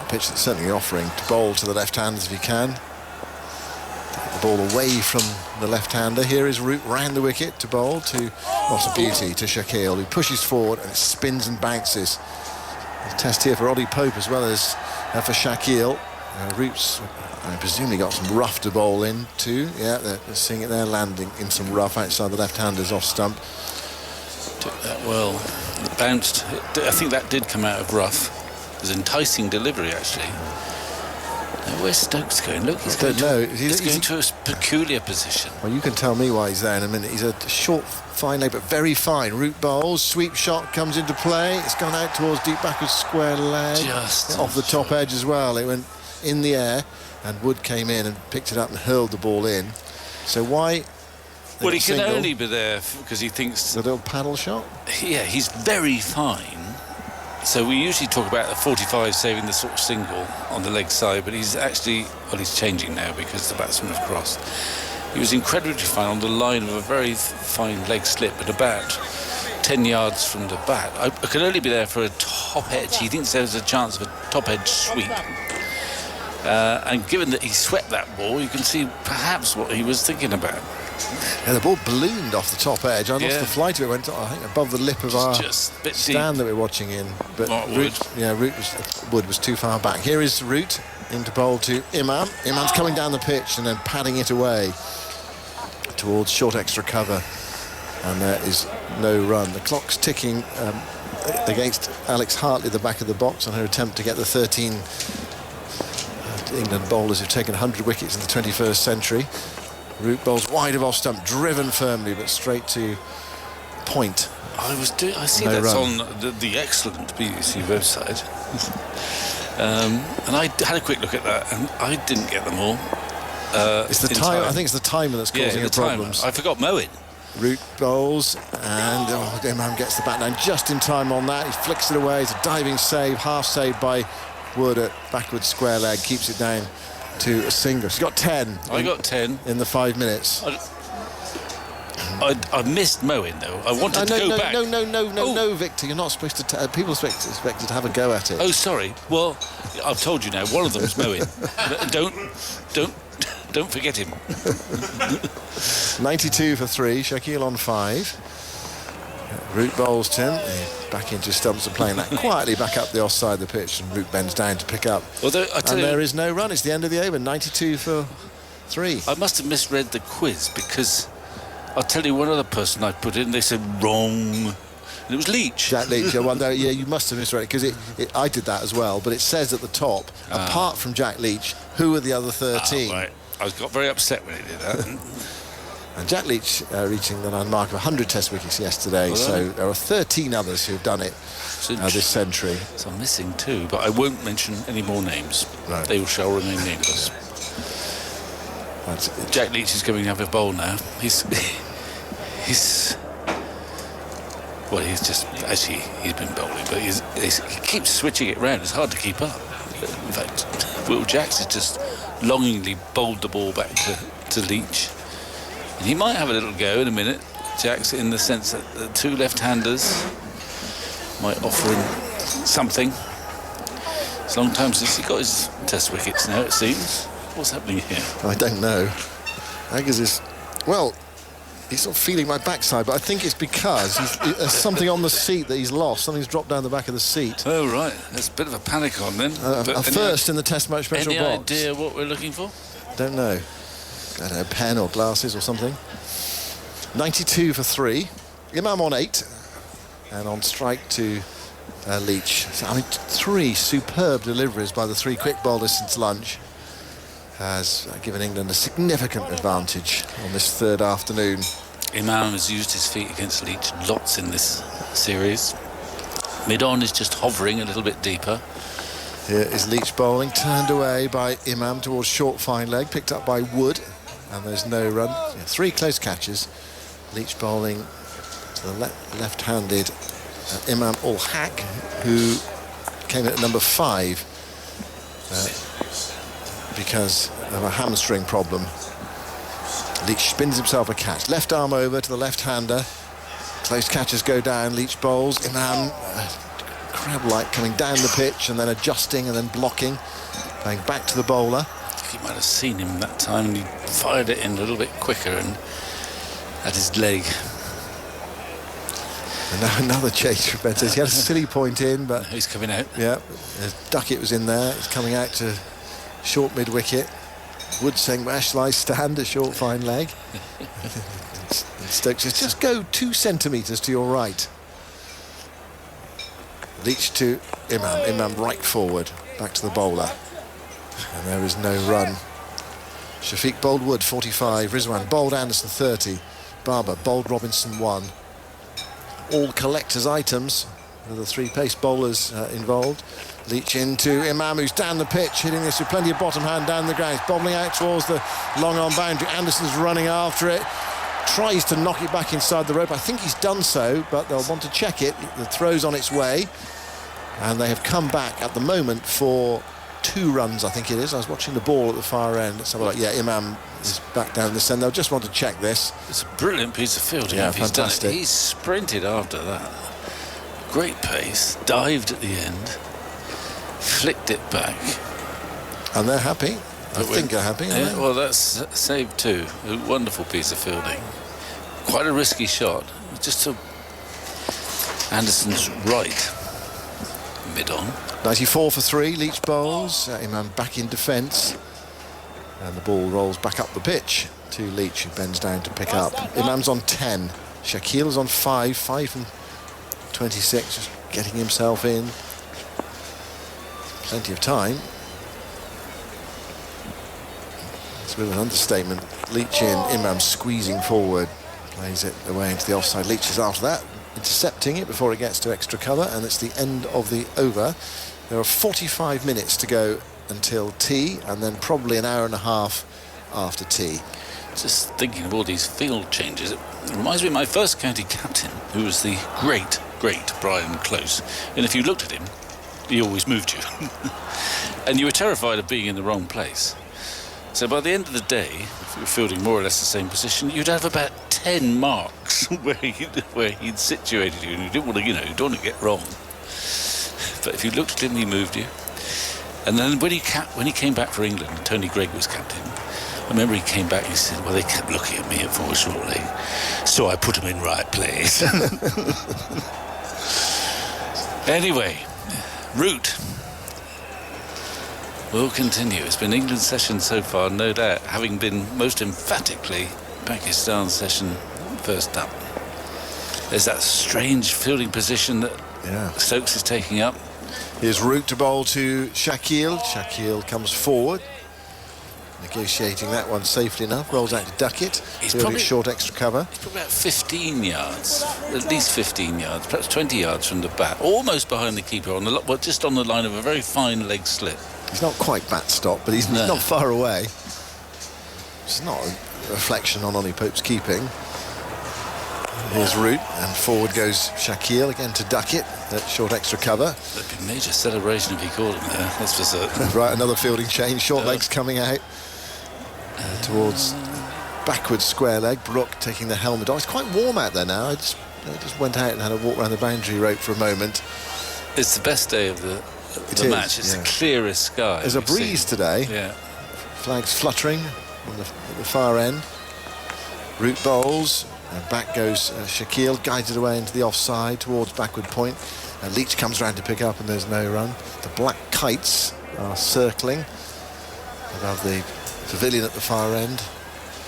pitch that's certainly offering to bowl to the left-handers if you can. Take the ball away from the left-hander. Here is Root round the wicket to bowl to, what a beauty, to Shakil, who pushes forward and it spins and bounces. A test here for Ollie Pope as well as for Shakil. Root's presumably got some rough to bowl in too. Yeah, they're seeing it there, landing in some rough outside the left-handers off stump. Took that well. It bounced. I think that did come out of rough. It was enticing delivery, actually. Now, where's Stokes going? Look, he's going to a peculiar position. Well, you can tell me why he's there in a minute. He's a short, fine leg, but very fine. Root bowls, sweep shot comes into play. It's gone out towards deep back of square leg. Just off the top edge as well. It went in the air, and Wood came in and picked it up and hurled the ball in. So why? Well, he can only be there because he thinks... The little paddle shot? Yeah, he's very fine. So we usually talk about the 45 saving the sort of single on the leg side, but he's actually... Well, he's changing now because the batsman have crossed. He was incredibly fine on the line of a very fine leg slip at about 10 yards from the bat. I could only be there for a top edge. He thinks there's a chance of a top edge sweep. And given that he swept that ball, you can see perhaps what he was thinking about. Yeah, the ball ballooned off the top edge. I lost the flight of it. Went, I think, above the lip of our stand that we're watching in. But Wood was too far back. Here is Root into bowl to Imam. Imam's coming down the pitch and then padding it away towards short extra cover. And there is no run. The clock's ticking against Alex Hartley at the back of the box on her attempt to get the 13 England bowlers who've taken 100 wickets in the 21st century. Root bowls wide of off stump, driven firmly, but straight to point. I see No that's run. on the excellent BBC website. And I had a quick look at that, and I didn't get them all. It's the time. I think it's the timer that's causing the the problems. timer. I forgot Moen. Root bowls, and Imam gets the bat down just in time on that. He flicks it away. It's a diving save, half save by Wood at backward square leg, keeps it down to a single. He's got 10. I got 10 in the 5 minutes. I missed Moen though. I wanted to go back. No, Victor. You're not supposed to. People expected to have a go at it. Oh, sorry. Well, I've told you now. One of them's Moen. Don't forget him. 92 for 3. Shaquille on 5. Root bowls Tim back into stumps and playing that quietly back up the offside of the pitch, and Root bends down to pick up. Although, there is no run. It's the end of the over. 92 for 3. I must have misread the quiz, because I'll tell you one other person I put in. They said wrong. And it was Leach. Jack Leach. You must have misread it, because I did that as well. But it says at the top, apart from Jack Leach, who are the other 13? Right. I got very upset when he did that. And Jack Leach reaching the landmark of 100 Test wickets yesterday. So there are 13 others who've done it this century. So I'm missing 2, but I won't mention any more names. Right. They shall remain nameless. Jack Leach is going to have a bowl now. He's just actually he's been bowling, but he keeps switching it round. It's hard to keep up. In fact, Will Jacks has just longingly bowled the ball back to Leach. And he might have a little go in a minute, Jacks, in the sense that the 2 left-handers might offer him something. It's a long time since he got his Test wickets now, it seems. What's happening here? I don't know. Aggers is, he's sort of feeling my backside, but I think it's because there's something on the seat that he's lost. Something's dropped down the back of the seat. Oh, right. There's a bit of a panic on then. A first in the Test match special box. Any idea what we're looking for? Don't know. I don't know, pen or glasses or something. 92 for 3. Imam on 8. And on strike to Leach. So, 3 superb deliveries by the 3 quick bowlers since lunch has given England a significant advantage on this third afternoon. Imam has used his feet against Leach lots in this series. Mid-on is just hovering a little bit deeper. Here is Leach bowling, turned away by Imam towards short fine leg, picked up by Wood, and there's no run. 3 close catches. Leach bowling to the left-handed Imam ul Haq, who came in at number 5 because of a hamstring problem. Leach spins himself a catch. Left arm over to the left-hander. Close catches go down. Leach bowls. Imam, crab-like, coming down the pitch and then adjusting and then blocking. Going back to the bowler. He might have seen him that time and he fired it in a little bit quicker and at his leg. And now another chase for Benitez. He had a silly point in, but he's coming out. Yeah, Duckett was in there. He's coming out to short mid-wicket. Wood saying, where shall I stand? A short fine leg. Stokes says, just go 2 centimetres to your right. Leach to Imam. Imam right forward, back to the bowler. And there is no run. Shafiq bowled Wood, 45. Rizwan bowled Anderson, 30. Barber bowled Robinson, 1. All collectors' items. With the 3 pace bowlers involved. Leach into Imam, who's down the pitch, hitting this with plenty of bottom hand down the ground. He's bobbling out towards the long on boundary. Anderson's running after it. Tries to knock it back inside the rope. I think he's done so, but they'll want to check it. The throw's on its way. And they have come back at the moment for 2 runs, I think it is. I was watching the ball at the far end. Let's have a look. Yeah, Imam is back down this end. They'll just want to check this. It's a brilliant piece of fielding. Yeah, he's done it. fantastic. He's sprinted after that. Great pace, dived at the end, flicked it back. And they're happy. I think they're happy. Yeah, well, that's saved 2. A wonderful piece of fielding. Quite a risky shot. Just to Anderson's right, mid-on. 94 for 3, Leach bowls. Imam back in defence. And the ball rolls back up the pitch to Leach, who bends down to pick up. Imam's on 10. Shakil's on 5. 5 from 26, just getting himself in. Plenty of time. It's a bit of an understatement. Leach in, Imam squeezing forward Plays it away into the offside. Leach is after that, intercepting it before it gets to extra cover, and it's the end of the over. There are 45 minutes to go until tea, and then probably an hour and a half after tea. Just thinking of all these field changes, it reminds me of my first county captain, who was the great Brian Close. And if you looked at him, he always moved you. And you were terrified of being in the wrong place. So by the end of the day, if you were fielding more or less the same position, you'd have about 10 marks where he'd situated you, and you didn't want to, you don't want to get wrong. But if you looked at him, he moved you. And then when he came back for England, Tony Greig was captain. I remember he came back and he said, well, they kept looking at me at forward short leg, so I put him in right place. Anyway, Root will continue. It's been England's session so far, no doubt, having been most emphatically Pakistan's session first up. There's that strange fielding position that Stokes is taking up. Here's Root to bowl to Shakil. Shakil comes forward, negotiating that one safely enough, rolls out to Duckett. He's fielding probably short extra cover. He's probably about 15 yards, at least 15 yards, perhaps 20 yards from the bat, almost behind the keeper, just on the line of a very fine leg slip. He's not quite bat stop, but he's not far away. It's not a reflection on Ollie Pope's keeping. Here's Root, and forward goes Shakil again to Duckett at short extra cover. There'd be major celebration if he caught him there, that's for certain. Right, another fielding change, short legs coming out towards backwards square leg. Brook taking the helmet off. It's quite warm out there now. I just went out and had a walk around the boundary rope for a moment. It's the best day of the match. It's the clearest sky. There's a breeze today. Yeah. Flags fluttering on the far end. Root bowls. And back goes Shakil, guided away into the offside towards backward point. And Leach comes round to pick up, and there's no run. The black kites are circling above the pavilion at the far end.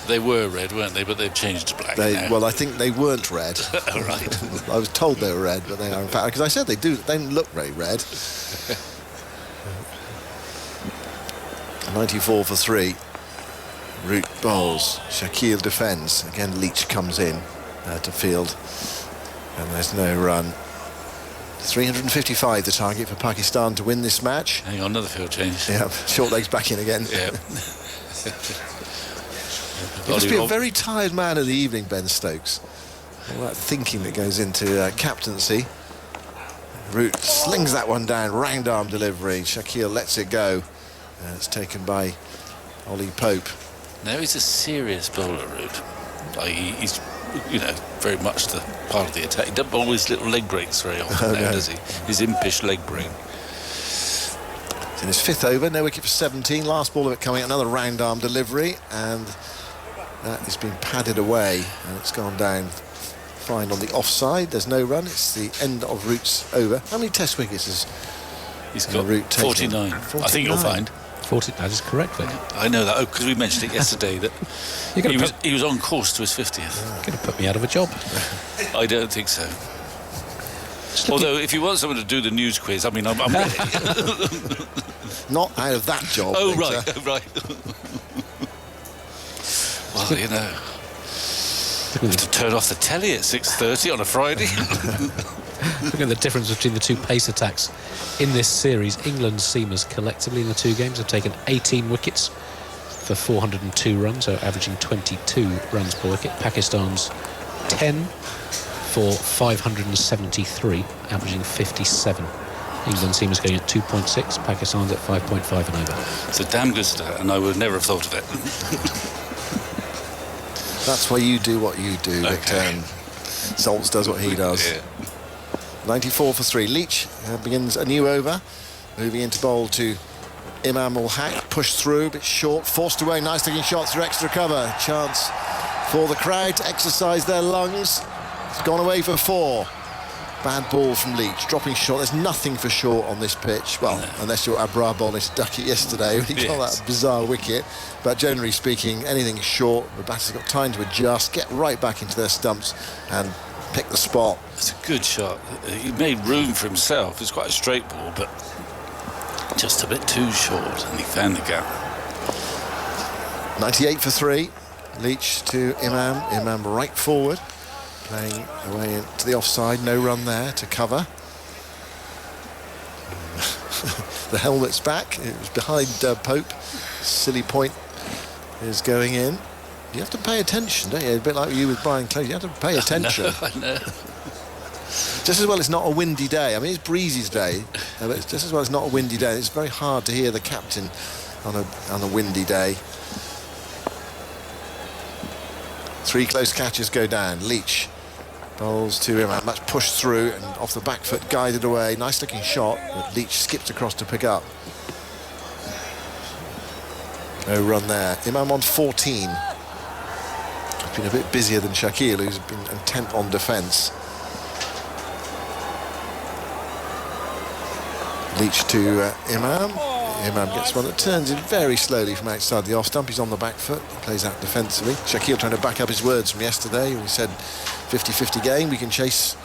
They were red, weren't they? But they've changed to black now. Well, I think they weren't red. Oh, right. I was told they were red, but they are in fact, because I said they don't look very red. 94 for 3. Root bowls. Shakil defends. Again, Leach comes in to field. And there's no run. 355 the target for Pakistan to win this match. Hang on, another field change. Yeah, short legs back in again. Yeah. He must be a very tired man of the evening, Ben Stokes. All that thinking that goes into captaincy. Root slings that one down, round arm delivery. Shakil lets it go. It's taken by Ollie Pope. No, he's a serious bowler, Root. He's, very much the part of the attack. He doesn't bowl his little leg breaks very often now, does he? His impish leg break. It's in his 5th over, no wicket for 17. Last ball of it coming, another round arm delivery, and that has been padded away, and it's gone down fine on the offside. There's no run. It's the end of Root's over. How many Test wickets has he's got? Root taken? 49. I think you'll find. 40, that is correct, Vic. I know that, because we mentioned it yesterday, that he was on course to his 50th. You're going to put me out of a job. I don't think so. Although, if you want someone to do the news quiz, I'm ready. Not out of that job. Oh, Victor. right. Well, have to turn off the telly at 6:30 on a Friday. Look at the difference between the two pace attacks in this series. England's seamers collectively in the two games have taken 18 wickets for 402 runs, so averaging 22 runs per wicket. Pakistan's 10 for 573, averaging 57. England seamers going at 2.6, Pakistan's at 5.5 and over. It's a damn good stat, and I would never have thought of it. That's why you do what you do, Victor. And Saltz does what he does. Yeah. 94 for 3. Leach begins a new over, moving into bowl to Imam ul Haq. Pushed through, a bit short, forced away. Nice looking shot through extra cover. Chance for the crowd to exercise their lungs. It's gone away for 4. Bad ball from Leach, dropping short. There's nothing for short on this pitch. Well, unless you're Abrar bowling Duckett yesterday when he got that bizarre wicket. But generally speaking, anything short, the batter's got time to adjust, get right back into their stumps and pick the spot. It's a good shot. He made room for himself. It's quite a straight ball, but just a bit too short, and he found the gap. 98 for 3. Leach to Imam. Imam right forward, playing away into the offside. No run there to cover. The helmet's back. It was behind Pope. Silly point is going in. You have to pay attention, don't you? A bit like you with Brian Close. You have to pay attention. I know. Just as well it's not a windy day. I mean, it's breezy today, but it's just as well it's not a windy day. It's very hard to hear the captain on a windy day. 3 close catches go down. Leach bowls to him. That's pushed through and off the back foot, guided away. Nice looking shot, but Leach skipped across to pick up. No run there. Imam on 14. He's been a bit busier than Shakil, who's been intent on defence. Leach to Imam. Imam gets one that turns in very slowly from outside the off stump. He's on the back foot. He plays out defensively. Shakil trying to back up his words from yesterday. We said 50-50 game. We can chase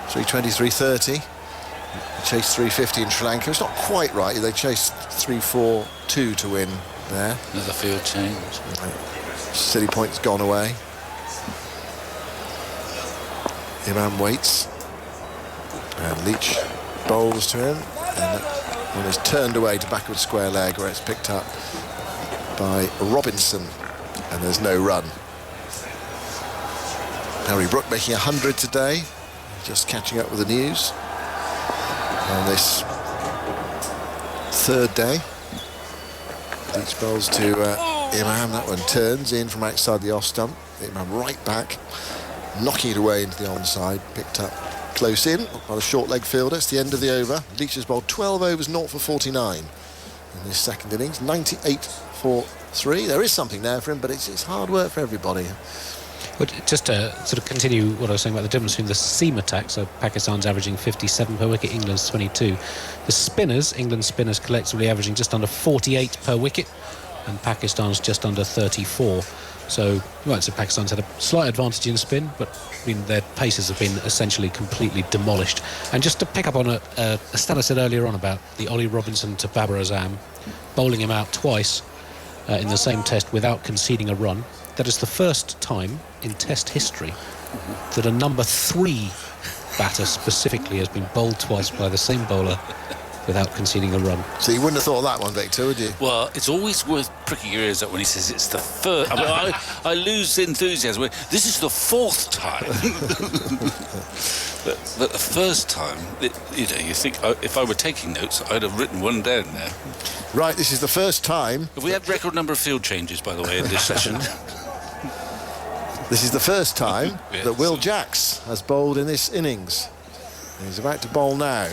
320, 330. Chase 350 in Sri Lanka. It's not quite right. They chased 3-4-2 to win there. Another field change. Silly point's gone away. Imam waits. And Leach bowls to him. And one is turned away to backward square leg, where it's picked up by Robinson, and there's no run. Harry Brook making 100 today, just catching up with the news on this third day. Leach bowls to Imam. That one turns in from outside the off stump. Imam right back, knocking it away into the onside, picked up close in by the short leg fielder. It's the end of the over. Leach has bowled 12 overs, 0 for 49 in this second innings. 98 for 3. There is something there for him, but it's hard work for everybody. But just to sort of continue what I was saying about the difference between the seam attack, so Pakistan's averaging 57 per wicket, England's 22. The spinners, England's spinners collectively averaging just under 48 per wicket, and Pakistan's just under 34. So you might say Pakistan's had a slight advantage in spin, but I mean, their paces have been essentially completely demolished. And just to pick up on a stat I said earlier on about the Ollie Robinson to Babar Azam, bowling him out twice in the same test without conceding a run, that is the first time in test history that a number 3 batter specifically has been bowled twice by the same bowler without conceding a run. So you wouldn't have thought of that one, Victor, would you? Well, it's always worth pricking your ears up when he says it's the third. I mean, I lose enthusiasm. This is the 4th time. but the first time, you think if I were taking notes, I'd have written one down there. Right, this is the first time. Have we had record number of field changes, by the way, in this session? This is the first time Yes. that Will Jacks has bowled in this innings. And he's about to bowl now.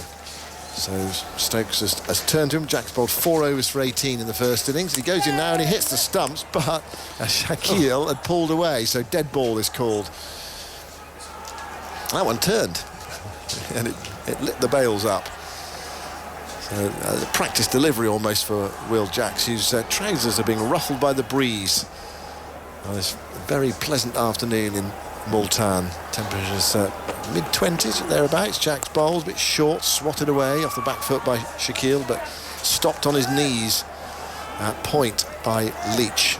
So Stokes has turned to him. Jacks bowled 4 overs for 18 in the first innings. He goes in now and he hits the stumps, but Shakil had pulled away, so dead ball is called. That one turned, and it lit the bails up. So practice delivery almost for Will Jacks, whose trousers are being ruffled by the breeze on this very pleasant afternoon in Multan. Temperatures mid-20s, thereabouts. Jacks bowls, a bit short, swatted away off the back foot by Shakil, but stopped on his knees at point by Leach.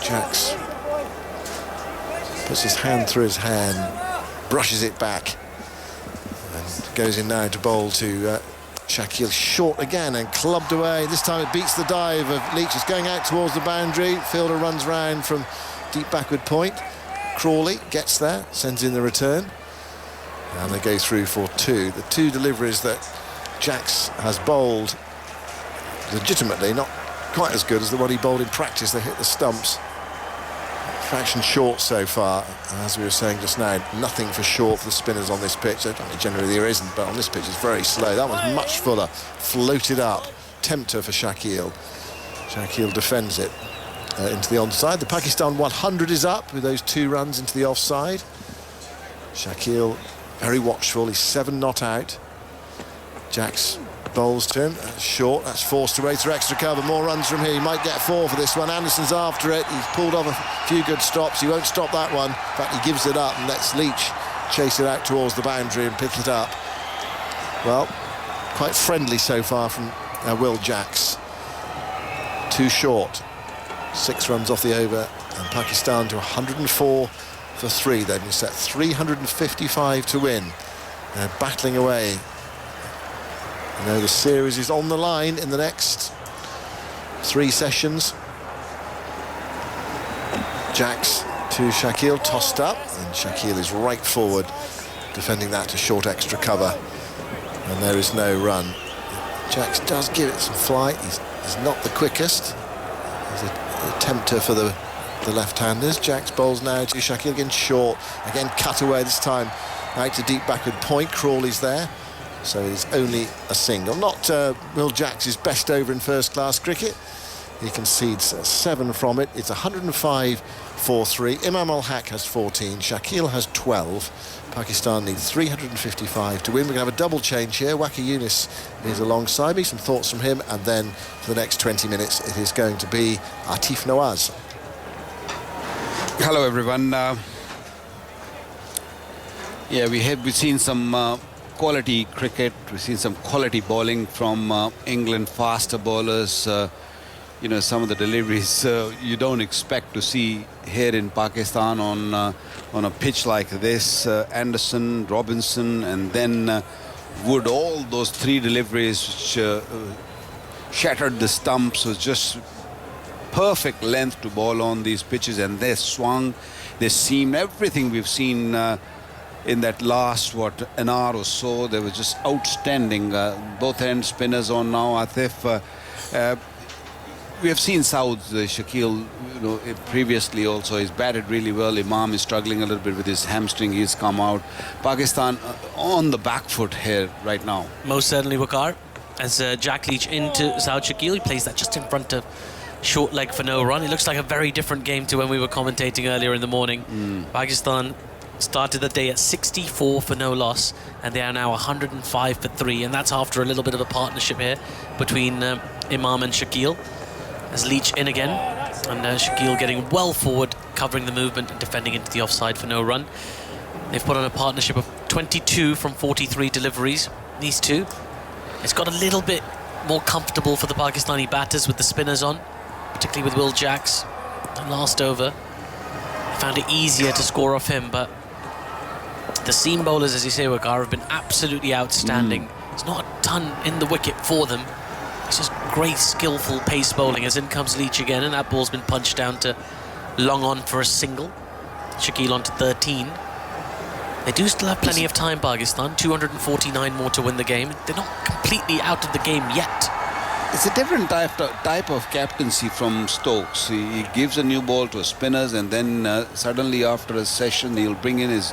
Jacks puts his hand through his hair and brushes it back, and goes in now to bowl to Shakil. Short again and clubbed away. This time it beats the dive of Leach. It's going out towards the boundary. Fielder runs round from deep backward point. Crawley gets there, sends in the return, and they go through for 2. The 2 deliveries that Jacks has bowled legitimately, not quite as good as the one he bowled in practice. They hit the stumps. Fraction short so far, and as we were saying just now, nothing for short for the spinners on this pitch. Generally there isn't, but on this pitch it's very slow. That one's much fuller, floated up, tempter for Shakil. Shakil defends it into the onside. The Pakistan 100 is up with those 2 runs into the offside. Shakil very watchful. He's 7 not out. Jacks bowls to him. That's short. That's forced away through extra cover. More runs from here. He might get 4 for this one. Anderson's after it. He's pulled off a few good stops. He won't stop that one. In fact, he gives it up and lets Leach chase it out towards the boundary and pick it up. Well, quite friendly so far from Will Jacks. Too short. 6 runs off the over And Pakistan to 104 for 3. They've been set 355 to win. They're battling away. You know, the series is on the line in the next 3 sessions. Jacks to Shakil, tossed up, and Shakil is right forward, defending that to short extra cover. And there is no run. Jacks does give it some flight. He's not the quickest. He's a tempter for the left-handers. Jacks bowls now to Shakil, again short, again cut away this time out to deep backward point. Crawley's there, so it's only a single. Not Will Jacks' best over in first-class cricket. He concedes 7 from it. It's 105 for 3. Imam Ul Haq has 14. Shakil has 12. Pakistan need 355 to win. We're going to have a double change here. Waqar Younis is alongside me. Some thoughts from him, and then for the next 20 minutes it is going to be Atif Nawaz. Hello everyone. We've seen some quality cricket. We've seen some quality bowling from England, faster bowlers. You know, some of the deliveries you don't expect to see here in Pakistan on a pitch like this. Anderson, Robinson, and then Wood. All those 3 deliveries which shattered the stumps, was just perfect length to bowl on these pitches, and they swung, they seamed. Everything we've seen in that last an hour or so, they were just outstanding. Both end spinners on now. Atif. We have seen Saud, Shakil, previously also. He's batted really well. Imam is struggling a little bit with his hamstring. He's come out. Pakistan on the back foot here right now. Most certainly, Waqar. As Jack Leach into Saud Shakil, he plays that just in front of short leg for no run. It looks like a very different game to when we were commentating earlier in the morning. Pakistan started the day at 64 for no loss, and they are now 105 for 3, and that's after a little bit of a partnership here between Imam and Shakil. As Leach in again, and Shakil getting well forward, covering the movement and defending into the offside for no run. They've put on a partnership of 22 from 43 deliveries, these two. It's got a little bit more comfortable for the Pakistani batters with the spinners on, particularly with Will Jacks. The last over, they found it easier to score off him, but the seam bowlers, as you say, Waqar, have been absolutely outstanding. There's not a ton in the wicket for them. It's just great, skillful pace bowling. As in comes Leach again, and that ball's been punched down to long on for a single. Shakil on to 13. They do still have plenty of time, Pakistan. 249 more to win the game. They're not completely out of the game yet. It's a different type of captaincy from Stokes. He gives a new ball to his spinners, and then suddenly after a session he'll bring in his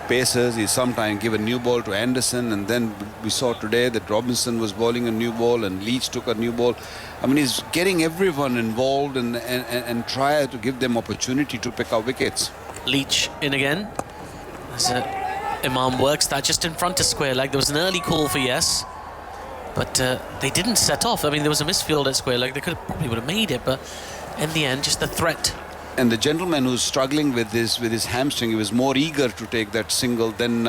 pacers. He sometimes give a new ball to Anderson, and then we saw today that Robinson was bowling a new ball and Leach took a new ball. I mean, he's getting everyone involved and try to give them opportunity to pick up wickets. Leach in again. As Imam works that just in front of square leg. There was an early call for yes, but they didn't set off. I mean, there was a misfield at square leg. They probably would have made it, but in the end, just the threat. And the gentleman who's struggling with his hamstring, he was more eager to take that single than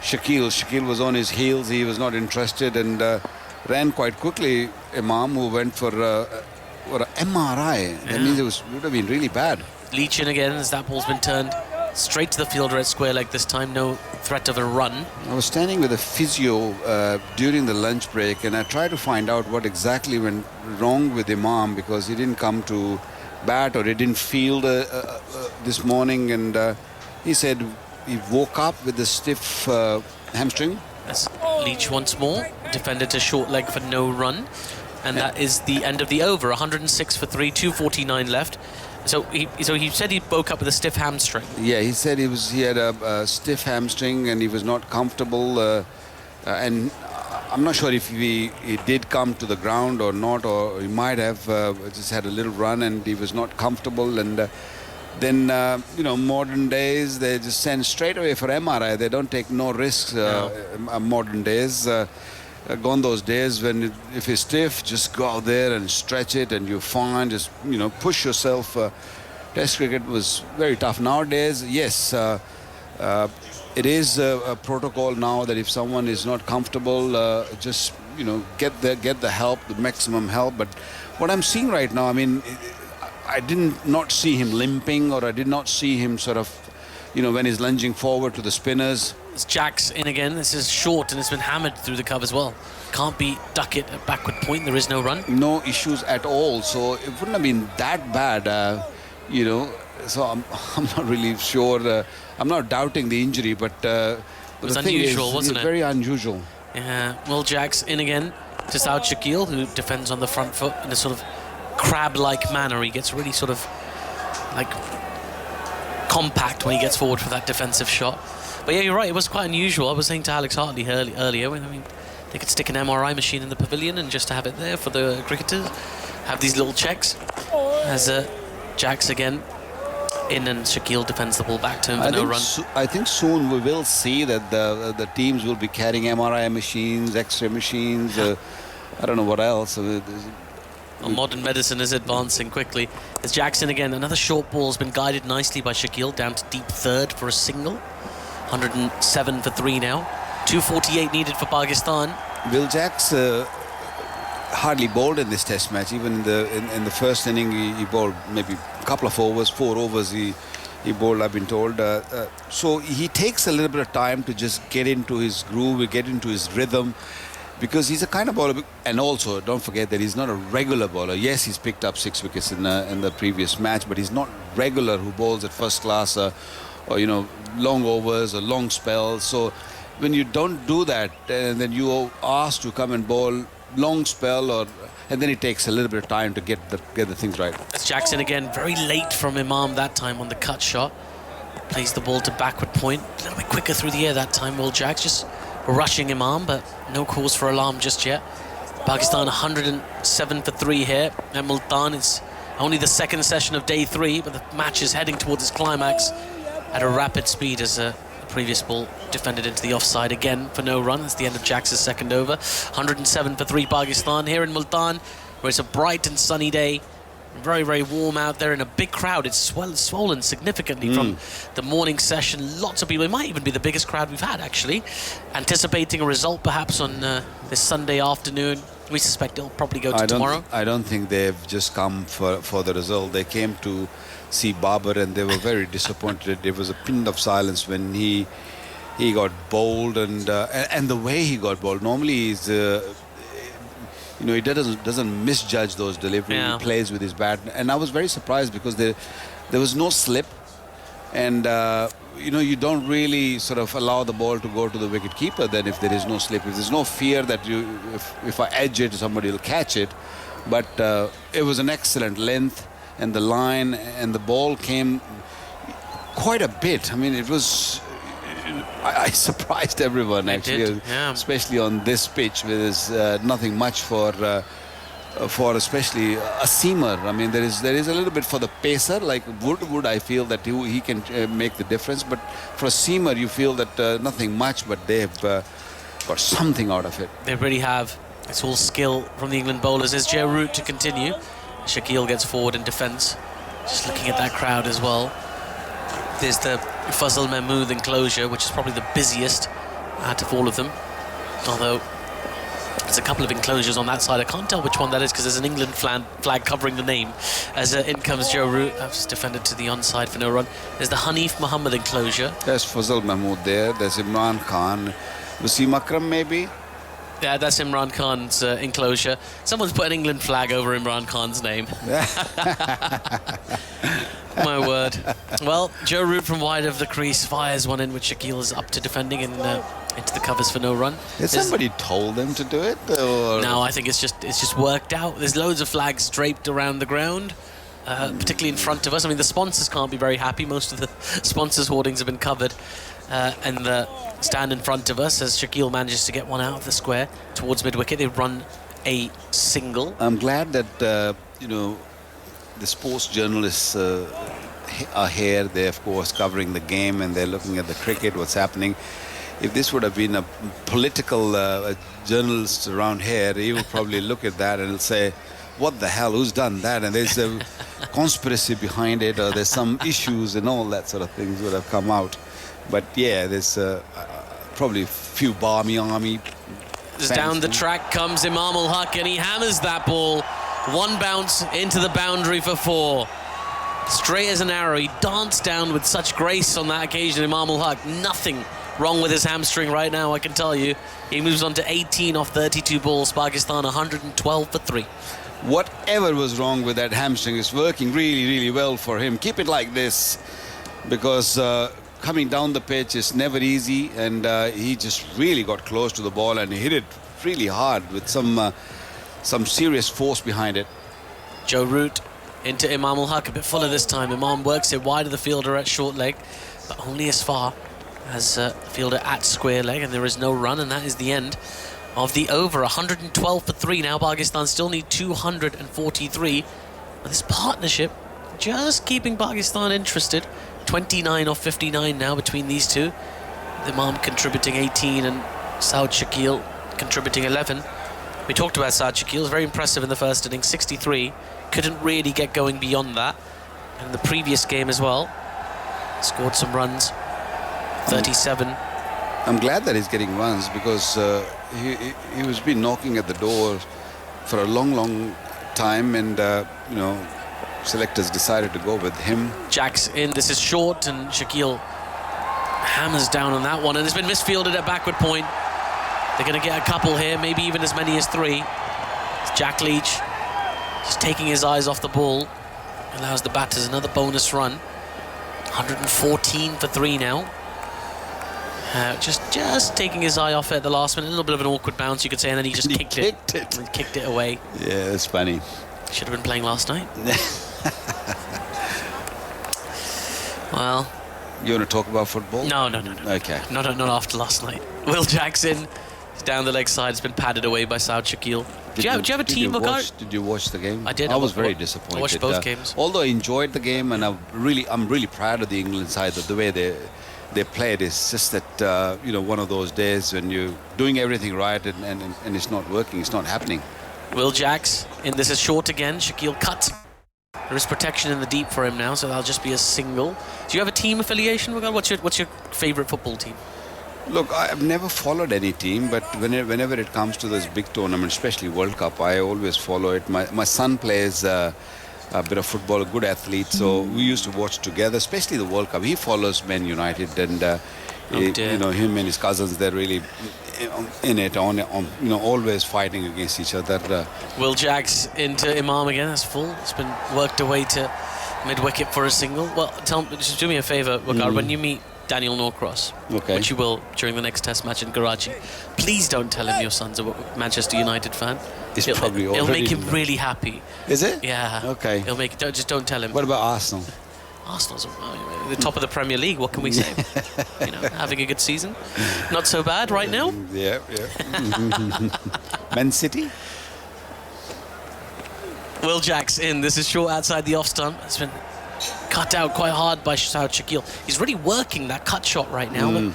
Shakil. Shakil was on his heels. He was not interested and ran quite quickly. Imam, who went for an MRI. That means it would have been really bad. Leach in again as that ball's been turned straight to the fielder at square leg this time. No threat of a run. I was standing with a physio during the lunch break, and I tried to find out what exactly went wrong with Imam, because he didn't come to bat or he didn't field this morning, and he said he woke up with a stiff hamstring. That's Leach once more, defended to short leg for no run, and that is the end of the over. 106 for 3, 2:49 left. So he said he woke up with a stiff hamstring. Yeah, he said he had a stiff hamstring and he was not comfortable, and I'm not sure if he did come to the ground or not, or he might have just had a little run and he was not comfortable. And then modern days, they just send straight away for MRI. They don't take no risks. Modern days, gone those days when if it's stiff, just go out there and stretch it, and you're fine. Just push yourself. Test cricket was very tough nowadays. Yes. It is a protocol now that if someone is not comfortable, just get the help, the maximum help. But what I'm seeing right now, I mean, I didn't not see him limping, or I did not see him sort of, when he's lunging forward to the spinners. It's Jax in again. This is short and it's been hammered through the cover as well. Can't be Duckett at backward point. There is no run. No issues at all. So it wouldn't have been that bad, So I'm not really sure. I'm not doubting the injury, but it was unusual, wasn't it? Very unusual. Yeah. Well, Jax in again. Just out Shaquille, who defends on the front foot in a sort of crab-like manner. He gets really sort of like compact when he gets forward for that defensive shot. But yeah, you're right. It was quite unusual. I was saying to Alex Hartley earlier, they could stick an MRI machine in the pavilion and just have it there for the cricketers. Have these little checks. As Jax again in, and Shaquille defends the ball back to him for no run. I think soon we will see that the teams will be carrying MRI machines, X-ray machines. I don't know what else. Modern medicine is advancing quickly. As Jackson again, another short ball has been guided nicely by Shaquille down to deep third for a single. 107 for 3 now. 248 needed for Pakistan. Will Jacks hardly bowled in this test match. Even in the first inning, he bowled maybe a couple of overs, 4 overs he bowled, I've been told. So he takes a little bit of time to just get into his groove, get into his rhythm, because he's a kind of bowler. And also, don't forget that he's not a regular bowler. Yes, he's picked up 6 wickets in the previous match, but he's not regular who bowls at first class or long overs or long spells. So when you don't do that, and then you are asked to come and bowl long spell, and then it takes a little bit of time to get the things right. That's Jackson again, very late from Imam that time on the cut shot. Plays the ball to backward point, a little bit quicker through the air that time. Will Jacks just rushing Imam, but no cause for alarm just yet. Pakistan 107 for 3 here at Multan. It's only the second session of day 3, but the match is heading towards its climax at a rapid speed as the previous ball defended into the offside again for no run. That's the end of Jackson's second over. 107 for 3 Pakistan here in Multan, where it's a bright and sunny day. Very, very warm out there in a big crowd. It's swollen significantly from the morning session. Lots of people. It might even be the biggest crowd we've had, actually. Anticipating a result perhaps on this Sunday afternoon. We suspect it'll probably go to tomorrow. I don't think they've just come for the result. They came to see Babar, and they were very disappointed. There was a pin of silence when he got bowled, and the way he got bowled. Normally he's he doesn't misjudge those deliveries. Yeah. He plays with his bat, and I was very surprised because there was no slip, and you don't really sort of allow the ball to go to the wicket keeper then if there is no slip. If there's no fear that if I edge it, somebody will catch it. But it was an excellent length, and the line, and the ball came quite a bit. I mean, it was. I surprised everyone actually, especially on this pitch where there's nothing much for especially a seamer. I mean, there is a little bit for the pacer like Wood. I feel that he can make the difference, but for a seamer you feel that nothing much, but they've got something out of it. They really have. It's all skill from the England bowlers. There's Joe Root to continue. Shakil gets forward in defence. Just looking at that crowd as well. There's the Fazal Mahmood enclosure, which is probably the busiest out of all of them. Although there's a couple of enclosures on that side. I can't tell which one that is because there's an England flag covering the name. As in comes Joe Root. That's defended to the onside for no run. There's the Hanif Muhammad enclosure. There's Fazal Mahmood there. There's Imran Khan. Wasim Akram maybe? Yeah, that's Imran Khan's enclosure. Someone's put an England flag over Imran Khan's name. My word. Well, Joe Root from wide of the crease fires one in, which Shakil is up to defending and into the covers for no run. Has somebody told them to do it? Or? No, I think it's just worked out. There's loads of flags draped around the ground, particularly in front of us. I mean, the sponsors can't be very happy. Most of the sponsors' hoardings have been covered. And the stand in front of us as Shakil manages to get one out of the square towards mid-wicket. They run a single. I'm glad that, the sports journalists are here. They're, of course, covering the game and they're looking at the cricket, what's happening. If this would have been a political journalist around here, he would probably look at that and he'll say, what the hell, who's done that? And there's a conspiracy behind it, or there's some issues and all that sort of things would have come out. But yeah, there's probably a few Barmy Army. Down the track comes Imam ul Haq, and he hammers that ball. One bounce into the boundary for 4. Straight as an arrow. He danced down with such grace on that occasion, Imam Ul Haq. Nothing wrong with his hamstring right now, I can tell you. He moves on to 18 off 32 balls. Pakistan 112 for 3. Whatever was wrong with that hamstring is working really, really well for him. Keep it like this, because coming down the pitch is never easy, and he just really got close to the ball and he hit it really hard with some serious force behind it. Joe Root into Imam Ul Haq, a bit fuller this time. Imam works it wide of the fielder at short leg, but only as far as fielder at square leg, and there is no run, and that is the end of the over. 112 for 3 now. Pakistan still need 243. But this partnership just keeping Pakistan interested. 29 off 59 now between these two. Imam contributing 18 and Saud Shakil contributing 11. We talked about Saud Shakil. Was very impressive in the first inning, 63. Couldn't really get going beyond that. And the previous game as well, scored some runs, 37. I'm glad that he's getting runs, because he was been knocking at the door for a long time, and you know, selectors decided to go with him. Jack's in. This is short, and Shakil hammers down on that one, and it's been misfielded at backward point. They're going to get a couple here, maybe even as many as 3. It's Jack Leach just taking his eyes off the ball. Allows the batters another bonus run. 114 for 3 now. Just taking his eye off it at the last minute. A little bit of an awkward bounce, you could say, and then he just kicked it. And kicked it away. Yeah, that's funny. Should have been playing last night. Well, you want to talk about football? No. Okay. Not after last night. Will Jackson is down the leg side. It's been padded away by Saud Shakil. Do you have a team, Waqar? Did you watch the game? I did. I was very disappointed. I watched both games. Although I enjoyed the game, and I'm really proud of the England side, the way they played. It's just that you know, one of those days when you're doing everything right and it's not working, it's not happening. Will Jacks, and this is short again. Shakil cut. There is protection in the deep for him now, so that'll just be a single. Do you have a team affiliation, Waqar? What's your favourite football team? Look, I've never followed any team, but whenever it comes to this big tournament, especially World Cup, I always follow it. My son plays a bit of football, a good athlete, so we used to watch together, especially the World Cup. He follows Man United, and you know, him and his cousins, they're really in it, on you know, always fighting against each other. Will Jacks into Imam again. That's full. It's been worked away to mid-wicket for a single. Well, just do me a favour, Waqar, when you meet Daniel Norcross, which you will during the next Test match in Karachi, please don't tell him your son's a Manchester United fan. It'll make him really happy. Is it? Yeah. Okay. It'll make just don't tell him. What about Arsenal? Arsenal's the top of the Premier League. What can we say? You know, having a good season. Not so bad right now. Yeah. Man City. Will Jacks in. This is short outside the off stump. It's been cut out quite hard by Saud Shakil. He's really working that cut shot right now. But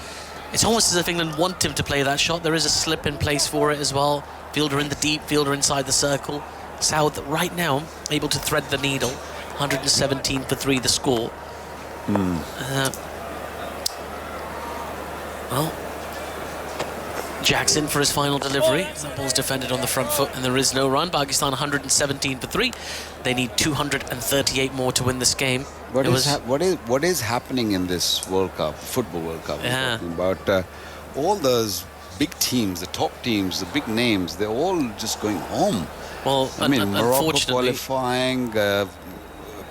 it's almost as if England want him to play that shot. There is a slip in place for it as well. Fielder in the deep, fielder inside the circle. Saud right now able to thread the needle. 117 for 3 the score. Well, Jackson for his final delivery. That ball's defended on the front foot and there is no run. Pakistan 117 for 3. They need 238 more to win this game. What is happening in this World Cup, Football World Cup? Yeah. About all those big teams, the top teams, the big names, they're all just going home. Well, I mean, Morocco qualifying,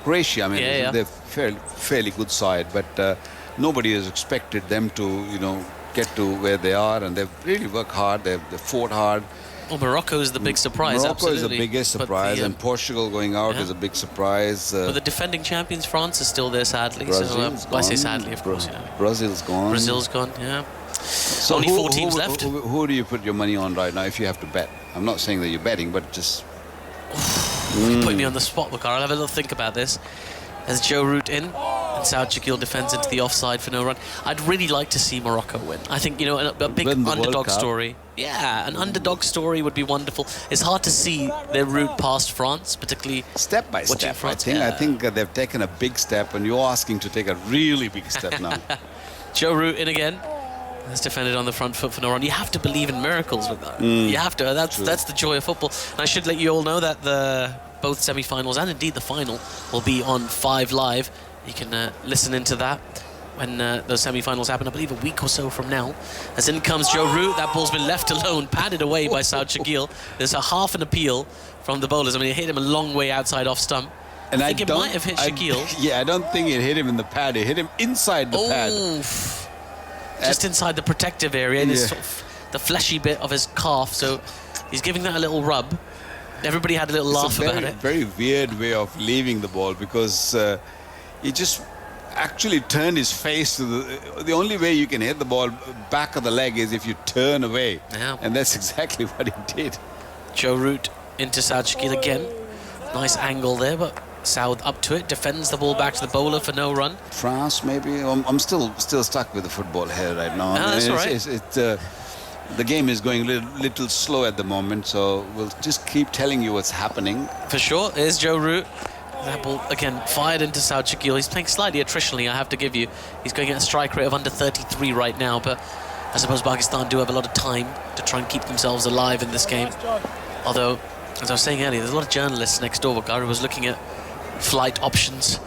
Croatia, I mean, they're fairly good side, but nobody has expected them to, you know, get to where they are, and they've really worked hard, they've fought hard. Well, Morocco is the big surprise, Morocco absolutely. is the biggest surprise, and Portugal going out is a big surprise. But the defending champions, France, is still there, sadly. Brazil's I say sadly, of course. Brazil's gone. Brazil's gone, yeah. So only 4 teams left. Who do you put your money on right now if you have to bet? I'm not saying that you're betting, but just... You put me on the spot, Waqar. I'll have a little think about this. As Joe Root in, and Saud Shakil defends into the offside for no run. I'd really like to see Morocco win. I think, you know, a big underdog story. Yeah, an underdog story would be wonderful. It's hard to see their route past France, particularly step by step. France. I think they've taken a big step, and you're asking to take a really big step now. Joe Root in again. That's defended on the front foot for no run. You have to believe in miracles with that. You have to. That's the joy of football. And I should let you all know that the both semi-finals and indeed the final will be on 5 Live. You can listen into that when those semi-finals happen, I believe a week or so from now. As in comes Joe Root. That ball's been left alone, padded away by Saud Shakil. There's a half an appeal from the bowlers. I mean, it hit him a long way outside off stump. And I think it might have hit Shakil. Yeah, I don't think it hit him in the pad. It hit him inside the pad. Just inside the protective area, in his sort of the fleshy bit of his calf. So he's giving that a little rub. Everybody had a little laugh about it. Very weird way of leaving the ball, because he just actually turned his face to the only way you can hit the ball back of the leg is if you turn away. Yeah. And that's exactly what he did. Joe Root into Saud Shakil again. Nice angle there, but Saud up to it, defends the ball back to the bowler for no run. France, maybe. I'm still stuck with the football here right now. That's all right. The game is going a little slow at the moment, so we'll just keep telling you what's happening. For sure. There's Joe Root. That ball, again, fired into Saud Shakil. He's playing slightly attritionally, I have to give you. He's going at a strike rate of under 33 right now, but I suppose Pakistan do have a lot of time to try and keep themselves alive in this game. Although, as I was saying earlier, there's a lot of journalists next door. Wakar was looking at flight options.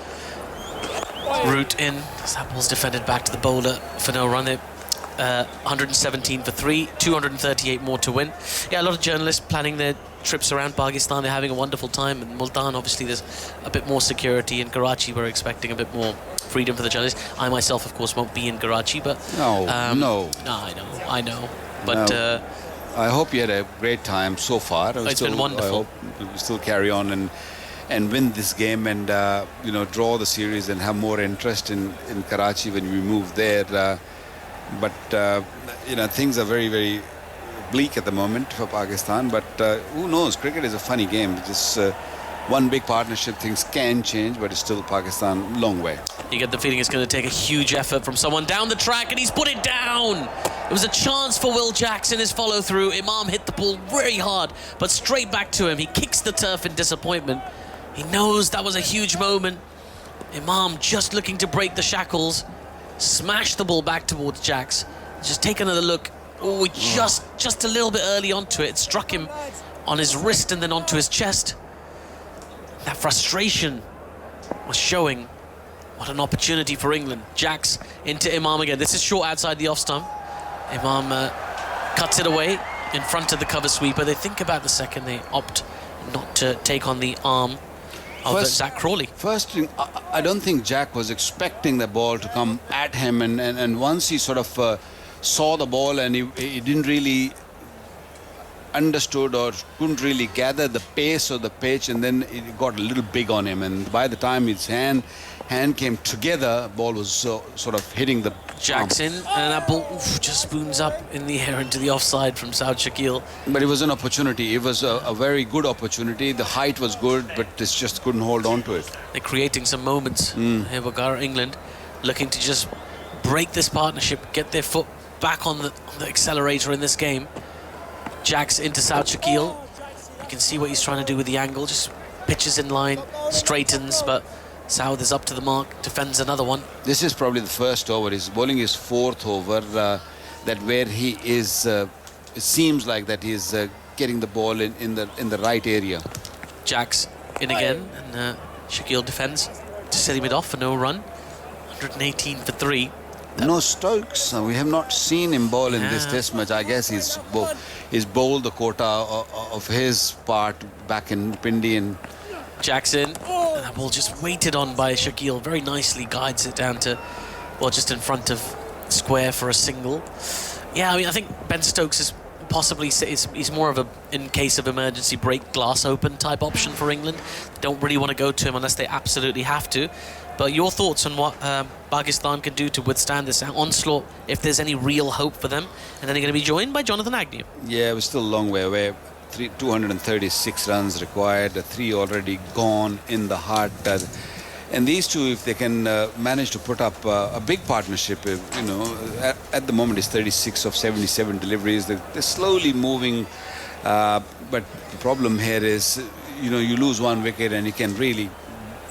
Root in. That ball's defended back to the bowler for no run. 117 for 3, 238 more to win. Yeah, a lot of journalists planning their trips around Pakistan. They're having a wonderful time. In Multan, obviously, there's a bit more security. In Karachi, we're expecting a bit more freedom for the journalists. I myself, of course, won't be in Karachi, but... No. I know. But... No. I hope you had a great time so far. It's been wonderful. I hope you still carry on and win this game and, draw the series and have more interest in Karachi when we move there. But things are very, very bleak at the moment for Pakistan. But who knows? Cricket is a funny game. Just one big partnership, things can change, but it's still Pakistan long way. You get the feeling it's going to take a huge effort from someone down the track, and he's put it down. It was a chance for Will Jacks in his follow-through. Imam hit the ball very hard, but straight back to him. He kicks the turf in disappointment. He knows that was a huge moment. Imam just looking to break the shackles. Smashed the ball back towards Jacks. Just take another look. Oh, just a little bit early onto it. It struck him on his wrist and then onto his chest. That frustration was showing. What an opportunity for England. Jacks into Imam again. This is short outside the off stump. Imam cuts it away in front of the cover sweeper. They think about the second. They opt not to take on the arm of Zach Crawley. First thing, I don't think Jack was expecting the ball to come at him, and once he sort of saw the ball and he didn't really understood or couldn't really gather the pace of the pitch, and then it got a little big on him, and by the time his hand came together, ball was sort of hitting the Jackson, and that ball just spoons up in the air into the offside from Saud Shakil. But it was an opportunity. It was a very good opportunity. The height was good, but this just couldn't hold on to it. They're creating some moments. Here we are, England, looking to just break this partnership, get their foot back on the accelerator in this game. Jacks into Saud Shakil. You can see what he's trying to do with the angle. Just pitches in line, straightens, but Saud is up to the mark, defends another one. This is probably the first over. He's bowling his fourth over. That where he is, it seems like that he's getting the ball in the right area. Jacks in again, and Shakil defends to set him it off for no run. 118 for 3. No Stokes. We have not seen him bowl in this test match. I guess he's bowled the quota of his part back in Pindi. And Jackson, and that ball just weighted on by Shakil. Very nicely guides it down to, well, just in front of square for a single. Yeah, I mean, I think Ben Stokes is possibly, he's more of a, in case of emergency, break glass open type option for England. Don't really want to go to him unless they absolutely have to. But your thoughts on what Pakistan can do to withstand this onslaught, if there's any real hope for them? And then they're going to be joined by Jonathan Agnew. Yeah, we're still a long way away. 236 runs required, 3 already gone in the heart. And these two, if they can manage to put up a big partnership, at the moment it's 36 of 77 deliveries. They're slowly moving, but the problem here is, you lose one wicket and you can really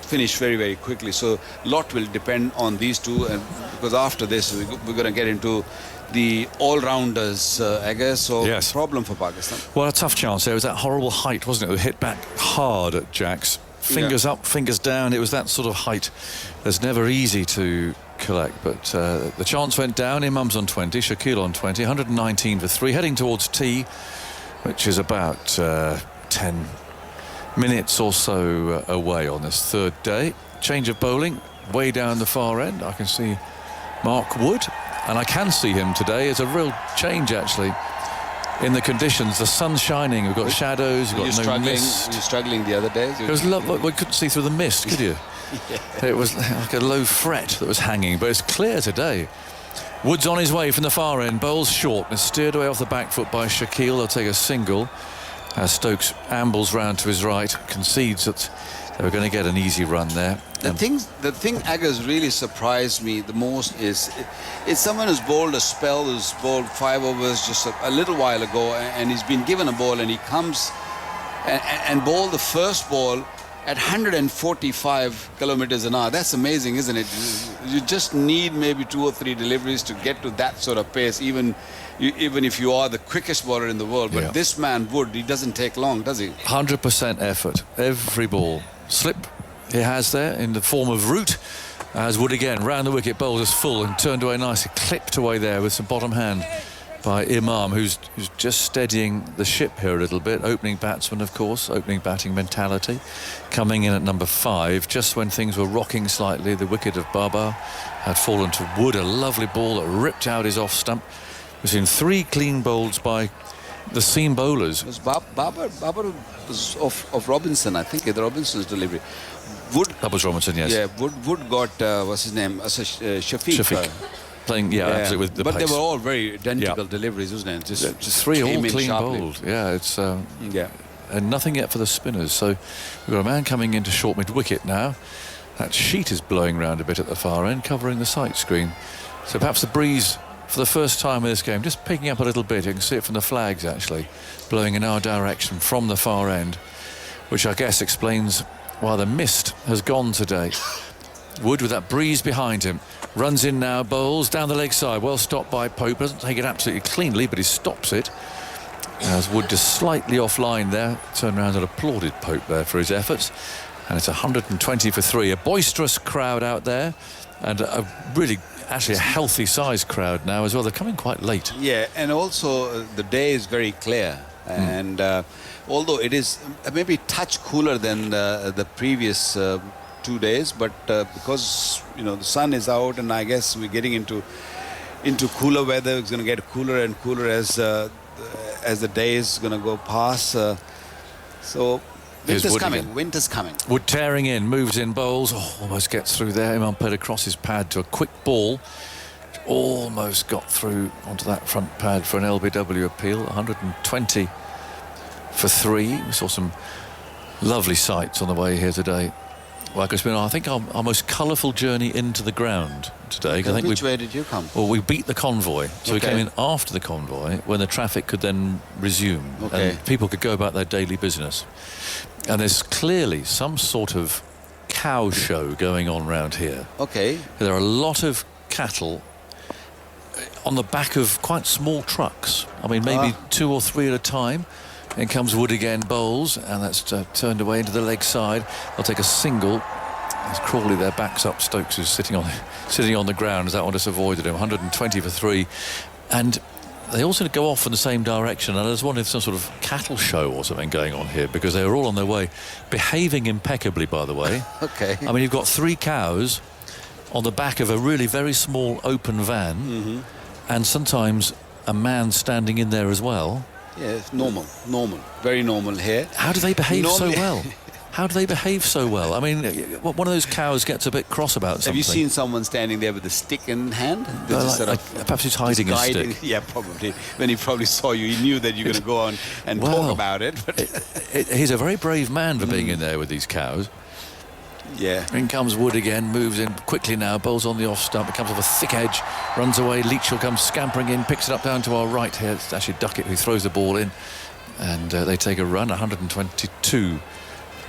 finish very, very quickly. So a lot will depend on these two, and because after this we're going to get into the all-rounders, I guess, so Yes. problem for Pakistan. Well, a tough chance. There was that horrible height, wasn't it? It hit back hard at Jacks. Fingers up, fingers down. It was that sort of height that's never easy to collect. But the chance went down. Imam's on 20, Shakil on 20, 119 for 3, heading towards tee, which is about 10 minutes or so away on this third day. Change of bowling, way down the far end. I can see Mark Wood, and I can see him today. It's a real change, actually, in the conditions. The sun's shining, we've got shadows, we've got no mist. Were you struggling the other days? It was we couldn't see through the mist, could you? It was like a low fret that was hanging, but it's clear today. Wood's on his way from the far end, bowls short and steered away off the back foot by Shakil. They'll take a single as Stokes ambles round to his right, concedes that they were going to get an easy run there. The thing Aggers really surprised me the most is it's someone who's bowled a spell, who's bowled 5 overs just a little while ago, and he's been given a ball, and he comes and bowled the first ball at 145 kilometers an hour. That's amazing, isn't it? You just need maybe 2 or 3 deliveries to get to that sort of pace, even if you are the quickest bowler in the world. But this man Wood, he doesn't take long, does he? 100% effort, every ball. Slip he has there in the form of root, as Wood again round the wicket, bowls is full and turned away nicely, clipped away there with some bottom hand by Imam, who's just steadying the ship here a little bit. Opening batsman, of course, opening batting mentality, coming in at number 5 just when things were rocking slightly. The wicket of Babar had fallen to Wood, a lovely ball that ripped out his off stump. We've seen 3 clean bowls by the seam bowlers. It was Babar was of Robinson, I think, the Robinson's delivery. Wood, that was Robinson, yes. Yeah, Wood got what's his name? Shafiq. Playing, absolutely, with the but pace. they were all very identical deliveries, wasn't it? Just 3 all clean bowled. Yeah, it's and nothing yet for the spinners. So we've got a man coming into short mid wicket now. That sheet is blowing round a bit at the far end, covering the sight screen. So perhaps the breeze, for the first time in this game, just picking up a little bit. You can see it from the flags, actually, blowing in our direction from the far end, which I guess explains why the mist has gone today. Wood with that breeze behind him, runs in now, bowls down the leg side, well stopped by Pope. Doesn't take it absolutely cleanly, but he stops it as Wood just slightly offline there. Turned around and applauded Pope there for his efforts, and it's 120 for 3. A boisterous crowd out there, and a really actually a healthy sized crowd now as well. They're coming quite late. Yeah, and also the day is very clear, and although it is maybe a touch cooler than the previous 2 days, but because the sun is out, and I guess we're getting into cooler weather. It's going to get cooler and cooler as the day is going to go past. So winter's coming. Winter's coming. Wood tearing in, moves in, bowls. Almost gets through there. Imam played across his pad to a quick ball. Almost got through onto that front pad for an LBW appeal. 120 for 3. We saw some lovely sights on the way here today. Like it's been, I think, our most colourful journey into the ground today. Okay, I think which way did you come? Well, we beat the convoy, so we came in after the convoy when the traffic could then resume and people could go about their daily business. And there's clearly some sort of cow show going on round here. Okay. There are a lot of cattle on the back of quite small trucks. I mean, maybe 2 or 3 at a time. In comes Wood again, bowls, and that's turned away into the leg side. They'll take a single. As Crawley there backs up Stokes, who's sitting on the ground, as that one just avoided him. 120 for 3. And they also go off in the same direction. And I was wondering if some sort of cattle show or something going on here, because they were all on their way, behaving impeccably, by the way. Okay. I mean, you've got 3 cows on the back of a really very small open van, and sometimes a man standing in there as well. Yeah, it's normal, very normal here. How do they behave so well? How do they behave so well? I mean, one of those cows gets a bit cross about something. Have you seen someone standing there with a stick in hand? Perhaps he's hiding his stick. Yeah, probably. When he probably saw you, he knew that you're going to go on and talk about it. But he's a very brave man for being in there with these cows. Yeah. In comes Wood again, moves in quickly now, bowls on the off stump, it comes off a thick edge, runs away. Leach will come scampering in, picks it up down to our right here. It's actually Duckett who throws the ball in, and they take a run, 122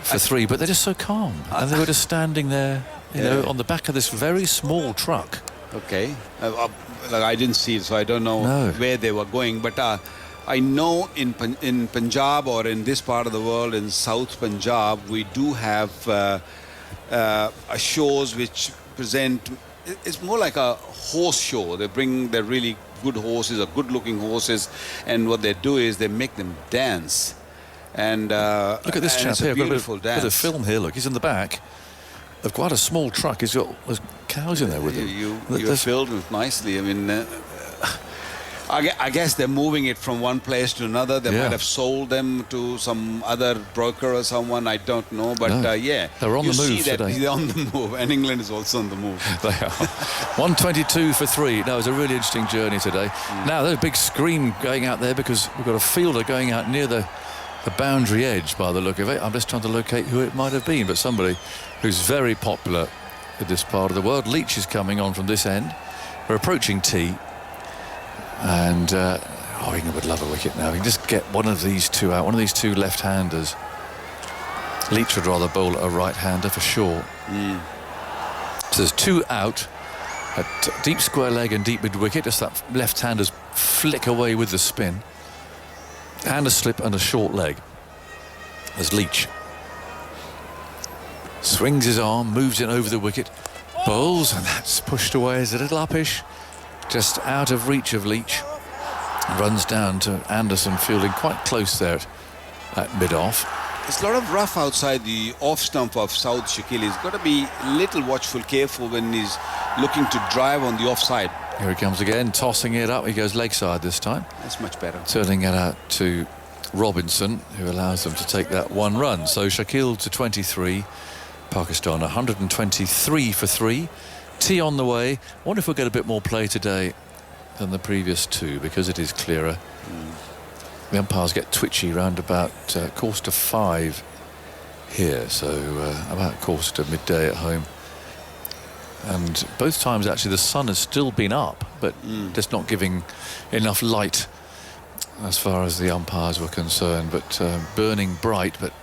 for 3. But they're just so calm, and they were just standing there, on the back of this very small truck. Okay. Like I didn't see it, so I don't know where they were going. But I know in Punjab, or in this part of the world, in South Punjab, we do have shows which present. It's more like a horse show. They bring their really good horses, or good-looking horses, and what they do is they make them dance. And look at this chap here. Beautiful got a bit of film here. Look, he's in the back of quite a small truck. He's got there's cows in there with him. You're filmed nicely. I mean, I guess they're moving it from one place to another. They might have sold them to some other broker or someone. I don't know. But yeah, they're on the move see that today. They're on the move, and England is also on the move. They are. 122 for 3. No, it was a really interesting journey today. Now, there's a big scream going out there because we've got a fielder going out near the boundary edge by the look of it. I'm just trying to locate who it might have been, but somebody who's very popular in this part of the world. Leach is coming on from this end. We're approaching tee. And England would love a wicket now. We can just get one of these two out, one of these two left-handers. Leach would rather bowl a right-hander for sure. So there's 2 out at deep square leg and deep mid-wicket. Just that left-handers flick away with the spin. And a slip and a short leg. As Leach swings his arm, moves it over the wicket, bowls, and that's pushed away. Is a little uppish. Just out of reach of Leach. Runs down to Anderson, fielding quite close there at mid-off. There's a lot of rough outside the off stump of South Shakil. He's got to be a little watchful, careful when he's looking to drive on the offside. Here he comes again, tossing it up. He goes leg side this time. That's much better. Turning it out to Robinson, who allows them to take that 1 run. So Shakil to 23. Pakistan 123 for 3. Tee on the way. Wonder if we'll get a bit more play today than the previous 2, because it is clearer. The umpires get twitchy round about course to 5 here, so about course to midday at home. And both times actually the sun has still been up, but just not giving enough light as far as the umpires were concerned. But burning bright, but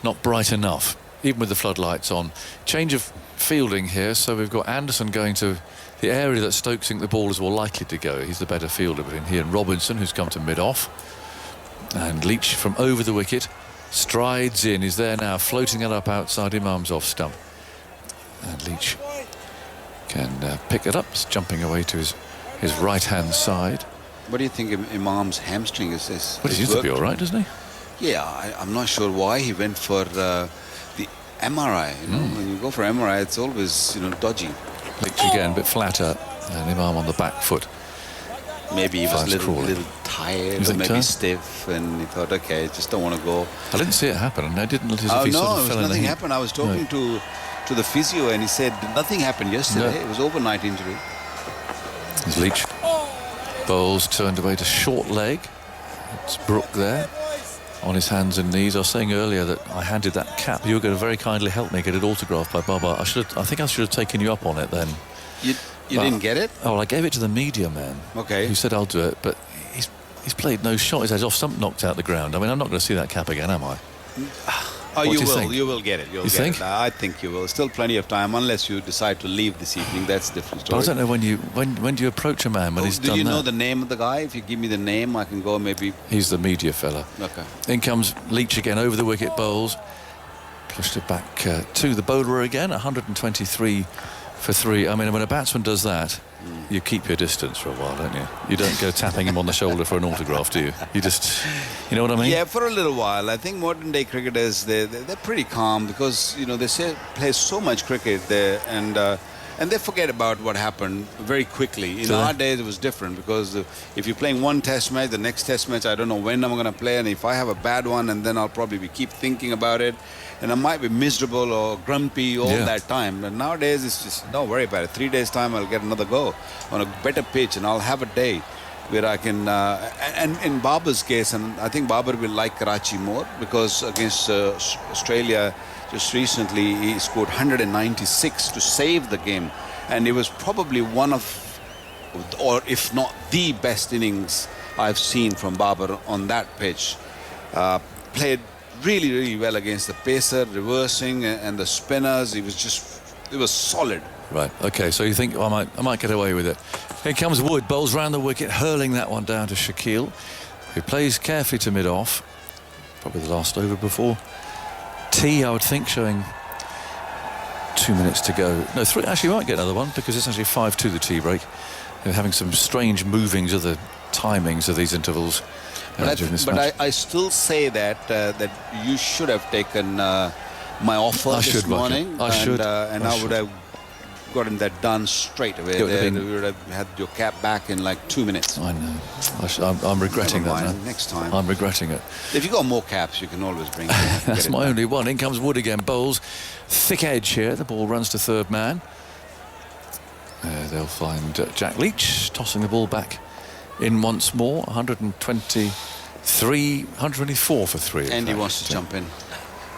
not bright enough, even with the floodlights on. Change of fielding here, so we've got Anderson going to the area that Stokes think the ball is more likely to go. He's the better fielder between he and Robinson, who's come to mid-off. And Leach from over the wicket strides in. He's there now, floating it up outside Imam's off stump. And Leach can pick it up, jumping away to his right-hand side. What do you think Imam's hamstring is? Well, he used to be all right, doesn't he? Yeah, I'm not sure why he went for the MRI. You know, when you go for MRI, it's always dodgy. Leach again, a bit flatter, and Imam on the back foot. Maybe he was a little tired, or maybe stiff, and he thought, okay, just don't want to go. I didn't see it happen, and I didn't look as if he no, sort of fell in the nothing heat. happened. I was talking to the physio, and he said nothing happened yesterday. No. It was overnight injury. There's Leach. Bowls turned away to short leg. It's Brook there on his hands and knees. I was saying earlier that I handed that cap. You were going to very kindly help me get it autographed by Baba. I think I should have taken you up on it then. You didn't get it? Oh, well, I gave it to the media man. Okay. Who said I'll do it, but he's played no shot. He's had off stump knocked out the ground. I mean, I'm not going to see that cap again, am I? Oh, What you do you will. think? You will get it. You'll You get think? it. I think you will. Still plenty of time, unless you decide to leave this evening. That's a different story. But I don't know when do you approach a man when he's done that? Do you know the name of the guy? If you give me the name, I can go maybe. He's the media fella. Okay. In comes Leach again over the wicket, bowls. Pushed it back to the bowler again, 123 for 3. I mean, when a batsman does that, you keep your distance for a while, don't you? You don't go tapping him on the shoulder for an autograph, do you? You just, you know what I mean? Yeah, for a little while. I think modern day cricketers, they're pretty calm because, they play so much cricket there, and they forget about what happened very quickly. In our days, it was different because if you're playing one test match, the next test match, I don't know when I'm going to play, and if I have a bad one, and then I'll probably keep thinking about it, and I might be miserable or grumpy all that time. But nowadays, it's just, don't worry about it. 3 days' time, I'll get another go on a better pitch, and I'll have a day where I can, and in Babar's case, and I think Babar will like Karachi more because against Australia just recently, he scored 196 to save the game, and it was probably one of, or if not the best innings I've seen from Babar on that pitch. Played really well against the pacer, reversing, and the spinners. It was solid. Right, okay, so you think I might get away with it. Here comes Wood, bowls round the wicket, hurling that one down to Shakil, who plays carefully to mid-off. Probably the last over before tea, I would think, showing 2 minutes to go. No, 3, actually might get another one, because it's actually 5-2 the tea break. They're having some strange movings of the timings of these intervals. I still say that you should have taken my offer this morning. And I would have gotten that done straight away. You would have had your cap back in like 2 minutes. I know. I'm regretting that now. Next time. I'm regretting it. If you've got more caps, you can always bring it. That's my only one. In comes Wood again. Bowls. Thick edge here. The ball runs to third man. They'll find Jack Leach tossing the ball back in once more. 124 for 3. Andy wants to jump in.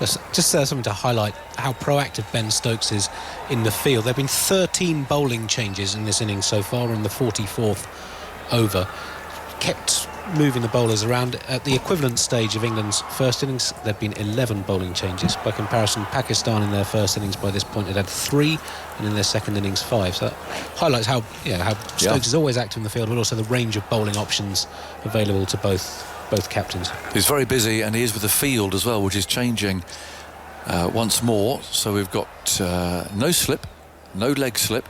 Just something to highlight how proactive Ben Stokes is in the field. There have been 13 bowling changes in this innings so far in the 44th over. Kept moving the bowlers around. At the equivalent stage of England's first innings, there have been 11 bowling changes. By comparison, Pakistan in their first innings by this point had 3, and in their second innings 5. So that highlights how Stokes is always active in the field, but also the range of bowling options available to both captains. He's very busy, and he is with the field as well, which is changing once more. So we've got no slip, no leg slip.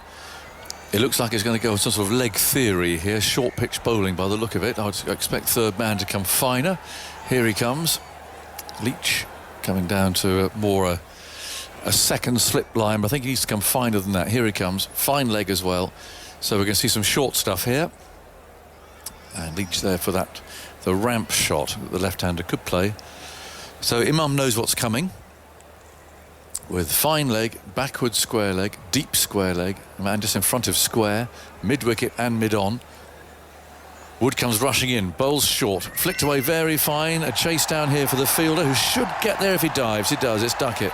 It looks like it's going to go with some sort of leg theory here. Short pitch bowling by the look of it. I would expect third man to come finer. Here he comes. Leach coming down to more a second slip line. But I think he needs to come finer than that. Here he comes. Fine leg as well. So we're going to see some short stuff here. And Leach there for that. The ramp shot that the left-hander could play. So Imam knows what's coming. With fine leg, backward square leg, deep square leg, man just in front of square, mid-wicket and mid-on. Wood comes rushing in, bowls short, flicked away very fine. A chase down here for the fielder, who should get there if he dives. He does, it's Duckett.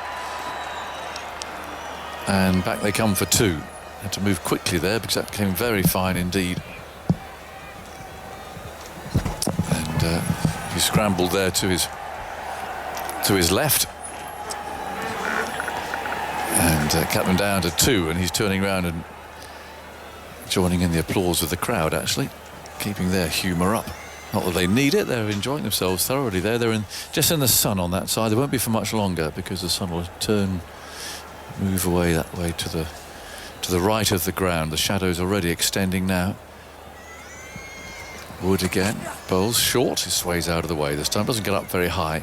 And back they come for 2. Had to move quickly there because that came very fine indeed. He scrambled there to his left and cut them down to 2, and he's turning around and joining in the applause of the crowd, actually keeping their humour up. Not that they need it, they're enjoying themselves thoroughly there. They're just in the sun on that side. They won't be for much longer because the sun will move away that way to the right of the ground. The shadow's already extending now. Wood again, bowls short, he sways out of the way this time, doesn't get up very high.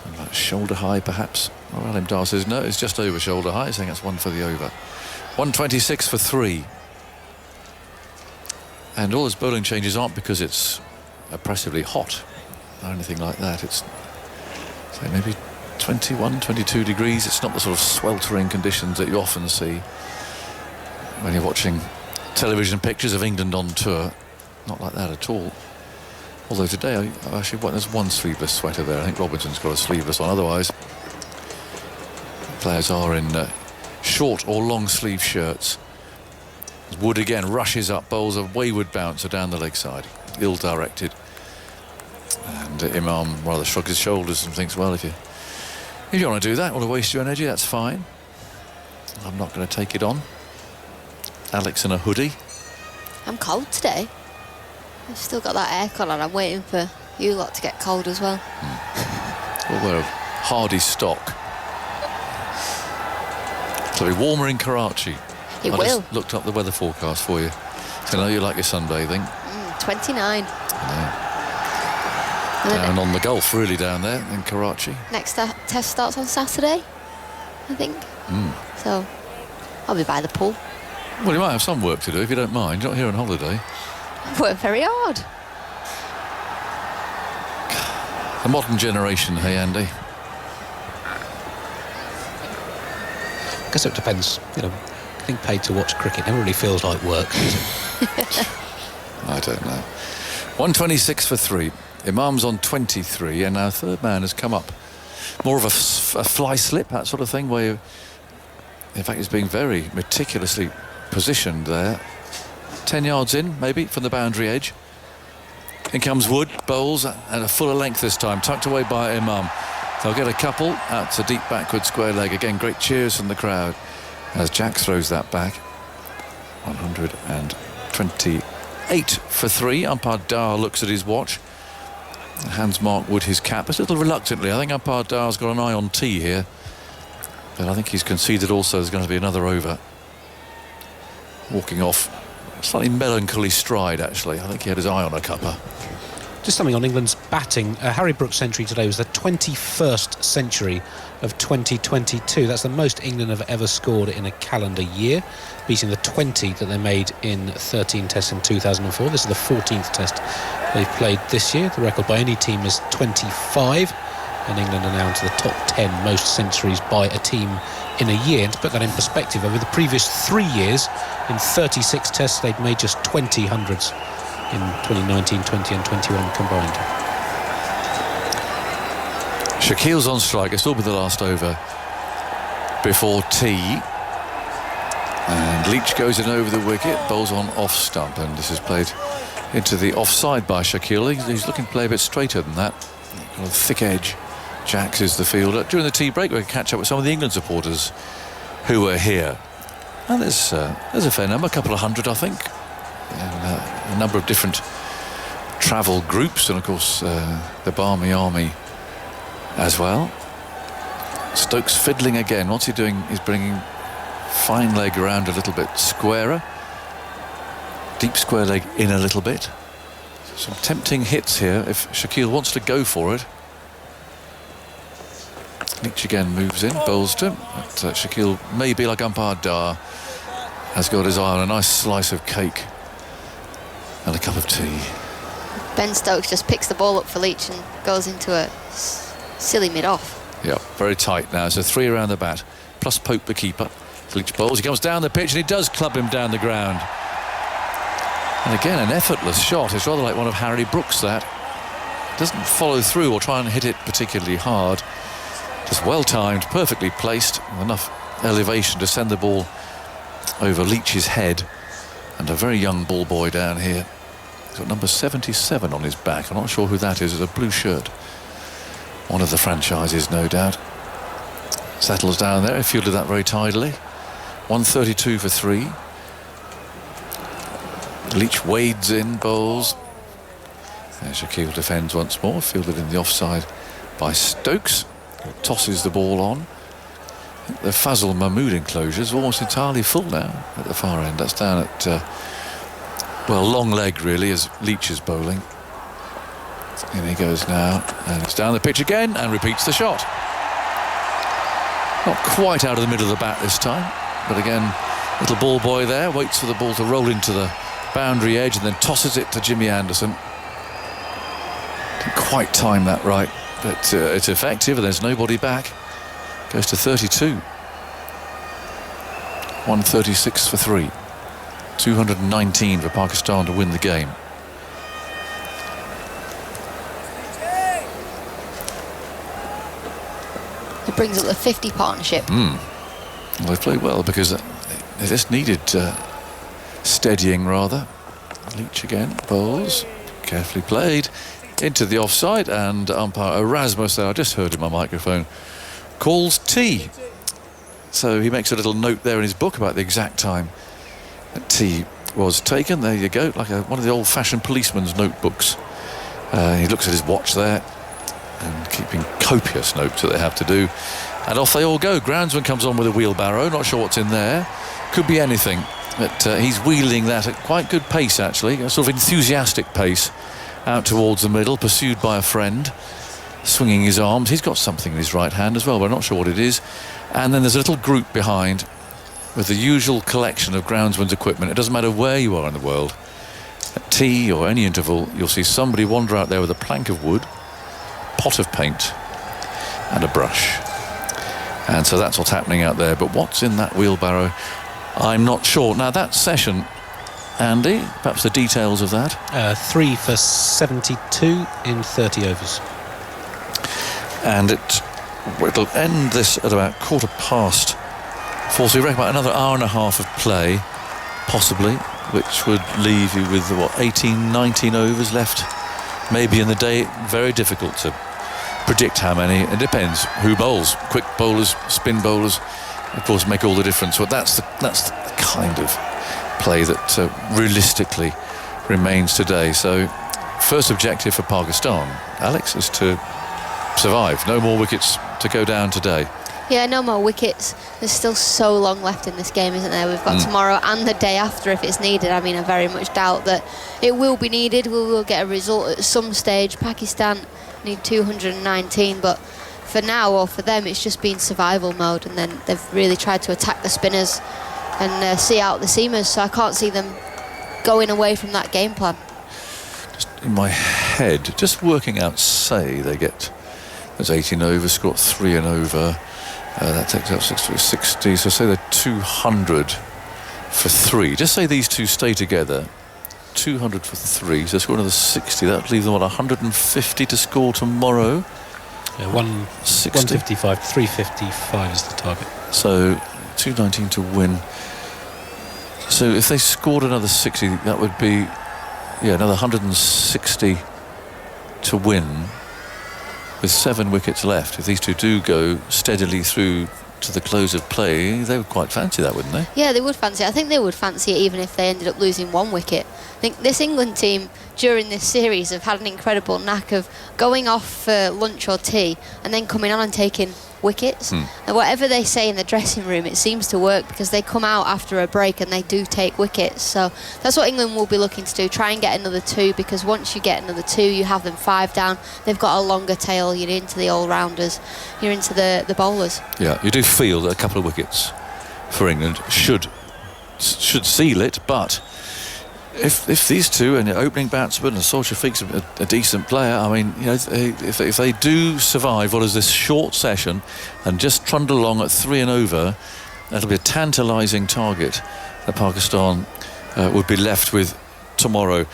About shoulder high perhaps. Well, Alim Dar says no, it's just over shoulder high, saying that's 1 for the over. 126 for 3. And all those bowling changes aren't because it's oppressively hot or anything like that. It's say maybe 21, 22 degrees. It's not the sort of sweltering conditions that you often see when you're watching television pictures of England on tour. Not like that at all. Although today, there's one sleeveless sweater there. I think Robinson's got a sleeveless one. Otherwise, players are in short or long sleeve shirts. Wood again rushes up, bowls a wayward bouncer down the leg side. Ill-directed. And Imam rather shrugs his shoulders and thinks, well, if you want to do that, want to waste your energy, that's fine. I'm not going to take it on. Alex in a hoodie. I'm cold today. I've still got that aircon on. I'm waiting for you lot to get cold as well. Well, we're of hardy stock. It'll be warmer in Karachi. It will. I just looked up the weather forecast for you. So I know you like your sunbathing. 29. Down on the Gulf, really down there in Karachi. Next test starts on Saturday, I think. So I'll be by the pool. Well, you might have some work to do if you don't mind. You're not here on holiday. I've worked very hard. The modern generation, hey Andy. I guess it depends. Getting paid to watch cricket never really feels like work. I don't know. 126 for 3. Imam's on 23, and our third man has come up. More of a fly slip, that sort of thing, where in fact he's being very meticulously positioned there. 10 yards in, maybe, from the boundary edge. In comes Wood, bowls, and a fuller length this time, tucked away by Imam. They'll get a couple. That's a deep backward square leg. Again, great cheers from the crowd. as Jack throws that back. 128 for 3. Umpire Dar looks at his watch. Hands Mark Wood his cap, a little reluctantly. I think umpire Dar's got an eye on tea here, but I think he's conceded also there's going to be another over. Walking off, slightly melancholy stride actually. I think he had his eye on a cuppa. Just something on England's batting. Harry Brooks' century today was the 21st century of 2022. That's the most England have ever scored in a calendar year, beating the 20 that they made in 13 tests in 2004. This is the 14th test they've played this year. The record by any team is 25, and England are now into the top 10 most centuries by a team in a year. And to put that in perspective, over the previous 3 years, in 36 tests, they'd made just 20 hundreds in 2019, 20 and 21 combined. Shaquille's on strike. It's all be the last over before tea. And Leach goes in over the wicket, bowls on off stump, and this is played into the offside by Shaquille. He's looking to play a bit straighter than that. Got a thick edge. Jacks is the fielder. During the tea break, we can catch up with some of the England supporters who were here. And there's a fair number, a couple of hundred, I think. And a number of different travel groups, and of course the Barmy Army as well. Stokes fiddling again. What's he doing? He's bringing fine leg around a little bit squarer. Deep square leg in a little bit. Some tempting hits here if Shaquille wants to go for it. Leach again moves in, bowls to him. But Shaquille, maybe like umpire Dar, has got his eye on a nice slice of cake and a cup of tea. Ben Stokes just picks the ball up for Leach and goes into a silly mid-off. Yeah, very tight now. So 3 around the bat, plus Pope the keeper. Leach bowls, he comes down the pitch and he does club him down the ground. And again, an effortless shot. It's rather like one of Harry Brooks, that. Doesn't follow through or try and hit it particularly hard. Just well-timed, perfectly placed, with enough elevation to send the ball over Leach's head. And a very young ball boy down here. He's got number 77 on his back. I'm not sure who that is. It's a blue shirt. One of the franchises, no doubt. Settles down there. He fielded that very tidily. 132 for 3. Leach wades in, bowls. And Shaquille defends once more. Fielded in the offside by Stokes. Tosses the ball on. The Fazal Mahmood enclosure is almost entirely full now at the far end. That's down at, well, long leg really, as Leach is bowling. In he goes now, and it's down the pitch again and repeats the shot. Not quite out of the middle of the bat this time, but again, little ball boy there waits for the ball to roll into the boundary edge and then tosses it to Jimmy Anderson. Didn't quite time that right, but it's effective and there's nobody back. Goes to 32. 136 for 3. 219 for Pakistan to win the game. It brings up the 50 partnership. Well, they played well because they just needed steadying rather. Leach again, bowls, carefully played into the offside, and umpire Erasmus there, I just heard in my microphone, calls tea. So he makes a little note there in his book about the exact time that tea was taken. There you go, like one of the old-fashioned policeman's notebooks. He looks at his watch there and keeping copious notes that they have to do. And off they all go. Groundsman comes on with a wheelbarrow, not sure what's in there. Could be anything. But he's wheeling that at quite good pace, actually, a sort of enthusiastic pace out towards the middle, pursued by a friend, swinging his arms. He's got something in his right hand as well, but I'm not sure what it is. And then there's a little group behind with the usual collection of groundsman's equipment. It doesn't matter where you are in the world. At tea or any interval, you'll see somebody wander out there with a plank of wood, pot of paint and a brush. And so that's what's happening out there. But what's in that wheelbarrow, I'm not sure. Now, that session, Andy, perhaps the details of that? 3 for 72 in 30 overs. And it'll end this at about 4:15. So we reckon about another hour and a half of play, possibly, which would leave you with, what, 18, 19 overs left maybe in the day. Very difficult to predict how many. It depends who bowls. Quick bowlers, spin bowlers, of course, make all the difference. But that's the kind of play that realistically remains today. So, first objective for Pakistan, Alex, is to survive. No more wickets to go down today. Yeah, no more wickets. There's still so long left in this game, isn't there? We've got tomorrow and the day after if it's needed. I mean, I very much doubt that it will be needed. We will get a result at some stage. Pakistan need 219, but for now, or for them, it's just been survival mode, and then they've really tried to attack the spinners and see out the seamers, so I can't see them going away from that game plan. Just in my head, just working out, say they get, there's 18 overs, scored 3 and over. That takes out 60, so say they're 200 for 3. Just say these two stay together, 200 for 3, so score another 60. That would leave them, 150 to score tomorrow? Yeah, 155, 355 is the target. So 219 to win. So if they scored another 60, that would be, another 160 to win. With 7 wickets left, if these two do go steadily through to the close of play, they would quite fancy that, wouldn't they? Yeah, they would fancy it. I think they would fancy it even if they ended up losing 1 wicket. I think this England team during this series have had an incredible knack of going off for lunch or tea and then coming on and taking wickets. And whatever they say in the dressing room, it seems to work because they come out after a break and they do take wickets. So that's what England will be looking to do, try and get another 2, because once you get another 2 you have them 5 down. They've got a longer tail. You're into the all-rounders, you're into the bowlers. Yeah, you do feel that a couple of wickets for England should seal it, but if these two and your opening batsman and Saud Shafiq's a decent player, I mean, if they do survive what is this short session and just trundle along at 3 and over, that'll be a tantalising target that Pakistan would be left with tomorrow.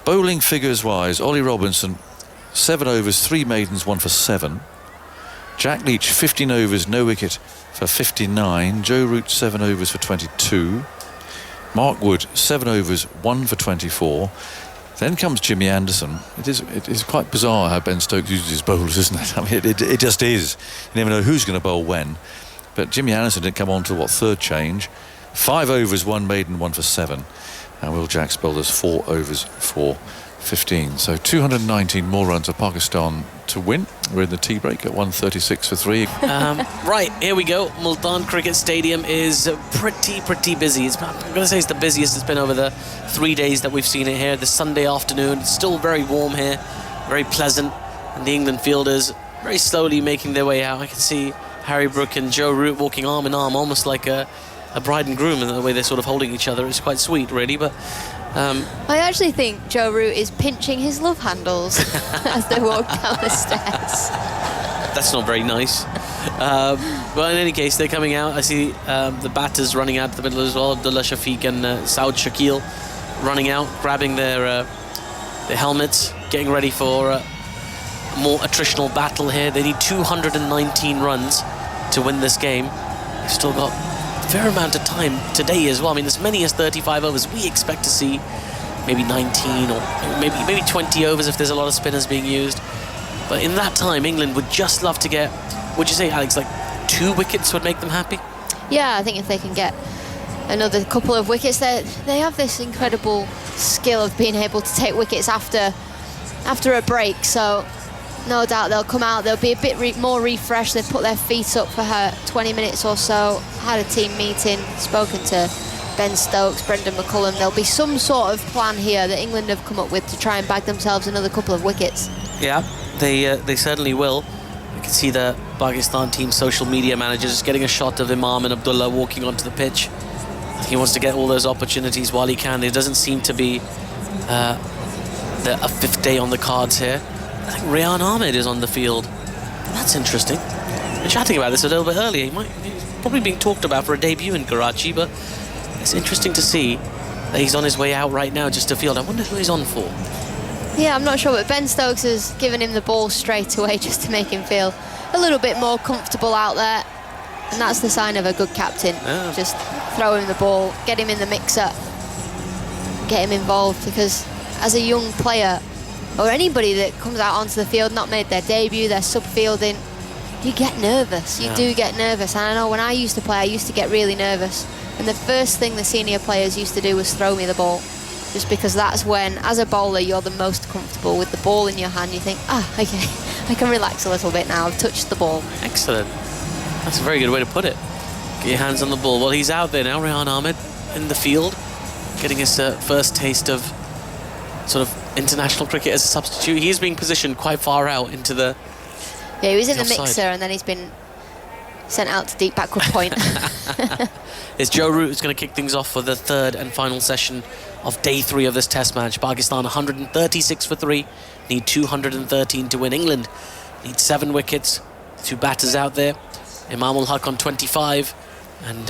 Bowling figures wise, Ollie Robinson 7 overs, 3 maidens, 1 for 7. Jack Leach 15 overs, no wicket for 59. Joe Root 7 overs for 22. Mark Wood 7 overs, 1 for 24. Then comes Jimmy Anderson. It is quite bizarre how Ben Stokes uses his bowlers, isn't it? I mean, it just is. You never know who's going to bowl when. But Jimmy Anderson didn't come on till third change. 5 overs, 1 maiden, 1 for 7. And Will Jacks bowled us 4 overs for 15. So 219 more runs for Pakistan to win. We're in the tea break at 136 for 3. Right, here we go. Multan Cricket Stadium is pretty busy. I'm going to say it's the busiest it's been over the 3 days that we've seen it here. The Sunday afternoon, it's still very warm here, very pleasant, and the England fielders very slowly making their way out. I can see Harry Brook and Joe Root walking arm in arm, almost like a bride and groom, and the way they're sort of holding each other is quite sweet, really. But I actually think Joe Root is pinching his love handles as they walk down the stairs. That's not very nice. But in any case, they're coming out. I see the batters running out to the middle as well. Abdullah Shafiq and Saud Shakil running out, grabbing their helmets, getting ready for a more attritional battle here. They need 219 runs to win this game. They've still got a fair amount of time today as well. I mean, as many as 35 overs. We expect to see maybe 19 or maybe 20 overs if there's a lot of spinners being used. But in that time, England would just love to get, would you say, Alex, like 2 wickets would make them happy? Yeah, I think if they can get another couple of wickets, they have this incredible skill of being able to take wickets after a break. So no doubt they'll come out, they'll be a bit more refreshed. They've put their feet up for 20 minutes or so, had a team meeting, spoken to Ben Stokes, Brendan McCullum. There'll be some sort of plan here that England have come up with to try and bag themselves another couple of wickets. Yeah, they certainly will. You can see the Pakistan team social media manager just getting a shot of Imam and Abdullah walking onto the pitch. He wants to get all those opportunities while he can. There doesn't seem to be a 5th day on the cards here. I think Rehan Ahmed is on the field. That's interesting. We were chatting about this a little bit earlier. He's probably being talked about for a debut in Karachi, but it's interesting to see that he's on his way out right now just to field. I wonder who he's on for. Yeah, I'm not sure, but Ben Stokes has given him the ball straight away just to make him feel a little bit more comfortable out there. And that's the sign of a good captain. Yeah. Just throw him the ball, get him in the mixer, get him involved, because as a young player, or anybody that comes out onto the field, not made their debut, they're sub-fielding, you get nervous. You do get nervous. And I know when I used to play, I used to get really nervous. And the first thing the senior players used to do was throw me the ball. Just because that's when, as a bowler, you're the most comfortable with the ball in your hand. You think, okay, I can relax a little bit now. I've touched the ball. Excellent. That's a very good way to put it. Get your hands on the ball. Well, he's out there now, Rehan Ahmed, in the field, getting his first taste of sort of international cricket as a substitute. He's being positioned quite far out into the... Yeah, he was in the offside. mixer and then he's been sent out to deep backward point. It's Joe Root who's going to kick things off for the third and final session of day 3 of this test match. Pakistan 136 for 3, need 213 to win. England need 7 wickets. 2 batters out there, Imam ul Haq on 25 and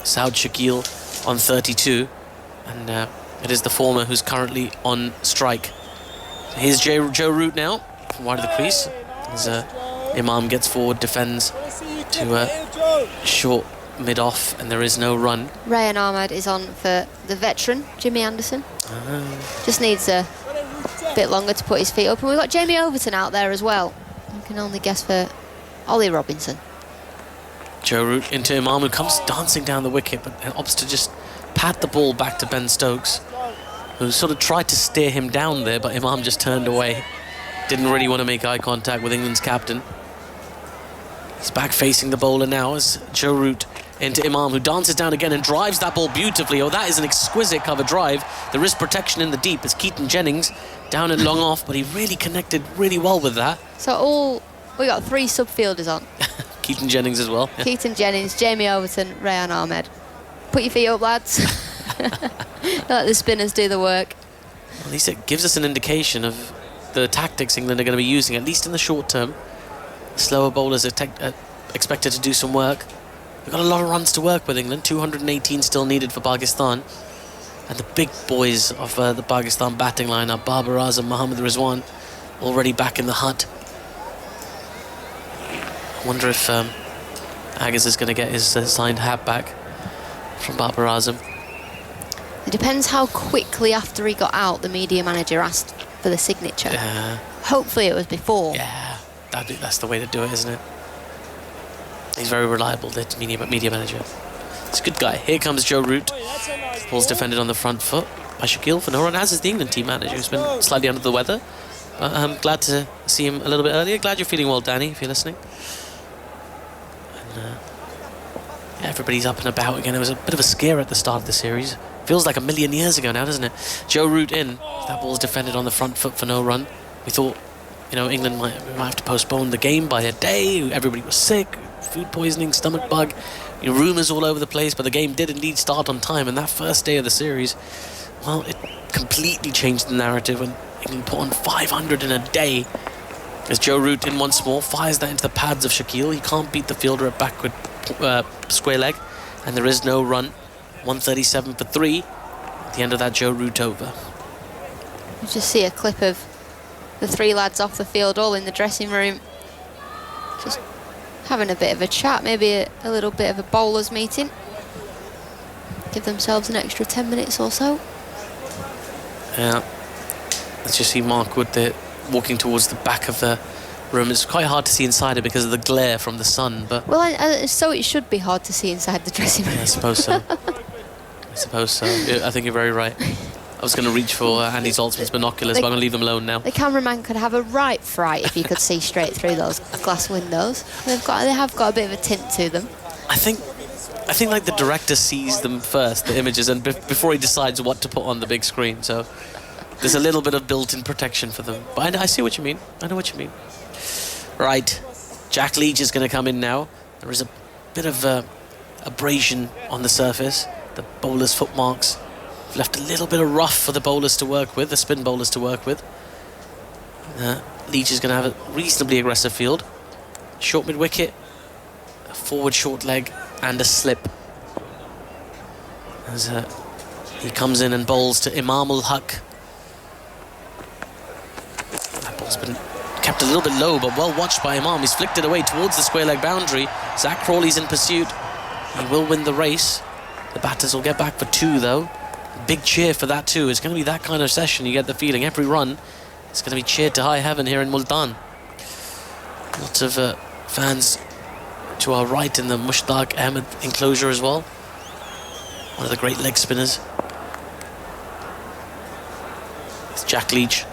Saud Shakil on 32, and it is the former who's currently on strike. Here's Joe Root now from wide of the crease as Imam gets forward, defends to short mid-off, and there is no run. Rehan Ahmed is on for the veteran, Jimmy Anderson. Just needs a bit longer to put his feet up. And we've got Jamie Overton out there as well. You can only guess for Ollie Robinson. Joe Root into Imam, who comes dancing down the wicket, but opts to just pat the ball back to Ben Stokes, who sort of tried to steer him down there, but Imam just turned away. Didn't really want to make eye contact with England's captain. He's back facing the bowler now as Joe Root into Imam, who dances down again and drives that ball beautifully. Oh, that is an exquisite cover drive. The wrist protection in the deep as Keaton Jennings down and long off, but he really connected really well with that. So we got 3 subfielders on. Keaton Jennings as well. Keaton Jennings, Jamie Overton, Rehan Ahmed. Put your feet up, lads. Let the spinners do the work. At least it gives us an indication of the tactics England are going to be using, at least in the short term. Slower bowlers are expected to do some work. We've got a lot of runs to work with, England. 218 still needed for Pakistan. And the big boys of the Pakistan batting lineup, Babar Azam, Mohammad Rizwan, already back in the hut. I wonder if Agaz is going to get his signed hat back from Babar Azam. It depends how quickly after he got out the media manager asked for the signature. Yeah. Hopefully it was before. Yeah, that's the way to do it, isn't it? He's very reliable, the media manager. He's a good guy. Here comes Joe Root. Ball's defended on the front foot by Shakil for no run, as is the England team manager, who's been slightly under the weather. But I'm glad to see him a little bit earlier. Glad you're feeling well, Danny, if you're listening. And yeah, everybody's up and about again. It was a bit of a scare at the start of the series. Feels like a million years ago now, doesn't it? Joe Root in. That ball's defended on the front foot for no run. We thought, England might have to postpone the game by a day. Everybody was sick, food poisoning, stomach bug, rumours all over the place. But the game did indeed start on time. And that first day of the series, well, it completely changed the narrative when England put on 500 in a day. As Joe Root in once more, fires that into the pads of Shakil. He can't beat the fielder at backward square leg. And there is no run. 137 for 3 at the end of that Joe Root over. You just see a clip of the 3 lads off the field, all in the dressing room, just having a bit of a chat, maybe a little bit of a bowlers meeting. Give themselves an extra 10 minutes or so. Yeah. Let's just see Mark Wood there walking towards the back of the room. It's quite hard to see inside it because of the glare from the sun, but... Well, so it should be hard to see inside the dressing room. Yeah, I suppose so. I think you're very right. I was going to reach for Andy Zaltzman's binoculars, but I'm going to leave them alone now. The cameraman could have a right fright if you could see straight through those glass windows. They have got a bit of a tint to them. I think like the director sees them first, the images, and before he decides what to put on the big screen. So there's a little bit of built-in protection for them. But I see what you mean. I know what you mean. Right, Jack Leach is going to come in now. There is a bit of abrasion on the surface. The bowler's footmarks have left a little bit of rough for the bowlers to work with, the spin bowlers to work with. Leach is going to have a reasonably aggressive field. Short mid-wicket, a forward short leg, and a slip. As he comes in and bowls to Imam ul Haq. That ball's been kept a little bit low, but well watched by Imam. He's flicked it away towards the square leg boundary. Zach Crawley's in pursuit. He will win the race. The batters will get back for 2, though. Big cheer for that, too. It's going to be that kind of session. You get the feeling every run is going to be cheered to high heaven here in Multan. Lots of fans to our right in the Mushtaq Ahmed enclosure as well. One of the great leg spinners. It's Jack Leach.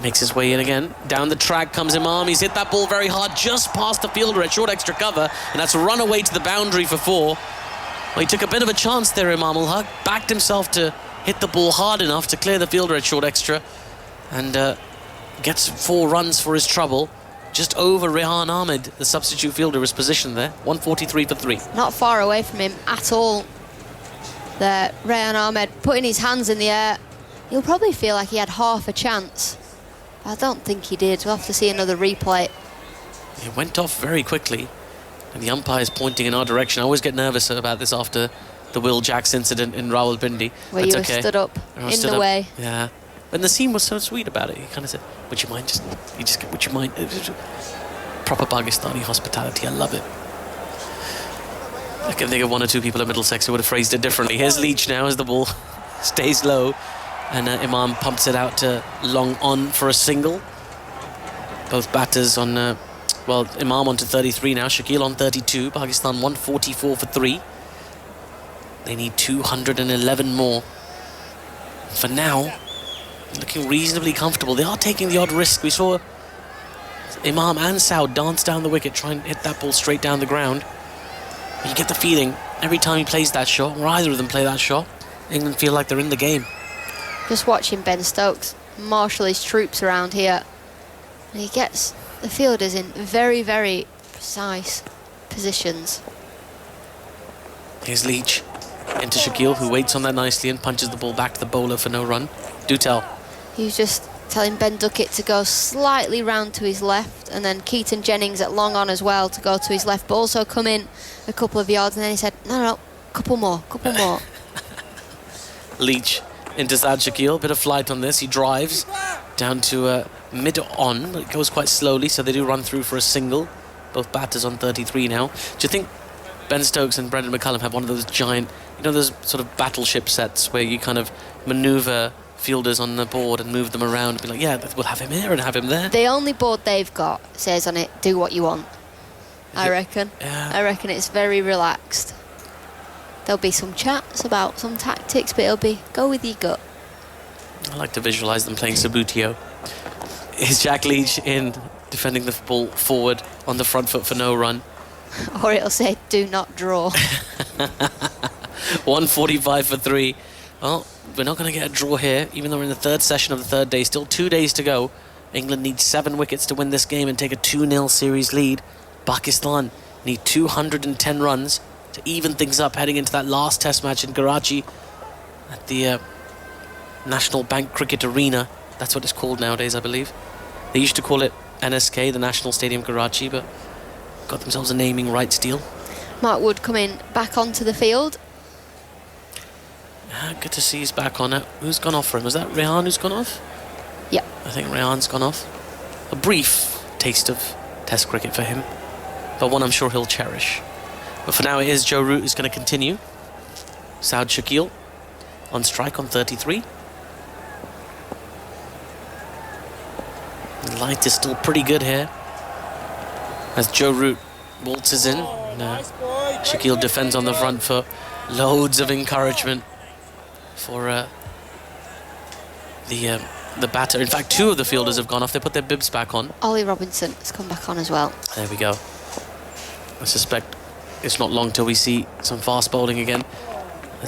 Makes his way in again. Down the track comes Imam. He's hit that ball very hard, just past the fielder at short extra cover, and that's run away to the boundary for 4. Well, he took a bit of a chance there, Imam ul Haq. Backed himself to hit the ball hard enough to clear the fielder at short extra, and gets 4 runs for his trouble. Just over Rehan Ahmed, the substitute fielder, was positioned there. 143 for 3. Not far away from him at all. There, Rehan Ahmed putting his hands in the air. He'll probably feel like he had half a chance. I don't think he did. We'll have to see another replay. It went off very quickly, and the umpire's pointing in our direction. I always get nervous about this after the Will Jacks incident in Rawalpindi. Where you were stood up in the way. Yeah. And the scene was so sweet about it. He kind of said, would you mind would you mind? Proper Pakistani hospitality. I love it. I can think of 1 or 2 people at Middlesex who would have phrased it differently. Here's Leach now as the ball stays low, and Imam pumps it out to long on for a single. Both batters on, Imam on to 33 now, Shakil on 32. Pakistan 144 for 3. They need 211 more. For now, looking reasonably comfortable. They are taking the odd risk. We saw Imam and Saud dance down the wicket, try and hit that ball straight down the ground. But you get the feeling every time he plays that shot, or either of them play that shot, England feel like they're in the game. Just watching Ben Stokes marshal his troops around here. And he gets the fielders in very, very precise positions. Here's Leach into Shakil, who waits on that nicely and punches the ball back to the bowler for no run. Do tell. He was just telling Ben Duckett to go slightly round to his left, and then Keaton Jennings at long on as well to go to his left, but also come in a couple of yards, and then he said, no, couple more. Leach into Saad Shakil, bit of flight on this. He drives down to mid-on, but it goes quite slowly, so they do run through for a single. Both batters on 33 now. Do you think Ben Stokes and Brendan McCullum have one of those giant, those sort of battleship sets where you kind of manoeuvre fielders on the board and move them around and be like, yeah, we'll have him here and have him there? The only board they've got says on it, do what you want. I reckon. Yeah. I reckon it's very relaxed. There'll be some chats about some tactics, but it'll be go with your gut. I like to visualise them playing Sabutio. Is Jack Leach in, defending the ball forward on the front foot for no run. Or it'll say, do not draw. 145 for 3. Well, we're not going to get a draw here, even though we're in the 3rd session of the 3rd day. Still 2 days to go. England needs 7 wickets to win this game and take a 2-0 series lead. Pakistan need 210 runs to even things up heading into that last test match in Karachi at the National Bank Cricket Arena. That's what it's called nowadays, I believe. They used to call it NSK, the National Stadium Karachi, but got themselves a naming rights deal. Mark Wood coming back onto the field. Good to see he's back on it. Who's gone off for him? Was that Rehan who's gone off? Yep. I think Rehan's gone off. A brief taste of Test cricket for him, but one I'm sure he'll cherish. But for now, it is Joe Root who's going to continue. Saud Shakil on strike on 33. The light is still pretty good here as Joe Root waltzes in. Shakil defends on the front foot. Loads of encouragement for the batter. In fact, 2 of the fielders have gone off. They put their bibs back on. Ollie Robinson has come back on as well. There we go. I suspect it's not long till we see some fast bowling again.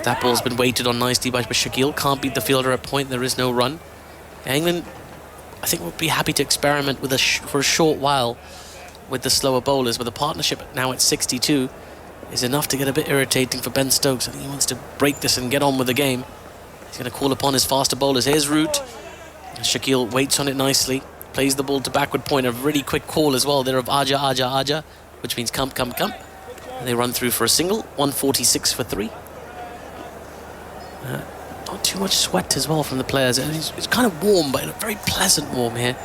That ball's been weighted on nicely by Shakil. Can't beat the fielder at point. There is no run. England, I think, would be happy to experiment with for a short while with the slower bowlers, with a partnership now at 62 is enough to get a bit irritating for Ben Stokes. I think he wants to break this and get on with the game. He's going to call upon his faster bowlers. Here's Root. Shakil waits on it nicely, plays the ball to backward point. A really quick call as well there of Aja, Aja, Aja, which means come. And they run through for a single. 146 for 3. Not too much sweat as well from the players. It's kind of warm, but very pleasant warm here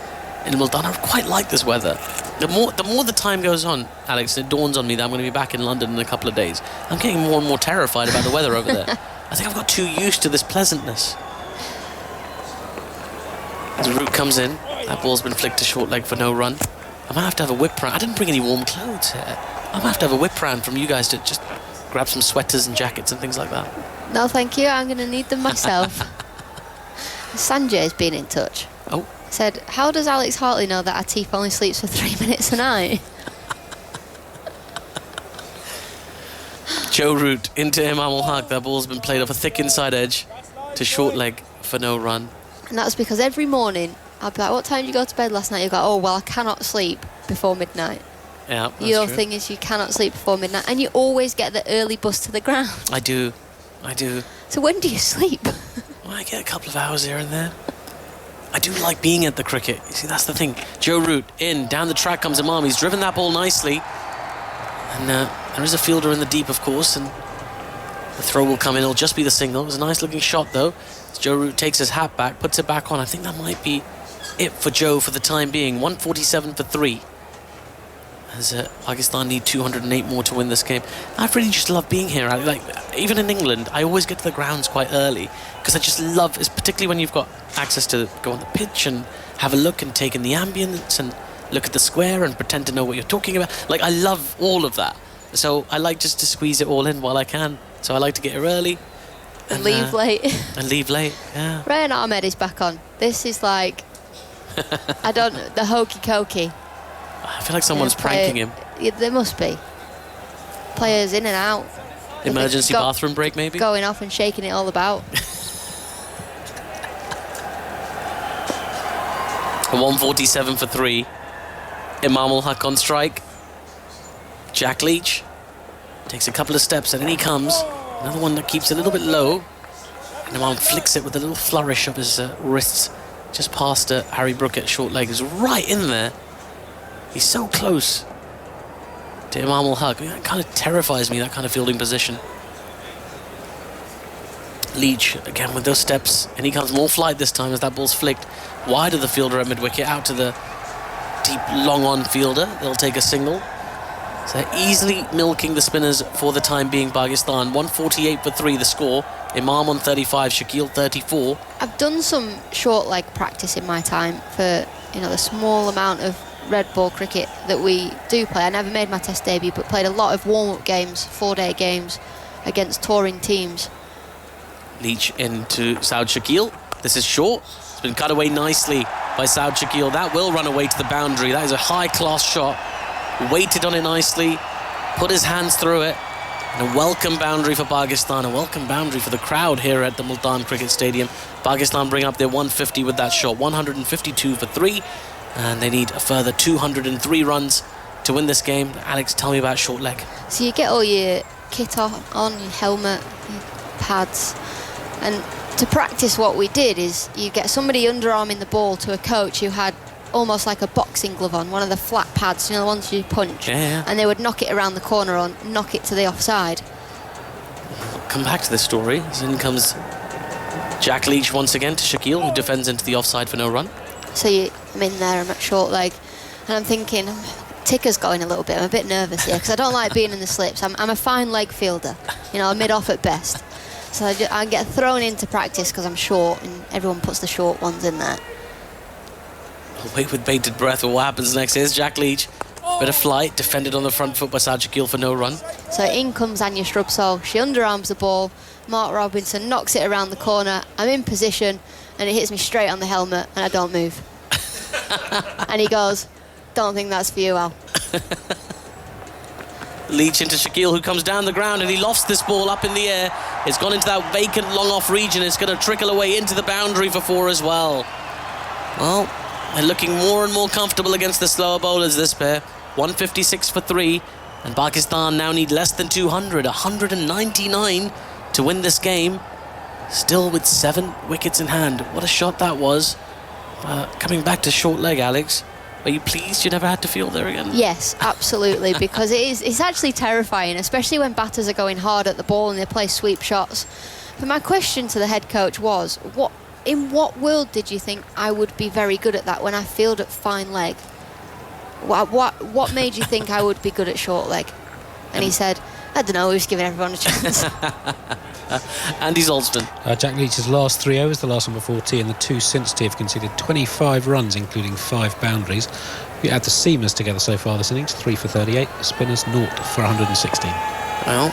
in Multan. I quite like this weather. The more the time goes on, Alex, it dawns on me that I'm going to be back in London in a couple of days. I'm getting more and more terrified about the weather over there. I think I've got too used to this pleasantness. As Root comes in, that ball's been flicked to short leg for no run. I might have to have a whip round. I didn't bring any warm clothes here. I might have to have a whip round from you guys to just grab some sweaters and jackets and things like that. No, thank you. I'm going to need them myself. Sanjay's been in touch. Oh. Said, how does Alex Hartley know that Atif only sleeps for 3 minutes a night? Joe Root into Imam Ul Haq. That ball's been played off a thick inside edge to short leg for no run. And that's because every morning I'll be like, what time did you go to bed last night? You go, oh, well, I cannot sleep before midnight. Yeah, that's Your true. thing is you cannot sleep before midnight. And you always get the early bus to the ground. I do. So when do you sleep? Well, I get a couple of hours here and there. I do like being at the cricket. You see, that's the thing. Joe Root in, down the track comes Imam. He's driven that ball nicely. And there is a fielder in the deep, of course, and the throw will come in. It'll just be the single. It was a nice-looking shot, though. As Joe Root takes his hat back, puts it back on. I think that might be it for Joe for the time being. 147 for 3. As Pakistan need 208 more to win this game. I really just love being here. Like, even in England, I always get to the grounds quite early because I just love, particularly when you've got access to go on the pitch and have a look and take in the ambience and look at the square and pretend to know what you're talking about. Like, I love all of that. So I like just to squeeze it all in while I can. So I like to get here early. And leave late. And leave late, yeah. Rayan Ahmed is back on. This is like, the hokey cokey. I feel like someone's pranking him. Yeah, there must be. Players in and out. Emergency bathroom break, maybe? Going off and shaking it all about. 147 for 3. Imam Ul Haq on strike. Jack Leach takes a couple of steps and in he comes. Another one that keeps a little bit low. And Imam flicks it with a little flourish of his wrists. Just past Harry Brook at short leg. He's right in there. He's so close to Imam Ul Haq. That kind of terrifies me, that kind of fielding position. Leach, again with those steps, and he comes more flight this time as that ball's flicked wide of the fielder at mid-wicket, out to the deep, long-on fielder. They'll take a single. So easily milking the spinners for the time being, Pakistan. 148 for 3, the score. Imam on 35, Shakil 34. I've done some short leg practice in my time for, the small amount of red ball cricket that we do play. I never made my test debut, but played a lot of warm-up games, 4-day games against touring teams. Leach into Saud Shakil. This is short. It's been cut away nicely by Saud Shakil. That will run away to the boundary. That is a high-class shot. Waited on it nicely, put his hands through it. And a welcome boundary for Pakistan, a welcome boundary for the crowd here at the Multan Cricket Stadium. Pakistan bring up their 150 with that shot. 152 for 3. And they need a further 203 runs to win this game. Alex, tell me about short leg. So you get all your kit on, your helmet, your pads, and to practice what we did is you get somebody underarming the ball to a coach who had almost like a boxing glove on, one of the flat pads, the ones you punch, and they would knock it around the corner or knock it to the offside. We'll come back to this story. As in comes Jack Leach once again to Shakil, who defends into the offside for no run. So I'm in there, I'm at short leg, and I'm thinking, ticker's going a little bit. I'm a bit nervous here because I don't like being in the slips. I'm a fine leg fielder, mid-off at best. So I get thrown into practice because I'm short, and everyone puts the short ones in there. We'll wait with bated breath for what happens next. Here's Jack Leach. Bit of flight, defended on the front foot by Saud Shakil for no run. So in comes Anya Shrubsole. She underarms the ball. Mark Robinson knocks it around the corner. I'm in position, and it hits me straight on the helmet, and I don't move. And he goes, don't think that's for you, Al. Leach into Shakil, who comes down the ground, and he lofts this ball up in the air. It's gone into that vacant long-off region. It's going to trickle away into the boundary for 4 as well. Well, they're looking more and more comfortable against the slower bowlers, this pair. 156 for 3, and Pakistan now need less than 200, 199 to win this game. Still with 7 wickets in hand. What a shot that was. Coming back to short leg, Alex. Are you pleased you never had to field there again? Yes, absolutely, because it's actually terrifying, especially when batters are going hard at the ball and they play sweep shots. But my question to the head coach was, in what world did you think I would be very good at that when I field at fine leg? What made you think I would be good at short leg? And he said, I don't know, we're just giving everyone a chance. Andy Zaltzman. Jack Leach's last 3 overs, the last one before tea, and the 2 since tea have conceded 25 runs, including 5 boundaries. We add the seamers together so far this innings, 3 for 38, the spinners 0 for 116. Well,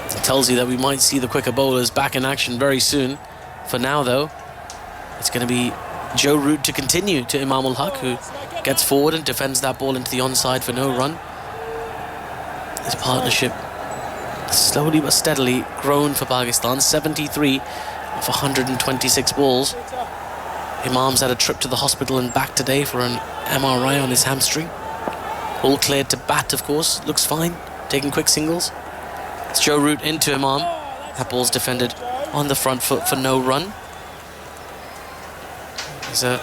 it tells you that we might see the quicker bowlers back in action very soon. For now, though, it's going to be Joe Root to continue to Imam ul Haq, who gets forward and defends that ball into the onside for no run. This partnership slowly but steadily grown for Pakistan. 73 of 126 balls. Imam's had a trip to the hospital and back today for an MRI on his hamstring. All cleared to bat, of course. Looks fine, taking quick singles. It's Joe Root into Imam. That ball's defended on the front foot for no run. There's a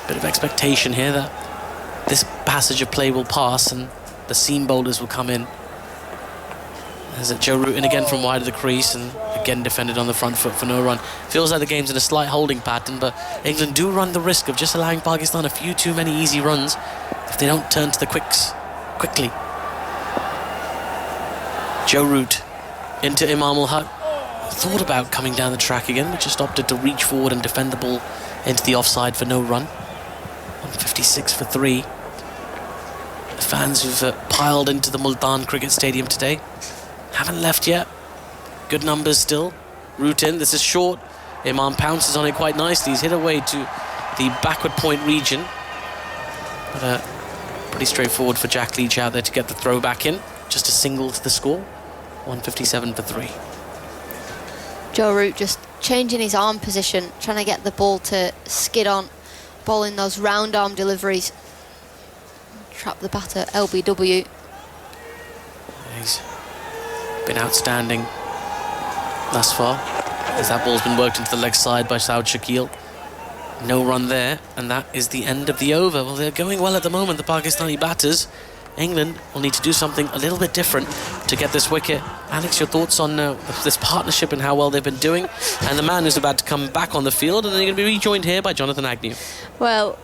bit of expectation here that this passage of play will pass and the seam bowlers will come in. There's Joe Root in again from wide of the crease and again defended on the front foot for no run. Feels like the game's in a slight holding pattern, but England do run the risk of just allowing Pakistan a few too many easy runs if they don't turn to the quicks quickly. Joe Root into Imam ul Haq. Thought about coming down the track again, but just opted to reach forward and defend the ball into the offside for no run. 156 for 3. The fans who've piled into the Multan Cricket Stadium today haven't left yet. Good numbers still. Root in. This is short. Imam pounces on it quite nicely. He's hit away to the backward point region. But pretty straightforward for Jack Leach out there to get the throw back in. Just a single to the score. 157 for 3. Joe Root just changing his arm position, trying to get the ball to skid on, bowling those round arm deliveries. Trap the batter, LBW. He's been outstanding thus far, as that ball's been worked into the leg side by Saud Shakil. No run there, and that is the end of the over. Well, they're going well at the moment, the Pakistani batters. England will need to do something a little bit different to get this wicket. Alex, your thoughts on this partnership and how well they've been doing, and the man who's about to come back on the field, and they're going to be rejoined here by Jonathan Agnew. Well,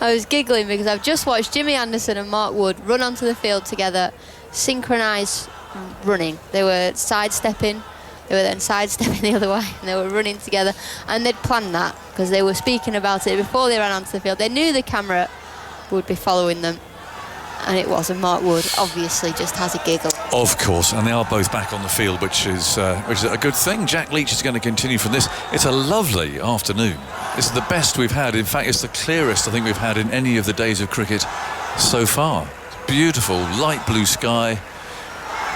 I was giggling because I've just watched Jimmy Anderson and Mark Wood run onto the field together, synchronised running. They were sidestepping, they were then sidestepping the other way, and they were running together, and they'd planned that because they were speaking about it before they ran onto the field. They knew the camera would be following them, and it was, and Mark Wood obviously just has a giggle. Of course, and they are both back on the field, which is a good thing. Jack Leach is going to continue from this. It's a lovely afternoon. This is the best we've had. In fact, it's the clearest I think we've had in any of the days of cricket so far. Beautiful, light blue sky,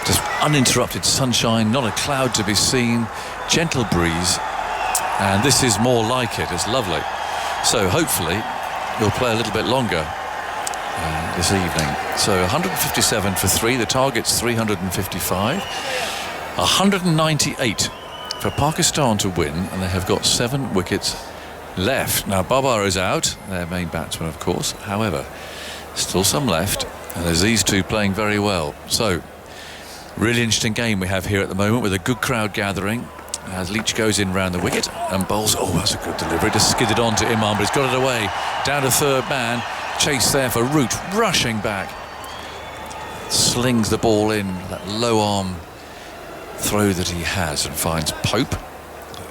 just uninterrupted sunshine, not a cloud to be seen, gentle breeze, and this is more like it. It's lovely. So hopefully we'll play a little bit longer this evening. So 157 for 3, the target's 355. 198 for Pakistan to win, and they have got 7 wickets left. Now Babar is out, their main batsman of course, however still some left, and there's these two playing very well. So really interesting game we have here at the moment, with a good crowd gathering as Leach goes in round the wicket and bowls. Oh, that's a good delivery, just skidded on to Imam, but he's got it away down to third man. Chase there for Root, rushing back, slings the ball in, that low arm throw that he has, and finds Pope.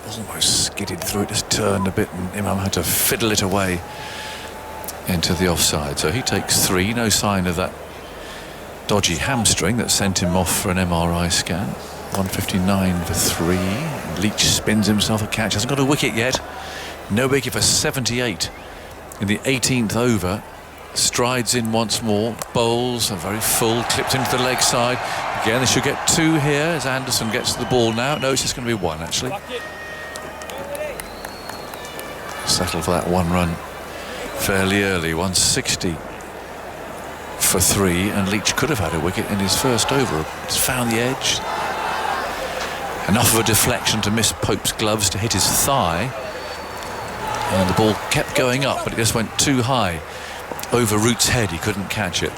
Almost skidded through it, just turned a bit, and Imam had to fiddle it away into the offside. So he takes 3, no sign of that dodgy hamstring that sent him off for an MRI scan. 159 for 3. Leach spins himself a catch, hasn't got a wicket yet. No wicket for 78 in the 18th over. Strides in once more, bowls, are very full, clipped into the leg side. Again, they should get 2 here as Anderson gets to the ball now. No, it's just going to be 1 actually. Settle for that 1 run fairly early. 160 for 3, and Leach could have had a wicket in his first over. Just found the edge. Enough of a deflection to miss Pope's gloves to hit his thigh. And the ball kept going up, but it just went too high over Root's head. He couldn't catch it.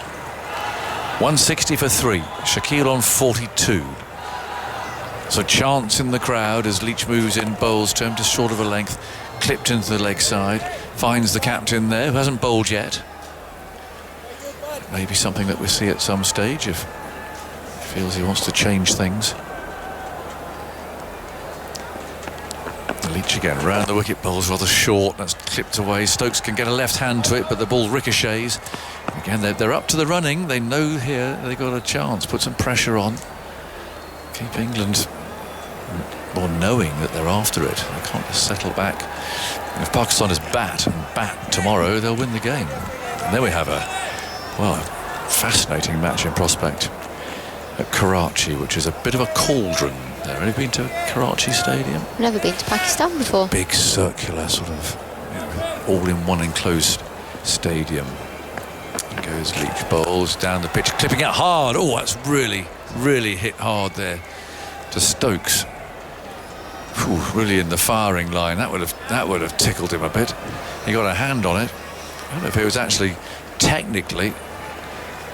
160 for 3. Shakil on 42. So chance in the crowd as Leach moves in, bowls to him just short of a length, clipped into the leg side, finds the captain there who hasn't bowled yet. Maybe something that we see at some stage if he feels he wants to change things. Leach again, round the wicket, bowls rather short, that's clipped away. Stokes can get a left hand to it, but the ball ricochets. Again, they're up to the running. They know here they've got a chance. Put some pressure on. Keep England more knowing that they're after it. They can't just settle back. And if Pakistan is bat tomorrow, they'll win the game. And then we have a fascinating match in prospect at Karachi, which is a bit of a cauldron. Have you been to Karachi Stadium? Never been to Pakistan before. Big circular sort of all-in-one enclosed stadium. There goes Leach, bowls down the pitch, clipping it hard. Oh, that's really hit hard there to Stokes. Whew, really in the firing line. That would have tickled him a bit. He got a hand on it. I don't know if it was actually technically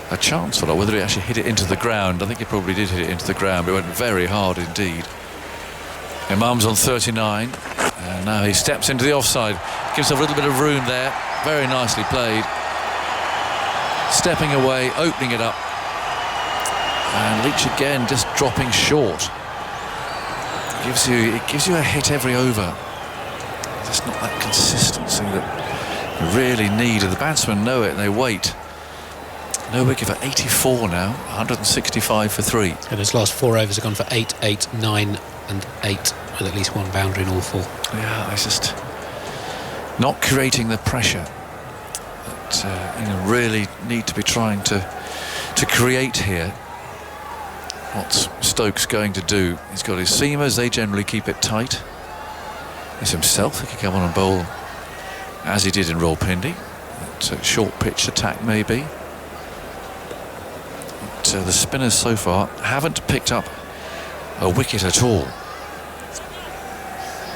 a chance or not, whether he actually hit it into the ground. I think he probably did hit it into the ground, but it went very hard indeed. Imam's on 39, and now he steps into the offside. Gives himself a little bit of room there. Very nicely played. Stepping away, opening it up. And Leach again just dropping short. It gives you a hit every over. Just not that consistency that you really need. And the batsmen know it and they wait. No wicket for 84 now, 165 for 3. And his last 4 overs have gone for 8, 8, 9 and 8, with at least one boundary in all 4. Yeah, it's just not creating the pressure that really need to be trying to create here. What's Stokes going to do? He's got his seamers, they generally keep it tight. He's himself, he can come on and bowl as he did in Rawalpindi. It's a short pitch attack maybe. But the spinners so far haven't picked up a wicket at all.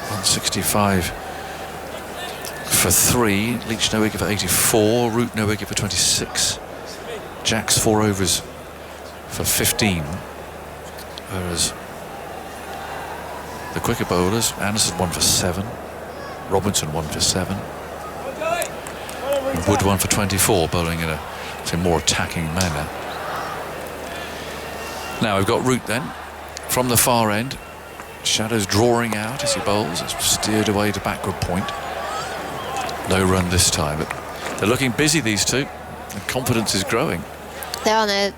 165 for 3. Leach no wicket for 84. Root no wicket for 26. Jack's 4 overs for 15. Whereas the quicker bowlers, Anderson 1 for 7, Robinson 1 for 7, and Wood 1 for 24, bowling in a more attacking manner. Now we've got Root then from the far end. Shadows drawing out as he bowls. It's steered away to backward point. No run this time, but they're looking busy, these two. The confidence is growing. They're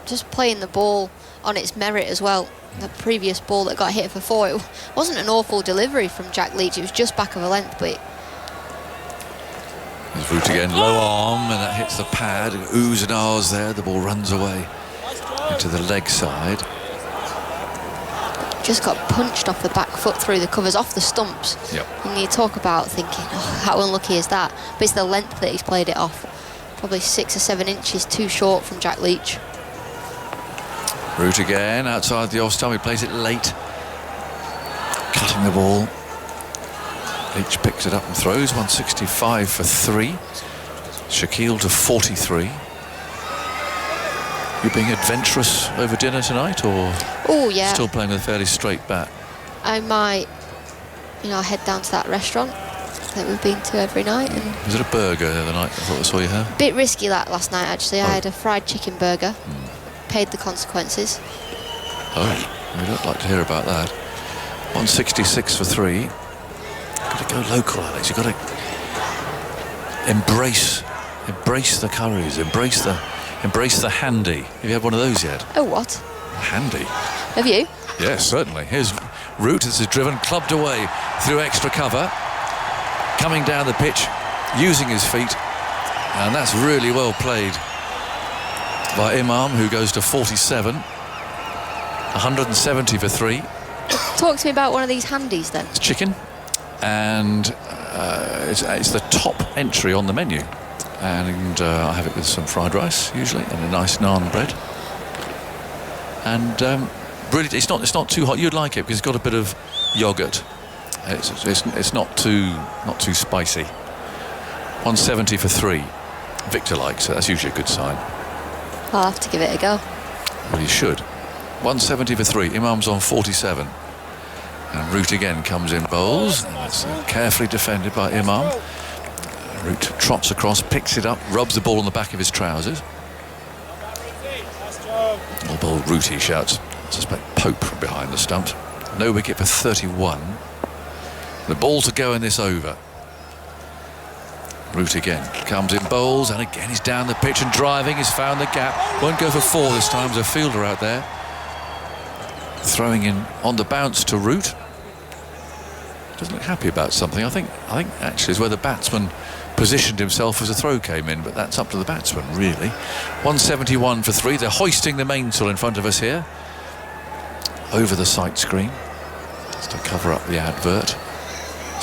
just playing the ball on its merit as well. The previous ball that got hit for 4, it wasn't an awful delivery from Jack Leach. It was just back of a length, but there's Root again, low arm, and that hits the pad. Oohs and ahs there. The ball runs away into the leg side. Just got punched off the back foot through the covers, off the stumps. Yep. And you talk about thinking, oh, how unlucky is that? But it's the length that he's played it off. Probably 6 or 7 inches too short from Jack Leach. Root again outside the off stump. He plays it late, cutting the ball. Leach picks it up and throws. 165 for 3. Shakeel to 43. You being adventurous over dinner tonight, or yeah, still playing with a fairly straight bat? I might, head down to that restaurant that we've been to every night. And was it a burger the other night? I thought I saw you have. Bit risky that last night actually. I had a fried chicken burger. Paid the consequences. Oh, we don't like to hear about that. 166 for 3. You've got to go local, Alex. You've got to embrace the curries, embrace the handy. Have you had one of those yet? Oh, what? Handy. Have you? Yes, certainly. Here's Root. This is driven, clubbed away through extra cover, coming down the pitch, using his feet, and that's really well played by Imam, who goes to 47. 170 for 3. Talk to me about one of these handies then. It's chicken, and it's the top entry on the menu. And I have it with some fried rice usually, and a nice naan bread. And really, it's not too hot. You'd like it because it's got a bit of yogurt. It's not too spicy. 170 for 3. Victor likes it. That's usually a good sign. I'll have to give it a go. Well, you should. 170 for 3. Imam's on 47. And Root again comes in, bowls. And it's carefully defended by Imam. Root trots across, picks it up, rubs the ball on the back of his trousers. All ball Root, he shouts. I suspect Pope from behind the stumps. No wicket for 31. The ball to go in this over. Root again, comes in, bowls, and again he's down the pitch and driving. He's found the gap. Won't go for 4 this time. There's a fielder out there. Throwing in on the bounce to Root. Doesn't look happy about something. I think actually is where the batsman positioned himself as the throw came in, but that's up to the batsman really. 171 for 3. They're hoisting the mainsail in front of us here over the sight screen just to cover up the advert.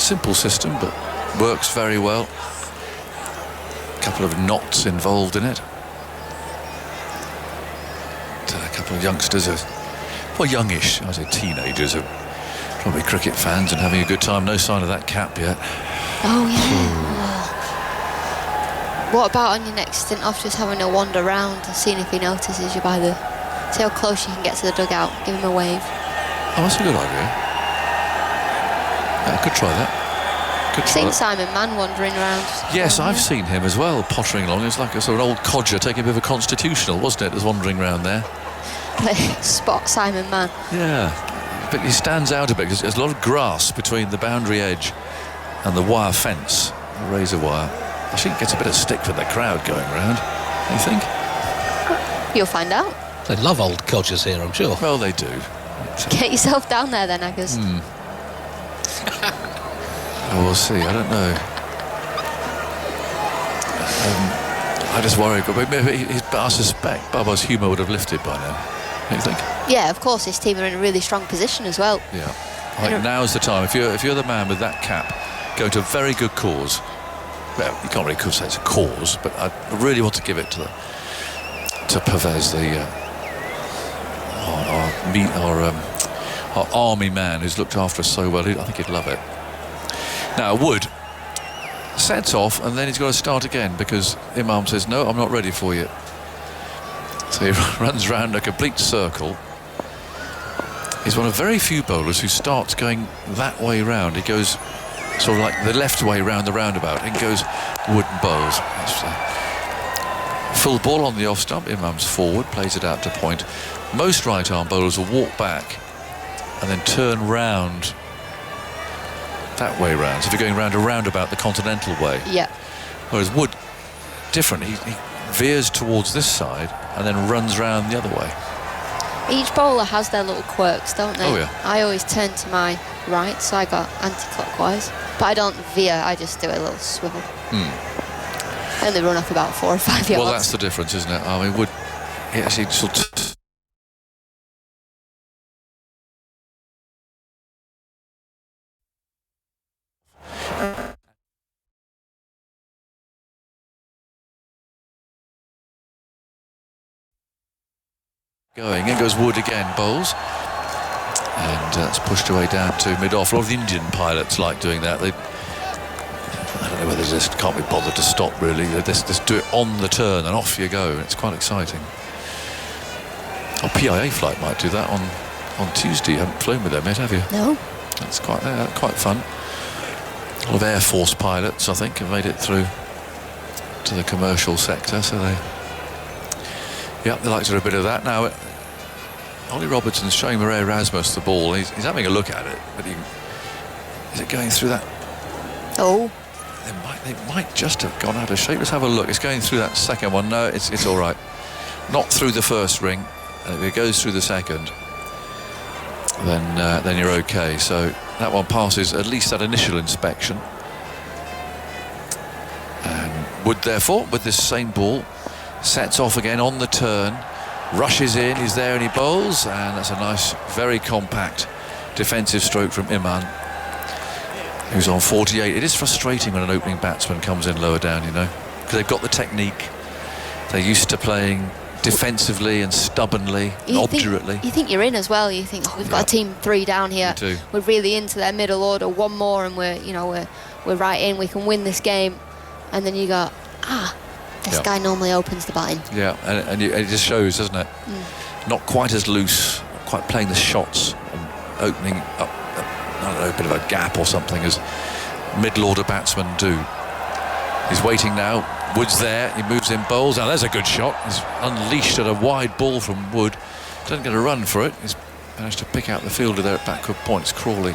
Simple system, but works very well. A couple of knots involved in it. A couple of youngsters are, well, youngish, I say teenagers, are probably cricket fans and having a good time. No sign of that cap yet. Oh, yeah. What about on your next stint off, just having a wander around and seeing if he notices you by the... See how close you can get to the dugout, give him a wave. Oh, that's a good idea. Yeah, I could try that. I've seen Simon Mann wandering around. Yes, I've seen him as well, pottering along. It's like a sort of an old codger taking a bit of a constitutional, wasn't it, as wandering around there? Spot Simon Mann. Yeah, but he stands out a bit because there's a lot of grass between the boundary edge and the wire fence, the razor wire. I think he gets a bit of stick from the crowd going round. You think? You'll find out. They love old codgers here, I'm sure. Well, they do. Get yourself down there then, Aggers. Oh, we'll see. I don't know. I just worry. I suspect Baba's humour would have lifted by now. Don't you think? Yeah, of course. His team are in a really strong position as well. Yeah. I think now's the time. If you're the man with that cap, going to a very good cause. Well, you can't really say it's a cause, but I really want to give it to Pervez, our army man who's looked after us so well. I think he'd love it. Now Wood sets off and then he's got to start again because Imam says, no, I'm not ready for you. So he runs round a complete circle. He's one of very few bowlers who starts going that way round. He goes sort of like the left way round the roundabout and goes Wood and bowls. Full ball on the off stump. Imam's forward, plays it out to point. Most right arm bowlers will walk back and then turn round that way round. So if you're going round a roundabout the continental way. Yeah. Whereas Wood, different. He veers towards this side and then runs round the other way. Each bowler has their little quirks, don't they? Oh, yeah. I always turn to my right, so I got anti-clockwise. But I don't veer, I just do a little swivel. I only run off about 4 or 5 yards. Well, that's the difference, isn't it? I mean, Wood, he actually sort of... Going, in goes Wood again, bowls. And that's pushed away down to mid-off. A lot of the Indian pilots like doing that. I don't know whether they just can't be bothered to stop, really. They just do it on the turn and off you go. It's quite exciting. Our PIA flight might do that on Tuesday. You haven't flown with them yet, have you? No. That's quite fun. A lot of Air Force pilots, I think, have made it through to the commercial sector, so they like to do a bit of that. Now, Ollie Robertson's showing Murray Erasmus the ball. He's having a look at it, but is it going through that? Oh. They might just have gone out of shape. Let's have a look. It's going through that second one. No, it's all right. Not through the first ring. If it goes through the second, then you're okay. So that one passes at least that initial inspection. And Wood, therefore, with this same ball, sets off again on the turn, rushes in, he's there and he bowls, and that's a nice, very compact defensive stroke from Iman, who's on 48. It is frustrating when an opening batsman comes in lower down, you know, because they've got the technique. They're used to playing defensively and stubbornly and obdurately. You think you're in as well. You think, oh, we've got a team 3 down here. We're really into their middle order. One more and we're right in. We can win this game. And then you go, this guy normally opens the batting. Yeah, and it just shows, doesn't it? Not quite as loose, not quite playing the shots and opening up, I don't know, a bit of a gap or something as middle-order batsmen do. He's waiting now. Wood's there. He moves in, bowls. Now, there's a good shot. He's unleashed at a wide ball from Wood. Doesn't get a run for it. He's managed to pick out the fielder there at backward points, Crawley.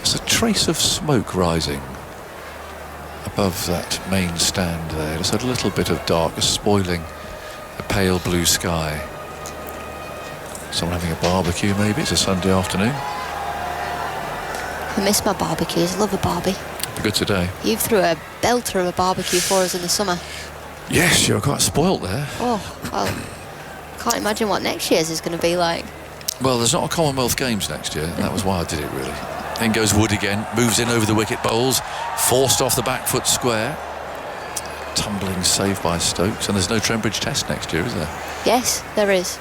There's a trace of smoke rising above that main stand there. Just a little bit of dark, spoiling the pale blue sky. Someone having a barbecue, maybe. It's a Sunday afternoon. I miss my barbecues. I love a barbie. Be good today. You threw a belter of a barbecue for us in the summer. Yes, you're quite spoilt there. Oh, well, can't imagine what next year's is going to be like. Well, there's not a Commonwealth Games next year, and that was why I did it, really. In goes Wood again, moves in over the wicket bowls, forced off the back foot square. Tumbling save by Stokes, and there's no Trembridge Test next year, is there? Yes, there is.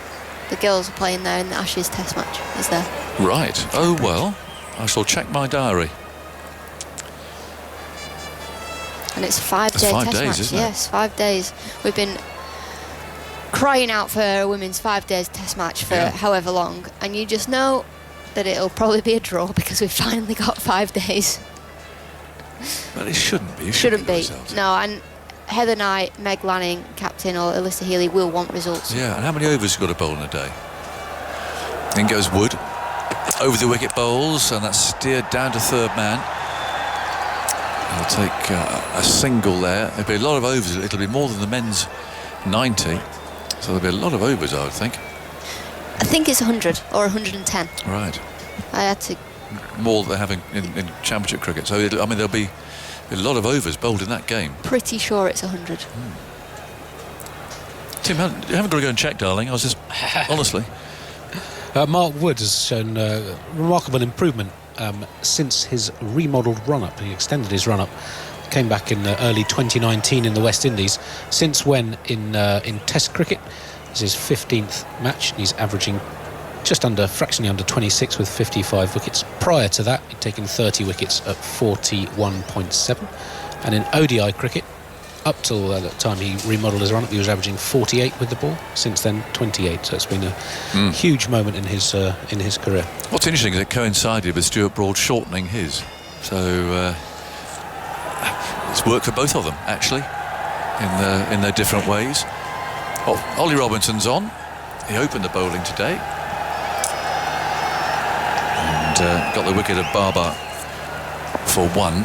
The girls are playing there in the Ashes Test match, is there? Right. Oh, well, I shall check my diary. And it's a 5-day 5 Test days, match. isn't it? Yes, 5 days. We've been crying out for a women's 5 days Test match for however long, and you just know that it'll probably be a draw because we've finally got 5 days. Well, it shouldn't be. It Shouldn't be. results. No, and Heather Knight, Meg Lanning, captain, or Alyssa Healy will want results. Yeah, and how many overs you got to bowl in a day? In goes Wood, over the wicket bowls, and that's steered down to third man. He'll take a single there. There'll be a lot of overs. It'll be more than the men's 90, so there'll be a lot of overs, I would think. I think it's 100 or 110. Right. I had to. More than they're having in championship cricket. So, I mean, there'll be a lot of overs bowled in that game. Pretty sure it's 100. Tim, you haven't got to go and check, darling. I was just, honestly. Mark Wood has shown remarkable improvement since his remodelled run-up. He extended his run-up, came back in early 2019 in the West Indies. Since when in Test cricket, this is his 15th match. He's averaging just fractionally under 26 with 55 wickets. Prior to that, he'd taken 30 wickets at 41.7. And in ODI cricket, up till the time he remodelled his run-up, he was averaging 48 with the ball. Since then, 28. So it's been a huge moment in his career. What's interesting is it coincided with Stuart Broad shortening his. So it's worked for both of them, actually, in their different ways. Ollie Robinson's on. He opened the bowling today. And got the wicket of Barber for 1.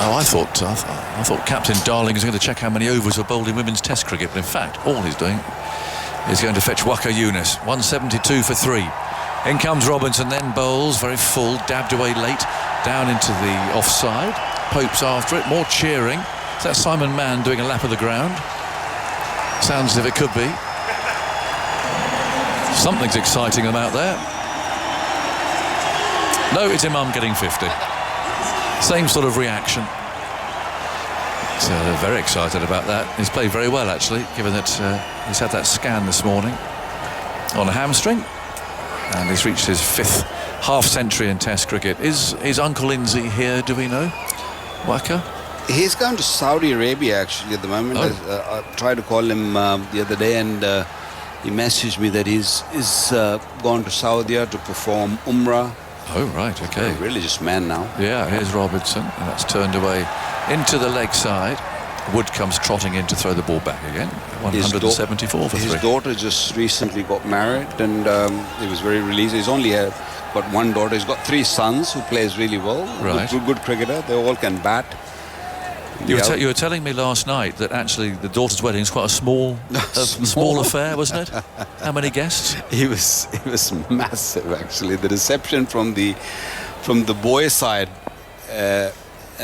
Oh, I thought Captain Darling was going to check how many overs were bowled in women's Test cricket, but in fact, all he's doing is going to fetch Waka Yunus. 172 for 3. In comes Robinson, then bowls, very full, dabbed away late, down into the offside. Pope's after it, more cheering. Is that Simon Mann doing a lap of the ground? Sounds as if it could be. Something's exciting them out there. No, it's Imam getting 50. Same sort of reaction. So they're very excited about that. He's played very well, actually, given that he's had that scan this morning on a hamstring, and he's reached his 5th half-century in Test cricket. Is Uncle Lindsay here, do we know? Waka? He's gone to Saudi Arabia, actually, at the moment. I tried to call him the other day, and he messaged me that he's gone to Saudi to perform Umrah. Oh, right, okay. A religious man now. Yeah, here's Robinson, and that's turned away into the leg side. Wood comes trotting in to throw the ball back again. 174 for 3. His daughter just recently got married, and he was very relieved. He's only got one daughter. He's got 3 sons who plays really well. Right. Good cricketer. They all can bat. You were telling me last night that actually the daughter's wedding is quite a small affair, wasn't it? How many guests? It was massive, actually. The reception from the boys' side.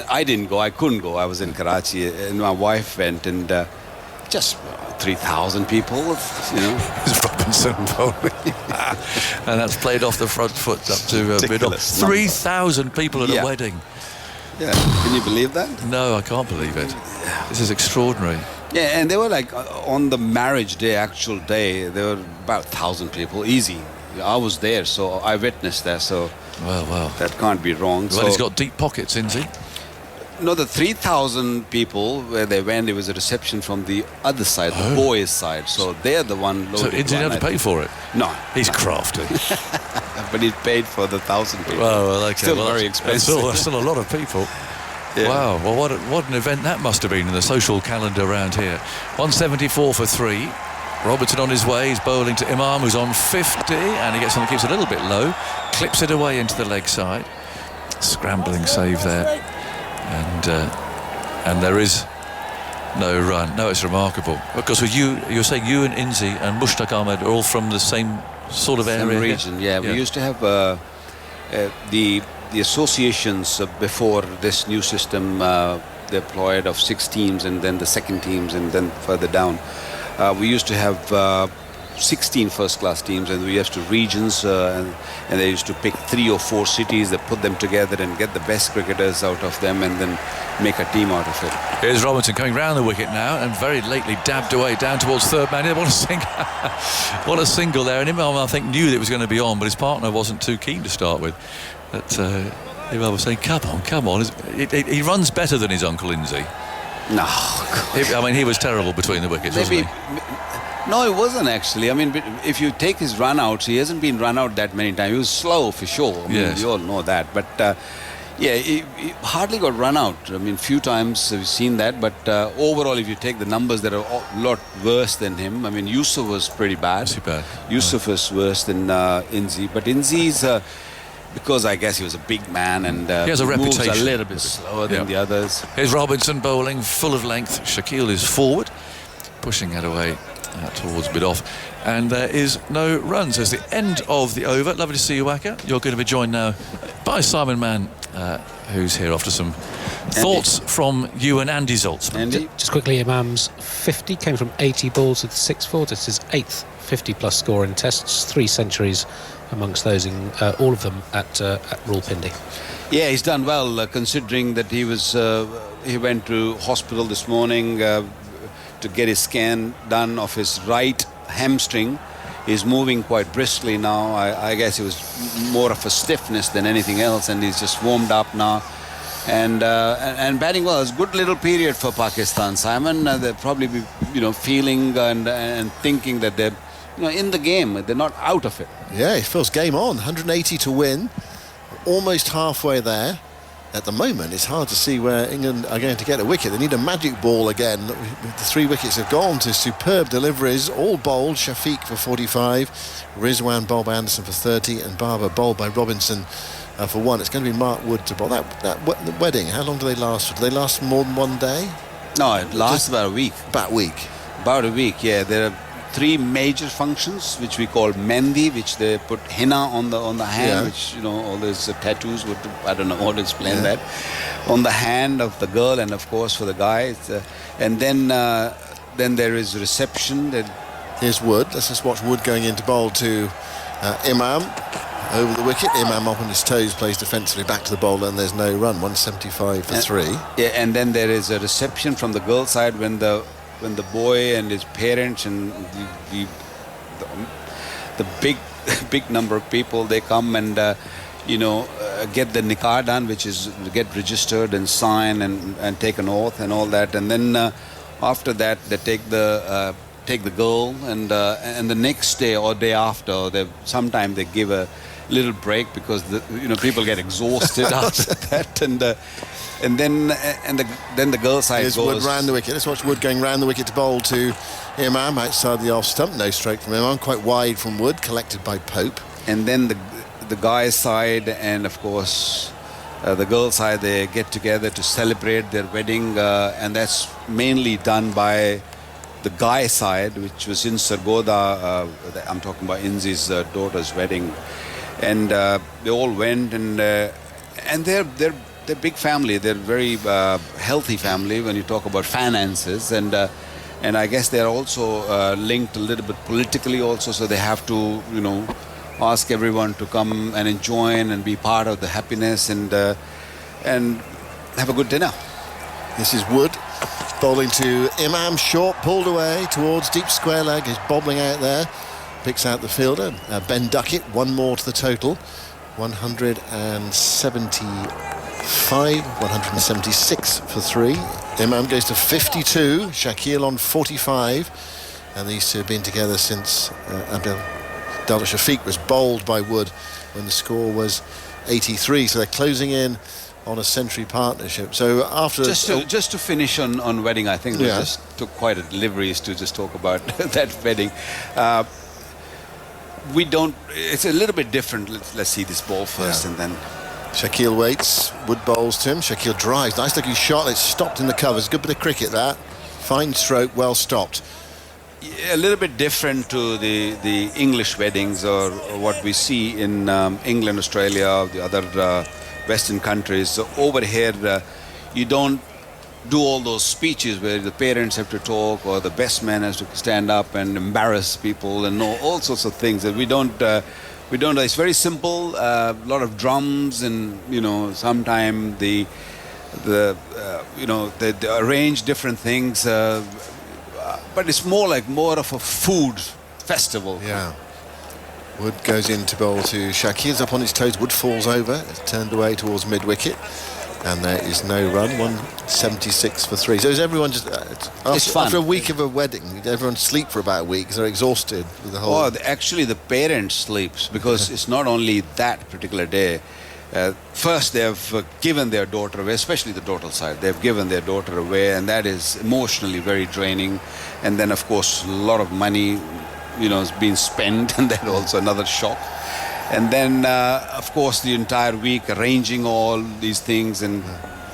I didn't go. I couldn't go. I was in Karachi, and my wife went, and just 3,000 people. You know, It's Robinson bowling, and that's played off the front foot up to mid-off. 3,000 people at a wedding. Yeah, can you believe that? No, I can't believe it. This is extraordinary. Yeah, and they were like on the marriage day, actual day, there were about 1,000 people, easy. I was there, so I witnessed that. So well, that can't be wrong. Well, he's got deep pockets, isn't he? No, the 3,000 people where they went, there was a reception from the other side, the boys' side. So they're the one loaded. So he didn't have to pay for it? No. He's crafty. But he paid for the 1,000 people. Well, okay. Still very expensive. That's still a lot of people. Yeah. Wow. Well, what an event that must have been in the social calendar around here. 174 for 3. Robertson on his way. He's bowling to Imam, who's on 50, and he keeps it a little bit low, clips it away into the leg side. scrambling save there, and there is no run. No, it's remarkable. Because you're saying you and Inzi and Mushtaq Ahmed are all from the same sort of Same area. region, yeah. We used to have the associations before this new system deployed of 6 teams and then the second teams and then further down. We used to have 16 first-class teams, and we used to regions, and they used to pick 3 or 4 cities that put them together and get the best cricketers out of them and then make a team out of it. Here's Robinson coming round the wicket now and very lately dabbed away down towards third man. What a single there. And Imam, I think, knew that it was going to be on, but his partner wasn't too keen to start with. But Imam was saying, come on. He runs better than his uncle Inzi. No. I mean, he was terrible between the wickets, wasn't he? No, it wasn't actually. I mean, if you take his run-outs, he hasn't been run out that many times. He was slow for sure. I mean, yes. We all know that. But he hardly got run out. I mean, few times we've seen that. But overall, if you take the numbers that are a lot worse than him, I mean, Yusuf was pretty bad. Yusuf was worse than Inzi. But Inzi's, because I guess he was a big man and he has a reputation. Moves a little bit slower than the others. Here's Robinson bowling, full of length. Shakeel is forward, pushing that away towards mid-off, and there is no runs. It's the end of the over. Lovely to see you, Waka. You're going to be joined now by Simon Mann, who's here after some thoughts from you and Andy Zoltzman. Andy? Just quickly, Imam's 50 came from 80 balls with 6 4. It's his 8th 50-plus score in tests, 3 centuries amongst those, in all of them at Rawalpindi. Yeah, he's done well, considering that he went to hospital this morning to get his scan done of his right hamstring. He's moving quite briskly now. I guess it was more of a stiffness than anything else, and he's just warmed up now. And batting well. It's a good little period for Pakistan, Simon. They'll probably be, feeling and thinking that they're, in the game. They're not out of it. Yeah, it feels game on. 180 to win. Almost halfway there. At the moment, it's hard to see where England are going to get a wicket. They need a magic ball again. The 3 wickets have gone to superb deliveries, all bowled. Shafiq for 45, Rizwan bowled by Anderson for 30, and Barber bowled by Robinson for 1. It's going to be Mark Wood to bowl. The wedding, how long do they last? Do they last more than 1 day? No, it lasts about a week. About a week, yeah. There are 3 major functions which we call Mendi, which they put henna on the hand, which all those tattoos would, I don't know how to explain that, on the hand of the girl and of course for the guy. And then there is reception. Here's Wood. Let's just watch Wood going into bowl to Imam over the wicket. Imam up on his toes, plays defensively back to the bowler, and there's no run. 175 for 3. Yeah, and then there is a reception from the girl side when the boy and his parents and the big number of people, they come and get the nikah done, which is get registered and sign and take an oath and all that, and then after that they take the girl and the next day or day after, sometimes they give a little break because people get exhausted after that, and then the girl side goes. Wood round the wicket. Let's watch Wood going round the wicket to bowl to Imam outside the off stump. No stroke from Imam, quite wide from Wood, collected by Pope. And then the guy's side and of course the girl side, they get together to celebrate their wedding, and that's mainly done by the guy side, which was in Sargodha. I'm talking about Inzi's daughter's wedding, and they all went, and they're big family. They're very healthy family when you talk about finances, and I guess they're also linked a little bit politically also, so they have to ask everyone to come and enjoy and be part of the happiness and have a good dinner. This is Wood bowling to Imam, short, pulled away towards deep square leg. He's bobbling out there, picks out the fielder. Ben Duckett, 1 more to the total. 176 for 3. Imam goes to 52. Shakeel on 45, and these two have been together since Abdul Shafiq was bowled by Wood when the score was 83. So they're closing in on a century partnership. So after just to finish on wedding, I think we just took quite a deliveries to just talk about that wedding. We don't. It's a little bit different. Let's see this ball first, and then. Shaquille waits, Wood bowls to him, Shaquille drives, nice looking shot, it's stopped in the covers, good bit of cricket that, fine stroke, well stopped. A little bit different to the English weddings or what we see in England, Australia, the other Western countries. So over here, you don't do all those speeches where the parents have to talk or the best man has to stand up and embarrass people and all sorts of things that we don't. It's very simple. A lot of drums and sometimes they arrange different things. But it's more of a food festival. Yeah. Wood goes in to bowl to Shakil's up on his toes. Wood falls over. It's turned away towards mid-wicket. And there is no run. 176 for 3. So is everyone just... after a week of a wedding, everyone sleep for about a week because they're exhausted with the whole... Oh, actually the parents sleeps because it's not only that particular day. First, they've given their daughter away, especially the daughter side. They've given their daughter away, and that is emotionally very draining. And then, of course, a lot of money, is being spent, and that also another shock. And then, of course, the entire week arranging all these things and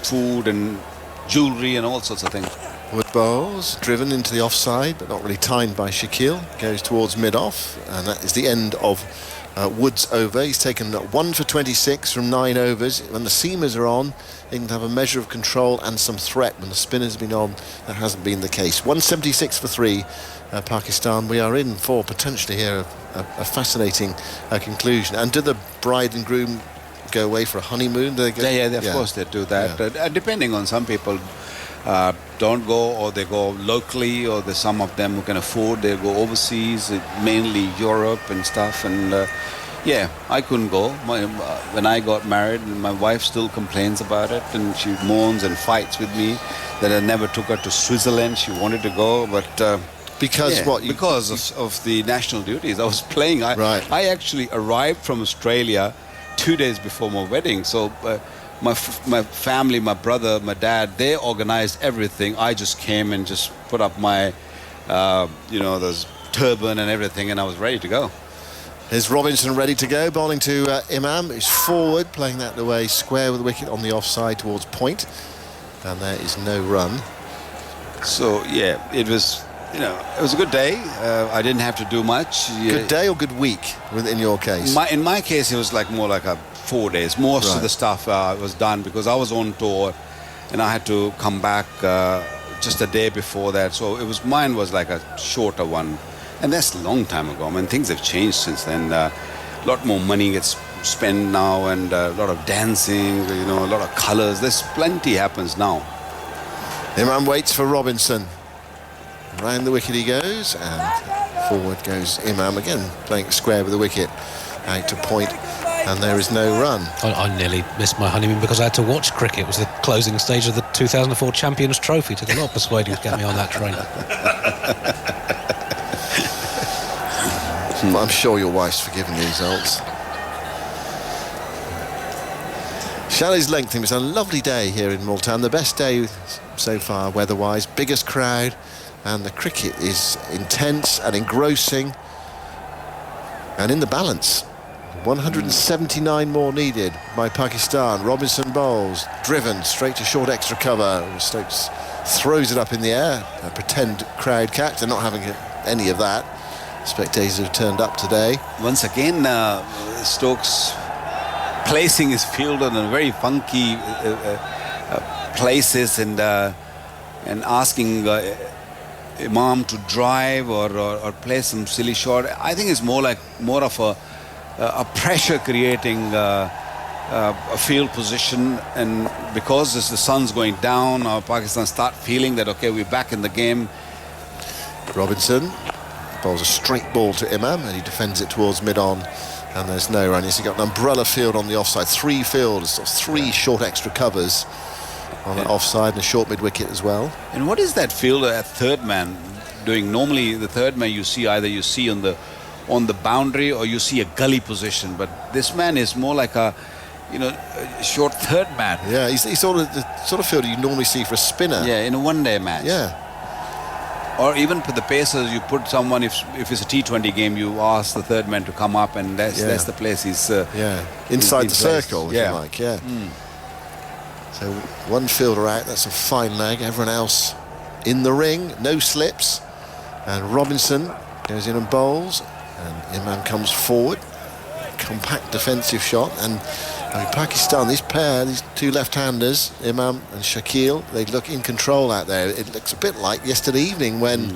food and jewelry and all sorts of things. Wood bowls, driven into the offside, but not really timed by Shakil. Goes towards mid-off, and that is the end of Wood's over. He's taken 1 for 26 from 9 overs. When the seamers are on, they can have a measure of control and some threat. When the spinners have been on, that hasn't been the case. 176 for 3, Pakistan. We are in for potentially here a fascinating conclusion. And do the bride and groom go away for a honeymoon? Do they go? Yeah, of course they do that. Yeah. Depending on some people don't go, or they go locally, or there's some of them who can afford, they go overseas, mainly Europe and stuff. And I couldn't go. When I got married, my wife still complains about it, and she moans and fights with me that I never took her to Switzerland. She wanted to go, but because because of the national duties. I was playing. I actually arrived from Australia 2 days before my wedding, so my family, my brother, my dad, they organized everything. I just came and just put up my those turban and everything, and I was ready to go. Is Robinson ready to go? Bowling to Imam, who's forward, playing that away square with the wicket on the offside towards point, and there is no run. So it was it was a good day. I didn't have to do much. Good day or good week in your case? In my case, it was more like a 4 days. Most of the stuff was done because I was on tour and I had to come back just a day before that. So mine was like a shorter one. And that's a long time ago. I mean, things have changed since then. A lot more money gets spent now, and a lot of dancing, a lot of colors. There's plenty happens now. Imam waits for Robinson. Round the wicket he goes, and forward goes Imam again, playing square with the wicket, out to point, and there is no run. I nearly missed my honeymoon because I had to watch cricket. It was the closing stage of the 2004 Champions Trophy. It took a lot of persuading to get me on that train. I'm sure your wife's forgiven the results. Chalet's lengthening. It's a lovely day here in Multan, the best day so far weather-wise, biggest crowd, and the cricket is intense and engrossing and in the balance. 179 more needed by Pakistan. Robinson bowls, driven straight to short extra cover. Stokes throws it up in the air, a pretend crowd catch. They're not having any of that. Spectators have turned up today. Once again, Stokes placing his field on a very funky places and asking Imam to drive or play some silly shot. I think it's more of a pressure creating a field position, and because as the sun's going down, Pakistan start feeling that okay, we're back in the game. Robinson bowls a straight ball to Imam and he defends it towards mid-on, and there's no run. He's got an umbrella field on the offside, 3 fields, 3 short extra covers on the offside and a short mid-wicket as well. And what is that fielder at third man doing? Normally the third man you see on the boundary or you see a gully position, but this man is more like a short third man. Yeah, he's sort of the sort of fielder you normally see for a spinner. Yeah, in a one-day match. Yeah. or even for the pacers, you put someone, if it's a T20 game, you ask the third man to come up, and that's the place he's inside the placed. circle, if you like. So one fielder out, that's a fine leg. Everyone else in the ring, no slips, and Robinson goes in and bowls, and Imam comes forward, compact defensive shot. And Pakistan, this pair, these two left-handers, Imam and Shakil, they look in control out there. It looks a bit like yesterday evening when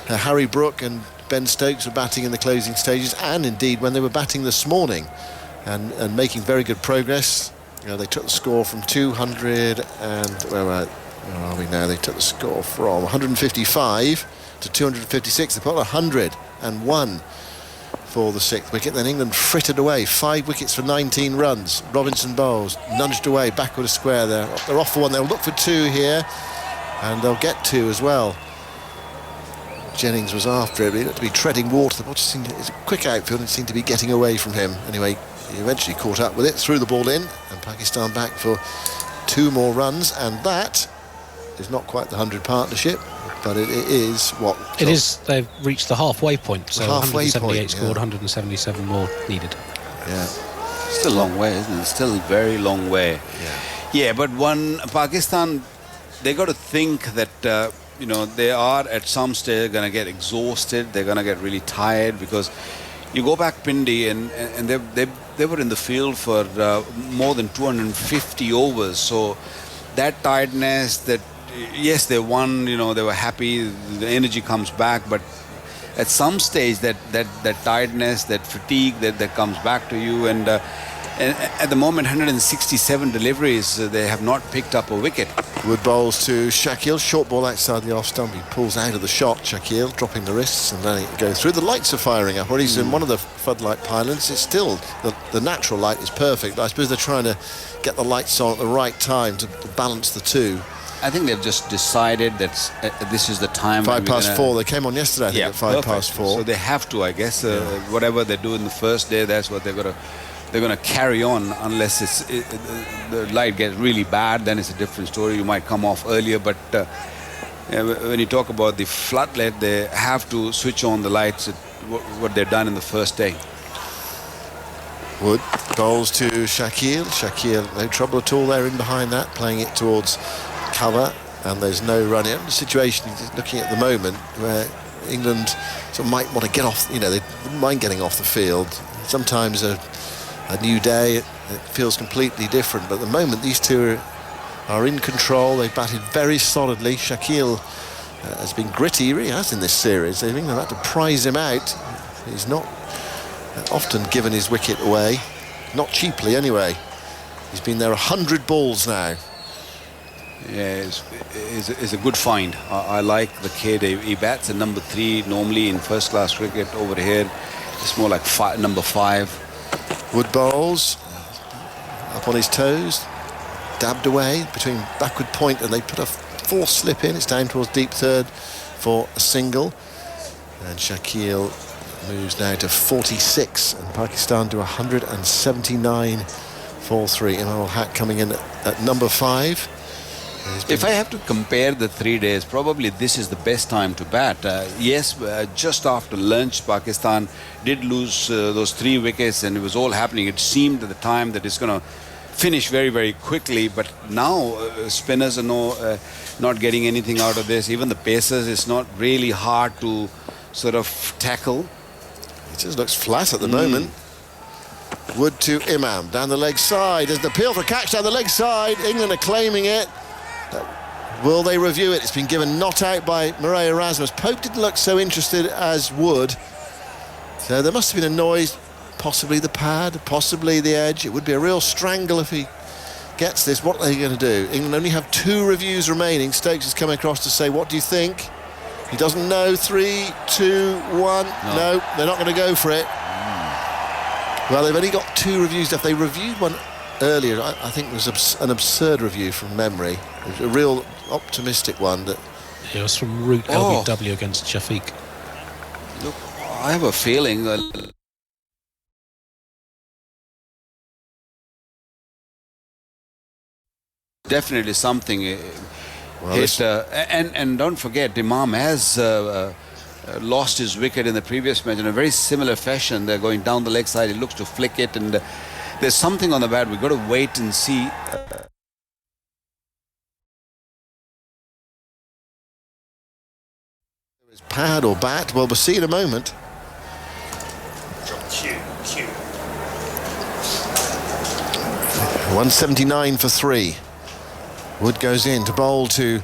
Harry Brook and Ben Stokes were batting in the closing stages, and indeed when they were batting this morning and making very good progress. They took the score from 200 and where are we now? They took the score from 155 to 256. They put 101 for the 6th wicket. Then England frittered away 5 wickets for 19 runs. Robinson bowls, nudged away backward a square. They're off for 1. They'll look for 2 here, and they'll get 2 as well. Jennings was after it, but he looked to be treading water. The ball just seemed, it's a quick outfield and seemed to be getting away from him. Anyway, he eventually caught up with it, threw the ball in, and Pakistan back for 2 more runs, and that is not quite the 100 partnership, but it is what? It is. They've reached the halfway point, so halfway 178 point, scored, 177 more needed. Yeah. Still a long way, isn't it? Still a very long way. Yeah, but Pakistan, they got to think that, they are at some stage going to get exhausted. They're going to get really tired, because you go back, Pindi, and they were in the field for more than 250 overs. So that tiredness, that yes, they won, they were happy, the energy comes back, but at some stage that tiredness, that fatigue that comes back to you, and at the moment 167 deliveries, they have not picked up a wicket. Wood bowls to Shakil, short ball outside the off stump. He pulls out of the shot, Shakil, dropping the wrists and letting it go through. The lights are firing up, or he's in one of the floodlight pylons. It's still, the natural light is perfect. I suppose they're trying to get the lights on at the right time to balance the two. I think they've just decided that this is the time. 5 past 4. They came on yesterday, I think, at 5 past 4. So they have to, I guess. Whatever they do in the first day, that's what they're going to carry on, unless the light gets really bad. Then it's a different story. You might come off earlier, but when you talk about the floodlight, they have to switch on the lights at what they've done in the first day. Wood bowls to Shakil. Shakil, no trouble at all there in behind that, playing it towards cover, and there's no run in. The situation is looking at the moment where England sort of might want to get off, they wouldn't mind getting off the field. Sometimes a new day, it feels completely different, but at the moment these two are in control. They've batted very solidly. Shakil has been gritty, he really has in this series. They've had to prize him out. He's not often given his wicket away, not cheaply anyway. He's been there 100 balls now. Yeah, it's a good find. I like the kid. He bats at number 3 normally in first-class cricket. Over here, it's more like number 5. Wood bowls, up on his toes, dabbed away between backward point, and they put a 4th slip in. It's down towards deep third for a single. And Shakil moves now to 46, and Pakistan to 179 for 3. Imam Ul-Haq coming in at number 5. If I have to compare the 3 days, probably this is the best time to bat. Yes, just after lunch, Pakistan did lose those 3 wickets, and it was all happening. It seemed at the time that it's going to finish very, very quickly, but now spinners are not getting anything out of this. Even the pacers, it's not really hard to sort of tackle. It just looks flat at the moment. Wood to Imam, down the leg side. There's the appeal for a catch down the leg side. England are claiming it. Will they review it? It's been given not out by Murray Erasmus. Pope didn't look so interested as Wood. So there must have been a noise, possibly the pad, possibly the edge. It would be a real strangle if he gets this. What are they going to do? England only have 2 reviews remaining. Stokes is coming across to say, what do you think? He doesn't know. 3, 2, 1. No, they're not going to go for it. Well, they've only got 2 reviews left. They reviewed one earlier. I think it was an absurd review from memory. It was a real optimistic one. That it was from Root LBW against Shafiq. Look, I have a feeling definitely something. Well, hit. And don't forget, Imam has lost his wicket in the previous match in a very similar fashion. They're going down the leg side. He looks to flick it, and there's something on the bat. We've got to wait and see. Pad or bat? Well, we'll see in a moment. 179 for 3. Wood goes in to bowl to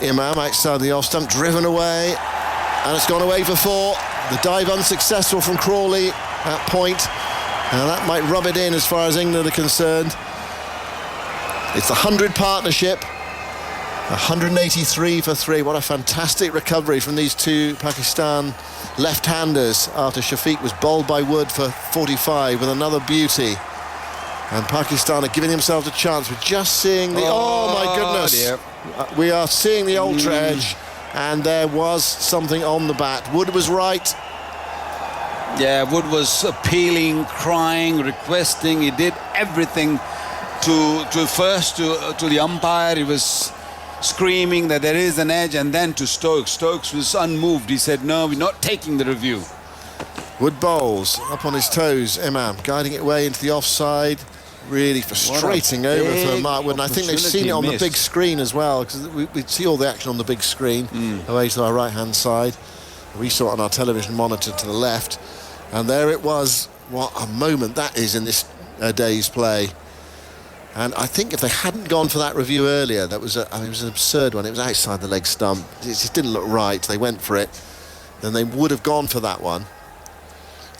Imam outside the off stump, driven away, and it's gone away for 4. The dive unsuccessful from Crawley at point. Now that might rub it in as far as England are concerned. It's the 100 partnership. 183 for 3. What a fantastic recovery from these two Pakistan left-handers after Shafiq was bowled by Wood for 45 with another beauty. And Pakistan are giving themselves a chance. We're just seeing the... Oh, my goodness. We are seeing the ultra edge, and there was something on the bat. Wood was right. Yeah, Wood was appealing, crying, requesting. He did everything to the umpire. He was screaming that there is an edge, and then to Stokes. Stokes was unmoved. He said, no, we're not taking the review. Wood bowls, up on his toes, Imam, guiding it away into the offside. Really frustrating over for Mark Wood. And I think they've seen it on the big screen as well, because we see all the action on the big screen away to our right-hand side. We saw it on our television monitor to the left. And there it was. What a moment that is in this day's play. And I think if they hadn't gone for that review earlier, it was an absurd one. It was outside the leg stump. It just didn't look right. They went for it. Then they would have gone for that one.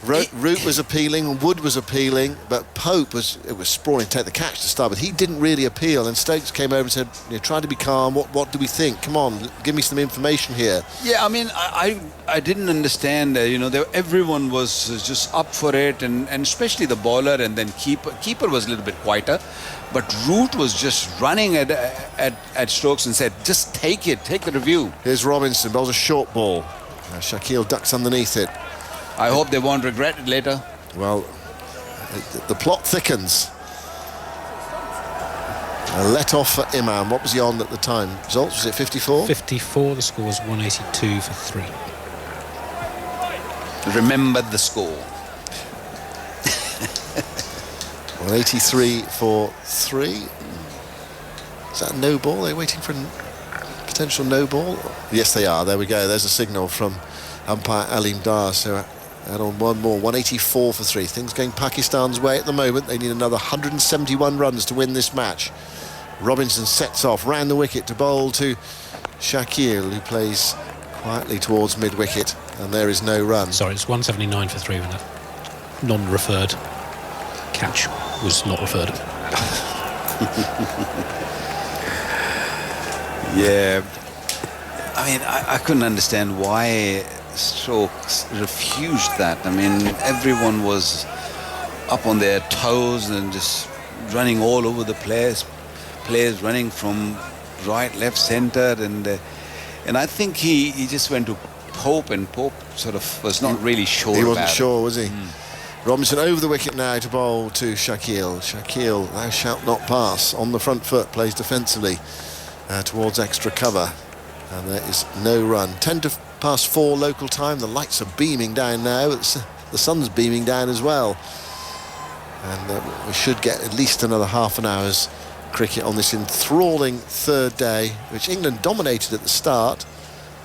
Root was appealing, Wood was appealing, but Pope was sprawling to take the catch to start with. He didn't really appeal, and Stokes came over and said, try to be calm. What do we think? Come on, give me some information here. Yeah, I mean, I didn't understand. Everyone was just up for it, and especially the bowler, and then keeper was a little bit quieter, but Root was just running at Stokes and said, just take the review. Here's Robinson, bowls a short ball. Shakeel ducks underneath it. I hope they won't regret it later. Well, the plot thickens. A let off for Imam. What was he on at the time? Results, was it 54? 54, the score was 182 for 3. Remember the score. 183 for 3. Is that a no ball? They're waiting for a potential no ball? Yes, they are. There we go. There's a signal from umpire Alim Dar. So add on one more. 184 for 3. Things going Pakistan's way at the moment. They need another 171 runs to win this match. Robinson sets off round the wicket to bowl to Shakeel, who plays quietly towards mid-wicket, and there is no run. Sorry, it's 179 for 3 when that non-referred catch was not referred. Yeah, I mean, I couldn't understand why Stokes refused that. I mean, everyone was up on their toes and just running all over the place. Players running from right, left, centre, and I think he just went to Pope, and Pope sort of was not really sure. He wasn't sure, was he? Robinson over the wicket now to bowl to Shakeel. Shakeel, thou shalt not pass. On the front foot, plays defensively towards extra cover. And there is no run. 10 to past 4 local time. The lights are beaming down now. The sun's beaming down as well. And we should get at least another half an hour's cricket on this enthralling third day, which England dominated at the start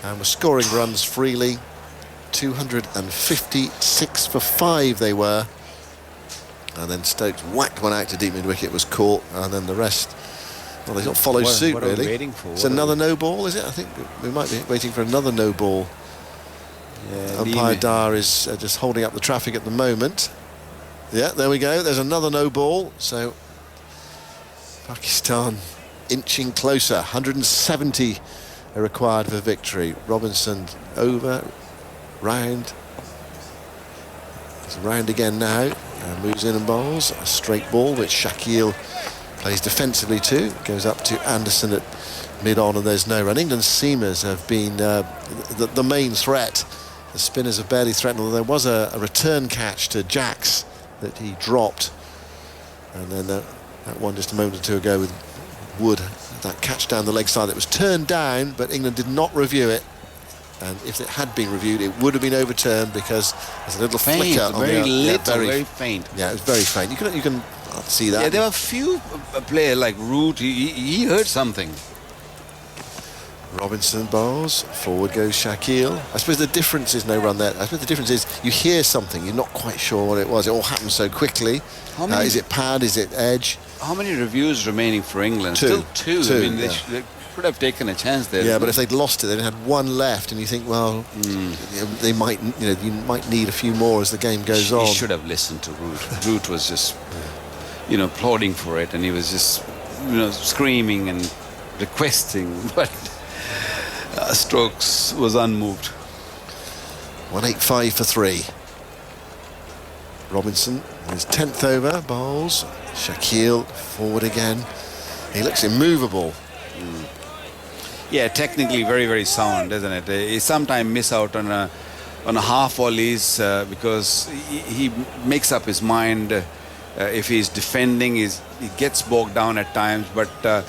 and were scoring runs freely. 256 for 5 they were. And then Stokes whacked one out to deep mid-wicket, was caught, and then the rest... Well, they sort of followed suit, what really. Are we waiting for? It's another no ball, is it? I think we might be waiting for another no ball. Yeah, umpire Dar is just holding up the traffic at the moment. Yeah, there we go. There's another no ball. So Pakistan inching closer. 170 are required for victory. Robinson over, round. It's round again now. And moves in and bowls a straight ball, which Shakeel plays defensively too. Goes up to Anderson at mid-on, and there's no run. England's seamers have been the main threat. The spinners have barely threatened, although there was a return catch to Jacks that he dropped. And then that one just a moment or two ago with Wood that catch down the leg side that was turned down, but England did not review it. And if it had been reviewed, it would have been overturned because there's a little flicker on very the little, very faint. Yeah, it was very faint. You can see that. Yeah, there were a few players like Root. He heard something. Robinson bowls, forward goes Shakeel. I suppose the difference is no run there. I suppose the difference is you hear something, you're not quite sure what it was. It all happened so quickly. Is it pad, is it edge? How many reviews remaining for England? Two. Still two. I mean, they could have taken a chance there. Yeah, but if they'd lost it, they'd had one left, and you think, well, they might, you might need a few more as the game goes on. He should have listened to Root. Root was just, applauding for it, and he was just, screaming and requesting, but Stokes was unmoved. 185 for 3. Robinson, his 10th over, bowls. Shakeel, forward again. He looks immovable. Yeah, technically very, very sound, isn't it? He sometimes miss out on a half volleys because he makes up his mind. If he's defending, he gets bogged down at times, but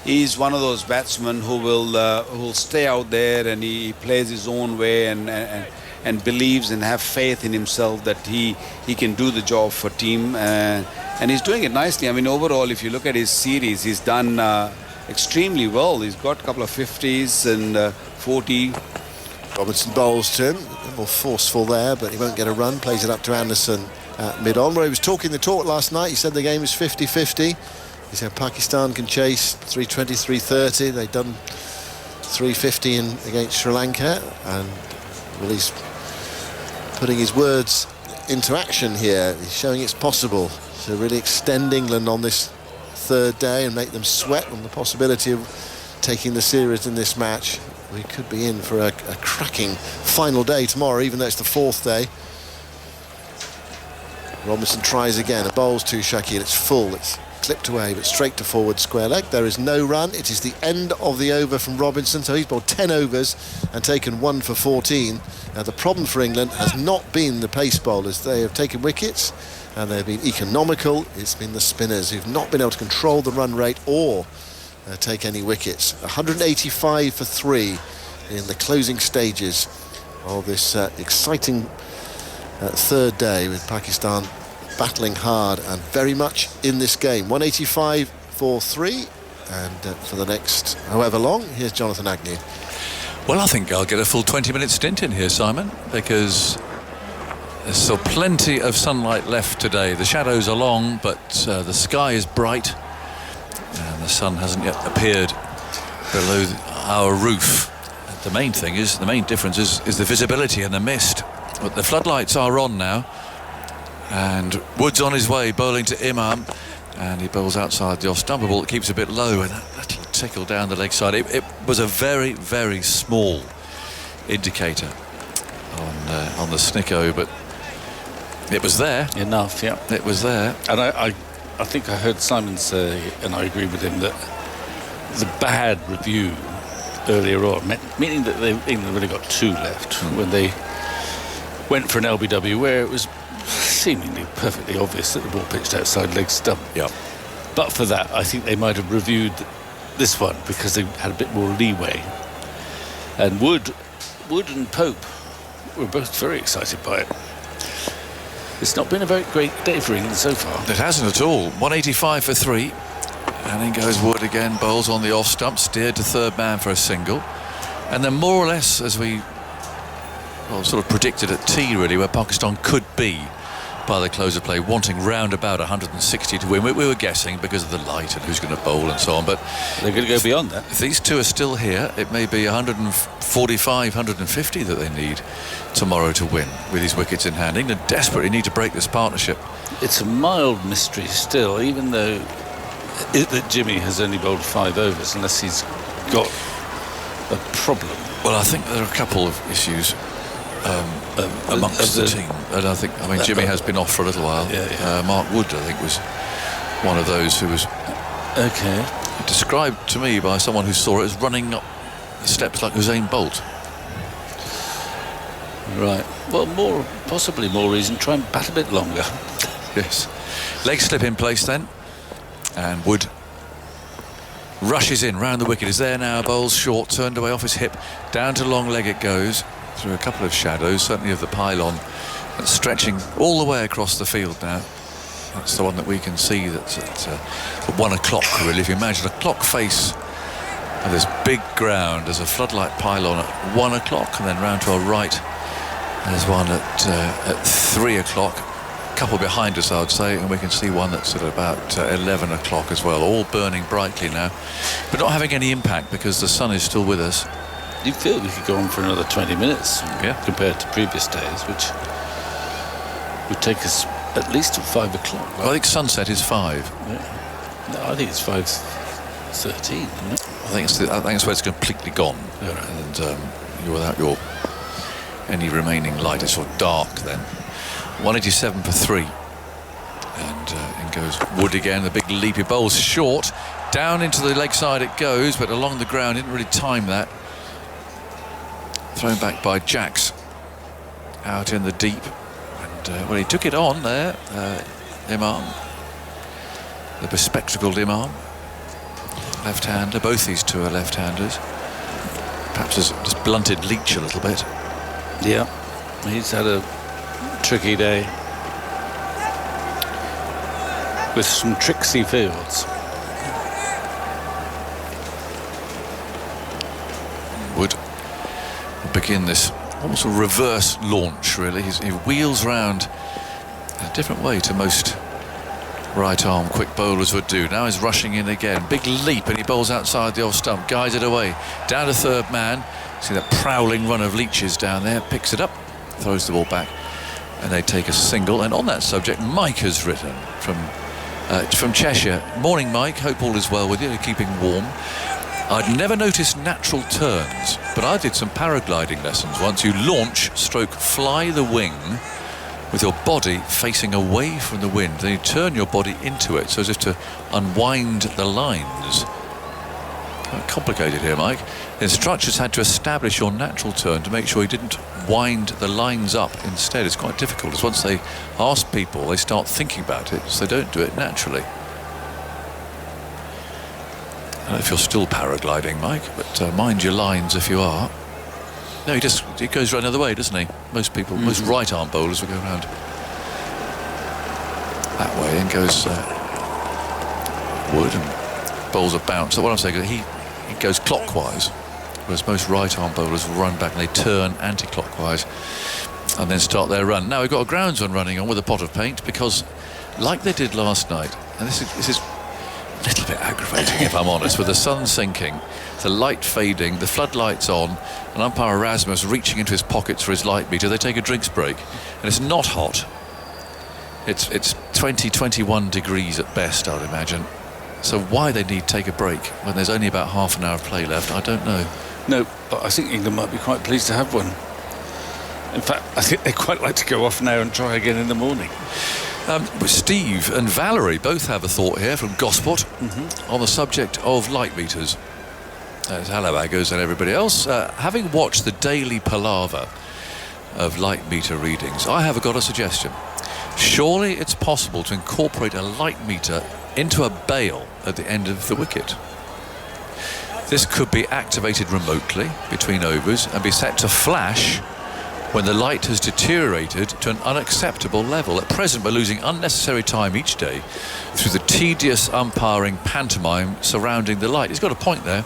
he's one of those batsmen who will stay out there and he plays his own way and believes and have faith in himself that he can do the job for team, and he's doing it nicely. I mean, overall, if you look at his series, he's done extremely well. He's got a couple of 50s and 40. Robinson bowls to him, a bit more forceful there, but he won't get a run. Plays it up to Anderson at mid-on, where he was talking the talk last night. He said the game is 50-50. He said Pakistan can chase 320, 330. They've done 350 against Sri Lanka, and well, he's putting his words into action here. He's showing it's possible to really extend England on this third day and make them sweat on the possibility of taking the series in this match. We could be in for a cracking final day tomorrow, even though it's the fourth day. Robinson tries again. A bowls to Shakeel. It's full. It's clipped away, but straight to forward square leg. There is no run. It is the end of the over from Robinson, so he's bowled 10 overs and taken 1 for 14. Now, the problem for England has not been the pace bowlers. They have taken wickets and they've been economical. It's been the spinners who've not been able to control the run rate or take any wickets. 185 for 3 in the closing stages of this exciting third day, with Pakistan battling hard and very much in this game. 185 for 3, and for the next however long, here's Jonathan Agnew. Well, I think I'll get a full 20-minute stint in here, Simon, because there's still plenty of sunlight left today. The shadows are long, but the sky is bright and the sun hasn't yet appeared below our roof. The main difference is the visibility and the mist. But the floodlights are on now, and Wood's on his way, bowling to Imam, and he bowls outside the off-stumper ball that keeps a bit low, and that little tickle down the leg side. It was a very, very small indicator on the Snicko, but it was there. Enough, yeah. It was there. And I think I heard Simon say, and I agree with him, that the bad review earlier on, meaning that England really got 2 left when they went for an LBW where it was seemingly perfectly obvious that the ball pitched outside leg stump. Yeah. But for that, I think they might have reviewed this one because they had a bit more leeway. And Wood and Pope were both very excited by it. It's not been a very great day for England so far. It hasn't at all. 185 for 3. And in goes Wood again, bowls on the off stump, steered to third man for a single. And then more or less, as we sort of predicted at tea, really, where Pakistan could be by the close of play, wanting round about 160 to win. We were guessing because of the light and who's going to bowl and so on, but they're going to go beyond that. If these two are still here, it may be 145, 150 that they need tomorrow to win with these wickets in hand. England desperately need to break this partnership. It's a mild mystery still, even though that Jimmy has only bowled 5 overs, unless he's got a problem. Well, I think there are a couple of issues amongst the team, and I mean Jimmy has been off for a little while. Mark Wood, I think, was one of those who was described to me by someone who saw it as running up the steps like Usain Bolt. Right. Well, possibly more reason try and bat a bit longer. Yes. Leg slip in place then, and Wood rushes in round the wicket. Is there now, bowls short, turned away off his hip, down to long leg it goes, through a couple of shadows, certainly of the pylon, that's stretching all the way across the field now. That's the one that we can see that's at 1 o'clock, really. If you imagine a clock face of this big ground, there's a floodlight pylon at 1 o'clock, and then round to our right there's one at 3 o'clock, a couple behind us I would say, and we can see one that's at about 11 o'clock as well, all burning brightly now, but not having any impact because the sun is still with us. You feel we could go on for another 20 minutes, compared to previous days, which would take us at least till 5 o'clock. Well, I think sunset is 5. Yeah. No, I think it's 5:13, isn't it? I think it's where it's completely gone, and you're without any remaining light. It's sort of dark then. 187 for 3, and in goes Wood again. The big leapy bowl's short, down into the leg side it goes, but along the ground didn't really time that. Thrown back by Jacks out in the deep, and well, he took it on there, Imam, the bespectacled Imam, left-hander. Both these two are left-handers. Perhaps has just blunted Leach a little bit. Yeah, he's had a tricky day with some tricksy fields. Wood begin this almost a reverse launch, really. He wheels round in a different way to most right arm quick bowlers would do. Now he's rushing in again, big leap, and he bowls outside the off stump, guides it away down to third man. See that prowling run of Leach's down there, picks it up, throws the ball back, and they take a single. And on that subject, Mike has written from Cheshire. Morning, Mike, hope all is well with you, keeping warm. I'd never noticed natural turns, but I did some paragliding lessons once. You launch, stroke, fly the wing with your body facing away from the wind. Then you turn your body into it, so as if to unwind the lines. Quite complicated here, Mike. The instructors had to establish your natural turn to make sure you didn't wind the lines up instead. It's quite difficult, because once they ask people, they start thinking about it, so they don't do it naturally. I don't know if you're still paragliding, Mike, but mind your lines if you are. No, he goes right another way, doesn't he? Most people, most right-arm bowlers will go around that way, and goes Wood and bowls a bounce. So what I'm saying is he goes clockwise, whereas most right-arm bowlers will run back and they turn anti-clockwise and then start their run. Now we've got a groundsman running on with a pot of paint, because like they did last night, and this is a little bit aggravating if I'm honest, with the sun sinking, the light fading, the floodlights on, and umpire Erasmus reaching into his pockets for his light meter. They take a drinks break, and it's not hot. It's 20, 21 degrees at best, I would imagine. So why they need to take a break when there's only about half an hour of play left, I don't know. No, but I think England might be quite pleased to have one. In fact, I think they'd quite like to go off now and try again in the morning. Steve and Valerie both have a thought here from Gosport on the subject of light meters. As Halabaggers and everybody else, having watched the daily palaver of light meter readings, I have got a suggestion. Surely it's possible to incorporate a light meter into a bail at the end of the wicket. This could be activated remotely between overs and be set to flash when the light has deteriorated to an unacceptable level. At present, we're losing unnecessary time each day through the tedious umpiring pantomime surrounding the light. He's got a point there.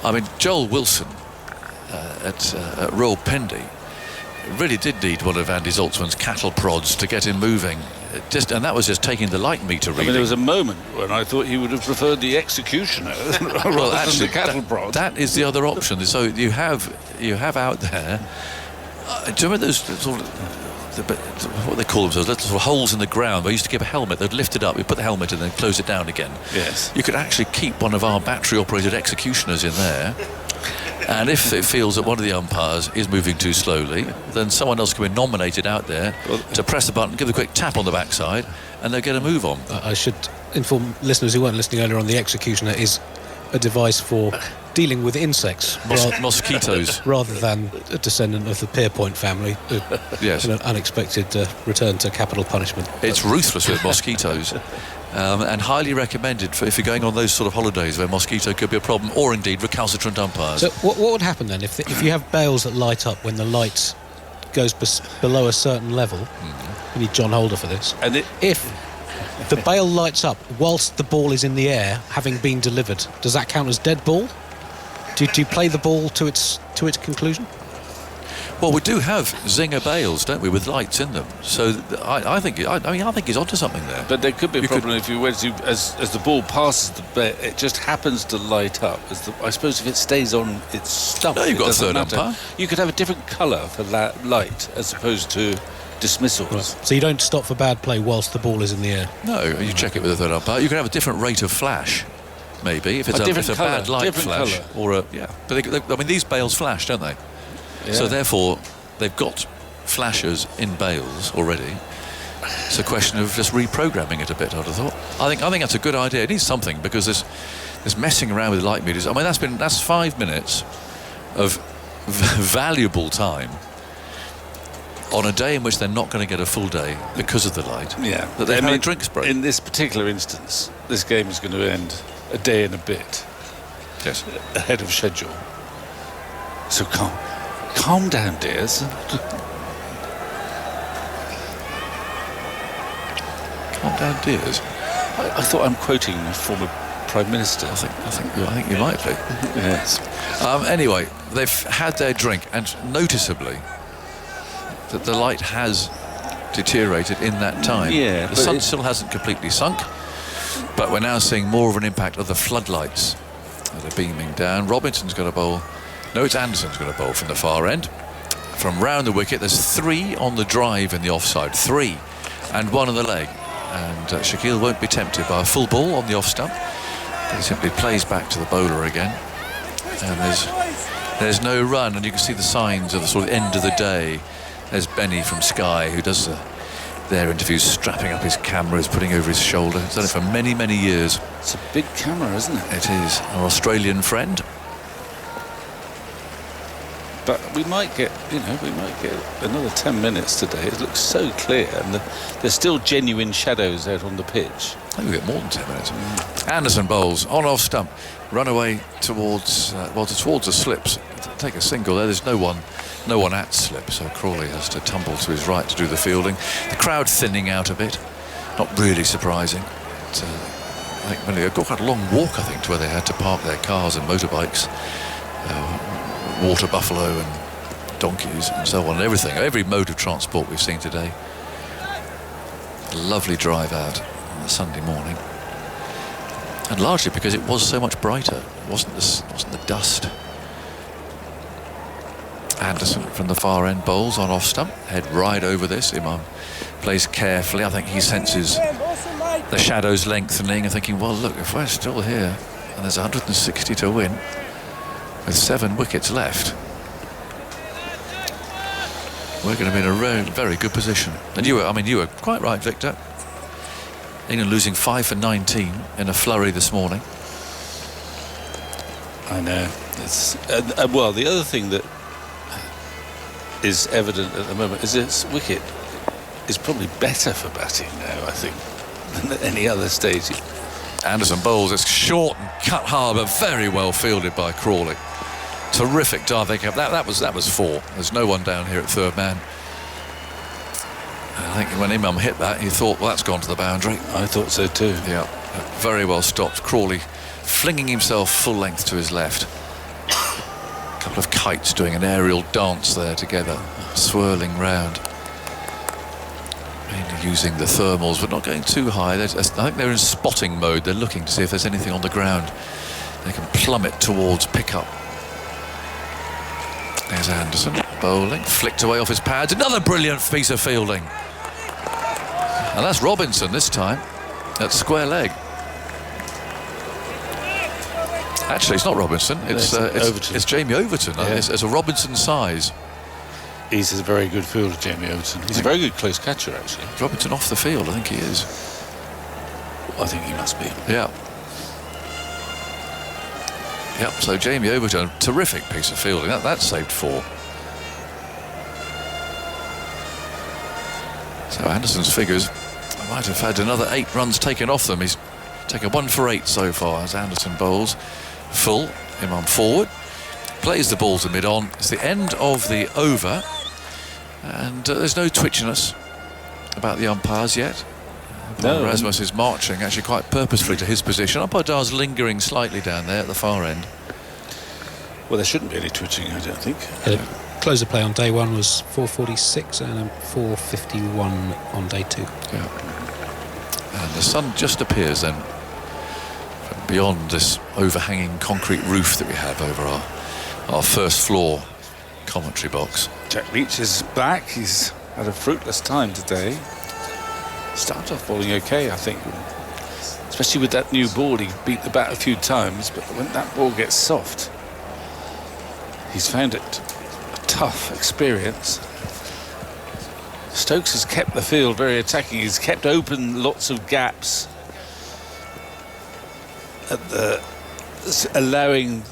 I mean, Joel Wilson at Royal Pendy really did need one of Andy Zaltzman's cattle prods to get him moving. And that was just taking the light meter reading. I mean, there was a moment when I thought he would have preferred the executioner rather than the cattle prod. That is the other option. So you have out there. Do you remember those sort of, what they call themselves, little sort of holes in the ground where you used to give a helmet, they'd lift it up, you'd put the helmet in and then close it down again? Yes. You could actually keep one of our battery-operated executioners in there, and if it feels that one of the umpires is moving too slowly, then someone else can be nominated out there to press the button, give a quick tap on the backside, and they'll get a move on. I should inform listeners who weren't listening earlier on, the executioner is a device for dealing with insects, mosquitoes, rather than a descendant of the Pierpoint family. Yes, an unexpected return to capital punishment. It's ruthless with mosquitoes. and highly recommended for if you're going on those sort of holidays where mosquito could be a problem, or indeed recalcitrant umpires. So what would happen then if you have bails that light up when the light goes below a certain level? We need John Holder for this. And if the bail lights up whilst the ball is in the air, having been delivered, does that count as dead ball? Do you play the ball to its conclusion? Well, we do have zinger bails, don't we, with lights in them? So I think he's onto something there. But there could be a problem if you went to as the ball passes the bail, it just happens to light up. I suppose if it stays on its stump, No, you've got a third matter. umpire. You could have a different colour for that light as opposed to dismissals. Right. So you don't stop for bad play whilst the ball is in the air? No, you check it with a third umpire. You can have a different rate of flash, maybe, if it's different a colour, bad light different flash. colour. Or yeah. But these bails flash, don't they? Yeah. So therefore, they've got flashers in bails already. It's a question of just reprogramming it a bit, I'd have thought. I think that's a good idea. It needs something, because there's messing around with light meters. I mean, that's 5 minutes of valuable time on a day in which they're not going to get a full day because of the light. Yeah. That they've had a drinks break. In this particular instance, this game is going to end a day and a bit Yes. ahead of schedule. So calm down, dears. Calm down, dears. I thought I'm quoting a former Prime Minister. I think you might be. Yes. Anyway, they've had their drink, and noticeably that the light has deteriorated in that time. Yeah, the but sun still hasn't completely sunk, but we're now seeing more of an impact of the floodlights that are beaming down. Robinson's got a bowl. No, it's Anderson's got a bowl from the far end. From round the wicket, there's 3 on the drive in the offside. 3 and 1 on the leg. And Shakeel won't be tempted by a full ball on the off stump. He simply plays back to the bowler again. And there's no run, and you can see the signs of the sort of end of the day. There's Benny from Sky, who does their interviews, strapping up his camera, he's putting over his shoulder. He's done it for many, many years. It's a big camera, isn't it? It is. Our Australian friend. But we might get another 10 minutes today. It looks so clear, and there's still genuine shadows out on the pitch. I think we'll get more than 10 minutes. Anderson bowls on off stump, run away towards the slips. Take a single there. There's no one at slip, so Crawley has to tumble to his right to do the fielding. The crowd thinning out a bit, not really surprising. But, I think they've got quite a long walk, I think, to where they had to park their cars and motorbikes. Water buffalo and donkeys and so on, and every mode of transport we've seen today. A lovely drive out on a Sunday morning, and largely because it was so much brighter. It wasn't the dust. Anderson from the far end bowls on off stump, head right over this. Imam plays carefully. I think he senses the shadows lengthening and thinking, well, look, if we're still here and there's 160 to win with 7 wickets left, we're going to be in a very, very good position. And you were quite right, Victor. England losing 5 for 19 in a flurry this morning. I know. It's well, the other thing that is evident at the moment is its wicket is probably better for batting now, I think, than at any other stage. Anderson bowls. It's short and cut hard, but very well fielded by Crawley. Terrific dive. That was 4. There's no one down here at third man. I think when Imam hit that, he thought, well, that's gone to the boundary. I thought so too. Yeah, very well stopped. Crawley flinging himself full length to his left. A couple of kites doing an aerial dance there together, swirling round. Mainly using the thermals, but not going too high. I think they're in spotting mode. They're looking to see if there's anything on the ground they can plummet towards, pick up. There's Anderson bowling, flicked away off his pads. Another brilliant piece of fielding. And that's Robinson this time at square leg. Actually, it's not Robinson. It's Overton. It's Jamie Overton. Yeah. It's a Robinson size. He's a very good fielder, Jamie Overton. He's a very good close catcher, actually. Robinson off the field, I think he is. I think he must be. Yeah. Yep, so Jamie Overton, terrific piece of fielding. That saved 4. So Anderson's figures might have had another 8 runs taken off them. He's taken 1 for 8 so far as Anderson bowls full. Imam forward, plays the ball to mid-on. It's the end of the over, and there's no twitchiness about the umpires yet. No, Rasmus is marching actually quite purposefully to his position. Umpire Dar's lingering slightly down there at the far end. Well, there shouldn't be any twitching, I don't think. Close of play on day 1 was 4:46 and 4:51 on day 2. Yeah. And the sun just appears then from beyond this overhanging concrete roof that we have over our first floor commentary box. Jack Leach is back. He's had a fruitless time today. Started off bowling okay, I think. Especially with that new ball, he beat the bat a few times, but when that ball gets soft, he's found it a tough experience. Stokes has kept the field very attacking. He's kept open lots of gaps at allowing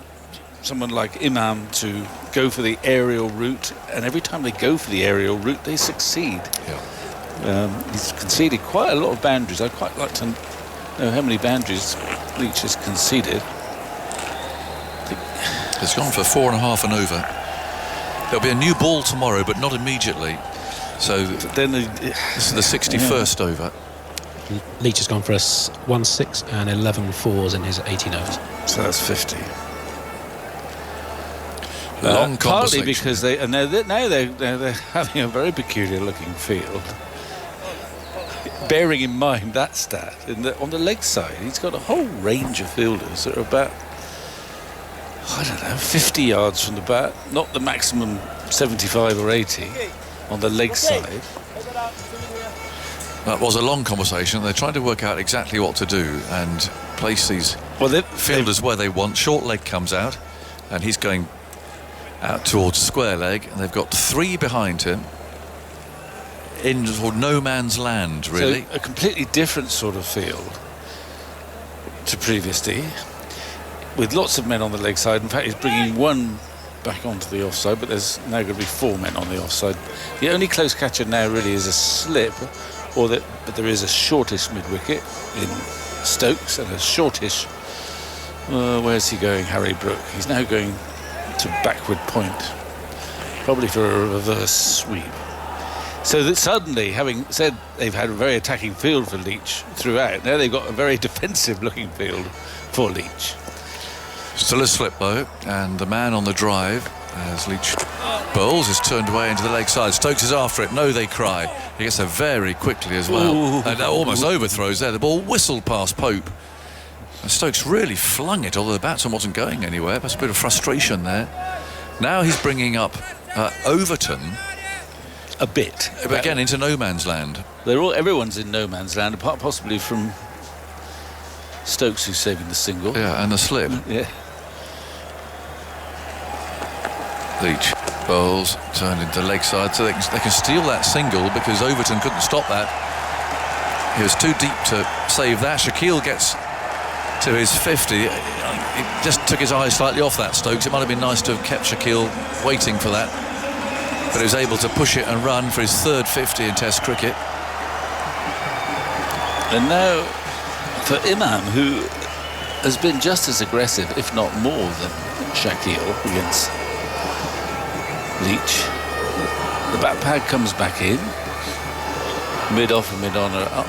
someone like Imam to go for the aerial route, and every time they go for the aerial route, they succeed. Yeah. He's conceded quite a lot of boundaries. I'd quite like to know how many boundaries Leach has conceded. It's gone for 4.5 and over. There'll be a new ball tomorrow, but not immediately. So then this is the 61st over. Leach has gone for 1-6 and 11 fours in his 18 overs. So that's 50. Long partly because they're having a very peculiar looking field. Bearing in mind that stat, on the leg side, he's got a whole range of fielders that are about, I don't know, 50 yards from the bat, not the maximum 75 or 80 on the leg side. That was a long conversation. They're trying to work out exactly what to do and place these fielders where they want. Short leg comes out, and he's going out towards square leg, and they've got 3 behind him in no man's land, really. So a completely different sort of field to previously, with lots of men on the leg side. In fact, he's bringing 1 back onto the offside, but there's now going to be 4 men on the offside. The only close catcher now really is a slip, but there is a shortish mid-wicket in Stokes and a shortish. Where's he going, Harry Brook? He's now going to backward point, probably for a reverse sweep. So that suddenly, having said they've had a very attacking field for Leach throughout, now they've got a very defensive looking field for Leach. Still a slip though, and the man on the drive as Leach bowls is turned away into the leg side. Stokes is after it. No, they cry. He gets there very quickly as well. And almost overthrows there. The ball whistled past Pope. And Stokes really flung it, although the batsman wasn't going anywhere. That's a bit of frustration there. Now he's bringing up Overton. A bit. But again, into no man's land. Everyone's in no man's land, apart possibly from Stokes, who's saving the single. Yeah, and the slip. Yeah. Leach bowls, turned into leg side, so they can steal that single because Overton couldn't stop that. He was too deep to save that. Shaquille gets to his 50. He just took his eyes slightly off that, Stokes. It might have been nice to have kept Shaquille waiting for that, but he was able to push it and run for his 3rd 50 in Test cricket. And now for Imam, who has been just as aggressive, if not more, than Shaquille against Leach. The bat pad comes back in. Mid-off and mid-on are up.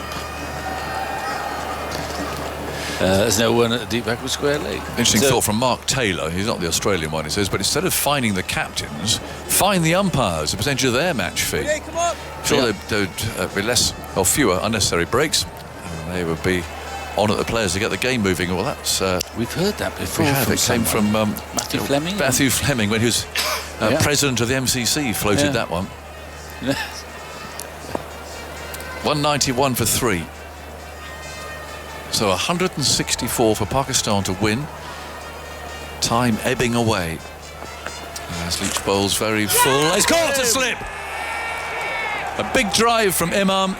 There's no one at the deep backward square leg. Interesting thought from Mark Taylor. He's not the Australian one, he says, but instead of finding the captains, find the umpires, the percentage of their match fee. Sure, there'd be less or fewer unnecessary breaks, and they would be on at the players to get the game moving. Well, that's we've heard that before. We have. It came from Matthew Fleming. Matthew Fleming, when he was president of the MCC, floated that one. 191 for 3. So 164 for Pakistan to win. Time ebbing away. As Leach bowls very full. He's caught a slip. A big drive from Imam.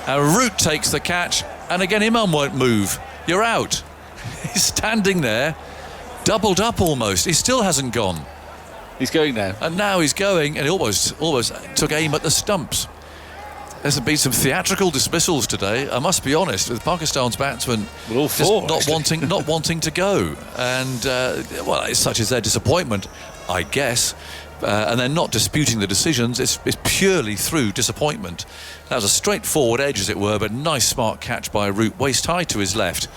And Root takes the catch. And again, Imam won't move. You're out. He's standing there, doubled up almost. He still hasn't gone. He's going now. And now he's going, and he almost took aim at the stumps. There's been some theatrical dismissals today. I must be honest, with Pakistan's batsmen Well, all just four, not actually. wanting to go, and well, it's such as their disappointment, I guess. And they're not disputing the decisions. It's purely through disappointment. That was a straightforward edge, as it were, but nice smart catch by Root, waist high to his left,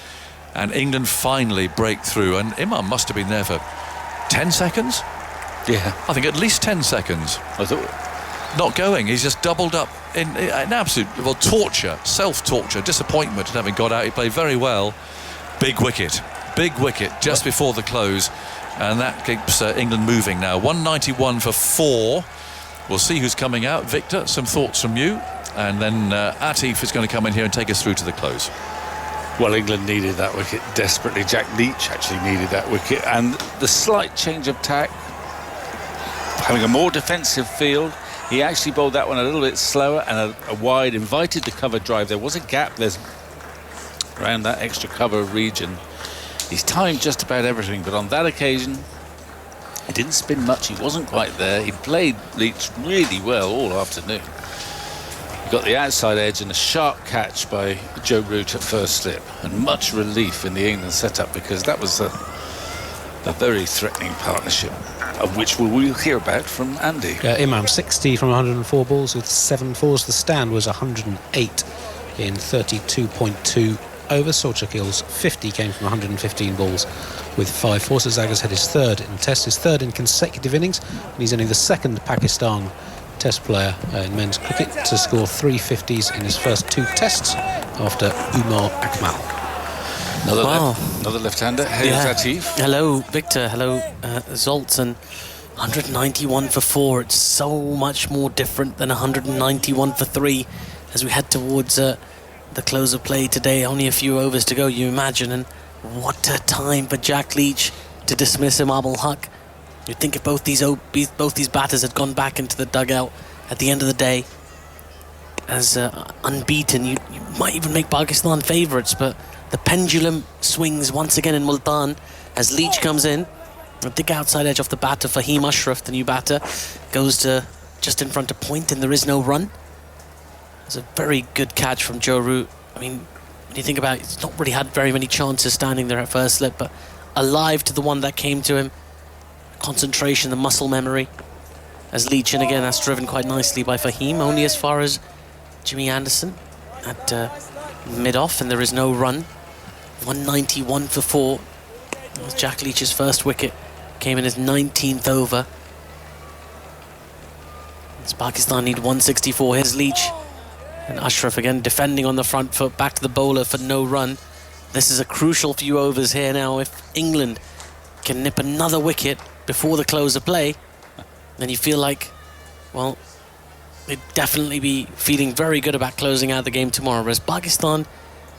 and England finally break through. And Imam must have been there for 10 seconds. Yeah. I think at least 10 seconds. I thought. Not going. He's just doubled up in absolute torture, self-torture, disappointment at having got out. He played very well. Big wicket just before the close, and that keeps England moving now. 191 for 4. We'll see who's coming out. Victor, some thoughts from you, and then Atif is going to come in here and take us through to the close. Well, England needed that wicket desperately. Jack Leach actually needed that wicket, and the slight change of tack, having a more defensive field. He actually bowled that one a little bit slower and a wide, invited the cover drive. There was a gap around that extra cover region. He's timed just about everything, but on that occasion, he didn't spin much. He wasn't quite there. He played Leach really well all afternoon. He got the outside edge and a sharp catch by Joe Root at first slip, and much relief in the England setup, because that was a very threatening partnership, of which we'll hear about from Andy. Imam 60 from 104 balls with 7 fours. The stand was 108 in 32.2 overs. Saud Shakil's 50 came from 115 balls with 5 fours. Zagar's had his third in Test, his third in consecutive innings, and he's only the second Pakistan Test player in men's cricket to score 3 50s in his first 2 Tests after Umar Akmal. Another left-hander. Hey, Atif. Hello, Victor. Hello, Zoltz. And 191 for 4. It's so much more different than 191 for 3 as we head towards the close of play today. Only a few overs to go, you imagine. And what a time for Jack Leach to dismiss Imam al-Haq. You'd think if both these batters had gone back into the dugout at the end of the day as unbeaten, you might even make Pakistan favourites, but the pendulum swings once again in Multan as Leach comes in. A big outside edge off the bat of Fahim Ashraf, the new batter, goes to just in front of point, and there is no run. It's a very good catch from Joe Root. I mean, when you think about it, he's not really had very many chances standing there at first slip, but alive to the one that came to him. Concentration, the muscle memory. As Leach, and again, that's driven quite nicely by Fahim, only as far as Jimmy Anderson at mid-off, and there is no run. 191 for 4. Jack Leach's first wicket came in his 19th over. As Pakistan need 164. Here's Leach. And Ashraf again defending on the front foot. Back to the bowler for no run. This is a crucial few overs here now. If England can nip another wicket before the close of play, then you feel like, well, they'd definitely be feeling very good about closing out the game tomorrow. Whereas Pakistan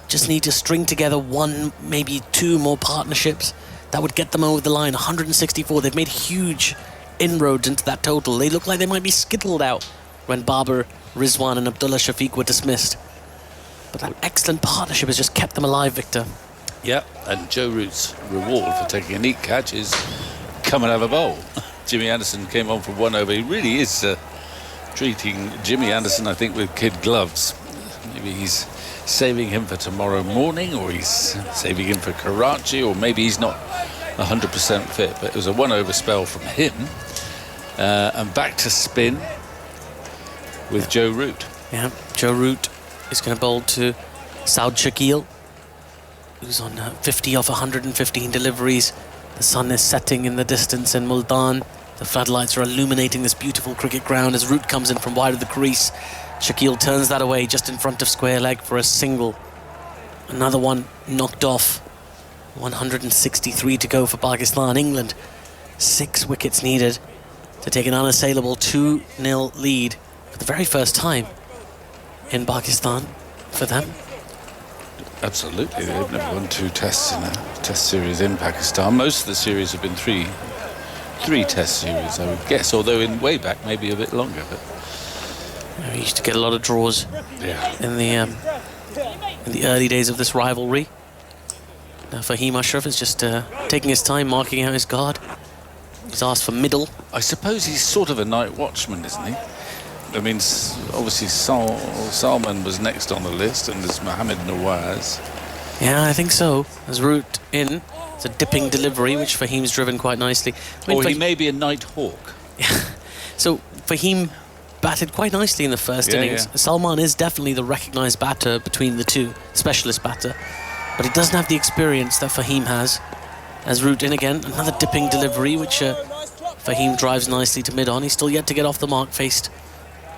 just need to string together 1, maybe 2 more partnerships that would get them over the line. 164. They've made huge inroads into that total. They look like they might be skittled out when Babar, Rizwan and Abdullah Shafiq were dismissed. But that excellent partnership has just kept them alive, Victor. Yep, and Joe Root's reward for taking a neat catch is come and have a bowl. Jimmy Anderson came on for 1 over. He really is treating Jimmy Anderson, I think, with kid gloves. Maybe he's saving him for tomorrow morning, or he's saving him for Karachi, or maybe he's not 100% fit. But it was a 1 over spell from him. And back to spin with Joe Root. Yeah, Joe Root is going to bowl to Saud Shakil, who's on 50 off 115 deliveries. The sun is setting in the distance in Multan. The floodlights are illuminating this beautiful cricket ground as Root comes in from wide of the crease. Shakil turns that away just in front of square leg for a single. Another one knocked off. 163 to go for Pakistan. England, 6 wickets needed to take an unassailable 2-0 lead for the very first time in Pakistan for them. Absolutely, they've never won 2 tests in a test series in Pakistan. Most of the series have been three test series, I would guess, although in way back maybe a bit longer. But we used to get a lot of draws in the early days of this rivalry. Now Fahim Ashraf is just taking his time marking out his guard. He's asked for middle. I suppose he's sort of a night watchman, isn't he? I mean, obviously Salman was next on the list, and there's Mohammed Nawaz. Yeah, I think so. As route in, it's a dipping delivery, which Fahim's driven quite nicely. Or he may be a Night Hawk. So Fahim batted quite nicely in the first innings. Yeah. Salman is definitely the recognised batter between the two, specialist batter. But he doesn't have the experience that Fahim has. As route in again, another dipping delivery, which Fahim drives nicely to mid-on. He's still yet to get off the mark, faced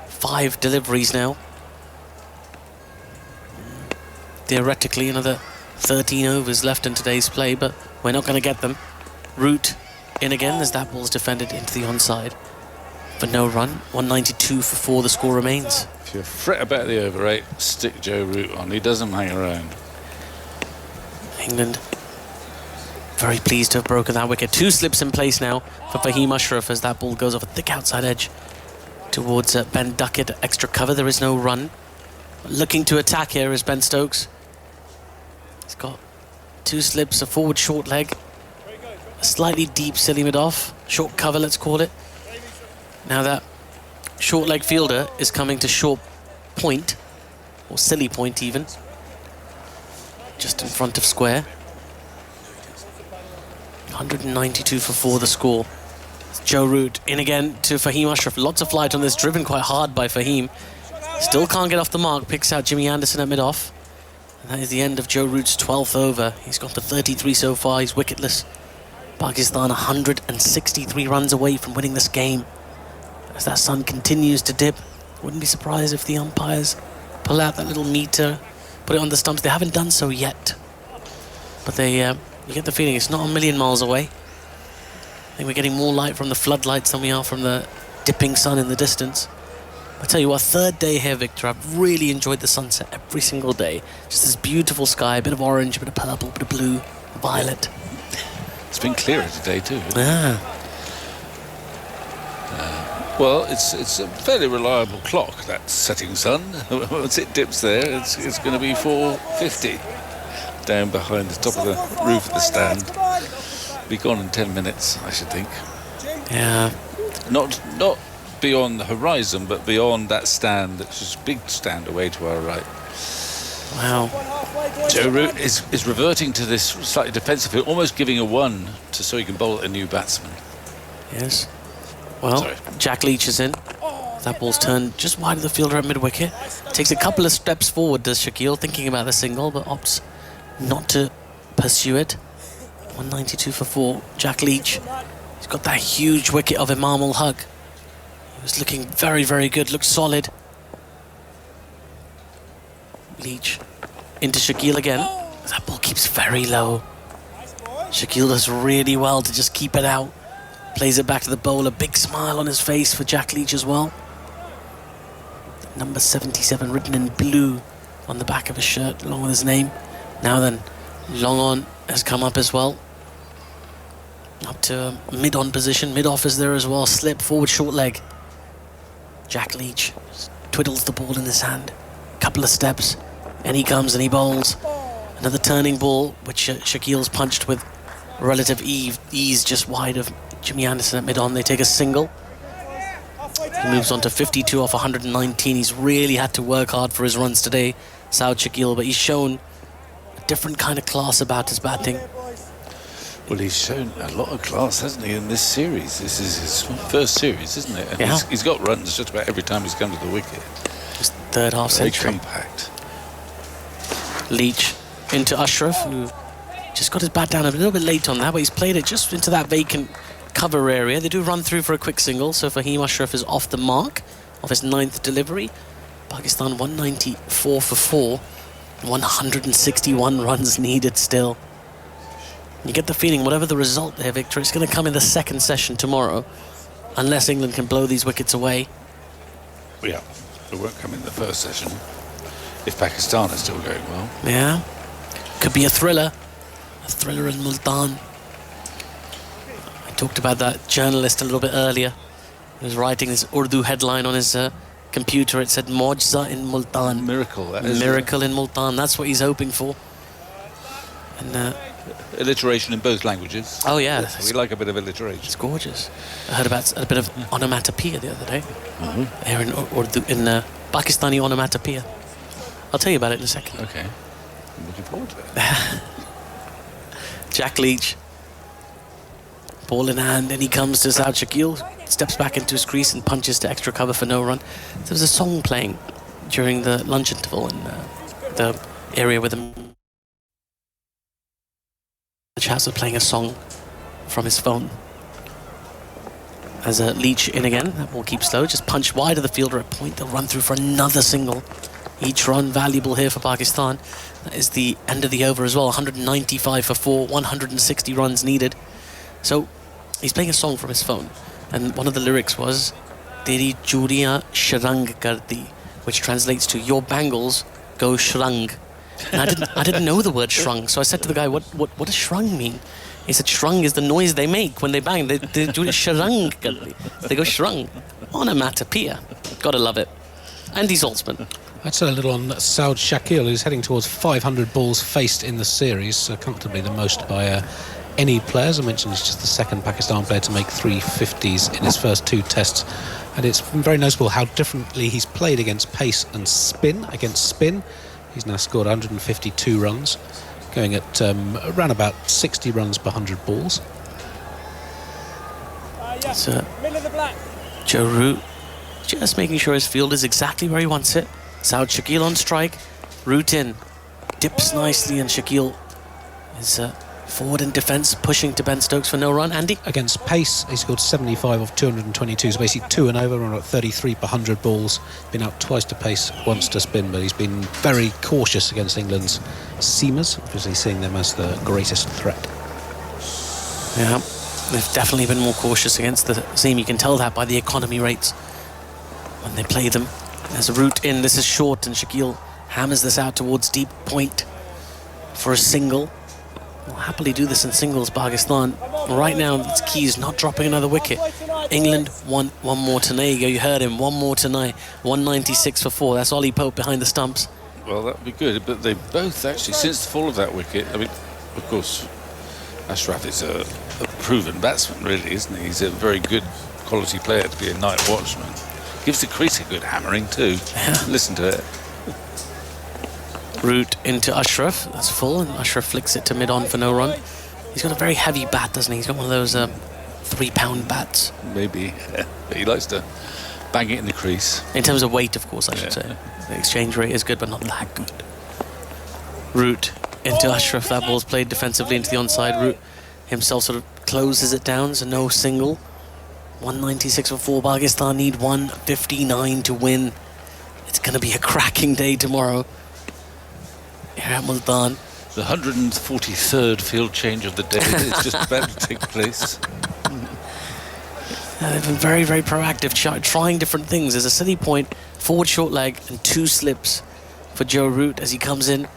5 deliveries now. Theoretically, another 13 overs left in today's play, but we're not going to get them. Root in again as that ball's defended into the onside for no run. 192 for 4, the score remains. If you fret about the over 8, stick Joe Root on. He doesn't hang around. England very pleased to have broken that wicket. 2 slips in place now for Fahim Ashraf as that ball goes off a thick outside edge towards Ben Duckett. Extra cover, there is no run. Looking to attack here is Ben Stokes. He's got 2 slips, a forward short leg, a slightly deep silly mid-off, short cover let's call it. Now that short leg fielder is coming to short point, or silly point even, just in front of square. 192 for 4, the score. Joe Root in again to Fahim Ashraf. Lots of flight on this, driven quite hard by Fahim. Still can't get off the mark, picks out Jimmy Anderson at mid-off. And that is the end of Joe Root's 12th over. He's got to 33 so far, he's wicketless. Pakistan 163 runs away from winning this game. As that sun continues to dip, wouldn't be surprised if the umpires pull out that little meter, put it on the stumps. They haven't done so yet. But they, you get the feeling it's not a million miles away. I think we're getting more light from the floodlights than we are from the dipping sun in the distance. I tell you what, 3rd day here, Victor, I've really enjoyed the sunset every single day. Just this beautiful sky, a bit of orange, a bit of purple, a bit of blue, violet. It's been clearer today too. Yeah. Well, it's a fairly reliable clock, that setting sun. Once it dips there, it's going to be 4:50 down behind the top of the roof of the stand. Be gone in 10 minutes, I should think. Yeah. Not beyond the horizon, but beyond that stand. That's just a big stand away to our right. Wow. Joe Root is reverting to this slightly defensive, almost giving a 1 so he can bowl at a new batsman. Yes. Well, Sorry. Jack Leach is in. That ball's turned just wide of the fielder at mid-wicket. Takes a couple of steps forward, does Shakil, thinking about the single, but opts not to pursue it. 192 for 4. Jack Leach. He's got that huge wicket of Imam-ul-Haq. He was looking very, very good, looked solid. Leach into Shakil again. That ball keeps very low. Shakil does really well to just keep it out. Plays it back to the bowler. Big smile on his face for Jack Leach as well. Number 77 written in blue on the back of his shirt along with his name. Now then, long on has come up as well. Up to mid-on position. Mid-off is there as well. Slip, forward, short leg. Jack Leach twiddles the ball in his hand. Couple of steps. And he comes and he bowls. Another turning ball, which Shakil's punched with relative ease just wide of Jimmy Anderson at mid-on. They take a single. He moves on to 52 off 119. He's really had to work hard for his runs today, Saud Shakil, but he's shown a different kind of class about his batting. Well, he's shown a lot of class, hasn't he, in this series? This is his first series, isn't it? And Yeah. he's got runs just about every time he's come to the wicket. Just third half Very century. compact. Leach into Ashraf, who just got his bat down a little bit late on that, but he's played it just into that vacant cover area. They do run through for a quick single, so Fahim Ashraf is off the mark of his 9th delivery. Pakistan 194 for 4, 161 runs needed still. You get the feeling, whatever the result there, Victor, it's going to come in the second session tomorrow, unless England can blow these wickets away. Yeah, it won't come in the first session if Pakistan is still going well. Yeah, could be a thriller in Multan. I talked about that journalist a little bit earlier. He was writing this Urdu headline on his computer. It said Mojza in Multan. Miracle, that is. Miracle in Multan. That's what he's hoping for. And alliteration in both languages. Oh yeah, We like a bit of alliteration. it's gorgeous. I heard about a bit of onomatopoeia the other day. Here in Urdu, in Pakistani onomatopoeia. I'll tell you about it in a second. Okay. I'm looking forward to it. Jack Leach, ball in hand, and he comes to Saud Shakil, steps back into his crease and punches to extra cover for no run. There was a song playing during the lunch interval in the area where the Chaz was playing a song from his phone. As Leach in again, that ball keeps slow, just punch wide of the fielder at point. They'll run through for another single. Each run valuable here for Pakistan. That is the end of the over as well. 195 for 4, 160 runs needed. So he's playing a song from his phone, and one of the lyrics was "Teri churiyan shrang kar di," which translates to "Your bangles go shrung." And I didn't know the word shrung, so I said to the guy, "What does shrung mean?" He said, "Shrung is the noise they make when they bang. They do shrung kar di. They go shrung." Onomatopoeia. Gotta love it. Andy Saltzman. I'd say a little on Saud Shakil, who's heading towards 500 balls faced in the series, comfortably the most by any player. As I mentioned, he's just the second Pakistan player to make 350s in his first 2 tests. And it's very noticeable how differently he's played against pace and spin. Against spin, he's now scored 152 runs, going at around about 60 runs per 100 balls. It's Middle of the black. Joe Root just making sure his field is exactly where he wants it. Saud Shakil on strike. Root in. Dips nicely, and Shakil is forward in defence, pushing to Ben Stokes for no run. Andy? Against pace, he scored 75 of 222, so basically 2 and over, around 33 per 100 balls. Been out twice to pace, once to spin, but he's been very cautious against England's seamers, obviously seeing them as the greatest threat. Yeah, they've definitely been more cautious against the seam. You can tell that by the economy rates when they play them. There's a Root in. This is short, and Shakil hammers this out towards deep point for a single. We'll happily do this in singles, Pakistan. Right now, it's key is not dropping another wicket. England want one more tonight. You heard him, one more tonight. 196 for 4. That's Ollie Pope behind the stumps. Well, that would be good, but they both actually, since the fall of that wicket, I mean, of course, Ashraf is a proven batsman, really, isn't he? He's a very good quality player to be a night watchman. Gives the crease a good hammering too. Yeah. Listen to it. Root into Ashraf. That's full, and Ashraf flicks it to mid-on for no run. He's got a very heavy bat, doesn't he? He's got one of those 3-pound bats. Maybe. But he likes to bang it in the crease. In terms of weight, of course, I should say. The exchange rate is good, but not that good. Root into Ashraf. That ball's played defensively into the onside. Root himself sort of closes it down, so no single. 196 for 4. Pakistan need 159 to win. It's going to be a cracking day tomorrow here at Multan. The 143rd field change of the day is just about to take place. They've been very, very proactive, trying different things. There's a silly point, forward short leg, and 2 slips for Joe Root as he comes in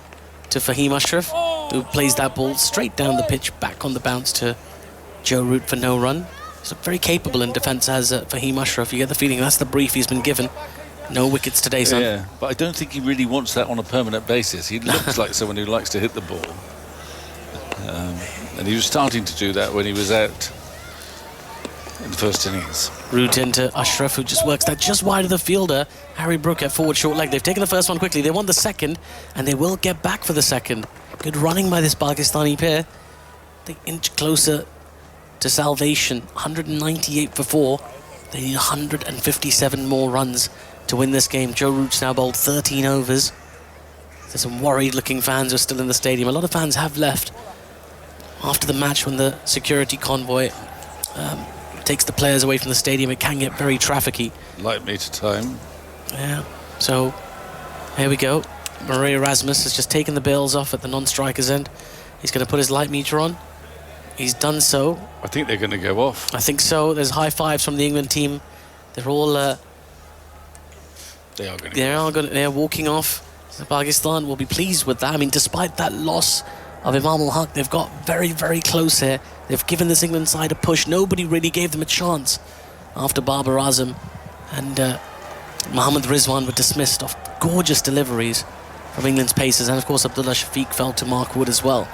to Fahim Ashraf, who plays that ball straight down the pitch, back on the bounce to Joe Root for no run. He's very capable in defence as Fahim Ashraf. You get the feeling that's the brief he's been given. No wickets today, son. Yeah, but I don't think he really wants that on a permanent basis. He looks like someone who likes to hit the ball. And he was starting to do that when he was out in the first innings. Root into Ashraf, who just works that just wide of the fielder. Harry Brook at forward short leg. They've taken the first one quickly. They want the second, and they will get back for the second. Good running by this Pakistani pair. They inch closer to salvation. 198 for 4. They need 157 more runs to win this game. Joe Root's now bowled 13 overs. There's some worried looking fans who are still in the stadium. A lot of fans have left after the match when the security convoy takes the players away from the stadium. It can get very trafficky. Light meter time. Yeah, so here we go. Murray Erasmus has just taken the bails off at the non-striker's end. He's going to put his light meter on. He's done so. I think they're going to go off. I think so. There's high fives from the England team. They're all they're walking off. So Pakistan will be pleased with that. I mean, despite that loss of Imam ul-Haq, they've got very, very close here. They've given this England side a push. Nobody really gave them a chance after Babar Azam and Mohammad Rizwan were dismissed off gorgeous deliveries from England's pacers. And of course, Abdullah Shafiq fell to Mark Wood as well.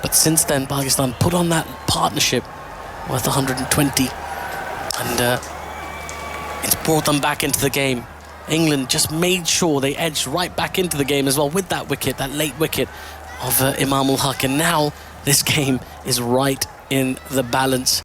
But since then, Pakistan put on that partnership worth 120, and it's brought them back into the game. England just made sure they edged right back into the game as well with that wicket, that late wicket of Imam ul Haq, and now this game is right in the balance.